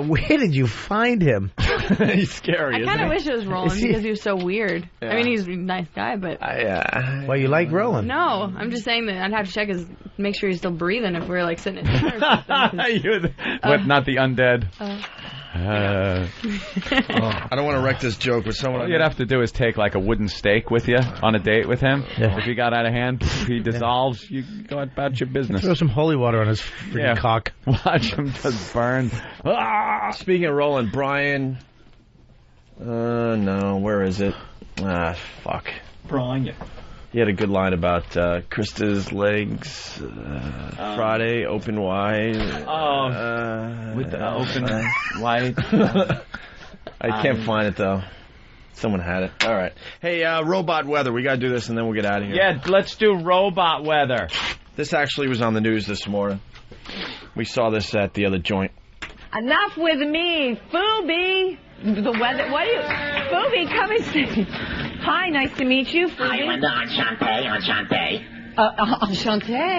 Where did you find him? He's scary. I kind of wish it was Roland because he was so weird. Yeah. I mean, he's a nice guy, but... Well, you like Roland? No, I'm just saying that I'd have to check make sure he's still breathing if we're like sitting at dinner or something. Not the undead. I don't want to wreck this joke with someone. All you'd have to do is take like a wooden stake with you on a date with him. Yeah. If he got out of hand, he dissolves. You go about your business. Throw some holy water on his freaking cock. Watch him just burn. Speaking of Roland, Brian. No, where is it? Fuck. Brian. He had a good line about Krista's legs. Friday, open wide. With the open wide. I can't find it, though. Someone had it. All right. Hey, robot weather. We got to do this, and then we'll get out of here. Yeah, let's do robot weather. This actually was on the news this morning. We saw this at the other joint. Enough with me, Foobie. The weather. What do you, Foobie? Come and see. Hi, nice to meet you. Hi, Linda. Enchante. Enchante.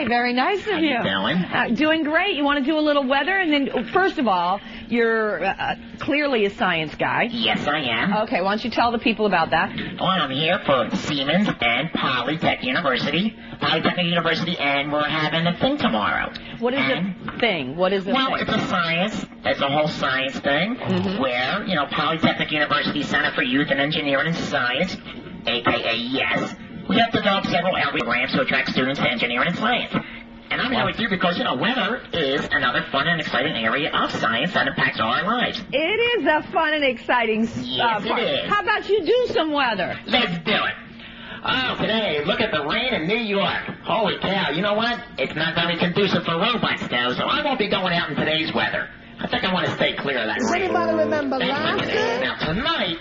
Very nice of you. How you doing? Doing great. You want to do a little weather? And then, first of all, you're clearly a science guy. Yes, I am. Okay, why don't you tell the people about that? Well, I'm here for Siemens and Polytechnic University, and we're having a thing tomorrow. What is a thing? What is a thing? Well, it's a science. It's a whole science thing where, Polytechnic University Center for Youth and Engineering and Science, a.k.a. YES, we have developed several programs to attract students to engineering and science. And I'm here with you because, weather is another fun and exciting area of science that impacts all our lives. It is a fun and exciting Yes, it is. How about you do some weather? Let's do it. Oh, today, look at the rain in New York. Holy cow, you know what? It's not very conducive for robots, though, so I won't be going out in today's weather. I think I want to stay clear of that Does rain. anybody remember last night? Now, tonight,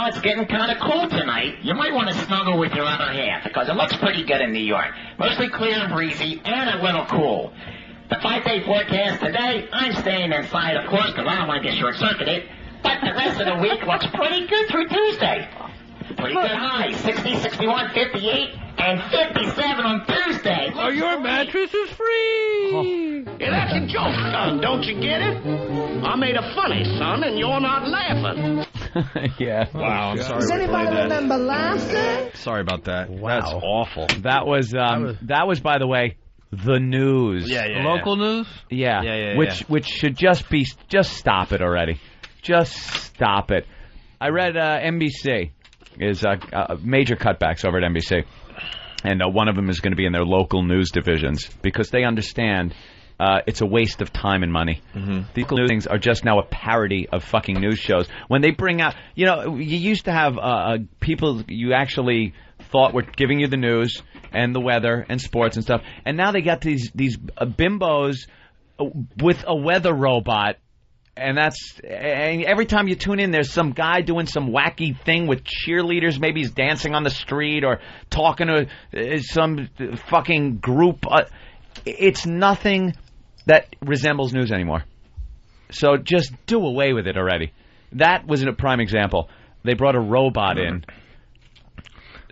it's getting kind of cool tonight. You might want to snuggle with your other half, because it looks pretty good in New York. Mostly clear and breezy, and a little cool. The 5-day forecast today, I'm staying inside, of course, because I don't want to get short-circuited. But the rest of the week looks pretty good through Tuesday. Pretty good high, 60, 61, 58, and 57 on Tuesday. Oh, your mattress is free. Yeah, that's a joke, son. Don't you get it? I made a funny, son, and you're not laughing. Yeah. Wow, I'm sorry. Does anybody remember last night? Sorry about that. Wow. That's awful. That was, by the way, the news. Yeah. Local news? Yeah. Which should just stop it already. Just stop it. I read NBC is major cutbacks over at NBC, and one of them is going to be in their local news divisions because they understand it's a waste of time and money. Mm-hmm. These news things are just now a parody of fucking news shows. When they bring out, you used to have people you actually thought were giving you the news and the weather and sports and stuff, and now they got these bimbos with a weather robot. And every time you tune in, there's some guy doing some wacky thing with cheerleaders. Maybe he's dancing on the street or talking to some fucking group. It's nothing that resembles news anymore. So just do away with it already. That was a prime example. They brought a robot in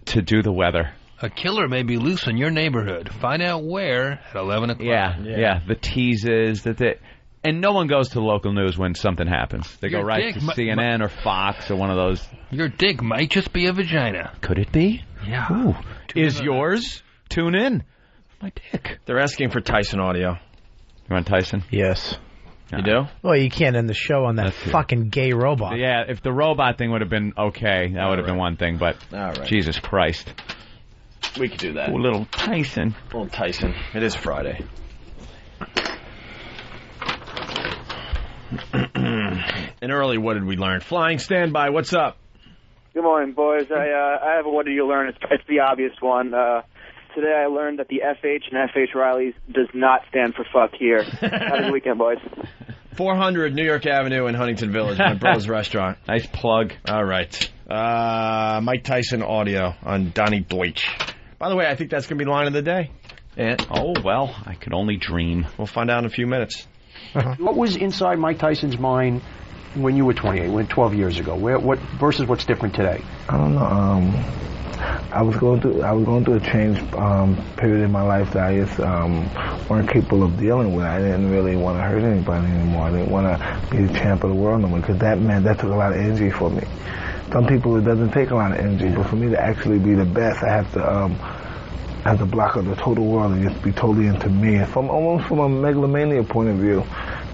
to do the weather. A killer may be loose in your neighborhood. Find out where at 11 o'clock. Yeah. The teases that they... And no one goes to the local news when something happens. They go right to CNN or Fox or one of those. Your dick might just be a vagina. Could it be? Yeah. Ooh. Is yours? Tune in. My dick. They're asking for Tyson audio. You want Tyson? Yes. You do? Well, you can't end the show on that fucking gay robot. Yeah, if the robot thing would have been okay, that would have been one thing, but Jesus Christ. We could do that. Ooh, little Tyson. Little Tyson. It is Friday. And early, what did we learn? Flying standby, what's up? Good morning, boys. I have a what did you learn? It's the obvious one. Today I learned that the FH and FH Riley's does not stand for fuck here. Have a good weekend, boys. 400 New York Avenue in Huntington Village, my bro's restaurant. Nice plug. All right. Mike Tyson audio on Donnie Deutsch. By the way, I think that's going to be line of the day. And, oh, well, I could only dream. We'll find out in a few minutes. What was inside Mike Tyson's mind when you were 28, 12 years ago? What versus what's different today? I don't know. I was going through a change period in my life that I just weren't capable of dealing with. I didn't really want to hurt anybody anymore. I didn't want to be the champ of the world anymore because that took a lot of energy for me. Some people it doesn't take a lot of energy, but for me to actually be the best, I have to block out the total world and just be totally into me, almost from a megalomania point of view.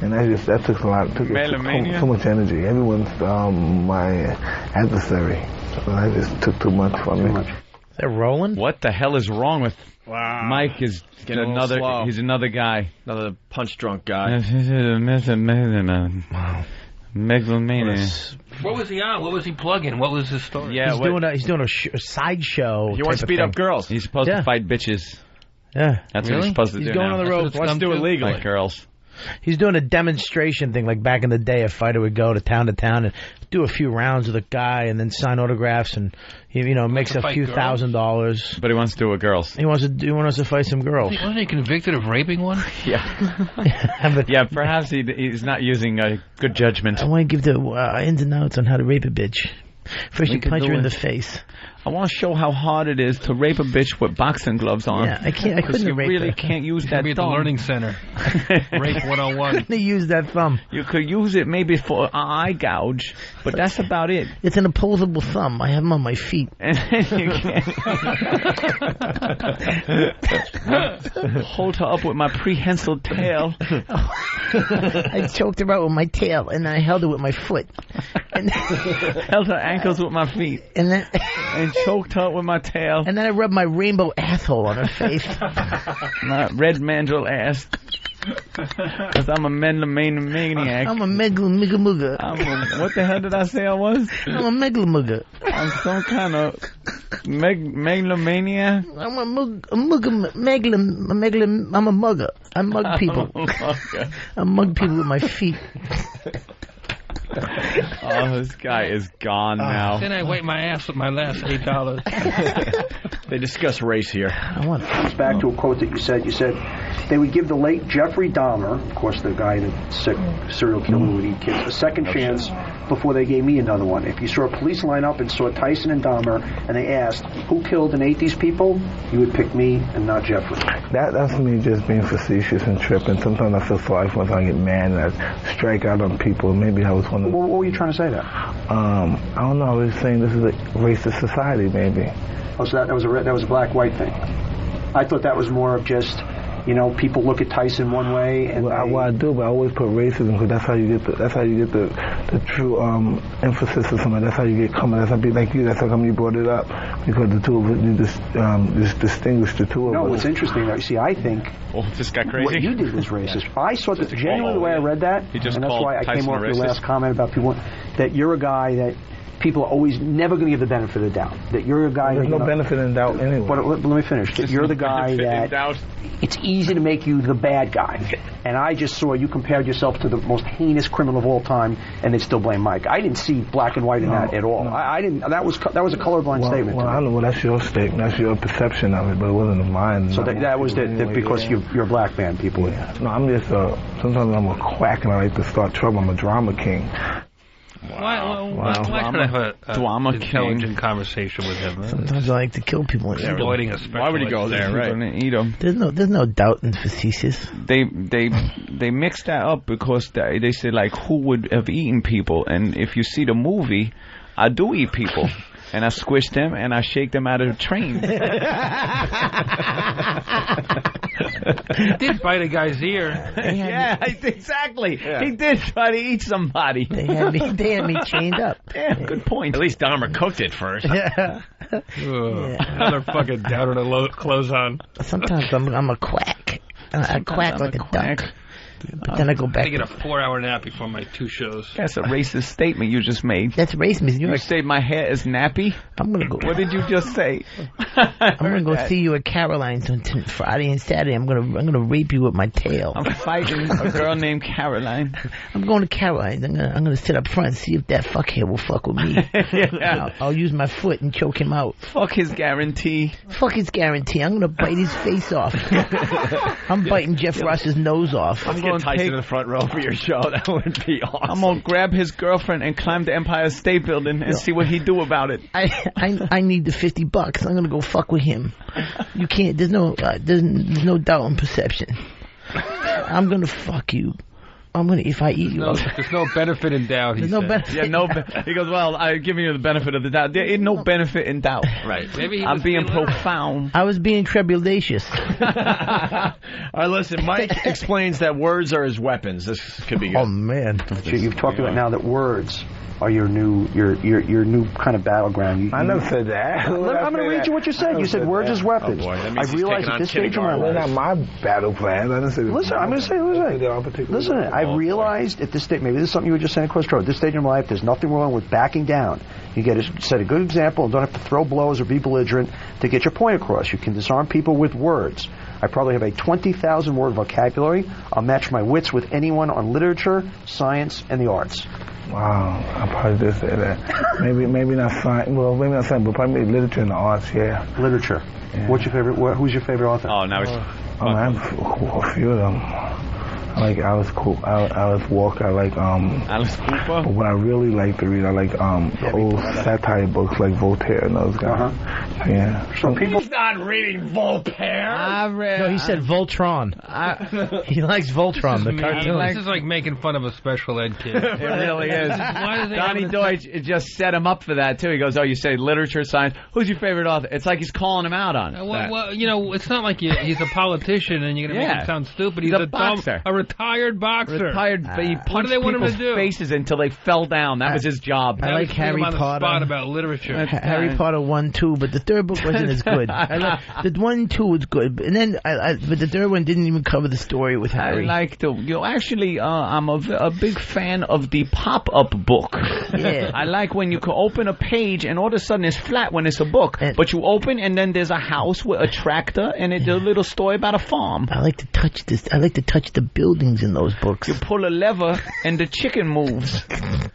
And that took a lot. Took so much energy. Everyone's my adversary. So that just took too much from me. Is that rolling? What the hell is wrong with Mike? Is getting another. Slow. He's another guy. Another punch drunk guy. Megalomania. What was he on? What was he plugging? What was his story? Yeah, he's doing a sideshow. He wants to beat up girls. He's supposed to fight bitches. Yeah, that's what he's supposed to do. He's going now. on the road. Wants to do it legally. Fight girls. He's doing a demonstration thing, like back in the day, a fighter would go to town and do a few rounds with a guy, and then sign autographs, and he, makes a few $1,000. But he wants to do it with girls. He wants to fight some girls. Wasn't he convicted of raping one? Yeah. Perhaps he's not using good judgment. I want to give the ins and outs on how to rape a bitch. First, you punch her in the face. I want to show how hard it is to rape a bitch with boxing gloves on. Yeah, I couldn't you rape really her. can't use He's that be at thumb. the learning center. Rape 101. Couldn't use that thumb. You could use it maybe for an eye gouge, but that's about it. It's an opposable thumb. I have them on my feet. And you can't hold her up with my prehensile tail. I choked her out with my tail, and then I held her with my foot. And held her ankles with my feet. And choked her with my tail. And then I rubbed my rainbow asshole on her face. My red mandrel ass. Because I'm a megalomaniac. I'm a megalomugga. What the hell did I say I was? I'm a megalomugga. I'm some kind of megalomaniac. I'm a mugger. I mug people. I mug people with my feet. Oh, this guy is gone now. Then I wipe my ass with my last $8. They discuss race here. It's back to a quote that you said. You said they would give the late Jeffrey Dahmer, of course the guy that serial killer who would eat kids, a second chance before they gave me another one. If you saw a police lineup and saw Tyson and Dahmer and they asked who killed and ate these people, you would pick me and not Jeffrey. That's me just being facetious and tripping. Sometimes I feel sorry for myself. I get mad and I strike out on people. Maybe I was one of. What were you trying to say there? I don't know. I was saying this is a racist society, maybe. Oh, so that was a black-white thing. I thought that was more of just, people look at Tyson one way, and I do, but I always put racism because that's how you get the true emphasis of something. That's how you get coming. That's how be like you. That's how come you brought it up, because the two of us just distinguish the two of us. No, what's interesting, though, you see, I think this got crazy. What you did was racist. I saw that genuinely the way I read that, and that's why I came off your last comment about people that you're a guy that people are always never going to give the benefit of the doubt. That you're a guy. There's no benefit in doubt anyway. But let me finish. That you're the guy that it's easy to make you the bad guy. And I just saw you compared yourself to the most heinous criminal of all time, and they still blame Mike. I didn't see black and white in that at all. No. I didn't. That was a colorblind statement. Well, I know. Well, that's your statement. That's your perception of it, but it wasn't mine. So that was because you're a black man. People. Yeah. No, I'm just sometimes I'm a quack and I like to start trouble. I'm a drama king. Why should I have an intelligent conversation with him? Sometimes I like to kill people. Exploiting a special. Why would he go there? Right, and eat them. There's no doubt in facetious. They mixed that up because they said like who would have eaten people, and if you see the movie, I do eat people. And I squish them and I shake them out of the train. He did bite a guy's ear. Yeah, exactly. Yeah. He did try to eat somebody. They had me chained up. Yeah, good point. At least Dahmer cooked it first. Yeah. Another fucking down with the clothes on. Sometimes I'm a quack. I quack like a duck. But then I go back. I get a 4-hour nap before my 2 shows. That's a racist statement you just made. That's racist. You say my hair is nappy? I'm gonna go. What did you just say? I'm gonna go see you at Caroline's on Friday and Saturday. I'm gonna rape you with my tail. I'm fighting a girl named Caroline. I'm going to Caroline's. I'm gonna sit up front and see if that fuckhead will fuck with me. Yeah. I'll use my foot and choke him out. Fuck his guarantee. Fuck his guarantee. I'm gonna bite his face off. I'm biting Jeff Ross's nose off. I'm going Tyson in the front row for your show. That would be awesome. I'm gonna grab his girlfriend and climb the Empire State Building and see what he do about it. I need the $50. I'm gonna go fuck with him. You can't. There's no doubt in perception. I'm gonna fuck you. If I eat you. There's no benefit in doubt. There's no benefit. Yeah, he goes, well, I'm giving you the benefit of the doubt. There ain't no benefit in doubt. Right. Maybe I'm being profound. I was being tribulatious. All right, listen, Mike explains that words are his weapons. This could be good. Oh, man. You've talked about now that words are your new kind of battleground. I never said that. I'm going to read you what you said. You said words as weapons. Oh boy, that I means realized at this stage of my life. That's not my battle plan. I didn't say listen, I'm going to say, listen. I realized at this stage, maybe this is something you were just saying, Chris Trout. At this stage in my life, there's nothing wrong with backing down. You set a good example and don't have to throw blows or be belligerent to get your point across. You can disarm people with words. I probably have a 20,000 word vocabulary. I'll match my wits with anyone on literature, science, and the arts. Wow, I probably did say that. Maybe not science. Well, maybe not science, but probably literature and the arts. Yeah, literature. Yeah. What's your favorite? Who's your favorite author? Oh, now he's. I have a few of them. I like Alice Walker. I like Alice Cooper. But what I really like to read, I like old satire books like Voltaire and those guys. Yeah. So He's not reading Voltaire. No, he said Voltron. He likes Voltron, the cartoon. This is like making fun of a special ed kid. It really is. Donnie Deutsch just set him up for that too. He goes, "Oh, you say literature, science. Who's your favorite author?" It's like he's calling him out on it. Well, it's not like he's a politician and you're gonna make him sound stupid. He's a boxer. A retired boxer. Retired. He What do punched they want him to people's do? faces until they fell down. That was his job. Now he's thinking on the spot about literature. Harry Potter 1, 2, but the third book wasn't as good. The 1, 2 was good, and then but the third one didn't even cover the story with Harry. I like actually, I'm a big fan of the pop-up book. Yeah. I like when you can open a page and all of a sudden it's flat when it's a book, but you open and then there's a house with a tractor and it's a little story about a farm. I like to touch this. I like to touch the buildings in those books. You pull a lever and the chicken moves.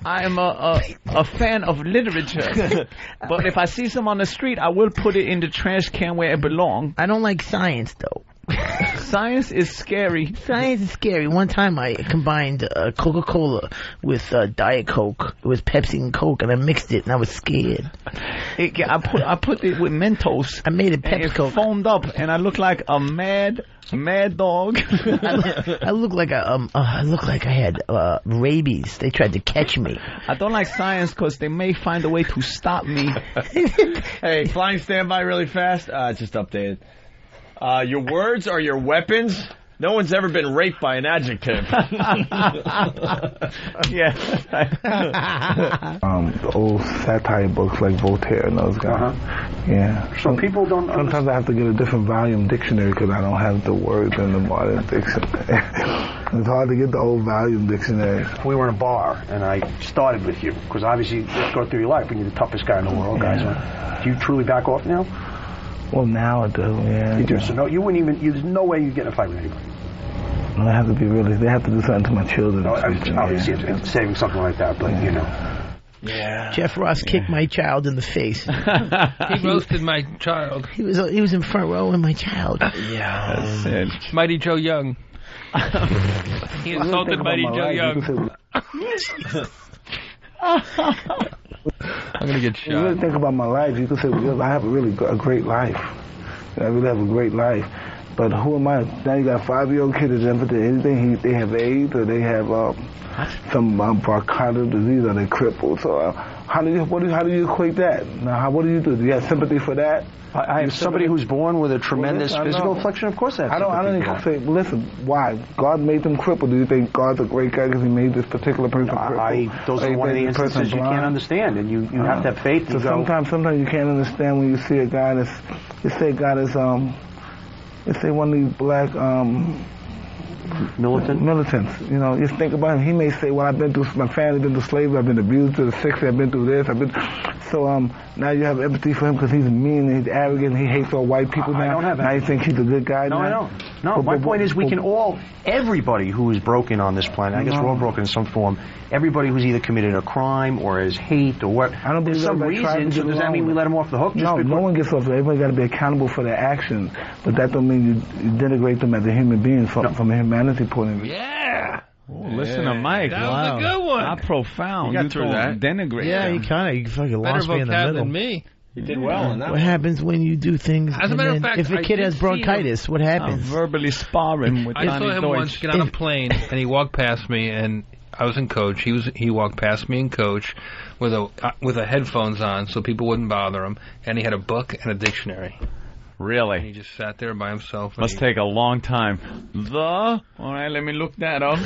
I am a fan of literature, but if I see some on the street, I will put it in the trash can where it belongs. I don't like science though. Science is scary. Science is scary. One time I combined Coca-Cola with Diet Coke. It was Pepsi and Coke, and I mixed it, and I was scared. I put it with Mentos. I made it Pepsi Coke. It foamed up, and I looked like a mad dog. I look like I had rabies. They tried to catch me. I don't like science because they may find a way to stop me. Hey, flying standby really fast. Just updated. Your words are your weapons. No one's ever been raped by an adjective. Yeah. The old satire books like Voltaire and those guys. Yeah. So people don't. Sometimes I have to get a different volume dictionary because I don't have the words in the modern dictionary. It's hard to get the old volume dictionary. We were in a bar, and I started with you because obviously you just go through your life and you're the toughest guy in the world, guys. Do you truly back off now? Well, now I do, yeah. You do. So no, you wouldn't even. There's no way you'd get in a fight with anybody. No, they have to be really. They have to do something to my children. No, obviously, it's saving something like that, but you know. Yeah. Jeff Ross kicked my child in the face. He roasted my child. He was in front row with my child. Yeah. That's Mighty Joe Young. He insulted Mighty Joe Young. I'm gonna get shot. You really think about my life, you can say, I have a great life. I really have a great life. But who am I? Now you got a 5-year-old kid that's infant to anything. They have AIDS or they have some bronchitis disease or they're crippled. So how do you equate that? Now, what do you do? Do you have sympathy for that? I have somebody who's born with a tremendous physical affliction. Of course, I don't even say. Listen, why? God made them crippled. Do you think God's a great guy because He made this particular person crippled? Those are one of the instances you can't understand, and you have to have faith. So sometimes you can't understand when you see a guy that's. You say a guy that's let's say one of these black militants. You know, just think about him. He may say, "Well, I've been through. My family's been through slavery. I've been abused to the 60s. I've been through this. So now you have empathy for him because he's mean and he's arrogant. And he hates all white people now. I don't have now you think he's a good guy. No, now? I don't. No, my point is everybody who is broken on this planet, I guess we're all broken in some form, everybody who's either committed a crime or has hate or what, I don't believe some reason, so does that mean we let them off the hook? No, no one gets off the hook. Everybody got to be accountable for their actions, but that don't mean you denigrate them as a human being from a humanity point of view. Yeah. Oh, listen to Mike. That was a good one. How profound. You got through that. Denigrate. Yeah, them. you fucking lost me in the vocab middle. than me. You did well in that. What happens when you do things? As a matter of fact, if a kid has bronchitis, what happens? Verbally sparring with I saw him once get on a plane, and he walked past me, and I was in coach. He walked past me in coach with a headphones on, so people wouldn't bother him, and he had a book and a dictionary. Really? And he just sat there by himself. Must take a long time. All right, let me look that up.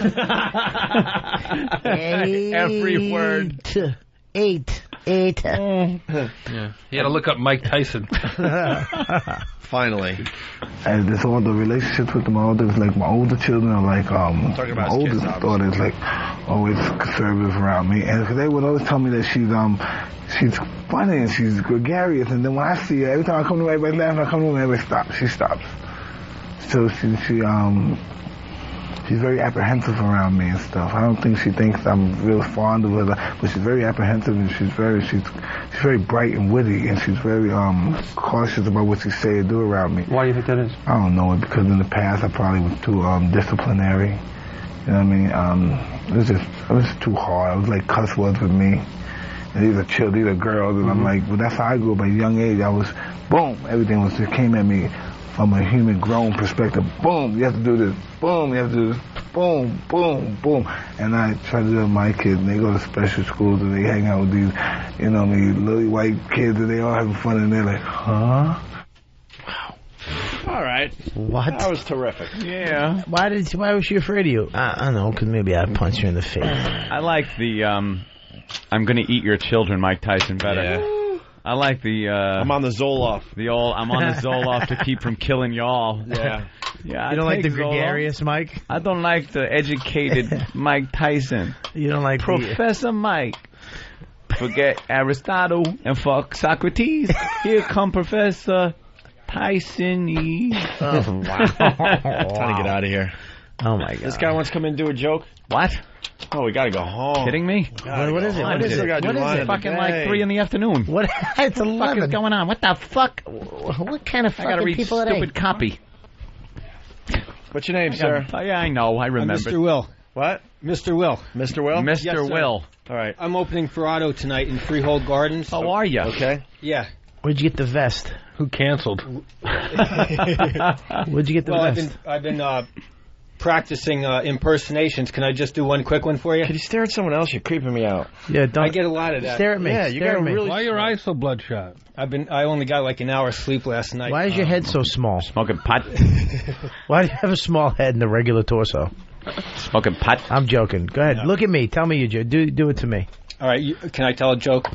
Every word. 8. Yeah. He had to look up Mike Tyson. Finally. And there's all the relationships with my older, like my older children are like, my oldest daughter is like always conservative around me. And they would always tell me that she's funny and she's gregarious. And then when I see her, every time I come to her, everybody laughs. I come to her, everybody stops. She stops. So she's very apprehensive around me and stuff. I don't think she thinks I'm real fond of her, but she's very apprehensive and she's very bright and witty and she's very cautious about what she say or do around me. Why do you think that is? I don't know, because in the past I probably was too disciplinary. You know what I mean? I was too hard. I was like cuss words with me. And these are girls, and I'm like, well, that's how I grew up at a young age. I was, boom, everything just came at me from a human grown perspective. Boom, you have to do this. Boom, you have to do this. Boom, boom, boom. And I try to do it with my kids, and they go to special schools, and they hang out with these, little white kids, and they all having fun, and they're like, huh? All right. right. What? That was terrific. Yeah. Why was she afraid of you? I don't know, because maybe I'd punch her in the face. I like the I'm gonna eat your children, Mike Tyson, better. Yeah. I like the I'm on the Zoloft. I'm on the Zoloft to keep from killing y'all. Yeah. Yeah. You don't like the gregarious Mike? I don't like the educated Mike Tyson. You don't like Professor Mike. Forget Aristotle and fuck Socrates. Here come Professor Tyson. Oh, wow. Time to get out of here. Oh, my God. This guy wants to come in and do a joke? What? Oh, we got to go home. Kidding me? What is it? What is it? What is it? Fucking like 3 in the afternoon. What? It's 11. What the fuck is going on? What the fuck? What kind of I gotta fucking read people are they? stupid copy. What's your name, sir? Yeah, I know. I remember. Mr. Will. What? Mr. Will. Mr. Will? Mr. Yes, sir. Will. All right. I'm opening for Otto tonight in Freehold Gardens. How are you? Okay. Yeah. Where'd you get the vest? Who canceled? Where'd you get the vest? I've been practicing impersonations. Can I just do one quick one for you? Could you stare at someone else? You're creeping me out. Yeah, don't. I get a lot of that. Stare at me. Yeah, you stare got at me. really. Why are your eyes so bloodshot? I only got like an hour's sleep last night. Why is your head so small? Smoking pot. Why do you have a small head and a regular torso? Smoking pot. I'm joking. Go ahead. No. Look at me. Tell me you do it to me. All right. Can I tell a joke?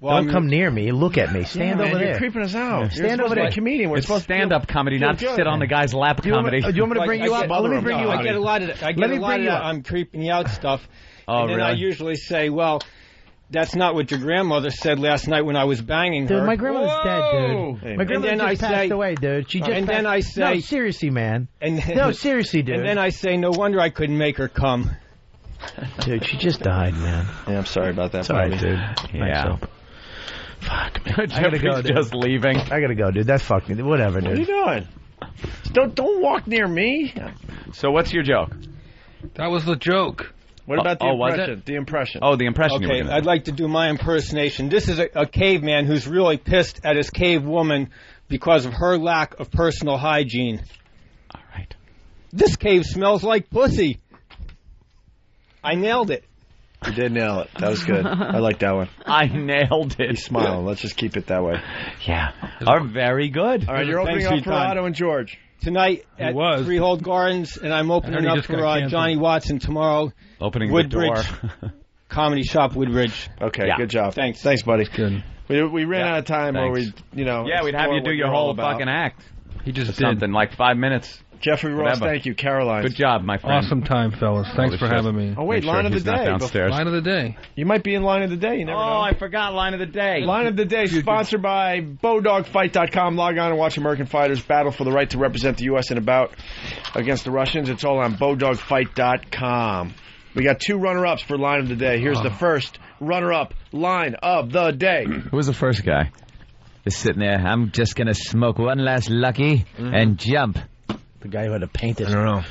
Well, Don't come near me. Look at me. Stand over there. You're creeping us out. Yeah, stand over there. You're a comedian. We're It's supposed stand-up comedy, not good. sit on the guy's lap comedy. Do you want me to bring you up? Let me bring you up. I get a lot of that. Let me bring you up. I'm creeping you out stuff. Oh, and then I really? usually say, well, that's not what your grandmother said last night when I was banging her. Dude, my grandmother's dead, dude. Hey, My grandmother then just I passed say- away, dude. She just and passed. then I say- No, seriously, man. And No, seriously, dude. And then I say, no wonder I couldn't make her come. Dude, she just died, man. Yeah, I'm sorry about that. It's all right, Bobby. dude. Yeah. Thanks, Hope. Fuck, man. I gotta Jeffrey's go, dude. just leaving. I gotta go, dude. That fucked me. Whatever, What are you dude. doing? Don't walk near me. So what's your joke? That was the joke. What about the was impression? it? The impression. Oh, the impression you were Okay, gonna I'd like to do my impersonation. This is a caveman who's really pissed at his cave woman because of her lack of personal hygiene. All right. This cave smells like pussy. I nailed it. You did nail it. That was good. I like that one. I nailed it. He's smiling. Let's just keep it that way. Yeah. Are very good. All right, you're opening Thanks for up for your time. Otto and George. Tonight at was. Freehold Gardens, and I'm I opening heard he up just for got canceled. Johnny Watson tomorrow. Opening Woodbridge the door. Comedy Shop, Woodbridge. Okay, Yeah. good job. Thanks. Thanks, buddy. Good. We ran Yeah, out of time, or we, thanks. yeah, We'd have you do your whole fucking act. He just did. Something like 5 minutes. Jeffrey Ross, Whatever. thank you. Caroline. Good job, my friend. Awesome time, fellas. Thanks for having me. Oh, wait, Make sure line of the he's not day. downstairs. Line of the day. You might be in line of the day. You never know. I forgot line of the day. Line of the day sponsored by BowDogFight.com. Log on and watch American fighters battle for the right to represent the U.S. in a bout against the Russians. It's all on BowDogFight.com. We got 2 runner-ups for line of the day. Here's the first runner-up line of the day. Who was the first guy? Just sitting there. I'm just going to smoke one last lucky and jump. The guy who had to paint it. I don't know.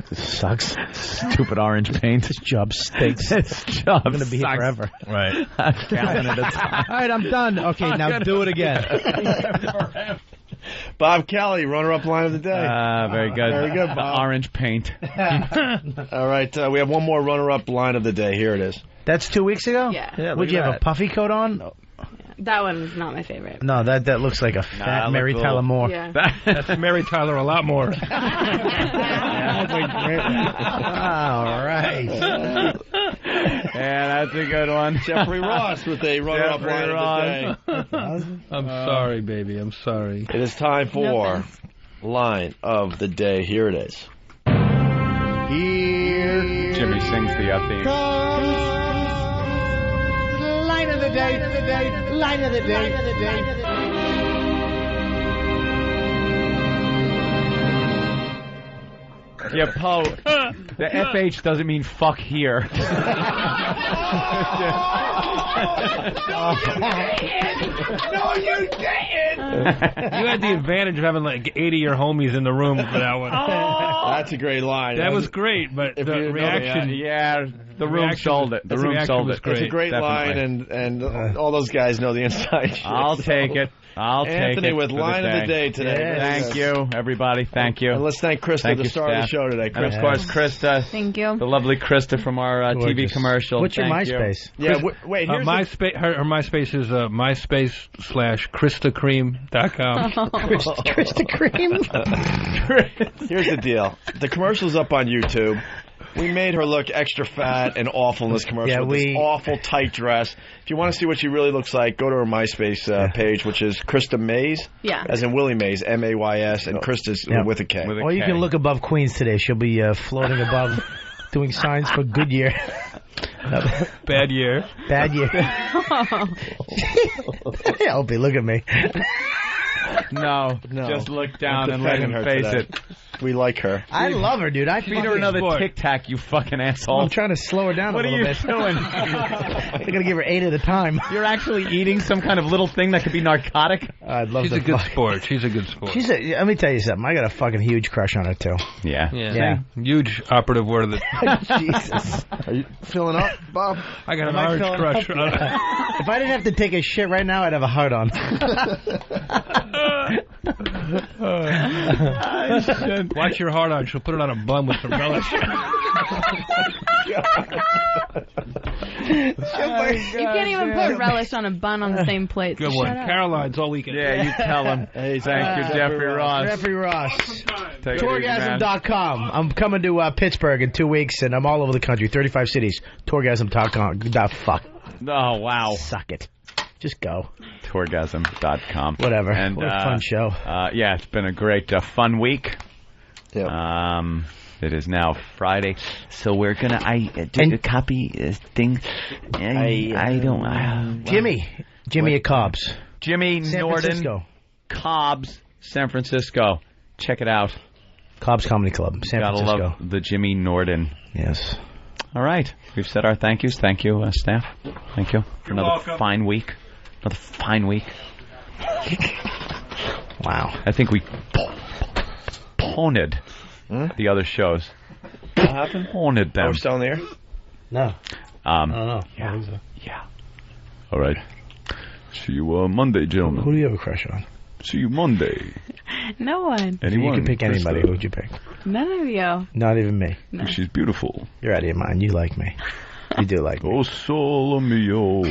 This sucks. Stupid orange paint. This job stinks. This job I'm going to be here sucks. forever. Right. I'm counting at a time. All right, I'm done. Okay, now do it again. Bob Kelly, runner-up line of the day. Very good. Very good, The Bob. orange paint. All right, we have one more runner-up line of the day. Here it is. That's 2 weeks ago? Yeah. Would you have a puffy coat on? That one's not my favorite. No, that looks like a fat that Mary looks Tyler Moore. Yeah. That's Mary Tyler a lot more. All right. Yeah, that's a good one. Jeffrey Ross with a runner-up line of the day. I'm sorry, baby. I'm sorry. It is time for line of the day. Here it is. Here Jimmy sings the theme. Line of the day, line of the day. Yeah, Poe, the FH doesn't mean fuck here. You had the advantage of having like 80 of your homies in the room for that one. That's a great line. That was great, but the reaction... the room sold it. The room sold it. It's a great line, and all those guys know the inside shit. I'll take it. I'll take it. Anthony with line of the day today. Yes. Thank you, everybody. Thank you. And let's thank Krista, the star of the show today. And of course, Krista. Thank you. The lovely Krista from our TV commercial. What's your MySpace? Yeah, wait. Here's MySpace. Her MySpace is MySpace/KristaCream.com. Krista Cream. Here's the deal. The commercial's up on YouTube. We made her look extra fat and awful in this commercial with this awful tight dress. If you want to see what she really looks like, go to her MySpace page, which is Krista Mays. Yeah. As in Willie Mays, M-A-Y-S, and Krista's with a K. Or you can look above Queens today. She'll be floating above, doing signs for Goodyear. Bad year. Bad year. Opie, look at me. No, just look down and let him face it. We like her. I love her, dude. Feed her another Tic Tac, you fucking asshole. I'm trying to slow her down a little bit. What are you doing? I'm going to give her 8 at a time. You're actually eating some kind of little thing that could be narcotic? I'd love She's a good sport. She's a good sport. Let me tell you something. I got a fucking huge crush on her, too. Yeah. Huge operative word of the... Jesus. Are you filling up, Bob? I got an orange crush. If I didn't have to take a shit right now, I'd have a heart on. Watch your heart on. She'll put it on a bun with some relish. You can't even put relish on a bun on the same plate. Good so one. shut up. Caroline's all weekend. Yeah, you tell him. Hey, thank you, Jeffrey Ross. Jeffrey Ross. Take it easy, man. Tourgasm.com. I'm coming to Pittsburgh in 2 weeks, and I'm all over the country. 35 cities. Tourgasm.com. Fuck. Oh, wow. Suck it. Just go. Tourgasm.com. Whatever. And, what a fun show. Yeah, it's been a great fun week. Yep. It is now Friday, so we're gonna do the copy thing. I don't. Jimmy at Cobb's. Jimmy San Norden. Francisco. Cobb's, San Francisco. Check it out. Cobb's Comedy Club, San Gotta Francisco. love the Jimmy Norden. Yes. All right, we've said our thank yous. Thank you, staff. Thank you for another fine week. Another fine week. Wow. I think we pawned the other shows. What happened? Pawned them. We're still on the air? No. I don't know. Yeah. Yeah. All right. See you Monday, gentlemen. Who do you have a crush on? See you Monday. No one. Anyone? You can pick anybody. Who would you pick? None of you. Not even me. No. She's beautiful. You're out of your mind. You like me. You do like me. Oh, solo mio.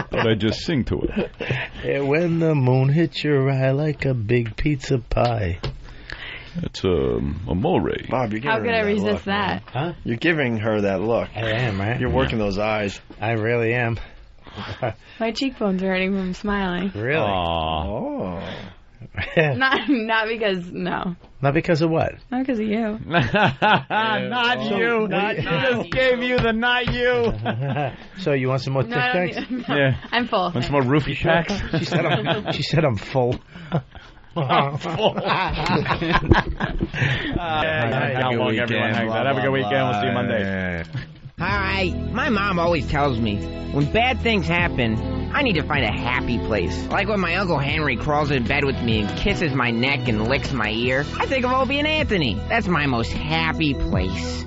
But I just sing to it. And when the moon hits your eye like a big pizza pie. That's amore. Bob, you're giving How could her I resist look, that? Huh? You're giving her that look. I am, right? You're working those eyes. I really am. My cheekbones are hurting from smiling. Really? Oh. Not because Not because of what? Not because of you. Not you. Not you. Just gave you the not you. So you want some more Tic Tacs? No. Yeah. I'm full. Want some more roofie packs? She said I'm full. How long everyone hangs out. Have a good weekend. We'll see you Monday. Hi. My mom always tells me, when bad things happen, I need to find a happy place. Like when my Uncle Henry crawls in bed with me and kisses my neck and licks my ear. I think of Opie and Anthony. That's my most happy place.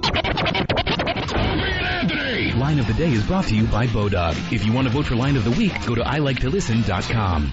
Line of the Day is brought to you by Bodog. If you want to vote for Line of the Week, go to iliketolisten.com.